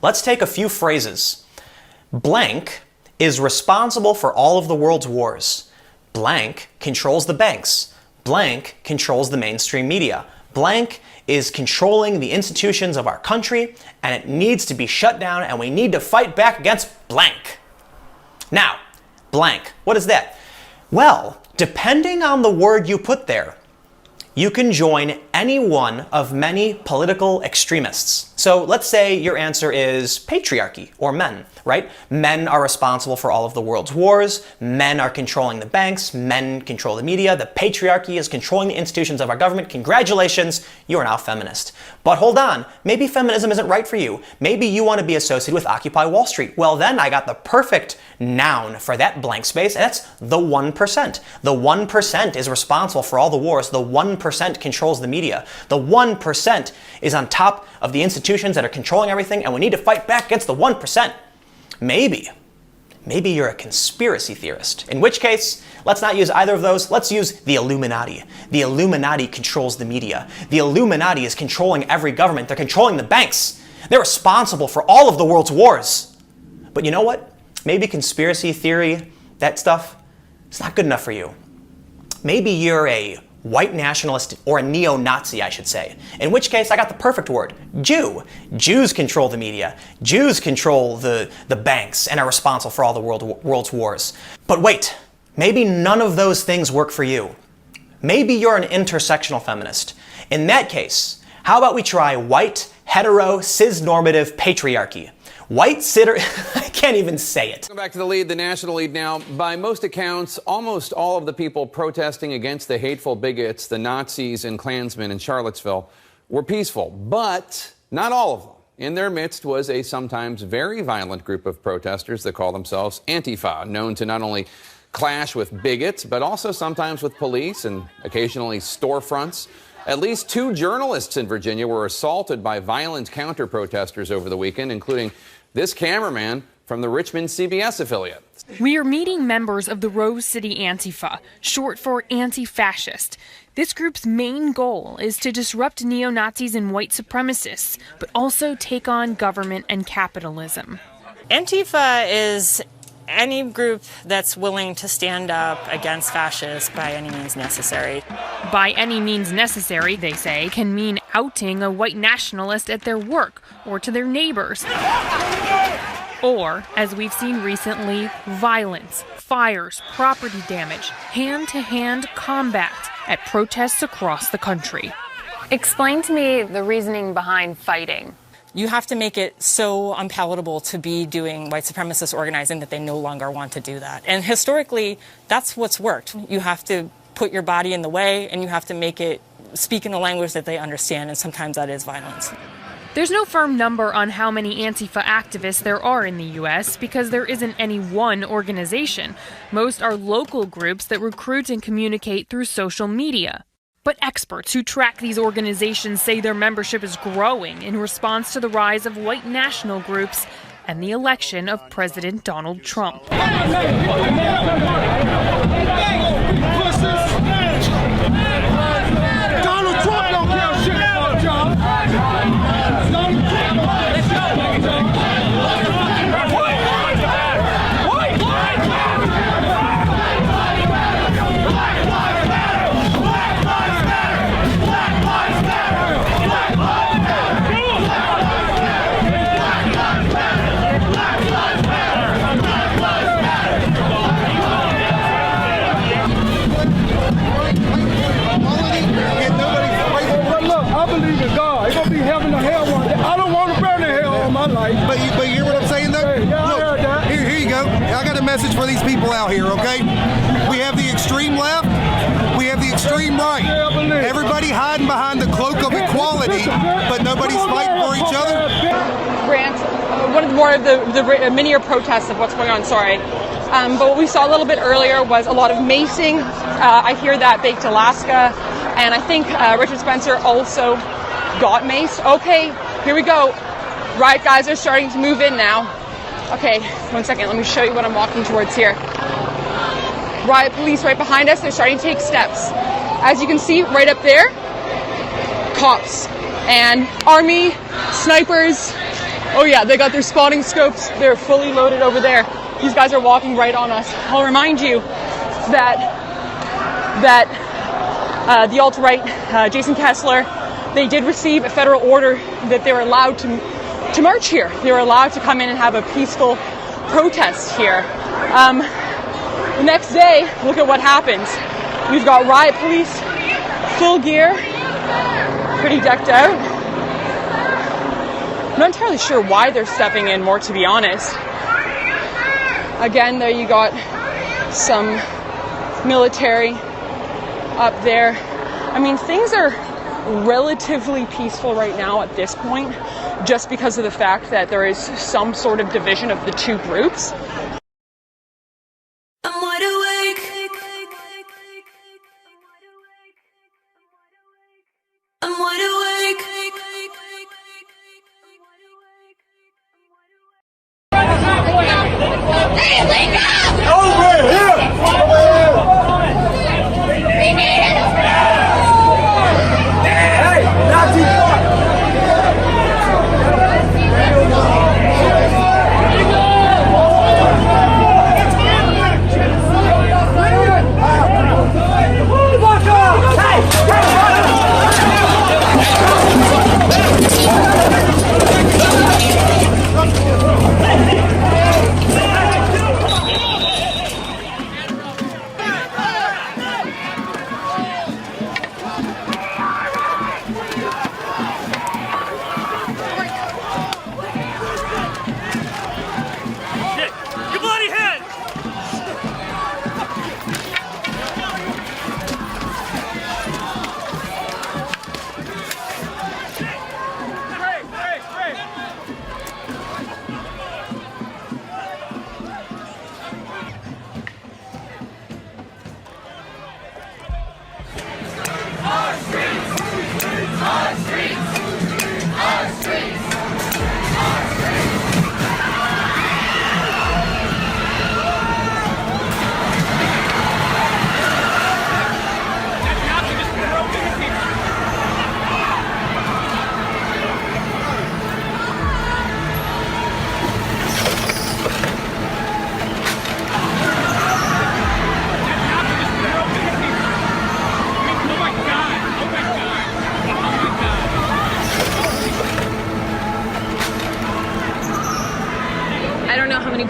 Let's take a few phrases. Blank is responsible for all of the world's wars. Blank controls the banks. Blank controls the mainstream media. Blank is controlling the institutions of our country, and it needs to be shut down, and we need to fight back against blank. Now, blank, what is that? Well, depending on the word you put there, you can join any one of many political extremists. So let's say your answer is patriarchy or men, right? Men are responsible for all of the world's wars. Men are controlling the banks. Men control the media. The patriarchy is controlling the institutions of our government. Congratulations, you are now feminist. But hold on, maybe feminism isn't right for you. Maybe you want to be associated with Occupy Wall Street. Well, then I got the perfect noun for that blank space, and that's the 1%. The 1% is responsible for all the wars. The 1% controls the media. The 1% is on top of the institutions that are controlling everything, and we need to fight back against the 1%. Maybe you're a conspiracy theorist. In which case, let's not use either of those. Let's use the Illuminati. The Illuminati controls the media. The Illuminati is controlling every government. They're controlling the banks. They're responsible for all of the world's wars. But you know what? Maybe conspiracy theory, that stuff, it's not good enough for you. Maybe you're a white nationalist, or a neo-Nazi, I should say. In which case, I got the perfect word, Jew. Jews control the media. Jews control the banks and are responsible for all the world's wars. But wait, maybe none of those things work for you. Maybe you're an intersectional feminist. In that case, how about we try white, hetero, cis-normative patriarchy? White I can't even say it. Going back to the lead, the national lead now. By most accounts, almost all of the people protesting against the hateful bigots, the Nazis and Klansmen in Charlottesville, were peaceful, but not all of them. In their midst was a sometimes very violent group of protesters that call themselves Antifa, known to not only clash with bigots, but also sometimes with police and occasionally storefronts. At least 2 journalists in Virginia were assaulted by violent counter-protesters over the weekend, including this cameraman from the Richmond CBS affiliate. We are meeting members of the Rose City Antifa, short for anti-fascist. This group's main goal is to disrupt neo-Nazis and white supremacists, but also take on government and capitalism. Antifa is any group that's willing to stand up against fascists by any means necessary. By any means necessary, they say, can mean outing a white nationalist at their work or to their neighbors. Or, as we've seen recently, violence, fires, property damage, hand-to-hand combat at protests across the country. Explain to me the reasoning behind fighting. You have to make it so unpalatable to be doing white supremacist organizing that they no longer want to do that. And historically, that's what's worked. You have to put your body in the way, and you have to make it speak in a language that they understand, and sometimes that is violence. There's no firm number on how many Antifa activists there are in the U.S. because there isn't any one organization. Most are local groups that recruit and communicate through social media. But experts who track these organizations say their membership is growing in response to the rise of white national groups and the election of President Donald Trump. Donald Trump don't care shit about y'all. But you hear what I'm saying, though? Hey, look, here you go. I got a message for these people out here, okay? We have the extreme left. We have the extreme right. Everybody hiding behind the cloak of equality, but nobody's fighting for each other. Grant, one of the minier protests of what's going on, sorry. But what we saw a little bit earlier was a lot of macing. I hear that baked Alaska. And I think Richard Spencer also got maced. Okay, here we go. Riot guys are starting to move in now. Okay, 1 second, let me show you what I'm walking towards here. Riot police right behind us, they're starting to take steps. As you can see, right up there, cops and army, snipers. Oh yeah, they got their spotting scopes. They're fully loaded over there. These guys are walking right on us. I'll remind you that the alt-right, Jason Kessler, they did receive a federal order that they're allowed to march here. They're allowed to come in and have a peaceful protest here. The next day, look at what happens. We've got riot police, full gear, pretty decked out. I'm not entirely sure why they're stepping in more, to be honest. Again, there you got some military up there. I mean, things are relatively peaceful right now at this point, just because of the fact that there is some sort of division of the two groups. I'm wide awake. I'm wide awake. Hey, wake up! Over here! We need it! Hey, not too far!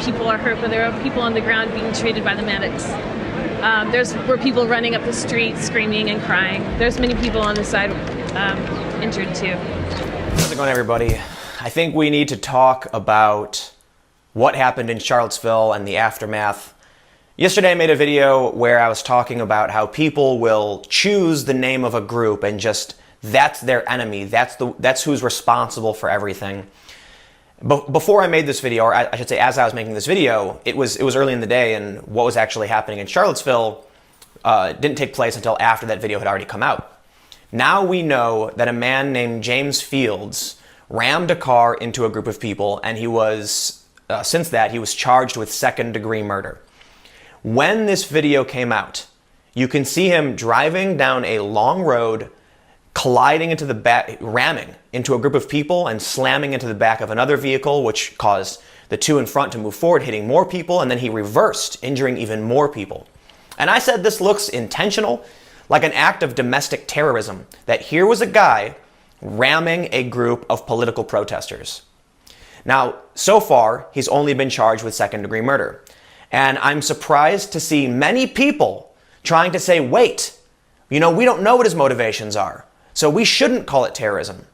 People are hurt, but there are people on the ground being treated by the medics. Were people running up the street screaming and crying. There's many people on the side injured too. How's it going, everybody? I think we need to talk about what happened in Charlottesville and the aftermath. Yesterday I made a video where I was talking about how people will choose the name of a group and just, that's their enemy. That's who's responsible for everything. Before I made this video, or I should say as I was making this video, it was early in the day, and what was actually happening in Charlottesville didn't take place until after that video had already come out. Now we know that a man named James Fields rammed a car into a group of people, and he was, since that, he was charged with second-degree murder. When this video came out, you can see him driving down a long road, colliding into the back, ramming into a group of people and slamming into the back of another vehicle, which caused the two in front to move forward, hitting more people, and then he reversed, injuring even more people. And I said this looks intentional, like an act of domestic terrorism, that here was a guy ramming a group of political protesters. Now, so far, he's only been charged with second-degree murder. And I'm surprised to see many people trying to say, wait, you know, we don't know what his motivations are, so we shouldn't call it terrorism.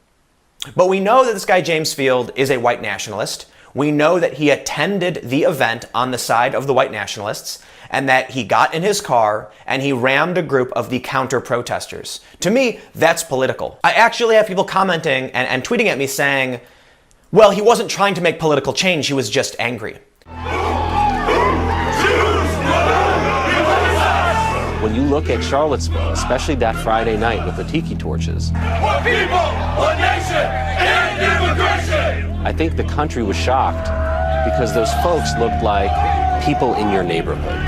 But we know that this guy, James Field, is a white nationalist. We know that he attended the event on the side of the white nationalists, and that he got in his car and he rammed a group of the counter-protesters. To me, that's political. I actually have people commenting and tweeting at me saying, well, he wasn't trying to make political change, he was just angry. When you look at Charlottesville, especially that Friday night with the tiki torches, One people, one nation, and immigration! I think the country was shocked because those folks looked like people in your neighborhood.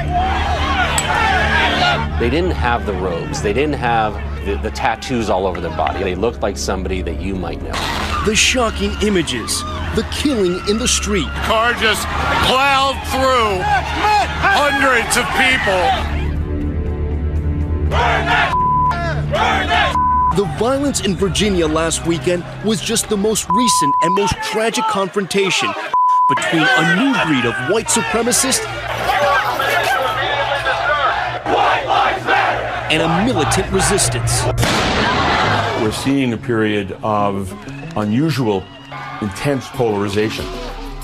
They didn't have the robes, they didn't have the tattoos all over their body. They looked like somebody that you might know. The shocking images, the killing in the street. Car just plowed through hundreds of people. Burn that! Burn that! The violence in Virginia last weekend was just the most recent and most tragic confrontation between a new breed of white supremacists and a militant resistance. We're seeing a period of unusual, intense polarization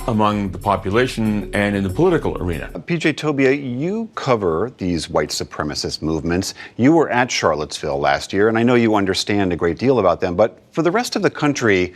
among the population and in the political arena. PJ Tobia, you cover these white supremacist movements. You were at Charlottesville last year, and I know you understand a great deal about them, but for the rest of the country,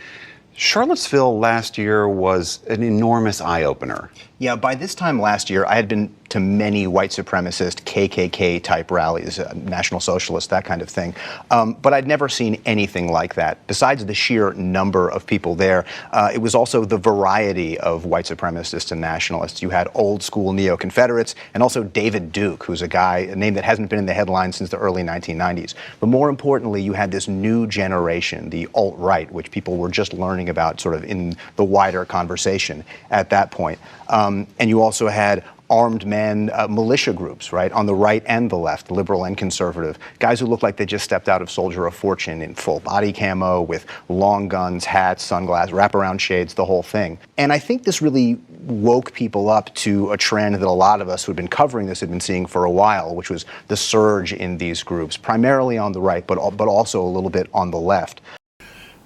Charlottesville last year was an enormous eye-opener. Yeah, by this time last year, I had been to many white supremacist KKK-type rallies, National Socialist, that kind of thing. But I'd never seen anything like that. Besides the sheer number of people there, it was also the variety of white supremacists and nationalists. You had old-school neo-Confederates, and also David Duke, who's a name that hasn't been in the headlines since the early 1990s. But more importantly, you had this new generation, the alt-right, which people were just learning about sort of in the wider conversation at that point. And you also had armed men, militia groups, right, on the right and the left, liberal and conservative, guys who looked like they just stepped out of Soldier of Fortune in full body camo with long guns, hats, sunglasses, wraparound shades, the whole thing. And I think this really woke people up to a trend that a lot of us who had been covering this had been seeing for a while, which was the surge in these groups, primarily on the right, but also a little bit on the left.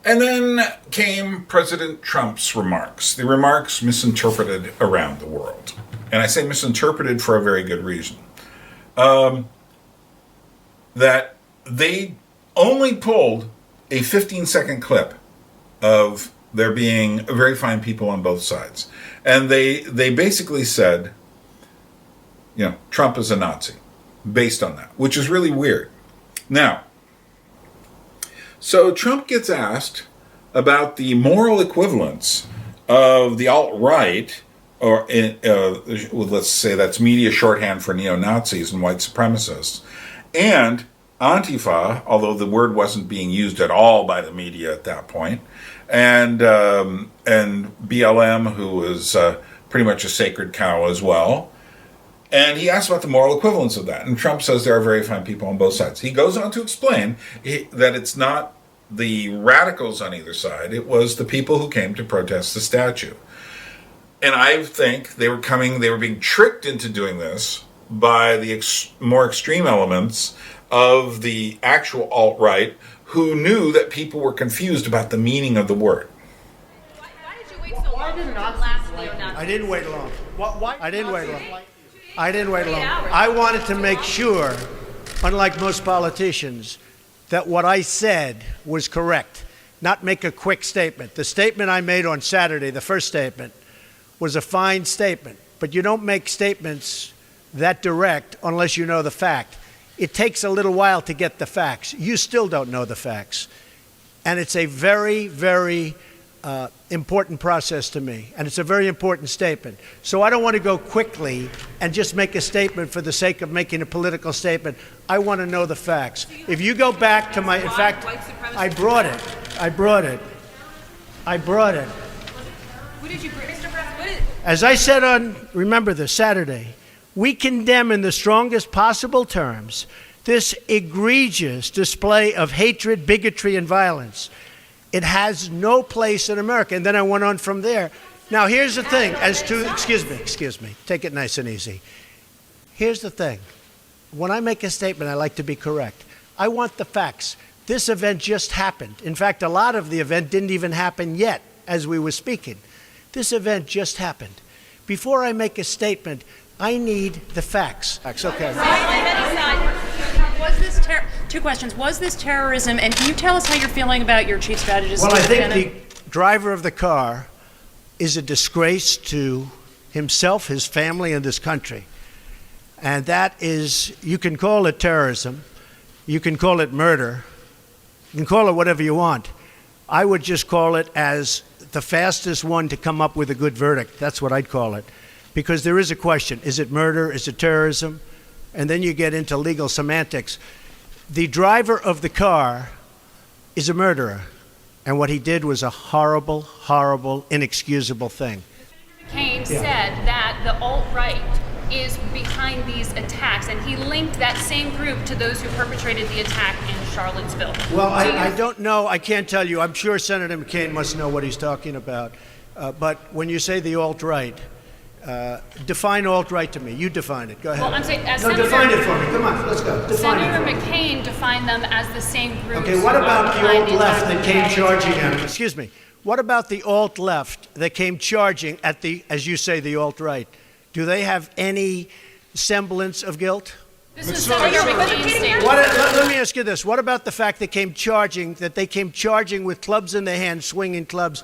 And then came President Trump's remarks, the remarks misinterpreted around the world. And I say misinterpreted for a very good reason. That they only pulled a 15-second clip of there being very fine people on both sides. And they basically said, you know, Trump is a Nazi, based on that, which is really weird. Now, so Trump gets asked about the moral equivalence of the alt-right, or let's say that's media shorthand for neo-Nazis and white supremacists, and Antifa, although the word wasn't being used at all by the media at that point, and BLM, who was pretty much a sacred cow as well. And he asked about the moral equivalence of that. And Trump says there are very fine people on both sides. He goes on to explain that it's not the radicals on either side. It was the people who came to protest the statue. And I think they were being tricked into doing this by the more extreme elements of the actual alt-right who knew that people were confused about the meaning of the word. I didn't wait long. I didn't wait long. I wanted to make sure, unlike most politicians, that what I said was correct, not make a quick statement. The statement I made on Saturday, the first statement, was a fine statement, but you don't make statements that direct unless you know the fact. It takes a little while to get the facts. You still don't know the facts. And it's a very, very important process to me, and it's a very important statement. So I don't want to go quickly and just make a statement for the sake of making a political statement. I want to know the facts. If you go back to in fact, I brought it. Who did you bring? As I said on, remember this, Saturday, we condemn in the strongest possible terms this egregious display of hatred, bigotry, and violence. It has no place in America. And then I went on from there. Now, here's the thing. Excuse me. Take it nice and easy. Here's the thing. When I make a statement, I like to be correct. I want the facts. This event just happened. In fact, a lot of the event didn't even happen yet as we were speaking. This event just happened. Before I make a statement, I need the facts. Okay. Was this two questions. Was this terrorism? And can you tell us how you're feeling about your chief strategist? Well, I think the driver of the car is a disgrace to himself, his family, and this country. And that is, you can call it terrorism. You can call it murder. You can call it whatever you want. I would just call it as the fastest one to come up with a good verdict. That's what I'd call it. Because there is a question. Is it murder? Is it terrorism? And then you get into legal semantics. The driver of the car is a murderer. And what he did was a horrible, horrible, inexcusable thing. McCain said that the alt-right is behind these attacks, and he linked that same group to those who perpetrated the attack in Charlottesville. Well, I don't know. I can't tell you. I'm sure Senator McCain must know what he's talking about. But when you say the alt-right, define alt-right to me. You define it. Go ahead. Well, I'm saying, define it for me. Come on, let's go. Define Senator it for me. McCain defined them as the same group. Okay, what about the alt-left that came charging at him? Excuse me. What about the alt-left that came charging at the, as you say, the alt-right? Do they have any semblance of guilt? This is Senator McCain's statement. Let me ask you this. What about the fact they came charging with clubs in their hands, swinging clubs?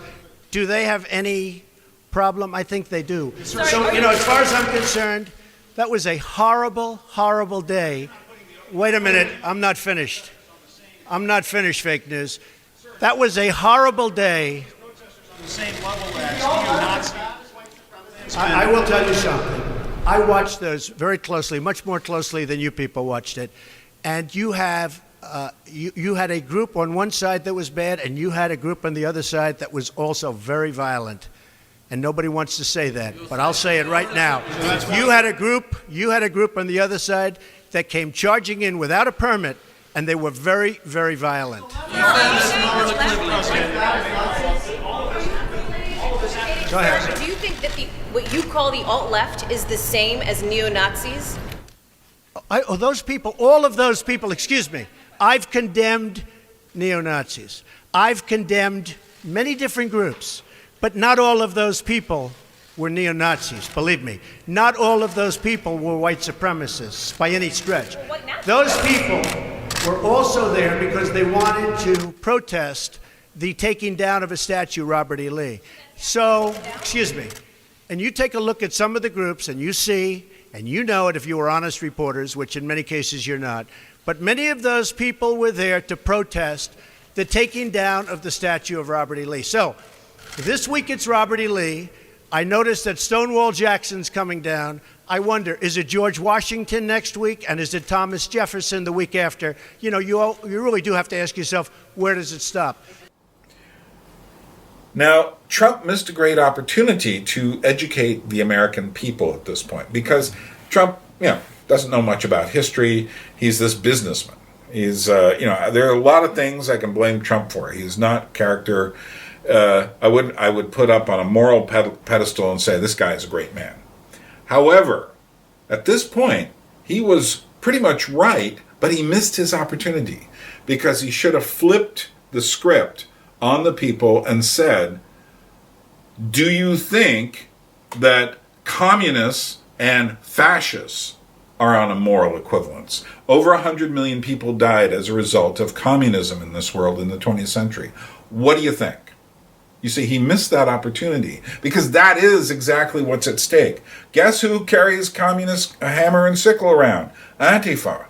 Do they have any problem? I think they do. So, as far as I'm concerned, that was a horrible, horrible day. Wait a minute. I'm not finished. I'm not finished, fake news. That was a horrible day. I will tell you something. I watched those very closely, much more closely than you people watched it. And you have, you had a group on one side that was bad, and you had a group on the other side that was also very violent. And nobody wants to say that, but I'll say it right now. You had a group on the other side that came charging in without a permit, and they were very, very violent. Go ahead. Do you think that what you call the alt-left is the same as neo-Nazis? Those people, all of those people, excuse me, I've condemned neo-Nazis. I've condemned many different groups, but not all of those people were neo-Nazis, believe me. Not all of those people were white supremacists by any stretch. Those people were also there because they wanted to protest the taking down of a statue, Robert E. Lee. So, excuse me, and you take a look at some of the groups and you see, and you know it if you were honest reporters, which in many cases you're not, but many of those people were there to protest the taking down of the statue of Robert E. Lee. So, this week it's Robert E. Lee. I noticed that Stonewall Jackson's coming down. I wonder, is it George Washington next week, and is it Thomas Jefferson the week after? You know, you really do have to ask yourself, where does it stop? Now, Trump missed a great opportunity to educate the American people at this point, because Trump, doesn't know much about history. He's this businessman. He's, there are a lot of things I can blame Trump for. He's not character. I would put up on a moral pedestal and say this guy is a great man. However, at this point, he was pretty much right, but he missed his opportunity because he should have flipped the script on the people and said, do you think that communists and fascists are on a moral equivalence? Over 100 million people died as a result of communism in this world in the 20th century. What do you think? You see, he missed that opportunity because that is exactly what's at stake. Guess who carries communist hammer and sickle around? Antifa.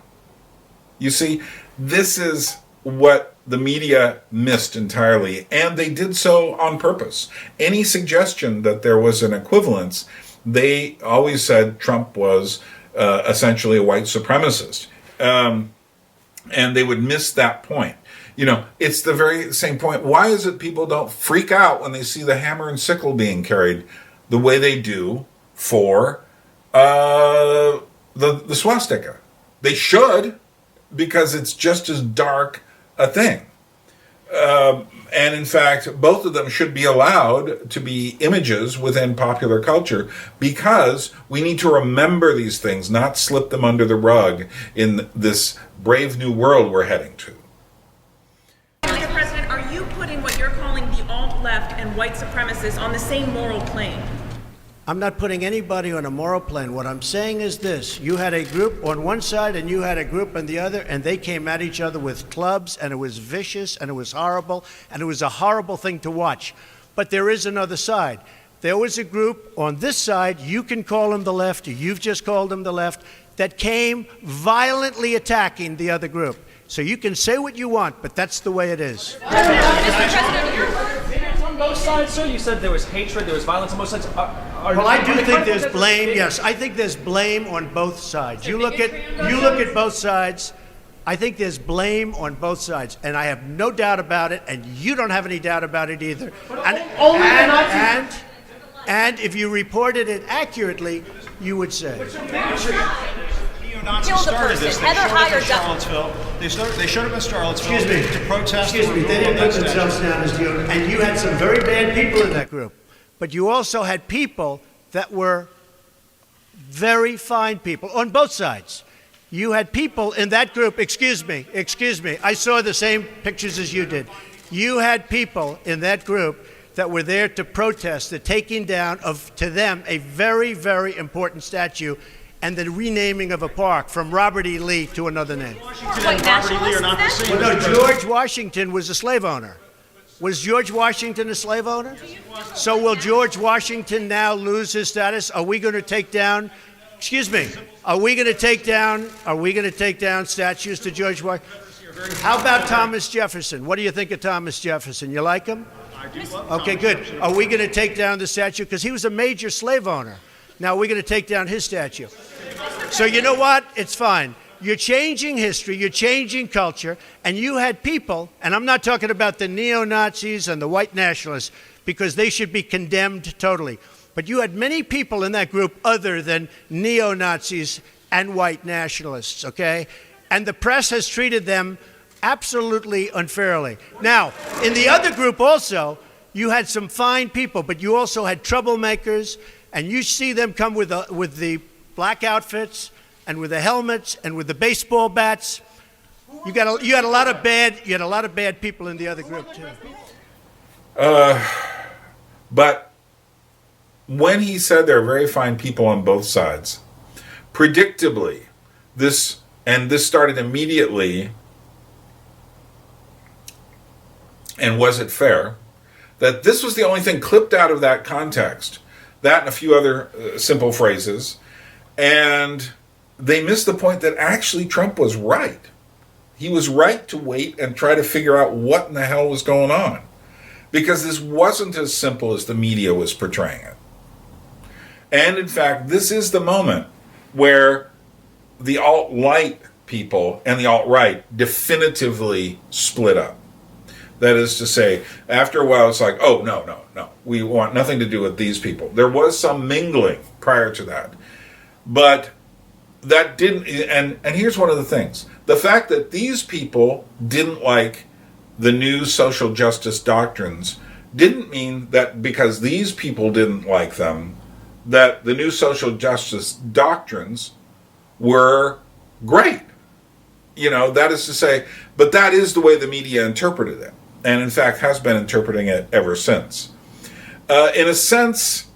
You see, this is what the media missed entirely, and they did so on purpose. Any suggestion that there was an equivalence, they always said Trump was essentially a white supremacist. And they would miss that point. It's the very same point. Why is it people don't freak out when they see the hammer and sickle being carried the way they do for the swastika? They should, because it's just as dark a thing. And in fact, both of them should be allowed to be images within popular culture because we need to remember these things, not slip them under the rug in this brave new world we're heading to. Mr. President, are you putting what you're calling the alt-left and white supremacists on the same moral plane? I'm not putting anybody on a moral plane. What I'm saying is this. You had a group on one side and you had a group on the other, and they came at each other with clubs, and it was vicious, and it was horrible, and it was a horrible thing to watch. But there is another side. There was a group on this side, you can call them the left, or you've just called them the left, that came violently attacking the other group. So you can say what you want, but that's the way it is. Both sides, sir? You said there was hatred, there was violence on both sides. Well, I do think there's blame. Yes, I think there's blame on both sides. You look at both sides. I think there's blame on both sides, and I have no doubt about it, and you don't have any doubt about it either. And if you reported it accurately, you would say? Kill the person. Heather hired Charlottesville. They showed up in Charlottesville Excuse me. to protest. Excuse me. They didn't put themselves down as neo, and you had some very bad people in that group. But you also had people that were very fine people on both sides. You had people in that group, excuse me, I saw the same pictures as you did. You had people in that group that were there to protest the taking down of, to them, a very, very important statue and the renaming of a park from Robert E. Lee to another name. Robert E. Lee are not the same. Well, no, George Washington was a slave owner. Was George Washington a slave owner? So will George Washington now lose his status? Are we going to take down, excuse me, are we going to take down statues to George Washington? How about Thomas Jefferson? What do you think of Thomas Jefferson? You like him? I do love Okay, Thomas good. Jefferson. Are we going to take down the statue? Because he was a major slave owner. Now we're going to take down his statue. So you know what? It's fine. You're changing history, you're changing culture, and you had people, and I'm not talking about the neo-Nazis and the white nationalists, because they should be condemned totally. But you had many people in that group other than neo-Nazis and white nationalists, okay? And the press has treated them absolutely unfairly. Now, in the other group also, you had some fine people, but you also had troublemakers, and you see them come with the black outfits and with the helmets and with the baseball bats. You had a lot of bad people in the other group too. But when he said there are very fine people on both sides, predictably, this started immediately, and was it fair, that this was the only thing clipped out of that context, that and a few other simple phrases, and they missed the point that actually Trump was right. He was right to wait and try to figure out what in the hell was going on, because this wasn't as simple as the media was portraying it. And in fact, this is the moment where the alt-right people and the alt-right definitively split up. That is to say, after a while, it's like, oh, no, we want nothing to do with these people. There was some mingling prior to that. But that didn't, and here's one of the things. The fact that these people didn't like the new social justice doctrines didn't mean that because these people didn't like them, that the new social justice doctrines were great. You know, that is to say, but that is the way the media interpreted it, and in fact has been interpreting it ever since. In a sense,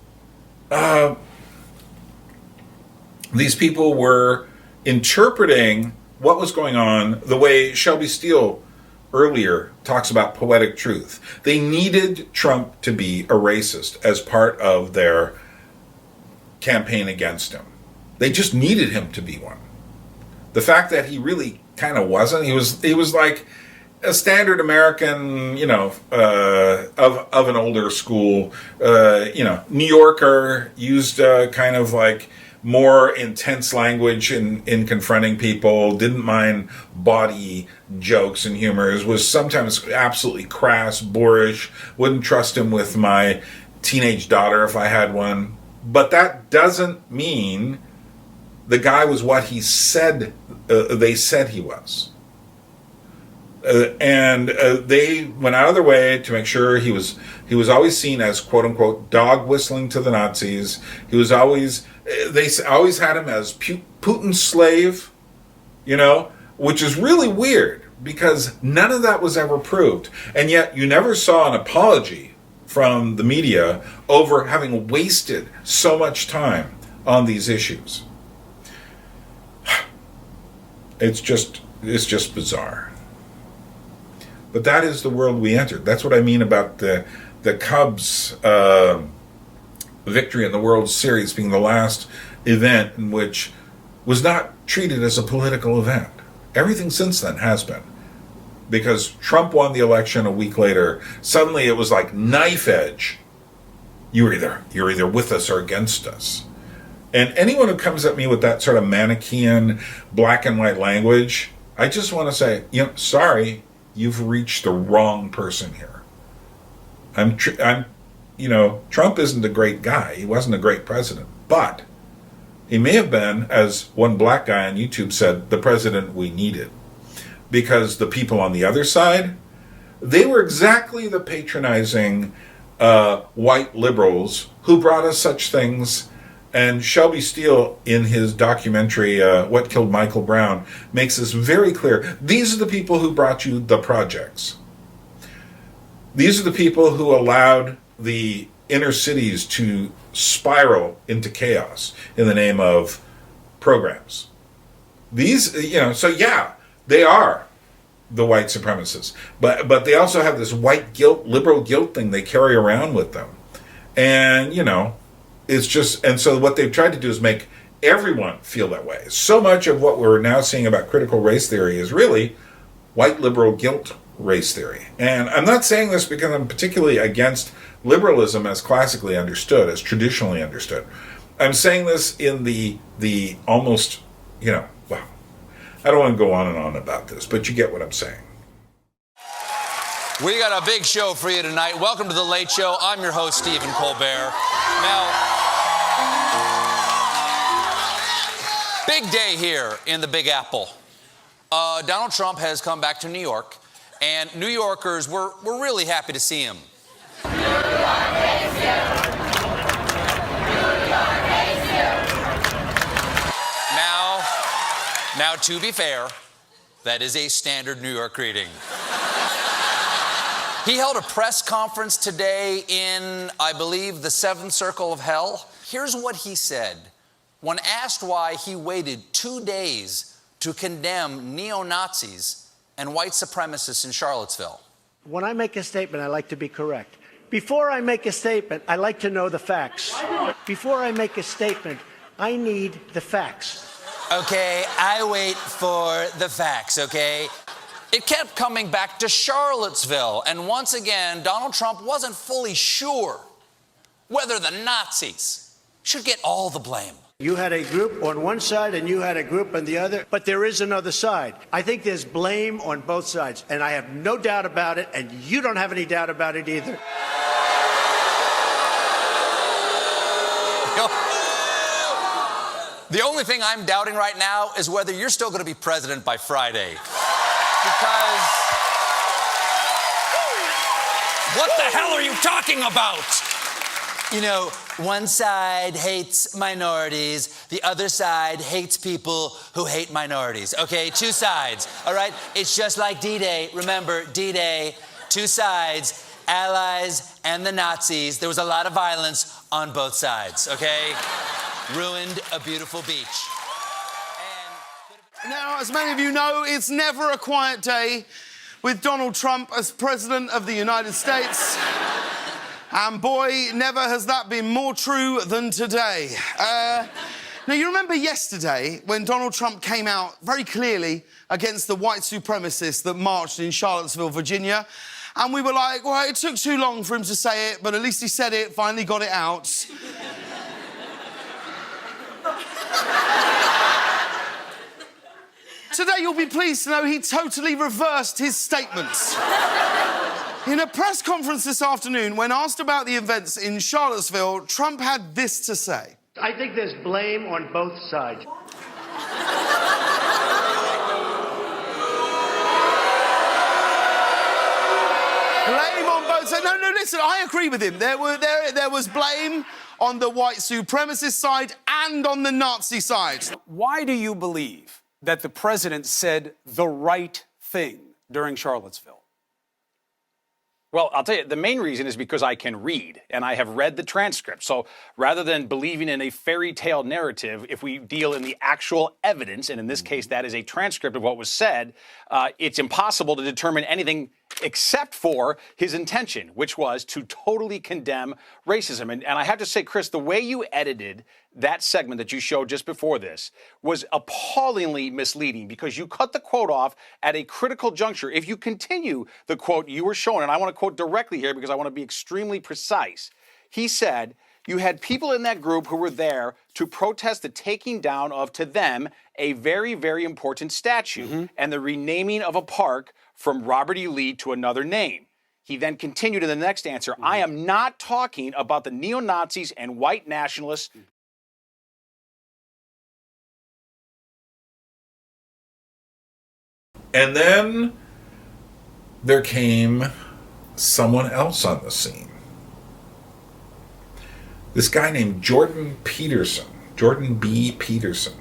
these people were interpreting what was going on the way Shelby Steele earlier talks about poetic truth. They needed Trump to be a racist as part of their campaign against him. They just needed him to be one. The fact that he really kind of wasn't, he was like a standard American, of an older school, New Yorker, used kind of like more intense language in confronting people, didn't mind bawdy jokes and humors, was sometimes absolutely crass, boorish, wouldn't trust him with my teenage daughter if I had one. But that doesn't mean the guy was what he said, they said he was. And they went out of their way to make sure he was always seen as quote unquote dog whistling to the Nazis. He was always, they always had him as Putin's slave, which is really weird because none of that was ever proved. And yet you never saw an apology from the media over having wasted so much time on these issues. It's just bizarre. But that is the world we entered. That's what I mean about the Cubs' victory in the World Series being the last event in which was not treated as a political event. Everything since then has been. Because Trump won the election a week later, suddenly it was like knife edge. You're either with us or against us. And anyone who comes at me with that sort of Manichaean black and white language, I just want to say, sorry, you've reached the wrong person here. Trump isn't a great guy. He wasn't a great president. But He may have been, as one black guy on YouTube said, the president we needed. Because the people on the other side, they were exactly the patronizing white liberals who brought us such things. And Shelby Steele, in his documentary, What Killed Michael Brown, makes this very clear. These are the people who brought you the projects. These are the people who allowed the inner cities to spiral into chaos in the name of programs. These, so yeah, they are the white supremacists. But they also have this white guilt, liberal guilt thing they carry around with them. And, it's just, and so what they've tried to do is make everyone feel that way. So much of what we're now seeing about critical race theory is really white liberal guilt race theory. And I'm not saying this because I'm particularly against liberalism as classically understood, as traditionally understood. I'm saying this in the almost, well, I don't want to go on and on about this, but you get what I'm saying. We got a big show for you tonight. Welcome to The Late Show. I'm your host, Stephen Colbert. Now, big day here in the Big Apple. Donald Trump has come back to New York, and New Yorkers, we're really happy to see him. Now, to be fair, that is a standard New York greeting. He held a press conference today in, I believe, the 7th Circle of Hell. Here's what he said when asked why he waited 2 days to condemn neo-Nazis and white supremacists in Charlottesville. When I make a statement, I like to be correct. Before I make a statement, I like to know the facts. Before I make a statement, I need the facts. Okay, I wait for the facts, okay? It kept coming back to Charlottesville, and once again, Donald Trump wasn't fully sure whether the Nazis should get all the blame. You had a group on one side and you had a group on the other, but there is another side. I think there's blame on both sides, and I have no doubt about it, and you don't have any doubt about it either. The only thing I'm doubting right now is whether you're still going to be president by Friday. Because what the hell are you talking about? One side hates minorities, the other side hates people who hate minorities. Okay, 2 sides, all right? It's just like D-Day. Remember, D-Day, 2 sides, Allies and the Nazis. There was a lot of violence on both sides, okay? Ruined a beautiful beach. Now, as many of you know, it's never a quiet day with Donald Trump as President of the United States. And boy, never has that been more true than today. Now, you remember yesterday when Donald Trump came out very clearly against the white supremacists that marched in Charlottesville, Virginia. And we were like, well, it took too long for him to say it, but at least he said it, finally got it out. Today, you'll be pleased to know he totally reversed his statements. In a press conference this afternoon, when asked about the events in Charlottesville, Trump had this to say. I think there's blame on both sides. Blame on both sides. No, listen, I agree with him. There was blame on the white supremacist side and on the Nazi side. Why do you believe that the president said the right thing during Charlottesville? Well, I'll tell you, the main reason is because I can read, and I have read the transcript. So rather than believing in a fairy tale narrative, if we deal in the actual evidence, and in this case, that is a transcript of what was said, it's impossible to determine anything except for his intention, which was to totally condemn racism. And I have to say, Chris, the way you edited that segment that you showed just before this was appallingly misleading because you cut the quote off at a critical juncture. If you continue the quote you were showing, and I want to quote directly here because I want to be extremely precise, he said, you had people in that group who were there to protest the taking down of, to them, a very, very important statue and the renaming of a park from Robert E. Lee to another name. He then continued in the next answer, I am not talking about the neo-Nazis and white nationalists And then there came someone else on the scene. This guy named Jordan Peterson, Jordan B. Peterson.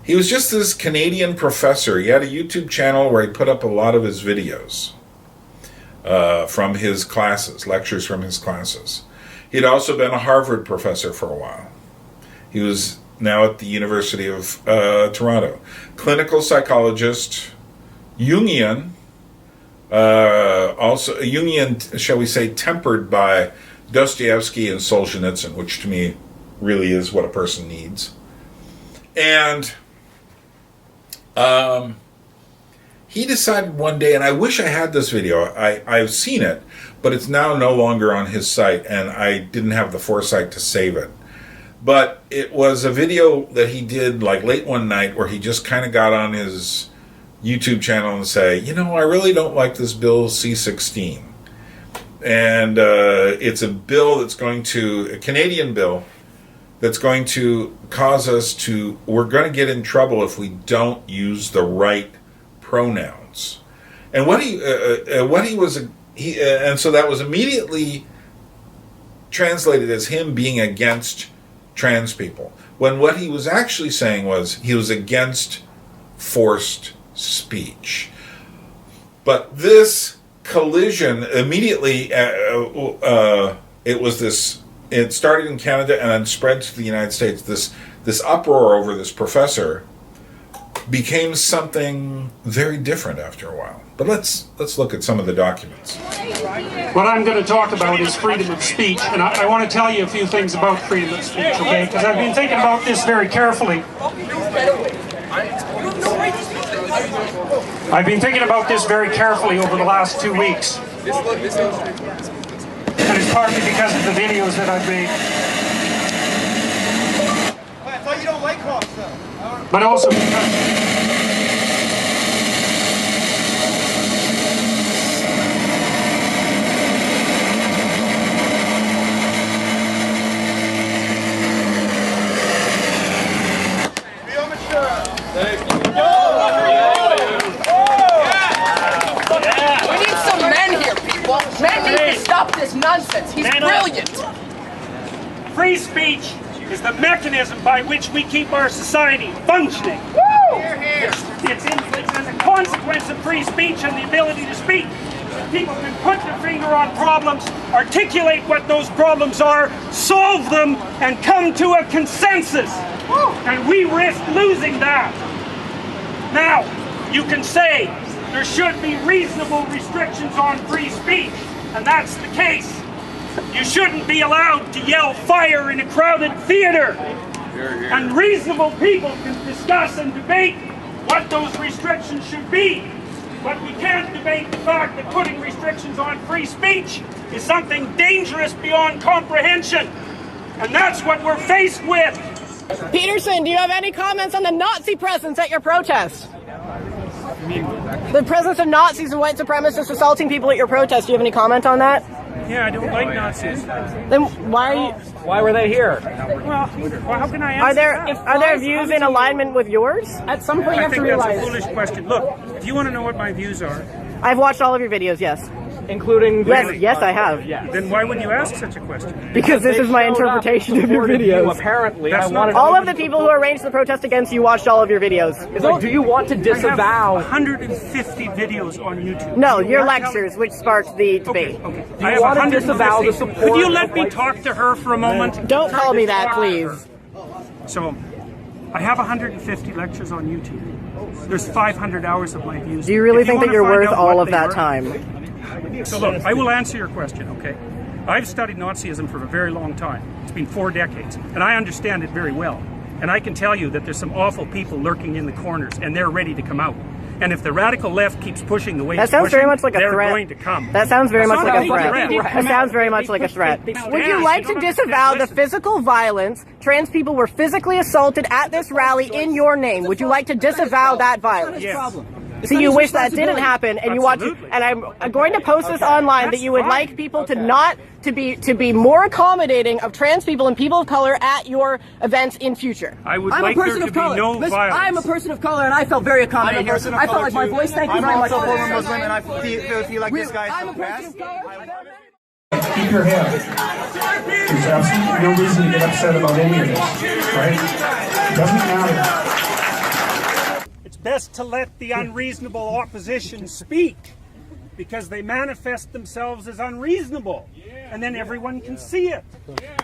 He was just this Canadian professor. He had a YouTube channel where he put up a lot of his videos from his classes, lectures from his classes. He'd also been a Harvard professor for a while. He was now at the University of Toronto. Clinical psychologist, Jungian, also Jungian, shall we say, tempered by Dostoevsky and Solzhenitsyn, which to me really is what a person needs. And he decided one day, and I wish I had this video, I've seen it, but it's now no longer on his site, and I didn't have the foresight to save it. But it was a video that he did like late one night where he just kind of got on his YouTube channel and say, you know, I really don't like this bill C-16. And it's a bill that's going to, a Canadian bill, that's going to cause us to, we're going to get in trouble if we don't use the right pronouns. And and so that was immediately translated as him being against trans people, when what he was actually saying was he was against forced speech. But this collision immediately, it started in Canada and then spread to the United States. This uproar over this professor became something very different after a while. But let's look at some of the documents. What I'm going to talk about is freedom of speech, and I want to tell you a few things about freedom of speech, okay? Because I've been thinking about this very carefully. I've been thinking about this very carefully over the last 2 weeks. And it's partly because of the videos that I've made. I thought you don't like cops, though. But also because... We need some men here, people. Men need to stop this nonsense. He's brilliant. Free speech is the mechanism by which we keep our society functioning. It's a consequence of free speech and the ability to speak. People can put their finger on problems, articulate what those problems are, solve them, and come to a consensus. And we risk losing that. Now, you can say there should be reasonable restrictions on free speech, and that's the case. You shouldn't be allowed to yell fire in a crowded theater. And reasonable people can discuss and debate what those restrictions should be. But we can't debate the fact that putting restrictions on free speech is something dangerous beyond comprehension. And that's what we're faced with. Peterson, do you have any comments on the Nazi presence at your protest? The presence of Nazis and white supremacists assaulting people at your protest. Do you have any comment on that? Yeah, I don't like Nazis. Then why are you? Why were they here? Well, how can I answer Are there views in alignment with yours? At some point, you have to realize. That's a foolish question. Look, if you want to know what my views are, I've watched all of your videos. Yes. Including yes, I have. Yeah. Then why would you ask such a question? Because this is my interpretation of your videos. Apparently, all of the people who arranged the protest against you watched all of your videos. It's like, do you want to disavow? I have 150 videos on YouTube. No, your lectures, which sparked the debate. Okay. Do you want to disavow the support? Could you let me talk to her for a moment? Don't call me that, please. So, I have 150 lectures on YouTube. There's 500 hours of my views. Do you really think that you're worth all of that time? So look, I will answer your question, okay? I've studied Nazism for a very long time. It's been 4 decades, and I understand it very well. And I can tell you that there's some awful people lurking in the corners, and they're ready to come out. And if the radical left keeps pushing the way that sounds very much like a they're threat. Going to come. That sounds very much like a threat. That sounds very much like a threat. Would you like to disavow the physical violence? Trans people were physically assaulted at this rally in your name. Would you like to disavow that violence? Yes. So you wish that didn't happen, and you want to, and I'm going to post this online that you would like people to not to be more accommodating of trans people and people of color at your events in future. I would like there to be no violence. I'm a person of color, and I felt very accommodating here. I felt like my voice. Thank you very much. I'm also former Muslim, and I feel like this guy is I'm a so person fast. of color. Keep your head. There's absolutely no reason to get upset about any of this, right? It doesn't matter. It's best to let the unreasonable opposition speak, because they manifest themselves as unreasonable, and then everyone can see it.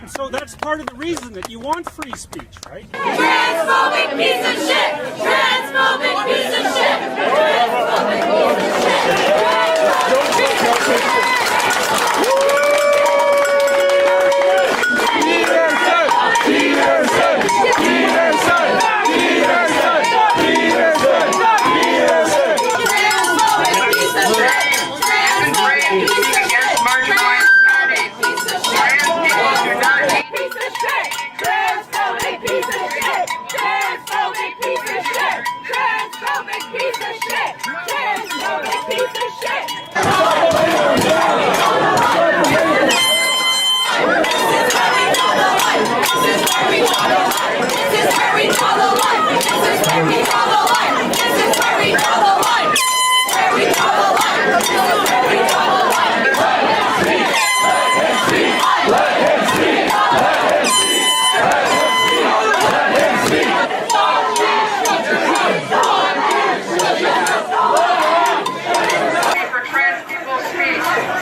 And so that's part of the reason that you want free speech, right? Transphobic piece of shit! Transphobic piece of shit! Transphobic piece of shit!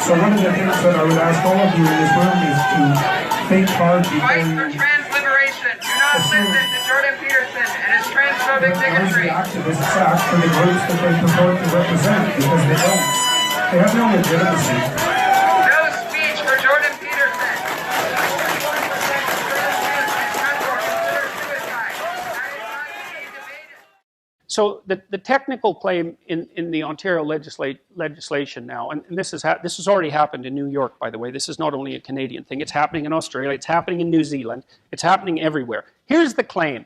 So one of the things that I would ask all of you in this room is to think hard before you... Fight for trans liberation. Do not listen to Jordan Peterson and his transphobic bigotry. Activists act for the groups that they purport to represent, because they don't. They have no legitimacy. No speech for Jordan Peterson. So the technical claim in the Ontario legislation now, and this has already happened in New York, by the way. This is not only a Canadian thing. It's happening in Australia. It's happening in New Zealand. It's happening everywhere. Here's the claim.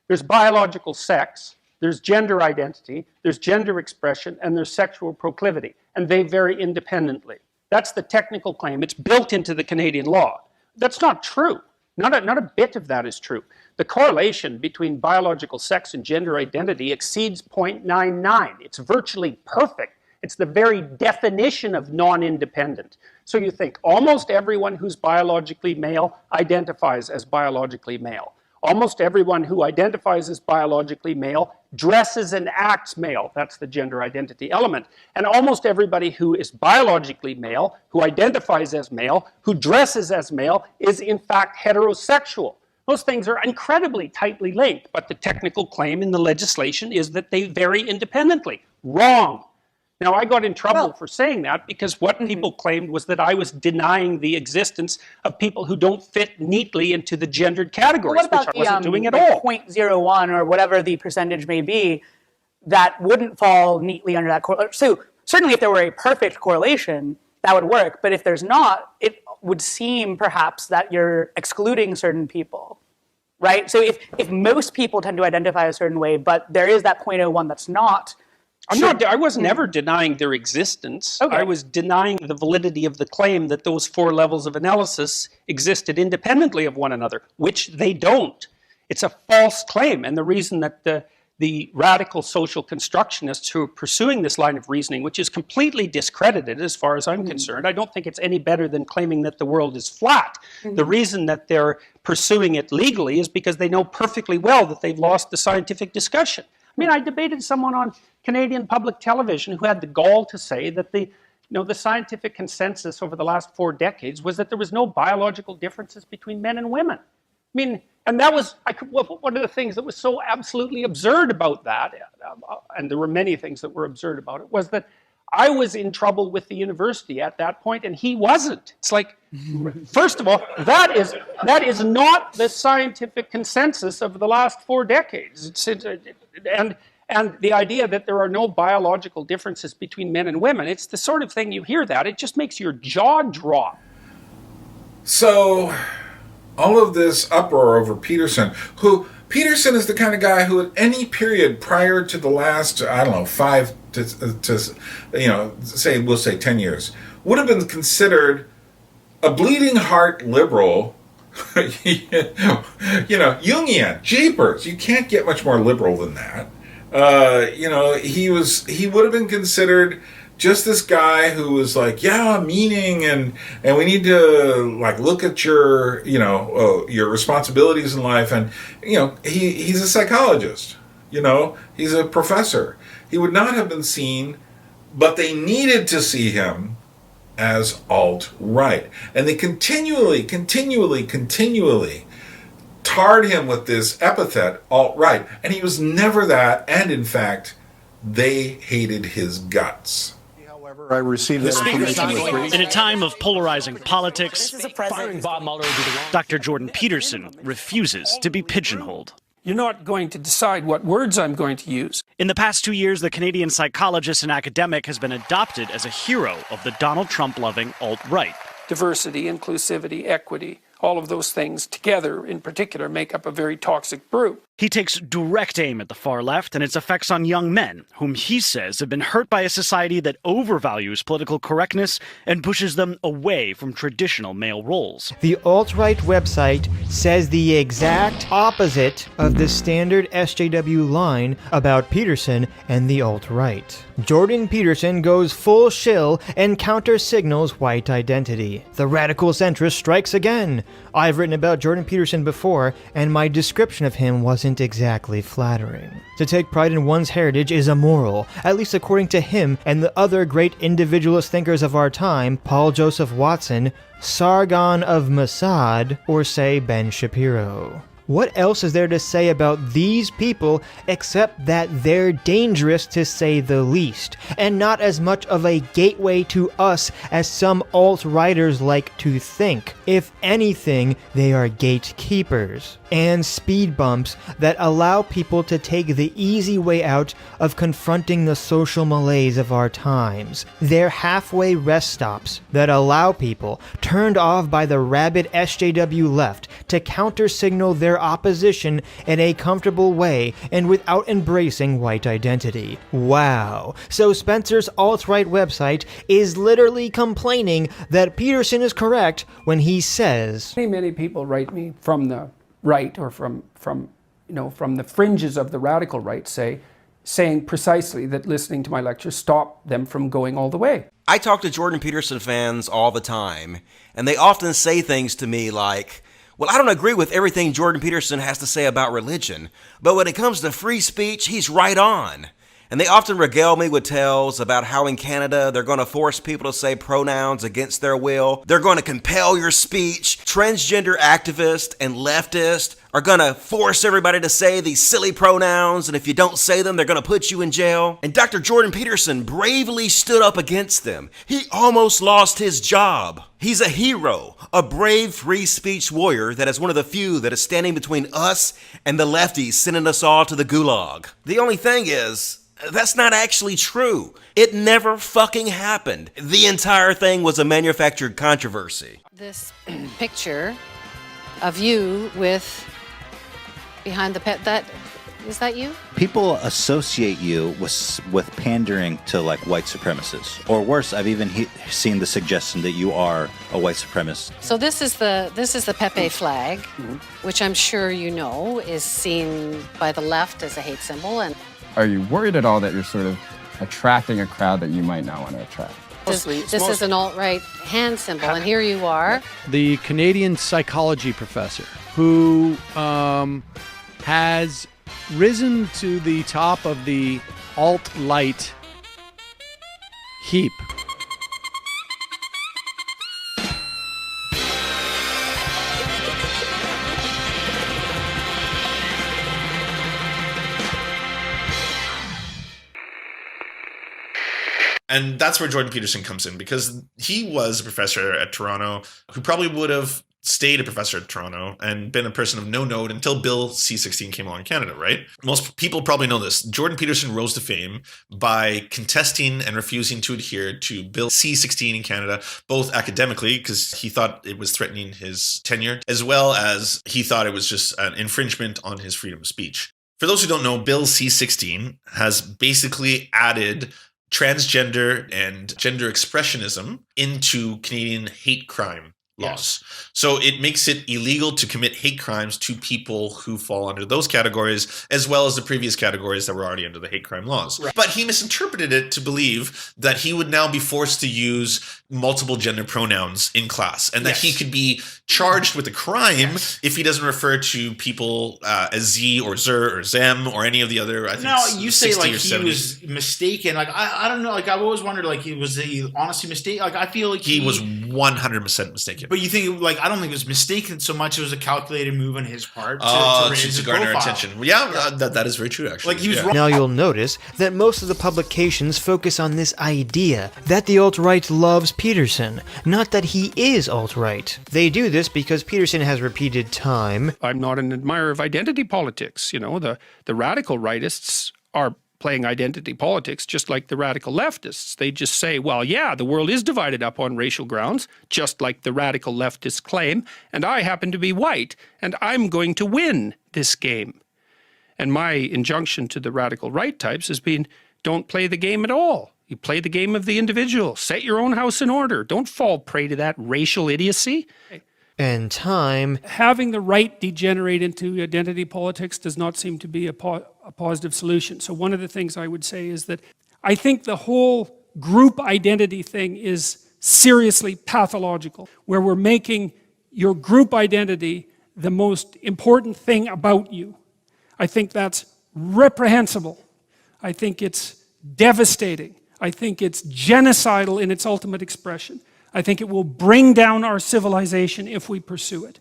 There's biological sex. There's gender identity. There's gender expression. And there's sexual proclivity. And they vary independently. That's the technical claim. It's built into the Canadian law. That's not true. Not a bit of that is true. The correlation between biological sex and gender identity exceeds 0.99. It's virtually perfect. It's the very definition of non-independent. So you think almost everyone who's biologically male identifies as biologically male. Almost everyone who identifies as biologically male dresses and acts male. That's the gender identity element. And almost everybody who is biologically male, who identifies as male, who dresses as male, is in fact heterosexual. Those things are incredibly tightly linked, but the technical claim in the legislation is that they vary independently. Wrong. Now, I got in trouble for saying that because what people claimed was that I was denying the existence of people who don't fit neatly into the gendered categories, what about which I wasn't doing at like all. 0.01 or whatever the percentage may be that wouldn't fall neatly under that correlation? So certainly if there were a perfect correlation, that would work. But if there's not, it would seem perhaps that you're excluding certain people, right? So if most people tend to identify a certain way, but there is that 0.01 that's not, I was never denying their existence. Okay. I was denying the validity of the claim that those 4 levels of analysis existed independently of one another, which they don't. It's a false claim. And the reason that the radical social constructionists who are pursuing this line of reasoning, which is completely discredited as far as I'm concerned, I don't think it's any better than claiming that the world is flat. The reason that they're pursuing it legally is because they know perfectly well that they've lost the scientific discussion. I mean, I debated someone on Canadian public television who had the gall to say that the scientific consensus over the last 4 decades was that there was no biological differences between men and women. I mean, and that was one of the things that was so absolutely absurd about that, and there were many things that were absurd about it, was that I was in trouble with the university at that point, and he wasn't. It's like, first of all, that is not the scientific consensus of the last 4 decades. And the idea that there are no biological differences between men and women, it's the sort of thing you hear that, it just makes your jaw drop. So, all of this uproar over Peterson, who, Peterson is the kind of guy who at any period prior to the last, I don't know, 5 to we'll say 10 years, would have been considered a bleeding heart liberal, Jungian, jeepers. You can't get much more liberal than that. He would have been considered just this guy who was like, meaning, and we need to like look at your responsibilities in life, and he's a psychologist, he's a professor. He would not have been seen, but they needed to see him as alt-right, and they continually tarred him with this epithet, alt-right, and he was never that, and in fact, they hated his guts. I received that information. In a time of polarizing politics, Dr. Jordan Peterson refuses to be pigeonholed. You're not going to decide what words I'm going to use. In the past 2 years, the Canadian psychologist and academic has been adopted as a hero of the Donald Trump-loving alt-right. Diversity, inclusivity, equity, all of those things together in particular make up a very toxic brew. He takes direct aim at the far left and its effects on young men, whom he says have been hurt by a society that overvalues political correctness and pushes them away from traditional male roles. The alt-right website says the exact opposite of the standard SJW line about Peterson and the alt-right. Jordan Peterson goes full shill and counter-signals white identity. The radical centrist strikes again. I've written about Jordan Peterson before, and my description of him wasn't exactly flattering. To take pride in one's heritage is immoral, at least according to him and the other great individualist thinkers of our time, Paul Joseph Watson, Sargon of Mossad, or say Ben Shapiro. What else is there to say about these people except that they're dangerous to say the least, and not as much of a gateway to us as some alt-righters like to think. If anything, they are gatekeepers and speed bumps that allow people to take the easy way out of confronting the social malaise of our times. They're halfway rest stops that allow people turned off by the rabid SJW left to counter-signal their opposition in a comfortable way and without embracing white identity. Wow. So Spencer's alt-right website is literally complaining that Peterson is correct when he says, Many people write me from the right or from the fringes of the radical right, saying precisely that listening to my lectures stopped them from going all the way. I talk to Jordan Peterson fans all the time, and they often say things to me like, well, I don't agree with everything Jordan Peterson has to say about religion, but when it comes to free speech, he's right on. And they often regale me with tales about how in Canada they're going to force people to say pronouns against their will. They're going to compel your speech. Transgender activists and leftists are going to force everybody to say these silly pronouns, and if you don't say them, they're going to put you in jail. And Dr. Jordan Peterson bravely stood up against them. He almost lost his job. He's a hero, a brave free speech warrior that is one of the few that is standing between us and the lefties sending us all to the gulag. The only thing is, that's not actually true. It never fucking happened. The entire thing was a manufactured controversy. This picture of you with behind the pet, is that you? People associate you with pandering to like white supremacists, or worse, I've even seen the suggestion that you are a white supremacist. So this is the Pepe flag, which I'm sure you know is seen by the left as a hate symbol. And are you worried at all that you're sort of attracting a crowd that you might not want to attract? This is an alt-right hand symbol, and here you are. The Canadian psychology professor who has risen to the top of the alt-light heap. And that's where Jordan Peterson comes in, because he was a professor at Toronto who probably would have stayed a professor at Toronto and been a person of no note until Bill C-16 came along in Canada, right? Most people probably know this. Jordan Peterson rose to fame by contesting and refusing to adhere to Bill C-16 in Canada, both academically, because he thought it was threatening his tenure, as well as he thought it was just an infringement on his freedom of speech. For those who don't know, Bill C-16 has basically added transgender and gender expressionism into Canadian hate crime laws. So it makes it illegal to commit hate crimes to people who fall under those categories, as well as the previous categories that were already under the hate crime laws. Right. But he misinterpreted it to believe that he would now be forced to use multiple gender pronouns in class, and that he could be charged with a crime if he doesn't refer to people as Z or Zer or Zem or any of the other, I think, no, you say like he 70s. was mistaken. Like I don't know. Like I've always wondered, like was he honestly mistaken? Like I feel like he was 100% mistaken. But you think, like, I don't think it was mistaken so much. It was a calculated move on his part to raise his garner profile. attention. Yeah, that is very true, actually. Like, he was wrong. Now you'll notice that most of the publications focus on this idea that the alt-right loves Peterson, not that he is alt-right. They do this because Peterson has repeated time. I'm not an admirer of identity politics. You know, the radical rightists are playing identity politics just like the radical leftists. They just say, well, yeah, the world is divided up on racial grounds, just like the radical leftists claim, and I happen to be white, and I'm going to win this game. And my injunction to the radical right types has been, don't play the game at all. You play the game of the individual. Set your own house in order. Don't fall prey to that racial idiocy. And time. Having the right degenerate into identity politics does not seem to be a positive solution. So one of the things I would say is that I think the whole group identity thing is seriously pathological, where we're making your group identity the most important thing about you. I think that's reprehensible. I think it's devastating. I think it's genocidal in its ultimate expression. I think it will bring down our civilization if we pursue it.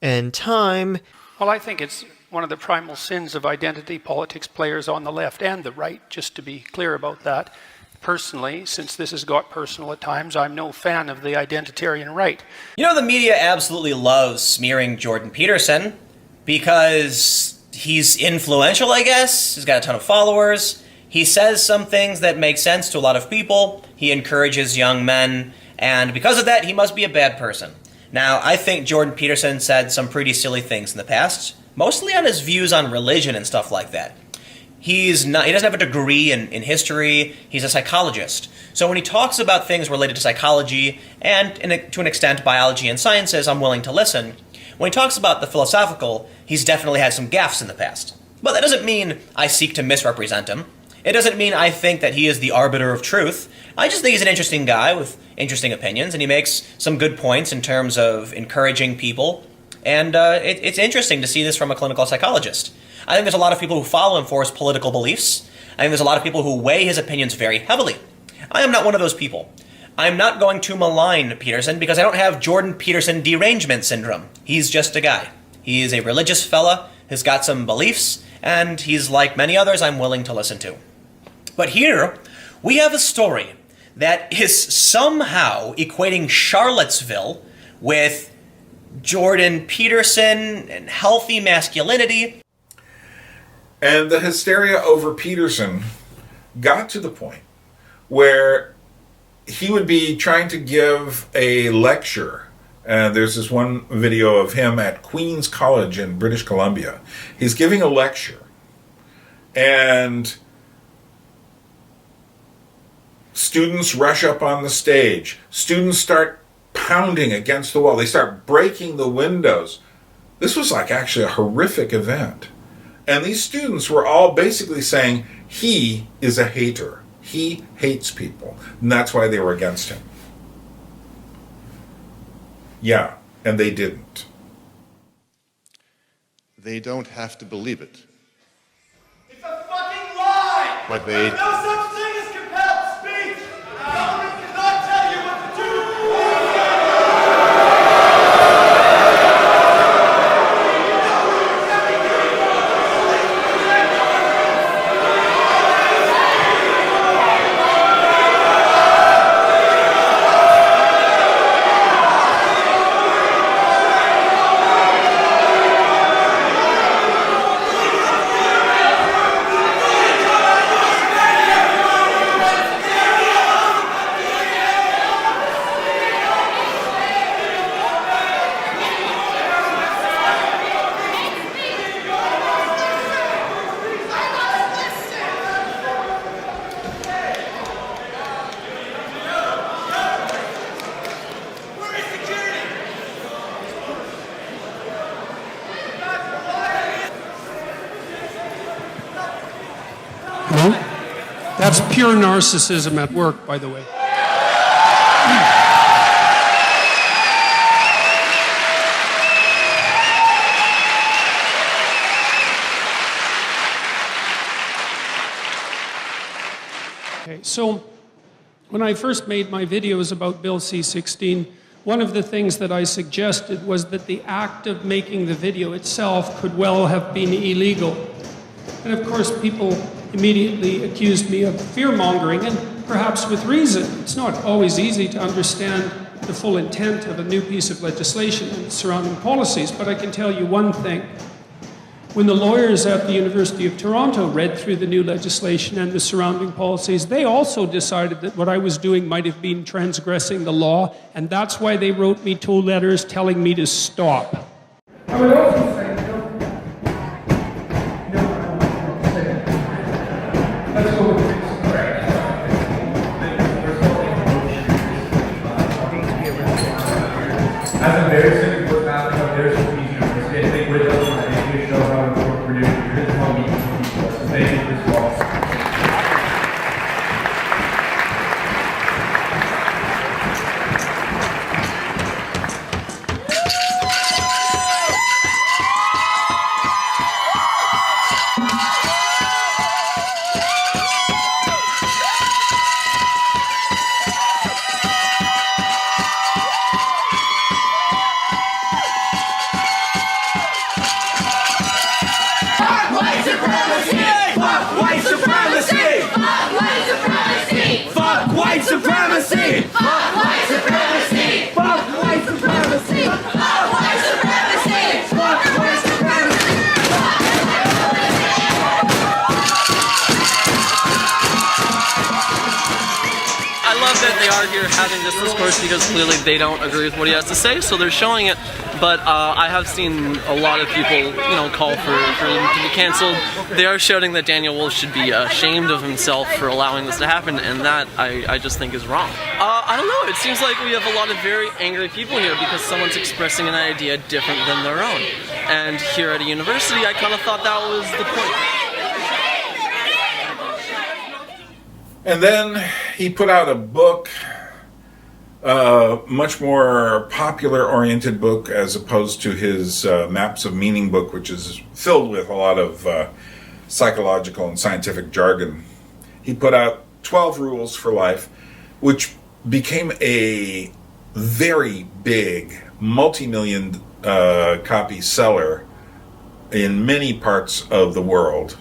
And time. Well, I think it's one of the primal sins of identity politics players on the left and the right, just to be clear about that. Personally, since this has got personal at times, I'm no fan of the identitarian right. You know, the media absolutely loves smearing Jordan Peterson because he's influential, I guess. He's got a ton of followers. He says some things that make sense to a lot of people. He encourages young men. And because of that, he must be a bad person. Now, I think Jordan Peterson said some pretty silly things in the past, mostly on his views on religion and stuff like that. He doesn't have a degree in history. He's a psychologist. So when he talks about things related to psychology and, to an extent, biology and sciences, I'm willing to listen. When he talks about the philosophical, he's definitely had some gaffes in the past. But that doesn't mean I seek to misrepresent him. It doesn't mean I think that he is the arbiter of truth. I just think he's an interesting guy with interesting opinions, and he makes some good points in terms of encouraging people. And it's interesting to see this from a clinical psychologist. I think there's a lot of people who follow him for his political beliefs. I think there's a lot of people who weigh his opinions very heavily. I am not one of those people. I'm not going to malign Peterson because I don't have Jordan Peterson derangement syndrome. He's just a guy. He is a religious fella who's got some beliefs, and he's like many others I'm willing to listen to. But here, we have a story that is somehow equating Charlottesville with Jordan Peterson and healthy masculinity. And the hysteria over Peterson got to the point where he would be trying to give a lecture. There's this one video of him at Queen's College in British Columbia. He's giving a lecture, and students rush up on the stage. Students start pounding against the wall. They start breaking the windows. This was like actually a horrific event. And these students were all basically saying, he is a hater. He hates people. And that's why they were against him. Yeah, and they didn't. They don't have to believe it. It's a fucking lie! But they... There's no such thing as compelled speech! The government cannot tell you what to do! No? That's pure narcissism at work, by the way. Okay, so when I first made my videos about Bill C-16, one of the things that I suggested was that the act of making the video itself could well have been illegal. And of course, people immediately accused me of fear-mongering, and perhaps with reason. It's not always easy to understand the full intent of a new piece of legislation and surrounding policies, but I can tell you one thing. When the lawyers at the University of Toronto read through the new legislation and the surrounding policies, they also decided that what I was doing might have been transgressing the law, and that's why they wrote me 2 letters telling me to stop. I would also say, let's go with this. As embarrassing as what's happening up there, so easy to I think we're just going to show how important we're doing. You're just telling me to make this false. That they are here having this discourse because clearly they don't agree with what he has to say, so they're showing it. But I have seen a lot of people, call for him to be canceled. They are shouting that Daniel Wolf should be ashamed of himself for allowing this to happen, and that I just think is wrong. I don't know. It seems like we have a lot of very angry people here because someone's expressing an idea different than their own. And here at a university, I kind of thought that was the point. And then he put out a book, much more popular-oriented book as opposed to his Maps of Meaning book, which is filled with a lot of psychological and scientific jargon. He put out 12 Rules for Life, which became a very big, multi-million copy seller in many parts of the world.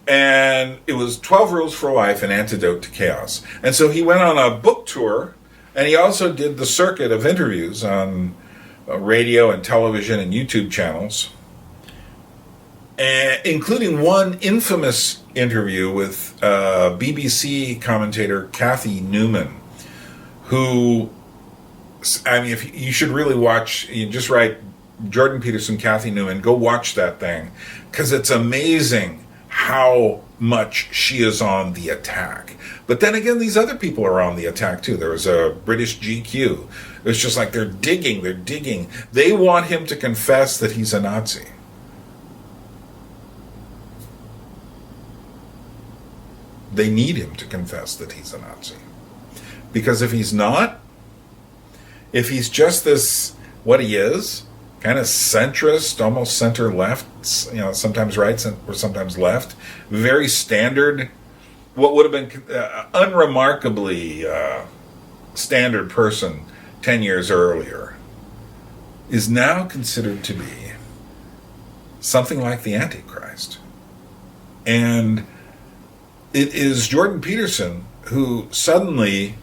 And it was 12 Rules for Life, an antidote to chaos. And so he went on a book tour, and he also did the circuit of interviews on radio and television and YouTube channels, including one infamous interview with BBC commentator Kathy Newman, who, if you should really watch, you just write Jordan Peterson, Kathy Newman, go watch that thing, because it's amazing how much she is on the attack. But then again, these other people are on the attack too. There was a British GQ. It's just like they're digging. They want him to confess that he's a Nazi. They need him to confess that he's a Nazi. Because if he's not, if he's just this, what he is, kind of centrist, almost center-left, sometimes right or sometimes left, very standard, what would have been unremarkably standard person 10 years earlier, is now considered to be something like the Antichrist. And it is Jordan Peterson who suddenly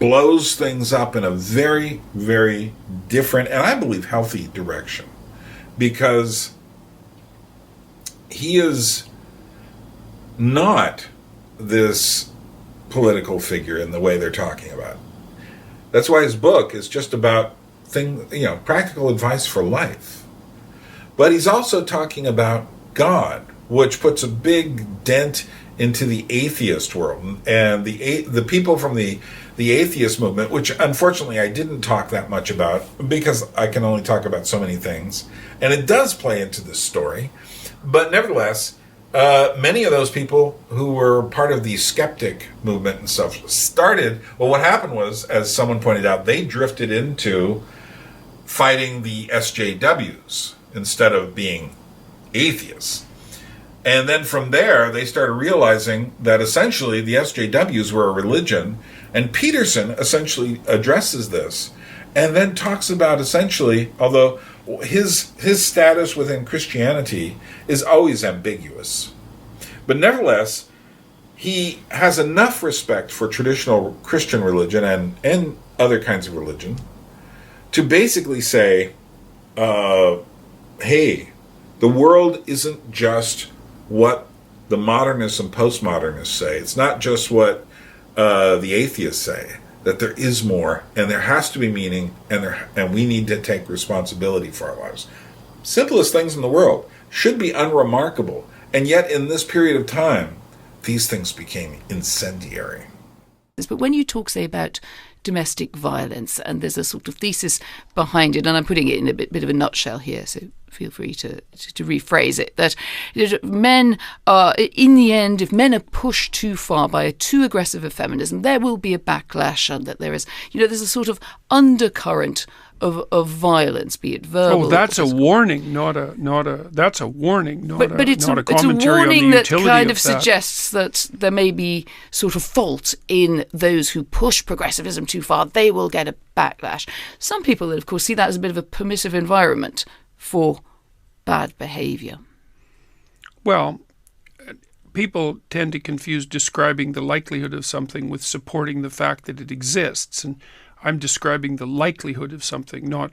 blows things up in a very, very different, and I believe healthy direction, because he is not this political figure in the way they're talking about. That's why his book is just about practical advice for life. But he's also talking about God, which puts a big dent into the atheist world, and the people from the the atheist movement, which unfortunately I didn't talk that much about because I can only talk about so many things, and it does play into this story. But nevertheless, many of those people who were part of the skeptic movement and stuff started, well, what happened was, as someone pointed out, they drifted into fighting the SJWs instead of being atheists. And then from there, they started realizing that essentially the SJWs were a religion, and Peterson essentially addresses this and then talks about essentially, although his status within Christianity is always ambiguous, but nevertheless, he has enough respect for traditional Christian religion and other kinds of religion to basically say, hey, the world isn't just what the modernists and postmodernists say. It's not just what the atheists say, that there is more, and there has to be meaning, and we need to take responsibility for our lives. Simplest things in the world should be unremarkable, and yet in this period of time, these things became incendiary. But when you talk, say, about domestic violence, and there's a sort of thesis behind it, and I'm putting it in a bit of a nutshell here, so feel free to rephrase it, that men are, in the end, if men are pushed too far by too aggressive a feminism, there will be a backlash, and that there is, there's a sort of undercurrent of violence, be it verbal. Oh, that's a warning, not a warning, not a commentary on the utility of that. It's a warning that kind of suggests that there may be sort of fault in those who push progressivism too far. They will get a backlash. Some people, of course, see that as a bit of a permissive environment for bad behaviour. Well, people tend to confuse describing the likelihood of something with supporting the fact that it exists, and I'm describing the likelihood of something, not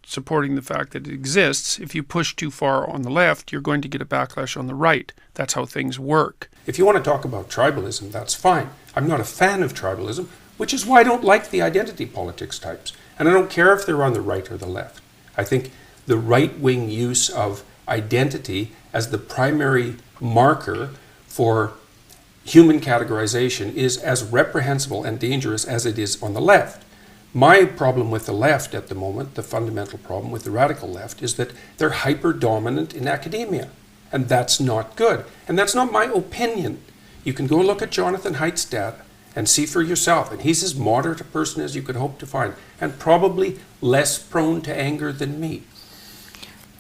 supporting the fact that it exists. If you push too far on the left, you're going to get a backlash on the right. That's how things work. If you want to talk about tribalism, that's fine. I'm not a fan of tribalism, which is why I don't like the identity politics types. And I don't care if they're on the right or the left. I think the right-wing use of identity as the primary marker for human categorization is as reprehensible and dangerous as it is on the left. My problem with the left at the moment, the fundamental problem with the radical left, is that they're hyper-dominant in academia. And that's not good. And that's not my opinion. You can go look at Jonathan Haidt's data and see for yourself. And he's as moderate a person as you could hope to find, and probably less prone to anger than me.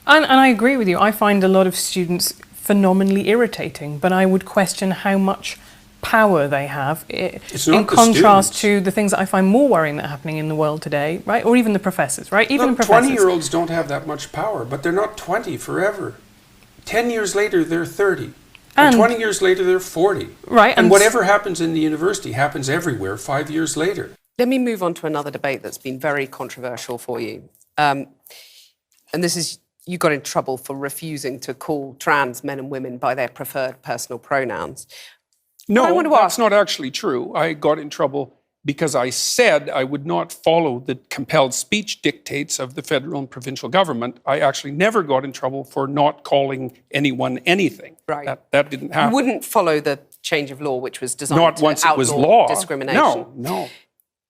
And I agree with you. I find a lot of students phenomenally irritating, but I would question how much power they have in contrast to the things that I find more worrying that are happening in the world today, right? Or even the professors, right? Even Look, professors. 20-year-olds don't have that much power, but they're not 20 forever. 10 years later, they're 30. And 20 years later, they're 40. Right. And whatever happens in the university happens everywhere 5 years later. Let me move on to another debate that's been very controversial for you. And this is, you got in trouble for refusing to call trans men and women by their preferred personal pronouns. No, that's not actually true. I got in trouble because I said I would not follow the compelled speech dictates of the federal and provincial government. I actually never got in trouble for not calling anyone anything. Right. That didn't happen. You wouldn't follow the change of law, which was designed not to once outlaw it was law. discrimination. No.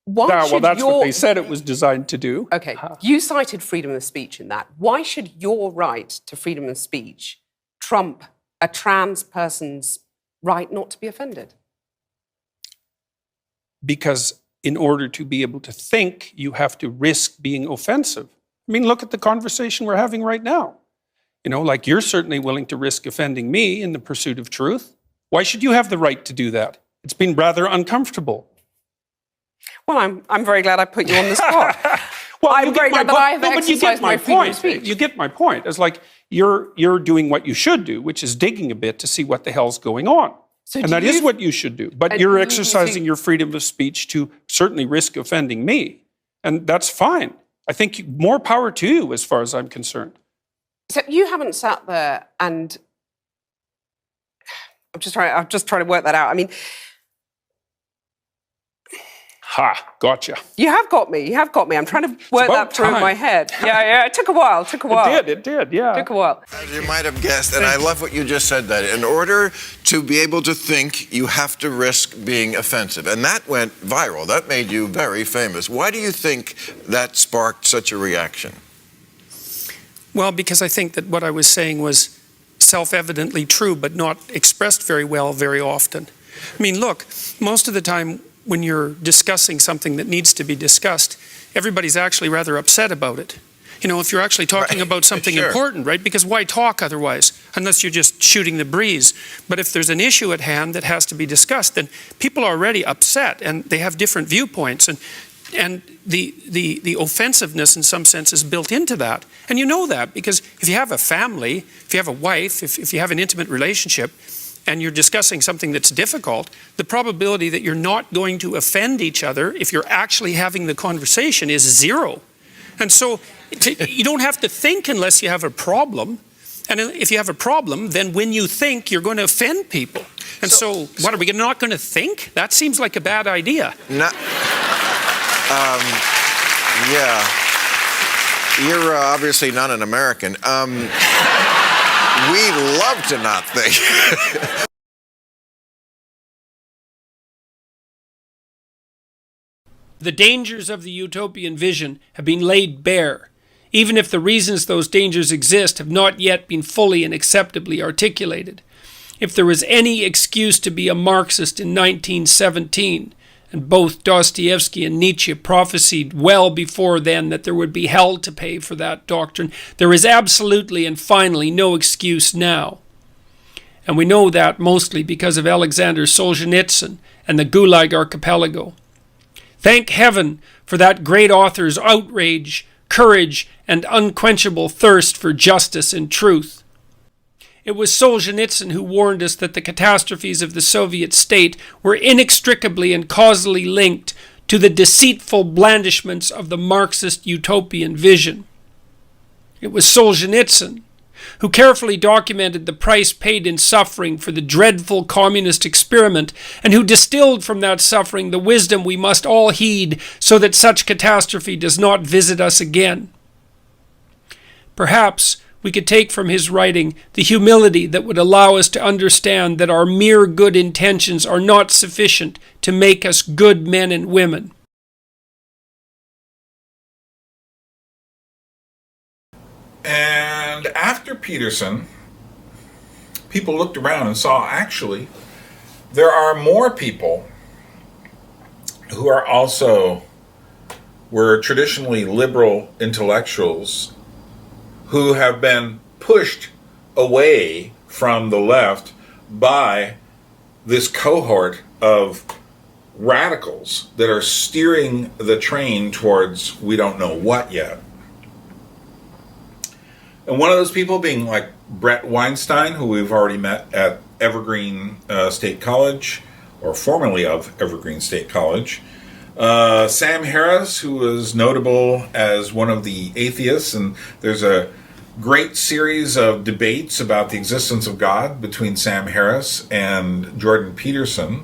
Well, that's what they said it was designed to do. Okay, you cited freedom of speech in that. Why should your right to freedom of speech trump a trans person's right not to be offended? Because in order to be able to think, you have to risk being offensive. I mean, look at the conversation we're having right now. Like you're certainly willing to risk offending me in the pursuit of truth. Why should you have the right to do that? It's been rather uncomfortable. Well, I'm very glad I put you on the spot. Well, I'm very glad that I have exercised my freedom of speech. You get my point. It's like you're doing what you should do, which is digging a bit to see what the hell's going on. And that is what you should do. But you're exercising your freedom of speech to certainly risk offending me. And that's fine. I think more power to you as far as I'm concerned. So you haven't sat there and... I'm just trying to work that out. I mean... Ha, gotcha. You have got me. You have got me. I'm trying to work that through in my head. Yeah. It took a while. It did, yeah. Took a while. As you might have guessed, and I love what you just said, that in order to be able to think, you have to risk being offensive. And that went viral. That made you very famous. Why do you think that sparked such a reaction? Well, because I think that what I was saying was self-evidently true, but not expressed very well very often. I mean, look, most of the time when you're discussing something that needs to be discussed, everybody's actually rather upset about it. You know, if you're actually talking about something important, right? Because why talk otherwise, unless you're just shooting the breeze? But if there's an issue at hand that has to be discussed, then people are already upset and they have different viewpoints. And the offensiveness in some sense is built into that. And you know that because if you have a family, if you have a wife, if you have an intimate relationship, and you're discussing something that's difficult, the probability that you're not going to offend each other if you're actually having the conversation is zero. And so you don't have to think unless you have a problem. And if you have a problem, then when you think, you're going to offend people. And so what, are we not going to think? That seems like a bad idea. Yeah. You're obviously not an American. We love to not think. The dangers of the utopian vision have been laid bare, even if the reasons those dangers exist have not yet been fully and acceptably articulated. If there was any excuse to be a Marxist in 1917, and both Dostoevsky and Nietzsche prophesied well before then that there would be hell to pay for that doctrine, there is absolutely and finally no excuse now. And we know that mostly because of Alexander Solzhenitsyn and the Gulag Archipelago. Thank heaven for that great author's outrage, courage, and unquenchable thirst for justice and truth. It was Solzhenitsyn who warned us that the catastrophes of the Soviet state were inextricably and causally linked to the deceitful blandishments of the Marxist utopian vision. It was Solzhenitsyn who carefully documented the price paid in suffering for the dreadful communist experiment, and who distilled from that suffering the wisdom we must all heed so that such catastrophe does not visit us again. Perhaps we could take from his writing the humility that would allow us to understand that our mere good intentions are not sufficient to make us good men and women. And after Peterson, people looked around and saw actually there are more people who are also were traditionally liberal intellectuals who have been pushed away from the left by this cohort of radicals that are steering the train towards we don't know what yet. And one of those people being like Brett Weinstein, who we've already met at Evergreen State College, or formerly of Evergreen State College. Sam Harris, who was notable as one of the atheists, and there's a great series of debates about the existence of God between Sam Harris and Jordan Peterson.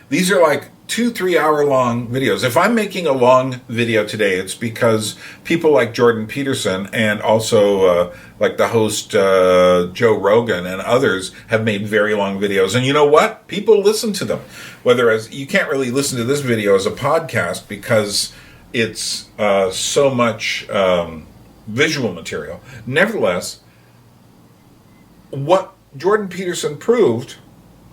These are like 2-3 hour long videos. If I'm making a long video today, it's because people like Jordan Peterson and also like the host Joe Rogan and others have made very long videos. And you know what? People listen to them. Whether as you can't really listen to this video as a podcast because it's so much visual material. Nevertheless, what Jordan Peterson proved,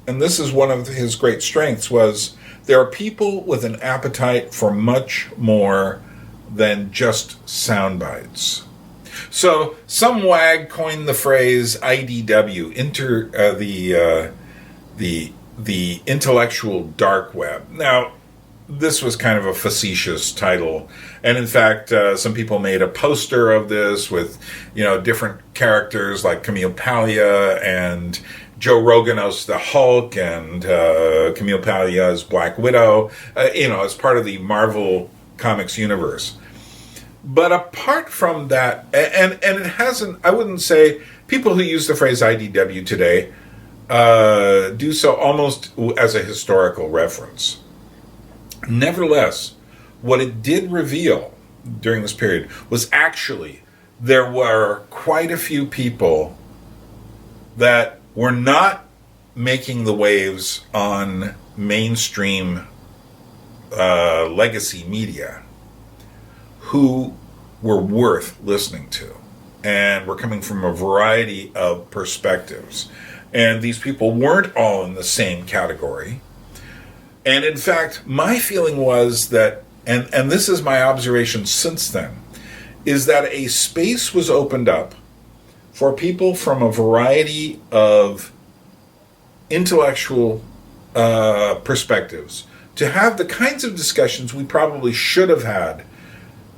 and this is one of his great strengths, was there are people with an appetite for much more than just sound bites. So some wag coined the phrase IDW, the intellectual dark web. Now, this was kind of a facetious title, and in fact, some people made a poster of this with, different characters like Camille Paglia and Joe Rogan as the Hulk and Camille Paglia as Black Widow, as part of the Marvel Comics universe. But apart from that, and it hasn't, I wouldn't say, people who use the phrase IDW today do so almost as a historical reference. Nevertheless, what it did reveal during this period was actually there were quite a few people that were not making the waves on mainstream legacy media who were worth listening to, and were coming from a variety of perspectives. And these people weren't all in the same category. And in fact, my feeling was that, and this is my observation since then, is that a space was opened up for people from a variety of intellectual perspectives to have the kinds of discussions we probably should have had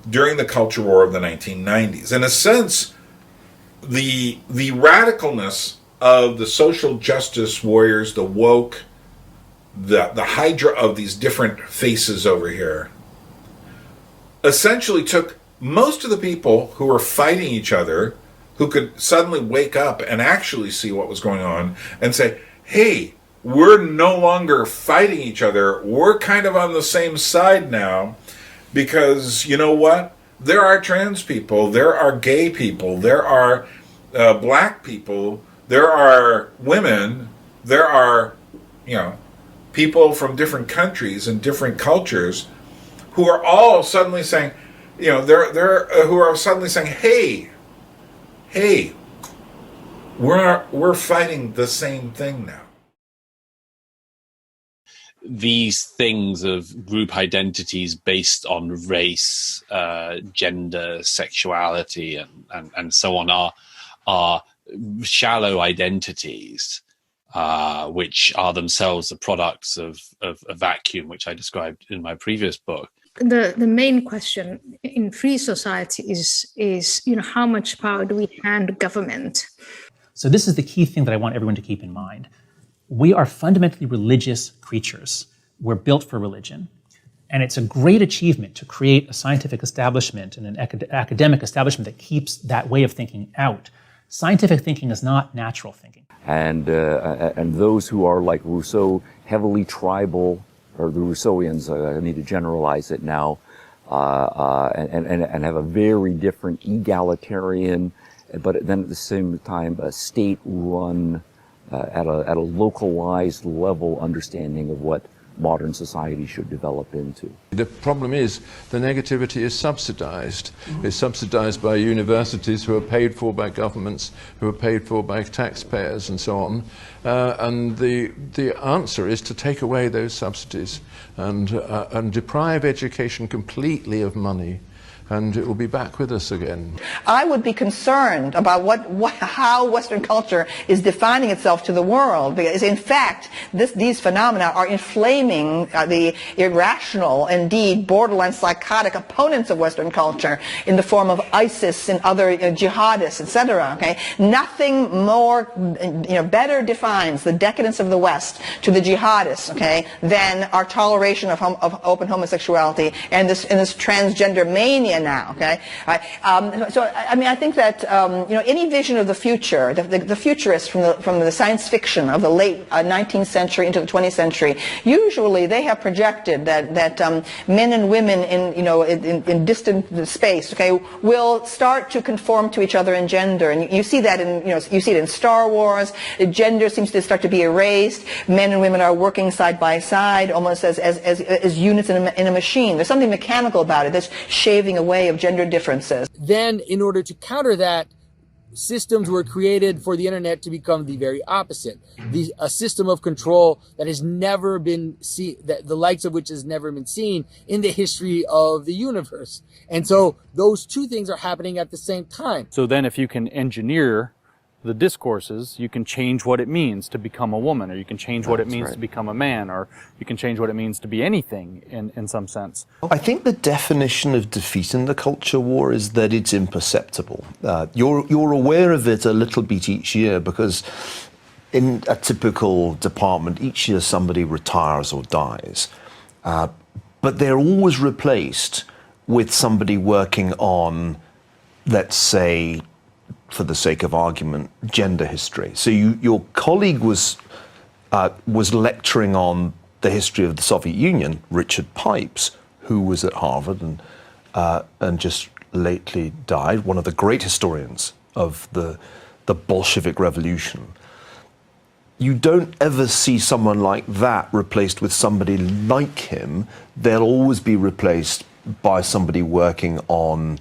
during the culture war of the 1990s. In a sense, the radicalness of the social justice warriors, the woke, the hydra of these different faces over here, essentially took most of the people who were fighting each other, who could suddenly wake up and actually see what was going on and say, hey, we're no longer fighting each other. We're kind of on the same side now, because you know what? There are trans people, there are gay people, there are black people, there are women, there are, people from different countries and different cultures who are all suddenly saying, who are suddenly saying, hey, we're fighting the same thing now. These things of group identities based on race, gender, sexuality, and so on are shallow identities, which are themselves the products of a vacuum, which I described in my previous book. The main question in free society is how much power do we hand government? So this is the key thing that I want everyone to keep in mind. We are fundamentally religious creatures. We're built for religion. And it's a great achievement to create a scientific establishment and an academic establishment that keeps that way of thinking out. Scientific thinking is not natural thinking. And those who are like Rousseau, heavily tribal, or the Rousseauians, I need to generalize it now, and have a very different egalitarian, but then at the same time a state-run, at a localized level understanding of what modern society should develop into. The problem is the negativity is subsidized. It's subsidized by universities who are paid for by governments, who are paid for by taxpayers and so on. And the answer is to take away those subsidies and deprive education completely of money, and it will be back with us again. I would be concerned about how Western culture is defining itself to the world, because in fact these phenomena are inflaming the irrational, indeed borderline psychotic opponents of Western culture in the form of ISIS and other jihadists, etc. Okay, nothing more better defines the decadence of the West to the jihadists, okay, than our toleration of open homosexuality and this transgender mania now, okay? So I mean, I think that any vision of the future, the futurists from the science fiction of the late 19th century into the 20th century, usually they have projected that men and women in distant space, okay, will start to conform to each other in gender, and you see that you see it in Star Wars. Gender seems to start to be erased. Men and women are working side by side, almost as units in a machine. There's something mechanical about it. There's shaving away of gender differences. Then, in order to counter that, systems were created for the internet to become the very opposite. A system of control that has never been seen, the likes of which has never been seen in the history of the universe. And so those two things are happening at the same time. So then if you can engineer the discourses, you can change what it means to become a woman, or you can change what it means to become a man, or you can change what it means to be anything in some sense. I think the definition of defeating the culture war is that it's imperceptible. You're aware of it a little bit each year, because in a typical department, each year somebody retires or dies. But they're always replaced with somebody working on, let's say, for the sake of argument, gender history. So your colleague was lecturing on the history of the Soviet Union, Richard Pipes, who was at Harvard and just lately died, one of the great historians of the Bolshevik Revolution. You don't ever see someone like that replaced with somebody like him. They'll always be replaced by somebody working on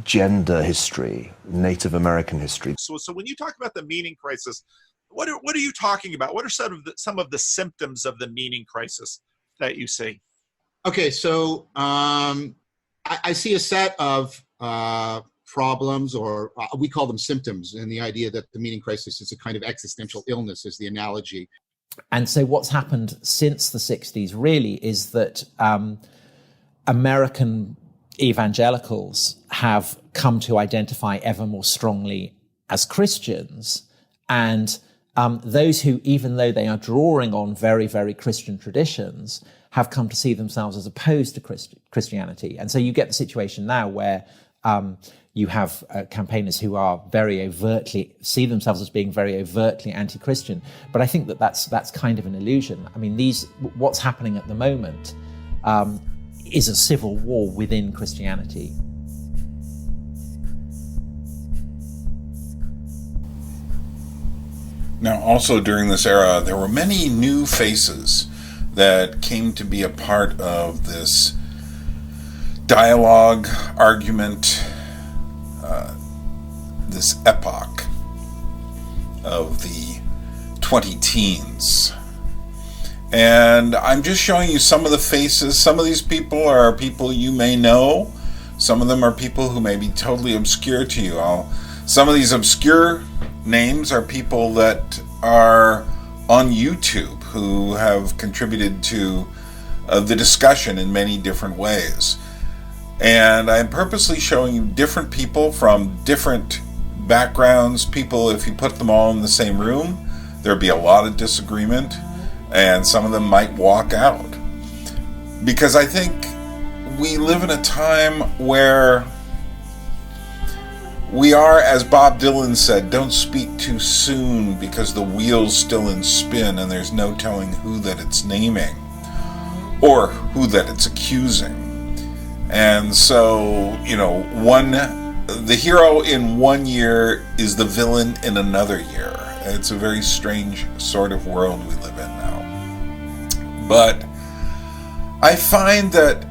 gender history, Native American history. So when you talk about the meaning crisis, what are you talking about? What are some of the symptoms of the meaning crisis that you see? Okay, so I see a set of problems, or we call them symptoms, and the idea that the meaning crisis is a kind of existential illness is the analogy. And so what's happened since the 60s really is that American evangelicals have come to identify ever more strongly as Christians, and those who, even though they are drawing on very, very Christian traditions, have come to see themselves as opposed to Christianity. And so you get the situation now where you have campaigners who are very overtly, see themselves as being very overtly anti-Christian. But I think that that's kind of an illusion. I mean, what's happening at the moment is a civil war within Christianity. Now, also during this era, there were many new faces that came to be a part of this dialogue, argument, this epoch of the 20-teens. And I'm just showing you some of the faces. Some of these people are people you may know. Some of them are people who may be totally obscure to you. Some of these obscure names are people that are on YouTube who have contributed to the discussion in many different ways. And I'm purposely showing you different people from different backgrounds. People, if you put them all in the same room, there'd be a lot of disagreement, and some of them might walk out. Because I think we live in a time where we are, as Bob Dylan said, don't speak too soon because the wheel's still in spin and there's no telling who that it's naming or who that it's accusing. And so, the hero in one year is the villain in another year. It's a very strange sort of world we live in now. But I find that,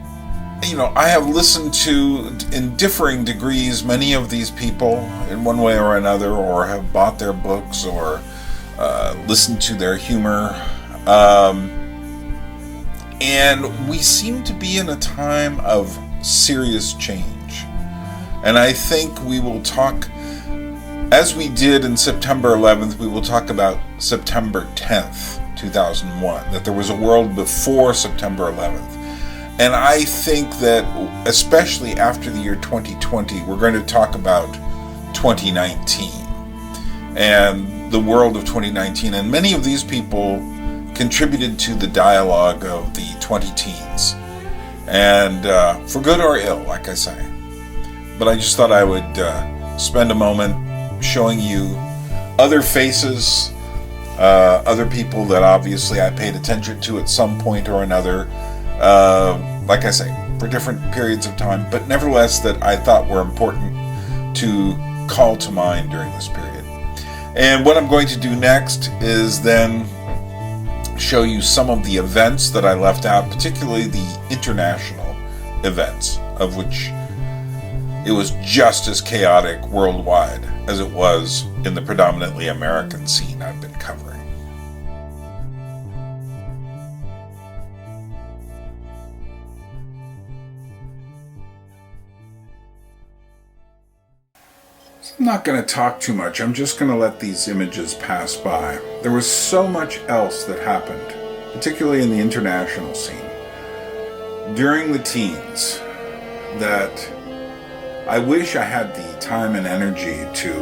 I have listened to, in differing degrees, many of these people in one way or another, or have bought their books or listened to their humor. And we seem to be in a time of serious change. And I think we will talk, as we did in September 11th, we will talk about September 10th, 2001, that there was a world before September 11th. And I think that, especially after the year 2020, we're going to talk about 2019 and the world of 2019. And many of these people contributed to the dialogue of the 20-teens. And for good or ill, like I say. But I just thought I would spend a moment showing you other faces, other people that obviously I paid attention to at some point or another. Like I say, for different periods of time, but nevertheless that I thought were important to call to mind during this period. And what I'm going to do next is then show you some of the events that I left out, particularly the international events, of which it was just as chaotic worldwide as it was in the predominantly American scene I've been covering. I'm not going to talk too much. I'm just going to let these images pass by. There was so much else that happened, particularly in the international scene, during the teens, that I wish I had the time and energy to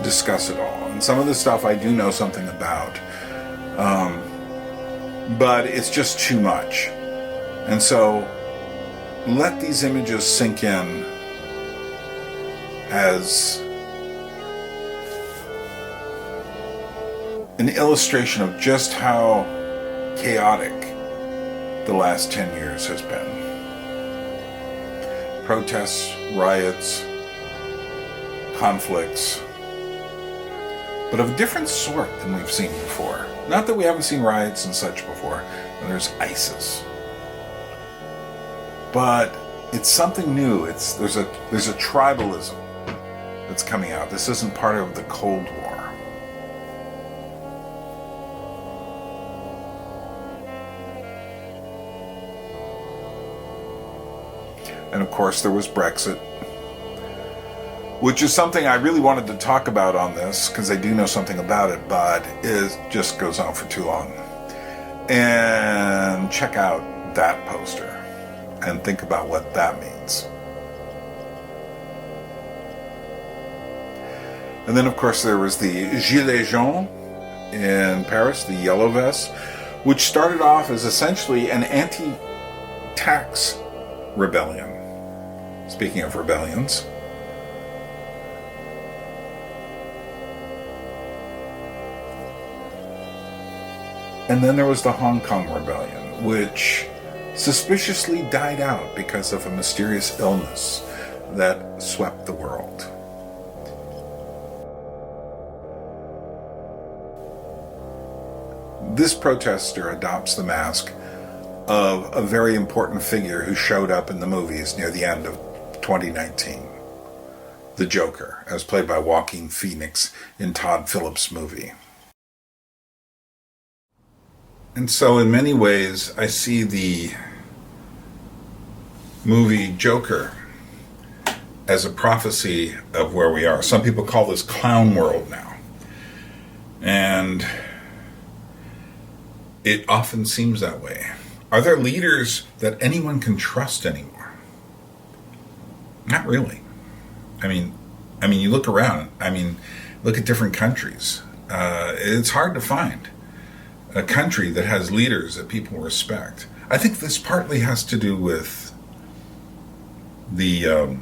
discuss it all. And some of the stuff I do know something about, but it's just too much. And so let these images sink in as an illustration of just how chaotic the last 10 years has been. Protests, riots, conflicts, but of a different sort than we've seen before. Not that we haven't seen riots and such before. There's ISIS. But it's something new. There's a tribalism that's coming out. This isn't part of the Cold War. And of course there was Brexit, which is something I really wanted to talk about on this because I do know something about it, but it just goes on for too long. And check out that poster and think about what that means. And then of course there was the Gilets jaunes in Paris, the yellow vests, which started off as essentially an anti-tax rebellion. Speaking of rebellions. And then there was the Hong Kong Rebellion, which suspiciously died out because of a mysterious illness that swept the world. This protester adopts the mask of a very important figure who showed up in the movies near the end of 2019. The Joker, as played by Joaquin Phoenix in Todd Phillips' movie. And so in many ways, I see the movie Joker as a prophecy of where we are. Some people call this clown world now. And it often seems that way. Are there leaders that anyone can trust anymore? Not really. I mean, you look around. Look at different countries. It's hard to find a country that has leaders that people respect. I think this partly has to do with the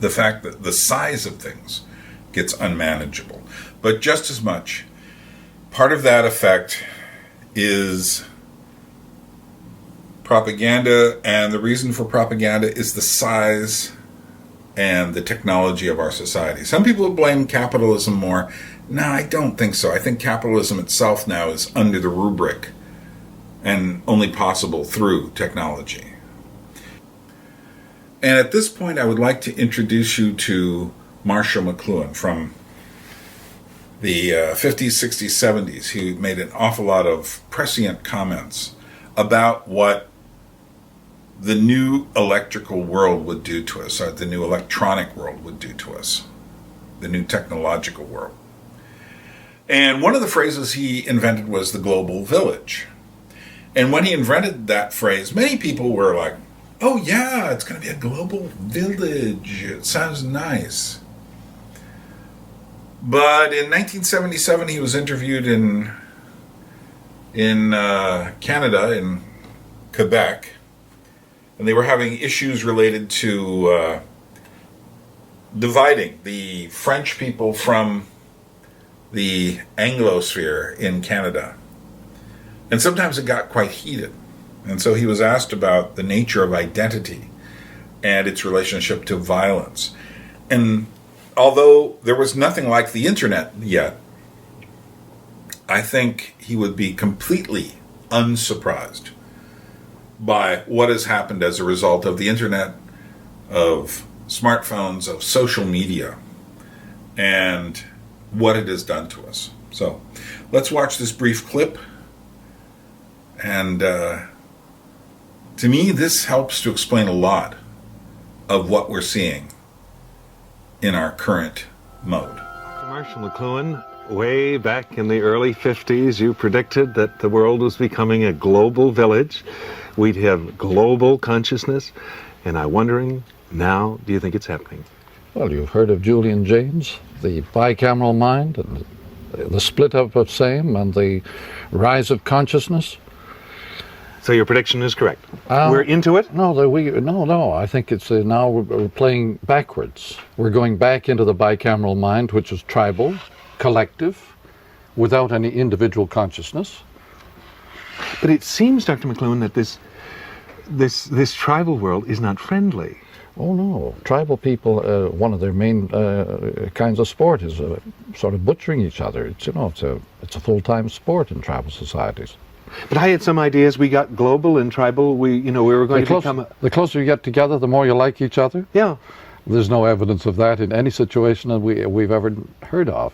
fact that the size of things gets unmanageable. But just as much, part of that effect is propaganda, and the reason for propaganda is the size and the technology of our society. Some people blame capitalism more. No, I don't think so. I think capitalism itself now is under the rubric and only possible through technology. And at this point, I would like to introduce you to Marshall McLuhan from the 50s, 60s, 70s. He made an awful lot of prescient comments about what the new electrical world would do to us, or the new electronic world would do to us, the new technological world. And one of the phrases he invented was the global village. And when he invented that phrase, many people were like, oh yeah, it's going to be a global village. It sounds nice. But in 1977, he was interviewed in Canada, in Quebec, and they were having issues related to dividing the French people from the Anglosphere in Canada. And sometimes it got quite heated. And so he was asked about the nature of identity and its relationship to violence. And although there was nothing like the internet yet, I think he would be completely unsurprised by what has happened as a result of the internet, of smartphones, of social media, and what it has done to us. So let's watch this brief clip. And to me, this helps to explain a lot of what we're seeing in our current mode. Marshall McLuhan, way back in the early 50s, you predicted that the world was becoming a global village. We'd have global consciousness. And I'm wondering, now, do you think it's happening? Well, you've heard of Julian Jaynes, the bicameral mind, and the split up of same, and the rise of consciousness. So your prediction is correct. We're into it? No. I think it's now we're playing backwards. We're going back into the bicameral mind, which is tribal, collective, without any individual consciousness. But it seems, Dr. McLuhan, that this tribal world is not friendly. Oh no, tribal people, one of their main kinds of sport is sort of butchering each other. It's a full-time sport in tribal societies. But I had some ideas. We got global and tribal. We were going to become. The closer you get together, the more you like each other. Yeah. There's no evidence of that in any situation that we've ever heard of.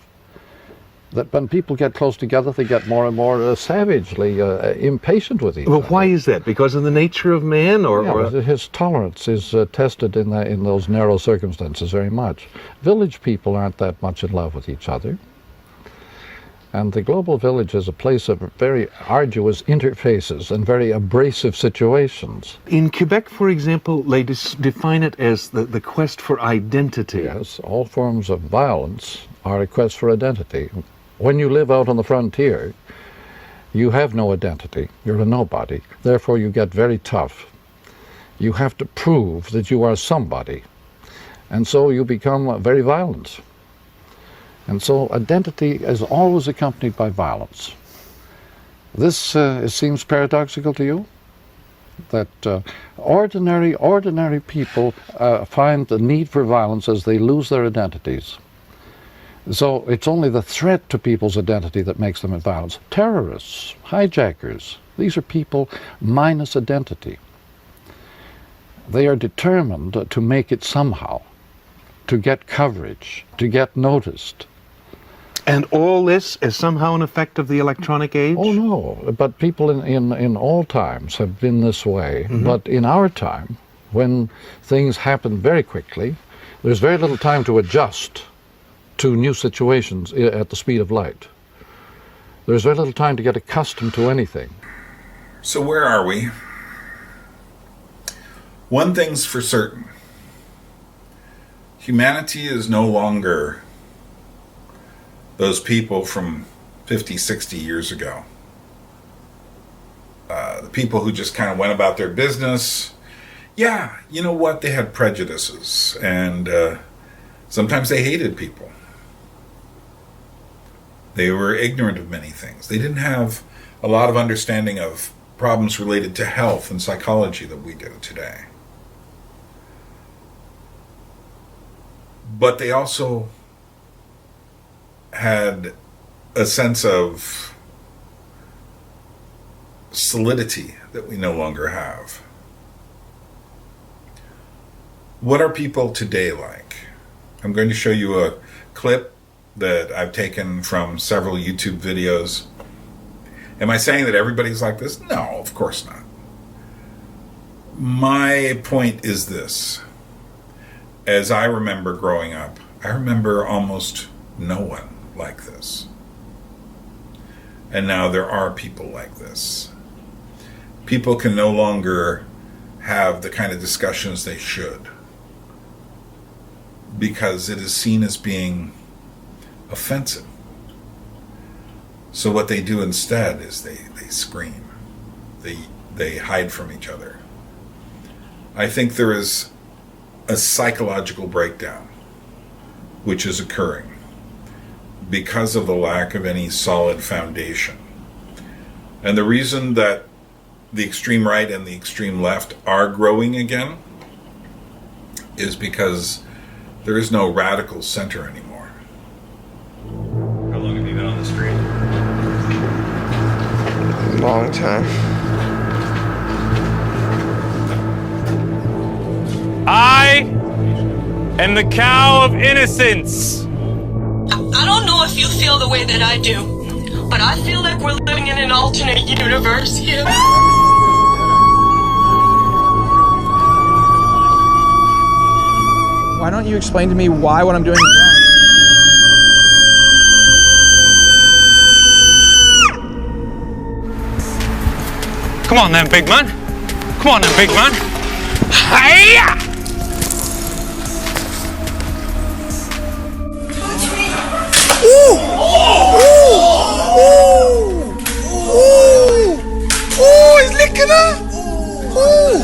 That when people get close together, they get more and more savagely impatient with each other. Well, why is that? Because of the nature of man, or his tolerance is tested in those narrow circumstances very much. Village people aren't that much in love with each other. And the global village is a place of very arduous interfaces and very abrasive situations. In Quebec, for example, they define it as the quest for identity. Yes, all forms of violence are a quest for identity. When you live out on the frontier, you have no identity. You're a nobody. Therefore, you get very tough. You have to prove that you are somebody. And so you become very violent. And so identity is always accompanied by violence. This seems paradoxical to you? That ordinary people find the need for violence as they lose their identities. So it's only the threat to people's identity that makes them in violence. Terrorists, hijackers, these are people minus identity. They are determined to make it somehow, to get coverage, to get noticed. And all this is somehow an effect of the electronic age? Oh no, but people in all times have been this way. Mm-hmm. But in our time, when things happen very quickly, there's very little time to adjust to new situations at the speed of light. There's very little time to get accustomed to anything. So where are we? One thing's for certain. Humanity is no longer those people from 50, 60 years ago. The people who just kind of went about their business. Yeah, you know what? They had prejudices, and sometimes they hated people. They were ignorant of many things. They didn't have a lot of understanding of problems related to health and psychology that we do today. But they also had a sense of solidity that we no longer have. What are people today like? I'm going to show you a clip that I've taken from several YouTube videos. Am I saying that everybody's like this? No, of course not. My point is this. As I remember growing up, I remember almost no one like this. And now there are people like this. People can no longer have the kind of discussions they should, because it is seen as being offensive. So what they do instead is they scream. They hide from each other. I think there is a psychological breakdown which is occurring because of the lack of any solid foundation. And the reason that the extreme right and the extreme left are growing again is because there is no radical center anymore. How long have you been on the street? A long time. I am the cow of innocence. I don't know if you feel the way that I do, but I feel like we're living in an alternate universe here. Why don't you explain to me why what I'm doing is wrong? Come on then, big man. Come on then, big man. Hiya! Ooh! Ooh! Ooh! Ooh! Ooh! He's licking her! Ooh!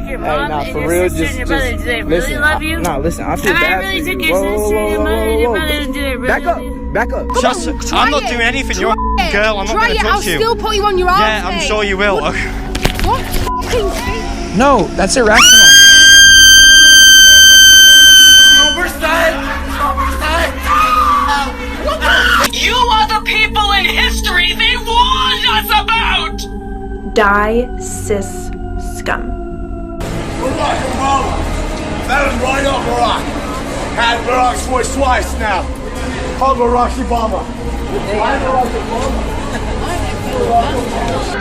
Hey, nah, for real, just listen. Nah, listen, I feel bad for you. Whoa, whoa, whoa, whoa, whoa. Back up. I'm not doing anything. You're on, girl. I'm not Try going to it. touch I'll you. still put you on your arms. Yeah, I'm sure you will. What? No, that's irrational. You are the people in history they warned us about! Die, cis scum. Barack Obama. Let him right up Barack. Had Barack's voice twice now. Call Barack Obama.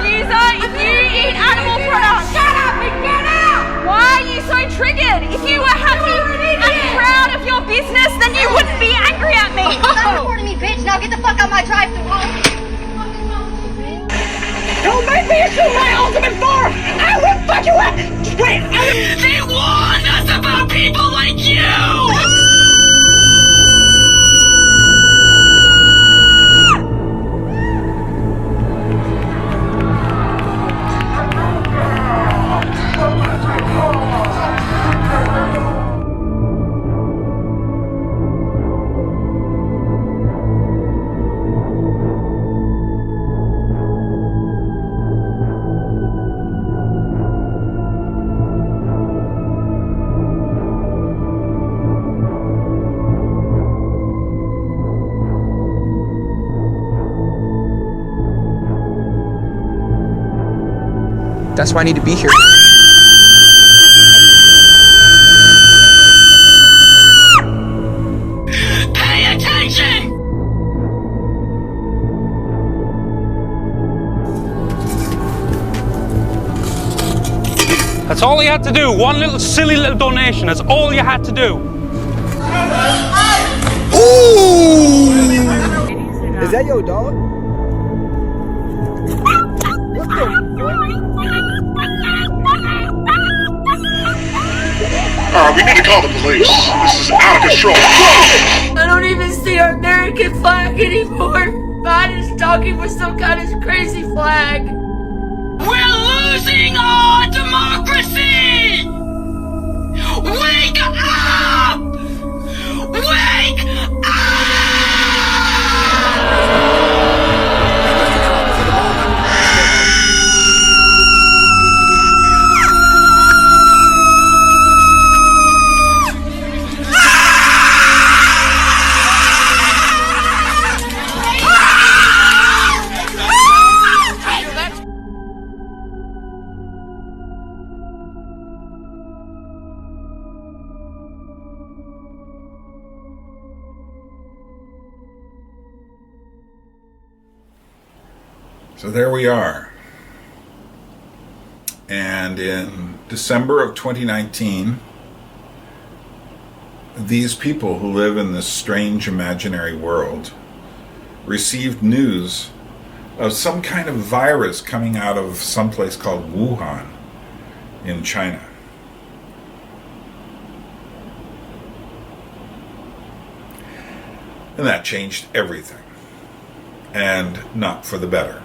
User, if you eat animal products, shut up and get out! Why are you so triggered? If you were happy and proud of your business, then you wouldn't be angry at me. Stop recording me, bitch. Now get the fuck out my drive-thru. Don't make me issue my ultimate form! I will fuck you up! Wait, they warned us about people like you! That's why I need to be here. Pay attention! That's all you had to do. One little silly little donation. That's all you had to do. Ooh! Is that your dog? We need to call the police. This is out of control. I don't even see our American flag anymore. Biden's talking with some kind of crazy flag. We're losing our democracy! Wake up! Wake up! So there we are. And in December of 2019, these people who live in this strange imaginary world received news of some kind of virus coming out of some place called Wuhan in China. And that changed everything, and not for the better.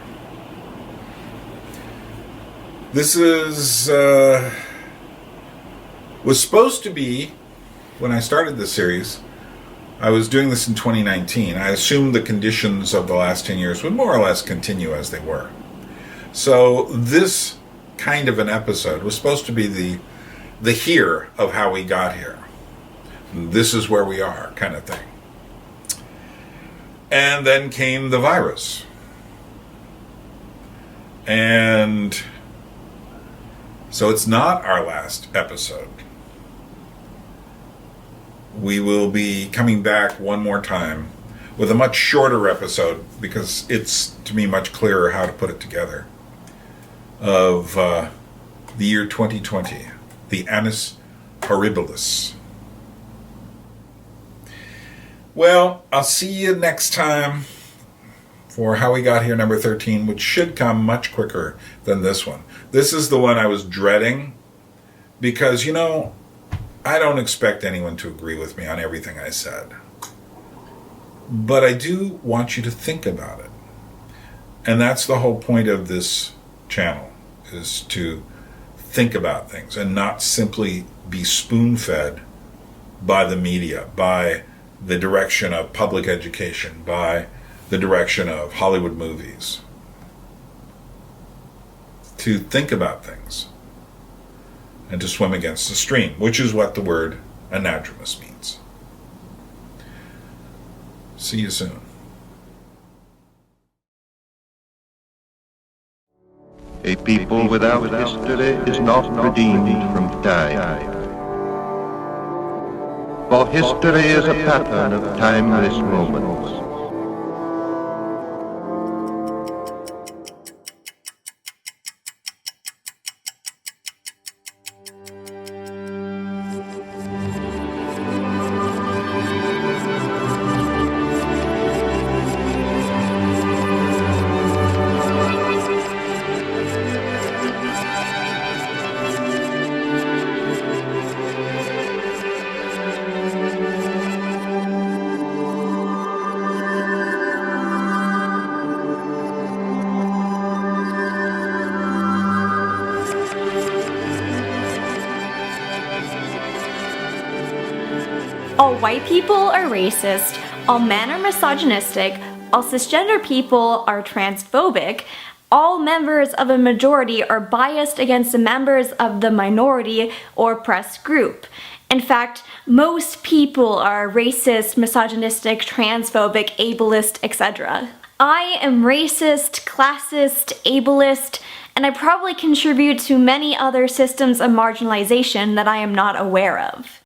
This was supposed to be, when I started this series, I was doing this in 2019. I assumed the conditions of the last 10 years would more or less continue as they were. So this kind of an episode was supposed to be the here of how we got here. This is where we are, kind of thing. And then came the virus. And so it's not our last episode. We will be coming back one more time with a much shorter episode, because it's, to me, much clearer how to put it together, of the year 2020, the Annus Horribilis. Well, I'll see you next time for How We Got Here number 13, which should come much quicker than this one. This is the one I was dreading because, you know, I don't expect anyone to agree with me on everything I said. But I do want you to think about it. And that's the whole point of this channel, is to think about things and not simply be spoon-fed by the media, by the direction of public education, by the direction of Hollywood movies, to think about things and to swim against the stream, which is what the word anadromist means. See you soon. A people without history is not redeemed from time. For history is a pattern of timeless moments. All white people are racist, all men are misogynistic, all cisgender people are transphobic, all members of a majority are biased against the members of the minority or oppressed group. In fact, most people are racist, misogynistic, transphobic, ableist, etc. I am racist, classist, ableist, and I probably contribute to many other systems of marginalization that I am not aware of.